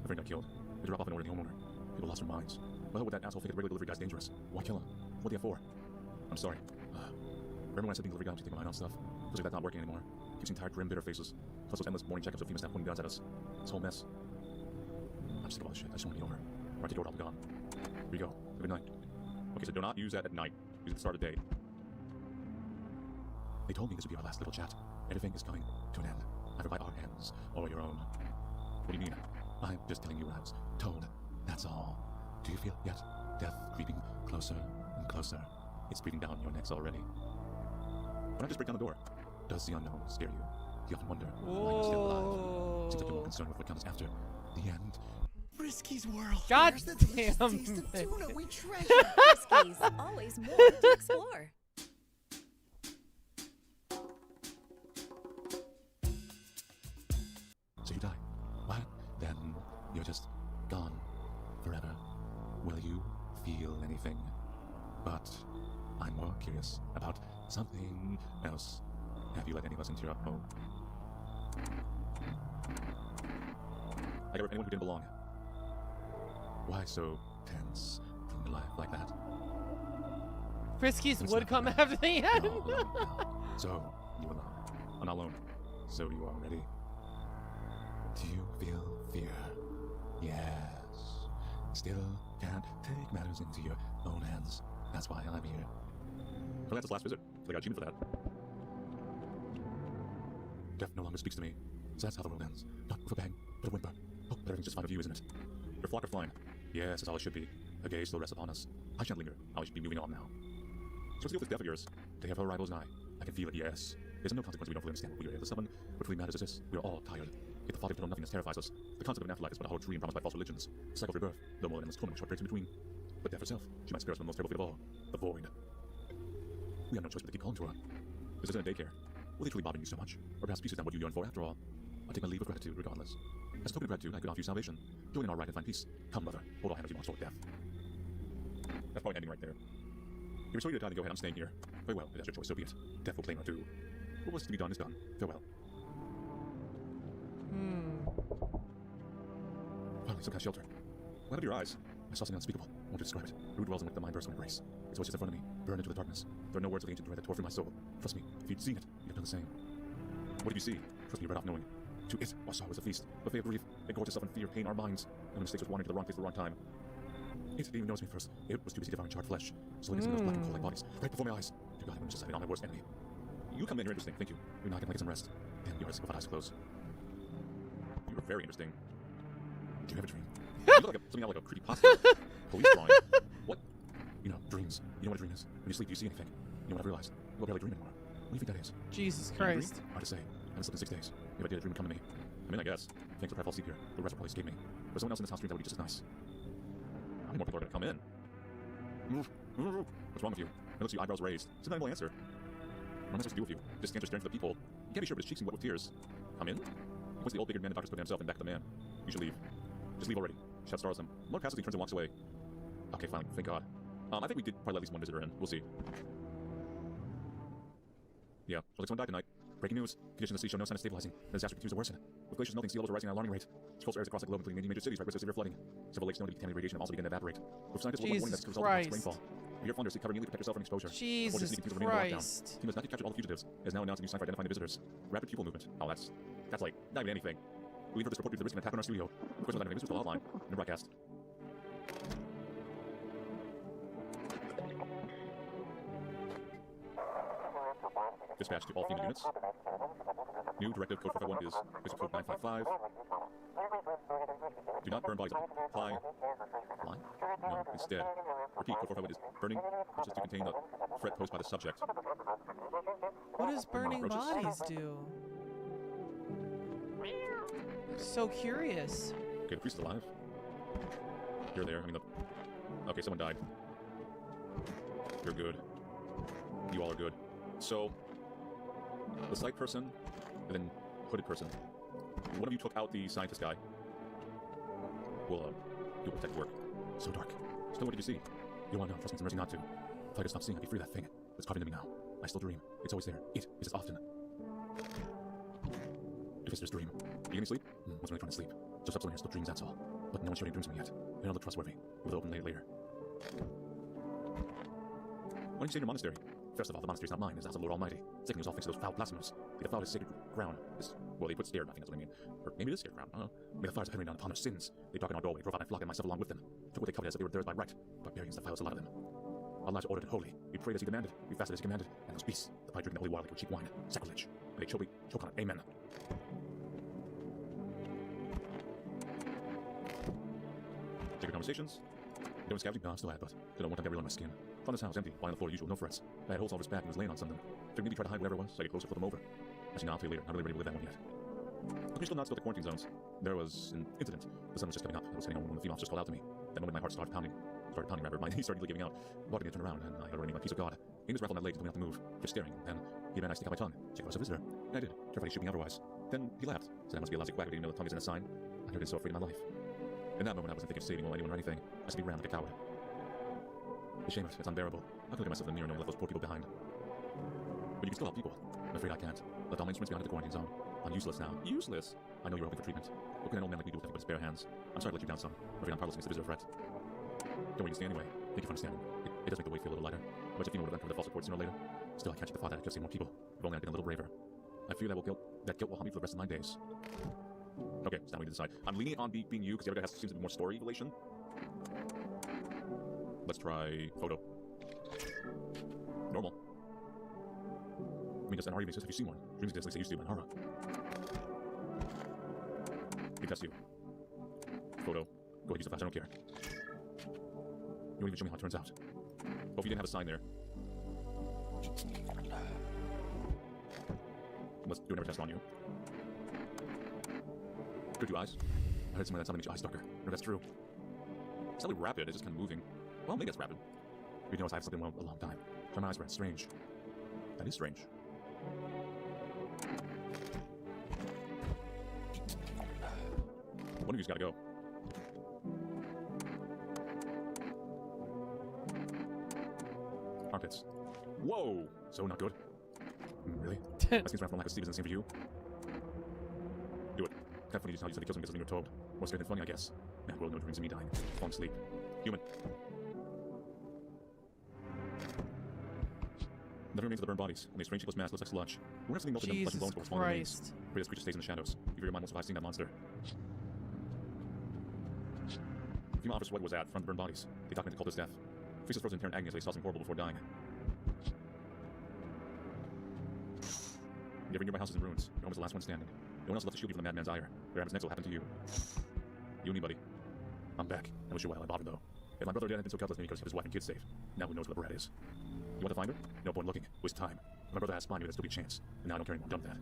A friend got killed. They drop off an order to the homeowner. People lost their minds. Well, would that asshole think the regular delivery guy's dangerous? Why kill him? What do you have for? I'm sorry. Remember when I said being delivery guy was taking my own stuff? Looks like that's not working anymore. Keep seeing tired, grim, bitter faces. Plus those endless morning checkups of FEMA staff pointing guns at us. This whole mess. I'm sick of all this shit. I just want to get over. Or I take it over, I'll be gone. Here you go. Have a good night. Okay, so do not use that at night. Use it at the start of the day. They told me this would be our last little chat. Everything is coming to an end. Either by our hands or your own. What do you mean? I'm just telling you what I was told. That's all. Do you feel yet? Death creeping closer and closer. It's breathing down your necks already. Why not just break down the door? Does the unknown scare you? You often wonder why you're still alive. Seems like you're more concerned with what comes after the end. Frisky's world. God There's the damn delicious taste of it. tuna we treasure. Friskies, always more to explore. So you die. What? Then you're just gone forever. Will you feel anything? But I'm more curious about something else. Have you let any of us into your home? I got rid of anyone who didn't belong. Why so tense in life like that? Friskies would come after the end. So, you alone. I'm not alone. So you are ready. Do you feel fear? Yes. Still can't take matters into your own hands. That's why I'm here. Well, that's his last visit. So I got achievement for that. Death no longer speaks to me. So that's how the world ends. Not with a bang, but a whimper. Oh, but everything's just fine with you, isn't it? Your flock are flying. Yes, that's all it should be. A gaze still rests upon us. I shan't linger. I should be moving on now. So what's the deal with this death of yours? Day of her arrival is nigh. I can feel it, yes. There's no consequence we don't fully understand what we are able to summon. What really matters is this. We are all tired. Yet the thought of eternal nothingness terrifies us. The concept of an afterlife is but a hollow dream promised by false religions. The cycle of rebirth, no more than endless torment with short breaks in between. But death herself, she might spare us from the most terrible fate of all. The void. We have no choice but to keep calling to her. This isn't a daycare. Will they truly bother you so much? Or perhaps peace is not what you yearn for after all? I take my leave of gratitude regardless. As a token of gratitude, I could offer you salvation. Join in our ride and find peace. Come, mother. Hold our hand as we march toward death. That's probably ending right there. If you're sorry to die, then go ahead. I'm staying here. Very well. If that's your choice, so be it. Death will claim her too. What was to be done is done. Farewell. Finally, some kind of shelter. Light up your eyes. I saw something unspeakable. I want to describe it. Who dwells in it, the mind bursts with embrace. Its voice is in front of me. Burn into the darkness. There are no words of the ancient dread that tore through my soul. Trust me, if you'd seen it, you'd have done the same. What did you see? Trust me, you read off knowing. To it, our sorrow was a feast. Buffet of grief. It gorged itself in fear, pain, our minds. And the mistakes was wandering to the wrong place at the wrong time. It didn't even notice me first. It was too busy devouring charred flesh. Slowly missing those black and coal-like bodies. Right before my eyes. To God, I was just decided on my worst enemy. You come in, you're interesting. Thank you. We now can get some rest. Damn, you are sick with eyes closed. You are very interesting. Do you have a dream? You look like something out like a creepy pasta. Police drawing. What? You know, dreams. You know what a dream is. When you sleep, do you see anything? You know what I've realized? You will barely dream anymore. What do you think that is? Jesus Christ. Hard to say. I haven't slept in 6 days. If I did, a dream would come to me. I mean, I guess. Thanks for the fall sleep here. The rest will probably escape me. But someone else in this house dreams that would be just as nice. How many more people are going to come in? What's wrong with you? It looks like your eyebrows raised. It's a deniable answer. What am I supposed to do with you? Just stand there staring for the people. You can't be sure, but his cheeks seem wet with tears. Come in? What's the old bigger man the doctor's put himself and back to the man? You should leave. Just leave already. Shout stars him. Lord passes, he turns and walks away. Okay, fine. Thank God. I think we did probably let at least one visitor in. We'll see. Yeah, looks like someone died tonight. Breaking news. Conditions of the sea show no sign of stabilizing. The disaster continues to worsen. With glaciers melting, sea levels are rising at an alarming rate. Coastal areas across the globe, including many major cities, are at risk of severe flooding. Several lakes known to be contaminated radiation have also begun to evaporate. With scientists worldwide warning that this could result in toxic rainfall. If you're Flanders, seek cover immediately to protect yourself from exposure. Jesus Christ. Team has not yet captured all the fugitives. It has now announced a new sign for identifying the visitors. Rapid pupil movement. Oh, that's like not even anything. We leave for this report due to the risk of an attack on our studio. Of course, without any visitors will outline in the broadcast. Dispatch to all FEMA units. New directive code 451 is basic code 955. Do not burn bodies. Apply. Line? No, instead. Repeat, code 451 is burning just to contain the threat posed by the subject. What does burning bodies do? So curious. Okay, the priest is alive. You're there. I mean, okay, someone died. You're good. You all are good. So, the site person, and then hooded person. One of you took out the scientist guy. We'll do detective work. So dark. Still, what did you see? You want to know, trust me, it's a mercy not to. If I could stop seeing, I'd be free of that thing. It's carved into me now. I still dream. It's always there. It is as often. Do visitors dream? You getting any sleep? I was really trying to sleep. Just up so here still dreams, that's all. But no one showed any dreams to me yet. They don't look trustworthy. We'll open later. Why didn't you stay in your monastery? First of all, the monastery's not mine. It's the house of the Lord Almighty. Second, it was all thanks to those foul blasphemers. They defiled his sacred ground. Well, they put scared, I think that's what I mean. Or maybe it is scared ground. I don't know. May the fires of heaven rain down upon their sins. They darkened our doorway, drove out my flock and myself along with them. Took what they coveted as if they were theirs by right. Barbarians that violate a lot of them. Our lives are ordered and holy. We prayed as he commanded. We fasted as he commanded. And those beasts, the pie drinking the holy water like cheap wine. Sacrilege. May they choke on it. Amen. Sacred conversations. There was scavenging. No, I'm still at, but didn't want to get real on my skin. Found this house empty, lying on the floor, usual, no threats. I had holes all over his back and he was laying on something. Figured maybe try to hide whatever it was, so I get closer, flip him over. Actually, no, I'll tell you later. Not really ready with that one yet. But we're still not still at the quarantine zones. There was an incident. The sun was just coming up. I was heading home when the female officer called out to me. That moment, my heart started pounding. My knees started giving out. Wanted me to turn around, and I had already my peace of God. He was wrapped on my legs, told me not to move. Just staring. Then he managed to stick out my tongue. Check if I was a visitor. And I did. Terrified he'd shoot me otherwise. Then he laughed. Said I must be a lousy quack, but didn't know the tongue isn't a sign. I heard it so afraid of my life. In that moment, I wasn't thinking of saving anyone or anything. I should be ran like a coward. It's shame it's unbearable. I can look at myself in the mirror knowing I left those poor people behind. But you can still help people. I'm afraid I can't. Left all my instruments behind at the quarantine zone. I'm useless now. Useless? I know you're hoping for treatment. What can an old man like me do with nothing but his bare hands? I'm sorry to let you down, son. I'm afraid I'm powerless against the visitor threat. Don't worry, you stay anyway. Thank you for understanding. It does make the weight feel a little lighter. I bet your female would have uncovered the false report sooner or later. Still, I can't shake the thought that I could have saved more people. If only I'd been a little braver. I fear that guilt will haunt me for the rest of my days. Okay, it's time we decide. I'm leaning on being you because the other guy seems to be more story relation. Let's try photo. Normal. I mean, does NR even exist? Have you seen one? Dreams exist like they used to in horror. We test you. Photo. Go ahead, use the flash, I don't care. You won't even show me how it turns out. Hope you didn't have a sign there. Let's do another test on you. Good, 2 eyes. I heard somewhere that something makes your eyes darker. No, that's true. It's not really rapid, it's just kind of moving. Well, maybe it's rapid. You notice I have something well a long time. Try my eyes red. Strange. That is strange. One of you's gotta go. Armpits. Whoa! So not good. Really? That seems around from lack of sleep isn't the same for you. Do it. Kind of funny just how you said it kills me because something you're told. More scary than funny, I guess. Man, world no dreams of me dying. Falling asleep. Human. Nothing remains of the burned bodies. Only a strange shapeless mass looks like sludge. We're not something melted down flesh and bones before swallowing remains. Pray this creature stays in the shadows. If your mind won't survive seeing that monster. Female officer Sweat was at front of the burned bodies. They documented the cultist's death. Face was frozen in apparent agony as they saw something horrible before dying. Every nearby house is in ruins. Your home is the last one standing. No one else left to shield you from the madman's ire. What happens next will happen to you. You and me, buddy. I'm back. I wish you well. I bothered though. If my brother dad had been so calculating because he kept his wife and kids safe. Now who knows where the brat is. You want to find her? No point looking. Waste time. If my brother has spawned, maybe there'd still be a chance. And now I don't care anymore. Done with that.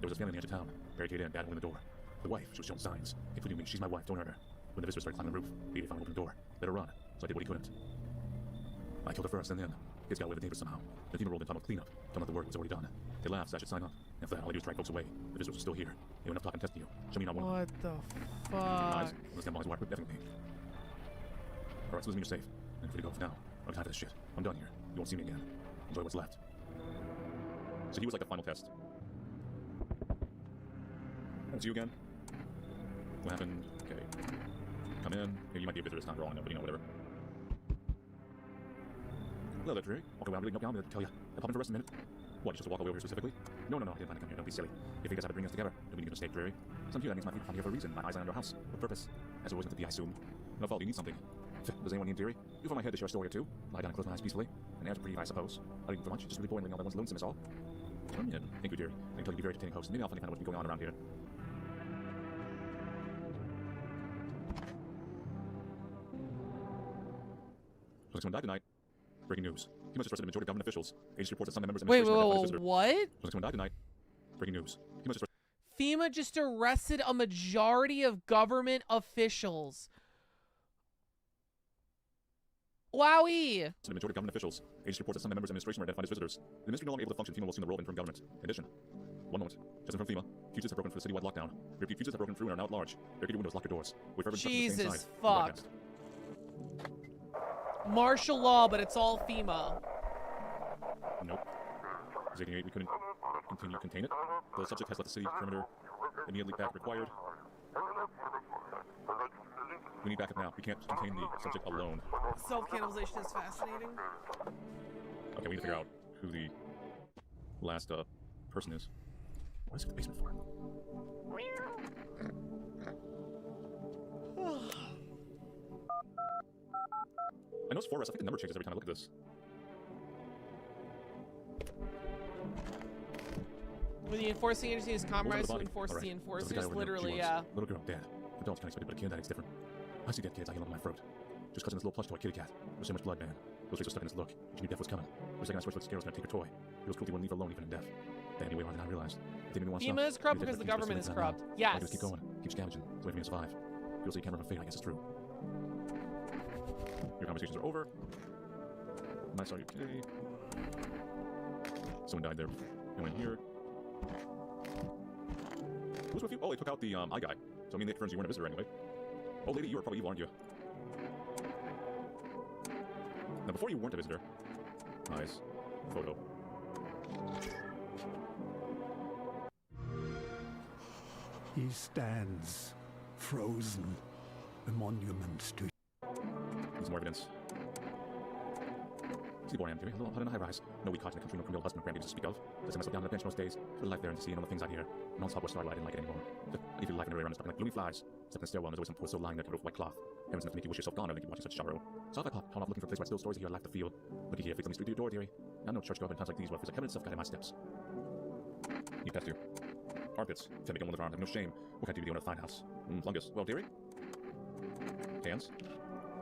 There was a family in the edge of town. Barricaded in, dad holding the door. The wife, she was showing signs. Including me. She's my wife. Don't hurt her. When the visitors started climbing the roof, he found open the door. Let her run. So I did what he couldn't. I killed her first, and then kids got away with the neighbors somehow. The team rolled in, talking about cleanup. Don't let the work was already done. They laughed, so I should sign up. And after that, all I do is drag folks away. The visitors are still here. They went up talk and testing you. Show me not one. What the fuck? Eyes. Let's get boys wide, but definitely. Alright, so this means you're safe. I'm free to go for now. I'm tired of this shit. I'm done here. You won't see me again. Enjoy what's left. So he was like the final test. Won't see you again. What happened? Okay. Come in. Maybe you might be a visitor this time, wrong, but you know, whatever. Hello there, Dreary. Walk around really knock down to tell you. I'll pop in for rest in a minute. What, you just to walk away over here specifically? No, I didn't plan to come here. Don't be silly. If you guys have to bring us together, don't mean you can escape, Dreary. Some here, that means my feet come here for a reason. My eyes are on your house. What purpose? As always, meant to be, I assume. No fault, you need something. Does anyone need theory? You find my head to share a story or two. Lie down and close my eyes peacefully. And answer pretty, I suppose. I don't even for much. Just really boring all that one's lonesome is all. Turn in. Thank you, dearie. I can tell you be very entertaining host. Maybe I'll find out what's been going on around here. Looks like someone died tonight. Breaking news. He must have arrested a majority of government officials. Agency reports that some members of Wait, administration what? Looks like someone died tonight. Breaking news. He must have FEMA just arrested a majority of government officials. Wowie! So the majority of government officials, agency reports that some members of administration were identified as visitors. The ministry no longer able to function. FEMA will assume the role of interim government. In addition, one moment. Just from FEMA, fugitives have broken through the citywide lockdown. Repeat, fugitives have broken through and are now at large. Barricade your windows, lock your doors. Wait for everyone to step to the same Jesus side. fuck. Martial law, but it's all FEMA. Nope. 88, we couldn't continue to contain it. The subject has left the city perimeter. Immediately back required. We need backup now. We can't contain the subject alone. Self-cannibalization is fascinating. Okay, we need to figure out who the last person is. What is the basement for? I know it's 4S. I think the number changes every time I look at this. When the enforcing agency is compromised to body? enforce Alright. the So enforcers, the guy over there, literally, she yeah. was. Little girl, dead. Adults can't expect it, but a kid, it's different. I see dead kids, I heal under my throat. Just cause in this little plush toy kitty cat. There's so much blood, man. Those traits are stuck in his look. She knew death was coming. For a second, I switched like Scarecrow's gonna take her toy. It was cruelty wouldn't leave her alone even in death. That anyway, more than I realized. If they made me want to FEMA stop, is corrupt maybe because the they'd have to government keep is us corrupt. now. Yes. I just keep going. Keep scavenging. It's a way for me to survive. People say you can't run from fate, I guess it's true. Your conversations are over. Nice, are you okay? Someone died there. I went here. Who's with you? Oh, they took out the eye guy. So I mean, that confirms you weren't a visitor anyway. Oh, lady, you are probably evil, aren't you? Now, before you weren't a visitor. Nice. Photo. He stands, frozen, a monument to... Needs more evidence. See the boy I am doing, a little hut in a high rise. No weak heart in the country, no criminal husband or grandbabies to speak of. Let's set myself down on the bench most days, put a life there and to see and all the things I hear. And on top was starlight, I didn't like it anymore. I leave your life in a around stuck like gloomy flies. Step in the stairwell, and there's always some poor soul lying there covered with white cloth. Heaven's enough to make you wish yourself gone, I don't think you're watching such sorrow. So if I pop, off looking for a place where still stories of your life to feel. Looky here, fix on me street to your door, dearie. I know church go up in times like these where it feels like heaven itself guiding my steps. You test you. Armpits, tempting on the arm, have no shame. What can I do to the owner of the fine house? Fungus. Well, dearie? Hands?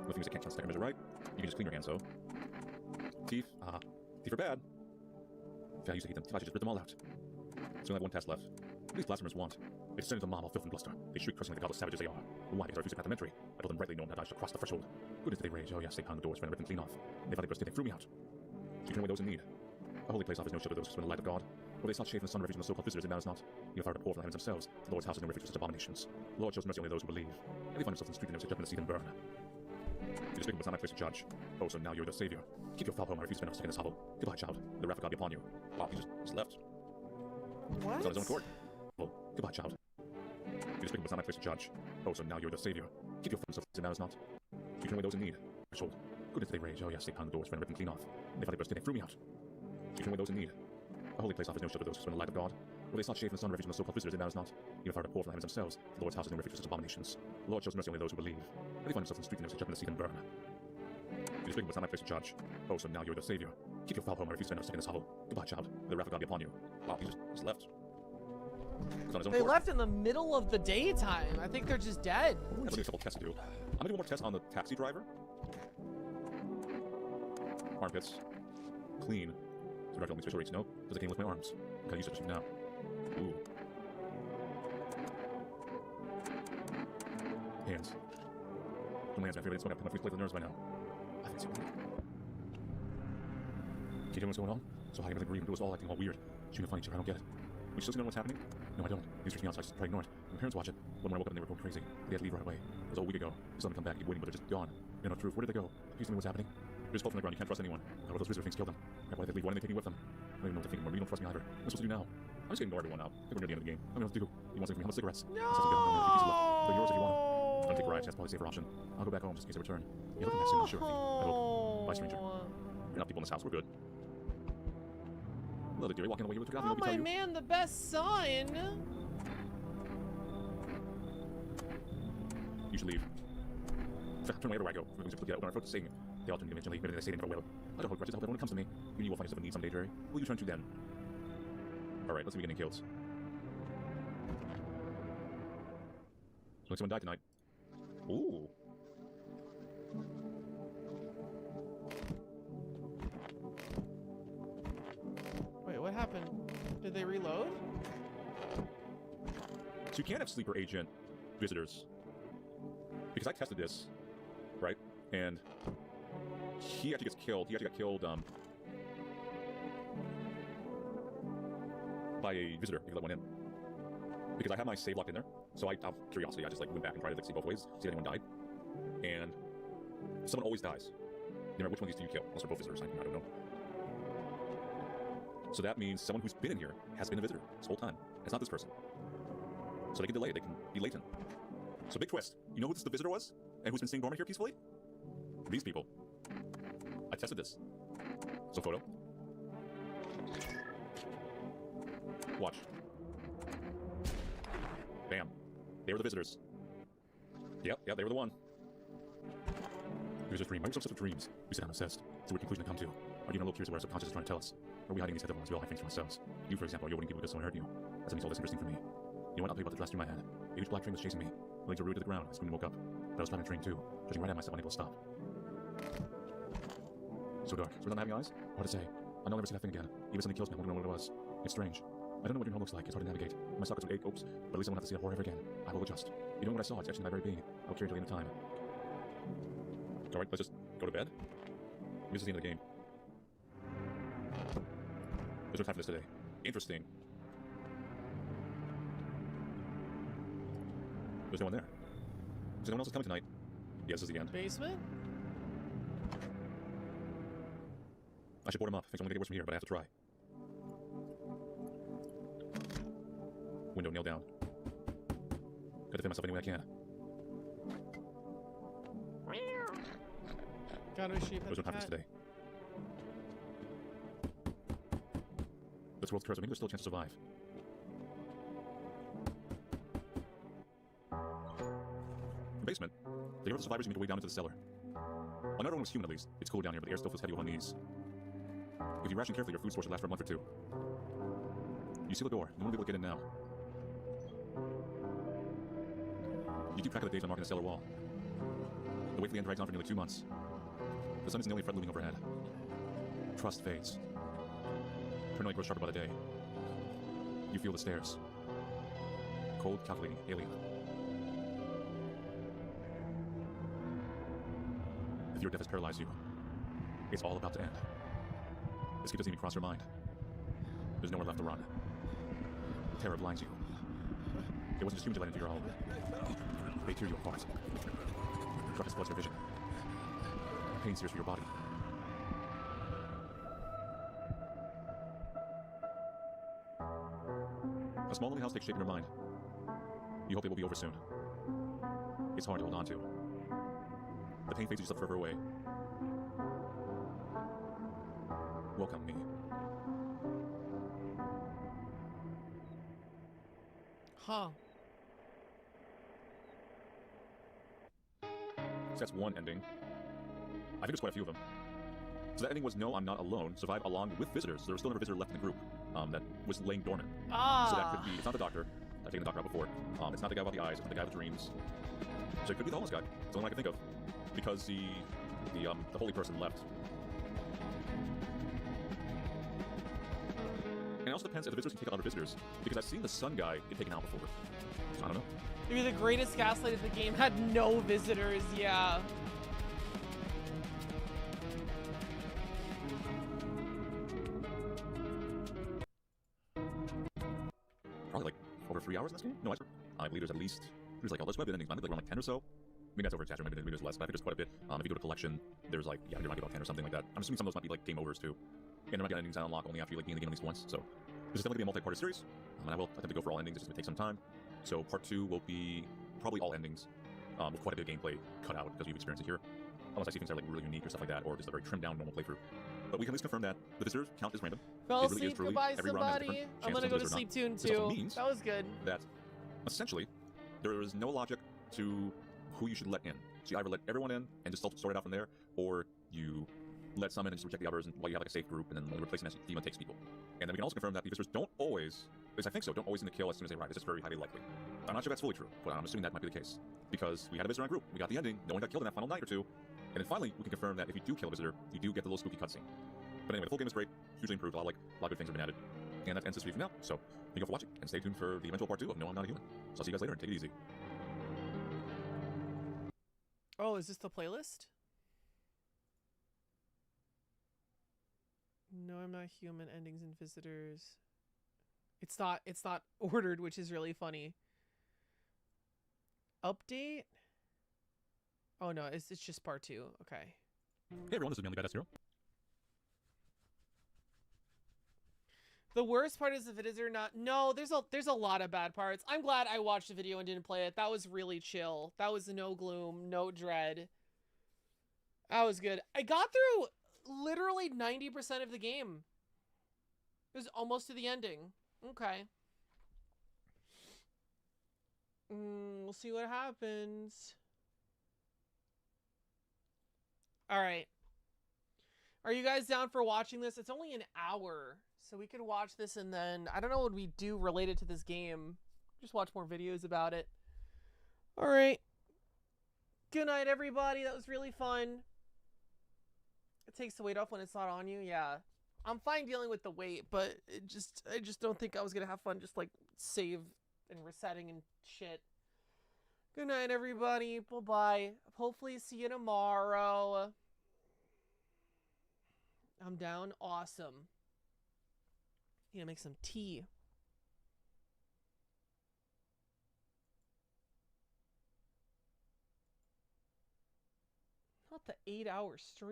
No fingers that can't count second measure right. You can just clean your hands, so. Teeth? Teeth are bad. I used to hate them. I should just rip them all out. So we only have one task left. What do these blasphemers want? They descend into mom all filth and bluster. They shriek, cursing like the godless savages they are. Why? Because I refuse to elementary. I told them rightly known that I should cross the threshold. Good as they rage. Oh yes, they pound the doors, trying to rip them clean off. They finally bursted, they threw me out. So you turn away those in need. A holy place offers no shelter to those who swim in the light of God. Or they sought shade from the sun, refuge from the so-called visitors, it matters not. You have hired a poor from the heavens themselves. The Lord's house is no refuge for such abominations. The Lord shows mercy only to those who believe. And they find themselves in the street and never judgment to see them burn. You despicable, it's not my place to judge. Oh, so now you're the savior. Keep your foul home, I refuse to spend another second in this hovel. Goodbye, child. The wrath of God be upon you. Wow, he just left. What? He's on his own accord. Well, goodbye, child. You despicable, it's not my place to judge. Oh, so now you're the savior. Keep your foot it matters not. You turn away those in need. Threshold. Good as they rage. Oh yes, they pound the doors, trying to rip them clean off. They finally bursted, they threw me out. You turn away those in need. A holy place offers no shelter to those who swim in the light of God. Or they sought shade from the sun, refuge from the so-called visitors, it matters not. You have hired a poor from the heavens themselves. The Lord's house is no refuge for such abominations. The Lord shows mercy only to those who believe. And they find themselves in the street and never judgment to see them burn. You despicable, it's not my place to judge. Oh, so now you're the savior. Keep your foul home, I refuse to spend another second in this hovel. Goodbye, child. The wrath of God be upon you. Wow, he just left. He's on his own They accord. left in the middle of the daytime. I think they're just dead. I'm gonna do a couple tests to do. I'm gonna do one more test on the taxi driver. Armpits. Clean. So driver only special rates. No? Does it came with my arms? I'm gonna use it now. Ooh. Hands. The man's my favorite. It's what I put my feet plate on the nerves by now. I think it's okay. Can you tell me what's going on? So high, everything breathing, it was all acting all weird. Shooting funny each other, I don't get it. We still know what's happening? No, I don't. He's freaking out, so I just try to ignore it. My parents watch it. When I woke up and they were going crazy. They had to leave right away. It was all a week ago. They saw them come back, keep waiting, but they're just gone. You know the truth. Where did they go? Please tell me what's happening. They're just fall from the ground. You can't trust anyone. God, what those visitor things killed them. God, why did they leave? Why didn't they take me with them? I don't even know what to think anymore. You don't trust me either. What am I supposed to do now? I'm just gonna ignore everyone now. I think we're near the end of the game. I don't know what to do. He wants to give me how much cigarettes. No! That sounds good. I'm gonna pieces left. They're yours if you want them. I'm gonna take rides. That's probably a safer option. I'll go back home just in case I return. Yeah, looking back soon. I'm sure of you. I hope. Bye, stranger. You're not people in this house. We're good. Little dearie walking away with your Oh, my man, the best son. You should leave. Turn away where I go. We're going to get out when I approach the sing. They all turn to me eventually. Maybe they say they never will. I don't hold grudges. I hope everyone comes to me. You will find yourself in need someday, Jerry. Will you turn to then? Alright, let's see if we get any kills. So someone died tonight. Ooh. Wait, what happened? Did they reload? So you can't have sleeper agent visitors. Because I tested this, right? And he actually gets killed. He actually got killed by a visitor. He let one in. Because I have my save locked in there. So out of curiosity, I just like went back and tried to like see both ways, see if anyone died. And someone always dies. No matter which one of these do you kill? Unless they're both visitors, I don't know. So that means someone who's been in here has been a visitor this whole time. It's not this person. So they can delay it, they can be latent. So big twist. You know who the visitor was? And who's been staying dormant here peacefully? These people. I tested this. So photo. Watch. Bam. They were the visitors. Yep, they were the one. Here's a dream. Why are you so obsessed with dreams? We sit down and obsessed. It's a weird conclusion to come to. Are you not a little curious of what our subconscious is trying to tell us? Or are we hiding these headlines? We all hide things from ourselves. You, for example, are you avoiding people because someone hurt you? That something's all this interesting for me. You know what? I'll tell you about the last dream I had. A huge black train was chasing me. My legs were rooted to the ground. I screamed and woke up. But I was driving a train too, judging right at myself, unable to stop. So dark. So without having eyes? Hard to say. I'll never see that thing again. Even if something kills me, I won't know what it was. It's strange. I don't know what your home looks like. It's hard to navigate. My sockets would ache. Oops. But at least I won't have to see that horror ever again. I will adjust. You know what I saw? It's etched in my very being. I will carry until the end of time. Alright, let's just go to bed. This is the end of the game. There's no time for this today. Interesting. There's no one there. So no one else is coming tonight. Yes, this is the end. Basement? I should board him up. Things are only gonna get worse from here, but I have to try. Window nailed down. Gotta defend myself any way I can. Gotta sheep There's no time for this today. This world's cursed, but maybe there's still a chance to survive. The basement. They give the survivors who make their way down into the cellar. Well, not everyone was human, at least. It's cool down here, but the air still feels heavy on knees. If you ration carefully, your food store should last for a month or two. You seal the door. No one will be able to get in now. You keep track of the days on marking the cellar wall. The wait for the end drags on for nearly 2 months. The sun is the only threat looming overhead. Trust fades. Paranoia grows sharper by the day. You feel the stares. Cold, calculating, alien. The fear of death has paralyzed you. It's all about to end. Escape doesn't even cross your mind. There's nowhere left to run. Terror blinds you. It wasn't just humans you let into your home. They tear you apart. Darkness floods your vision. Pain sears through your body. A small lonely house takes shape in your mind. You hope it will be over soon. It's hard to hold on to. The pain fades yourself further away. Welcome me. Huh. So that's one ending. I think there's quite a few of them. So that ending was no, I'm not alone. Survive along with visitors. So there was still another visitor left in the group that was laying dormant. Ah. So that could be. It's not the doctor. I've taken the doctor out before. It's not the guy about the eyes. It's not the guy with dreams. So it could be the homeless guy. It's the only one I can think of, because the holy person left. And it also depends if the visitors can take out other visitors, because I've seen the sun guy get taken out before. So I don't know. Maybe the greatest gaslight of the game had no visitors, yeah. Probably like over 3 hours in this game? No, I believe there's at least, there's like, let's web endings, I think like around like 10 or so. Maybe that's over exaggerated, maybe there's less, but I think there's quite a bit. If you go to collection, there's like, yeah, there might be about 10 or something like that. I'm assuming some of those might be like game overs too. And there might be endings I unlock only after you like beat the game at least once, so. This is definitely gonna be a multi-party series, and I will attempt to go for all endings, it's gonna take some time. So part 2 will be probably all endings, with quite a bit of gameplay cut out because we've experienced it here. Unless I see things that are like really unique or stuff like that, or just a very trimmed down normal playthrough. But we can at least confirm that the visitors count as random. Fell It really asleep, is truly goodbye every round has a somebody. different I'm chance gonna to go to visit or sleep not. soon This also too. means That was good. that essentially there is no logic to who you should let in. So you either let everyone in and just sort it out from there, or you let some in and just reject the others, and while you have like a safe group, and then when you replace an demon takes people. And then we can also confirm that the visitors don't always, at least I think so, don't always need to kill as soon as they arrive. It's just very highly likely. I'm not sure that's fully true, but I'm assuming that might be the case. Because we had a visitor in our group, we got the ending, no one got killed in that final night or two, and then finally we can confirm that if you do kill a visitor, you do get the little spooky cutscene. But anyway, the full game is great, hugely improved, a lot of good things have been added. And that ends this review now. So thank you for watching, and stay tuned for the eventual part 2 of No, I'm Not a Human. So I'll see you guys later, and take it easy. Oh, is this the playlist? No, I'm not human. Endings and visitors. It's not ordered, which is really funny. Update? Oh no, it's just part 2. Okay. Hey everyone, this is Manly Badass Hero. The worst part is if it is or not. No, there's a lot of bad parts. I'm glad I watched the video and didn't play it. That was really chill. That was no gloom, no dread. That was good. I got through literally 90% of the game. It was almost to the ending. Okay. We'll see what happens. All right. Are you guys down for watching this? It's only an hour, so we could watch this and then I don't know what we do related to this game. Just watch more videos about it. All right. Good night, everybody. That was really fun. It takes the weight off when it's not on you. Yeah. I'm fine dealing with the weight, but I just don't think I was going to have fun just like save and resetting and shit. Good night, everybody. Bye-bye. Hopefully see you tomorrow. I'm down. Awesome. Need to make some tea. Not the 8-hour stream.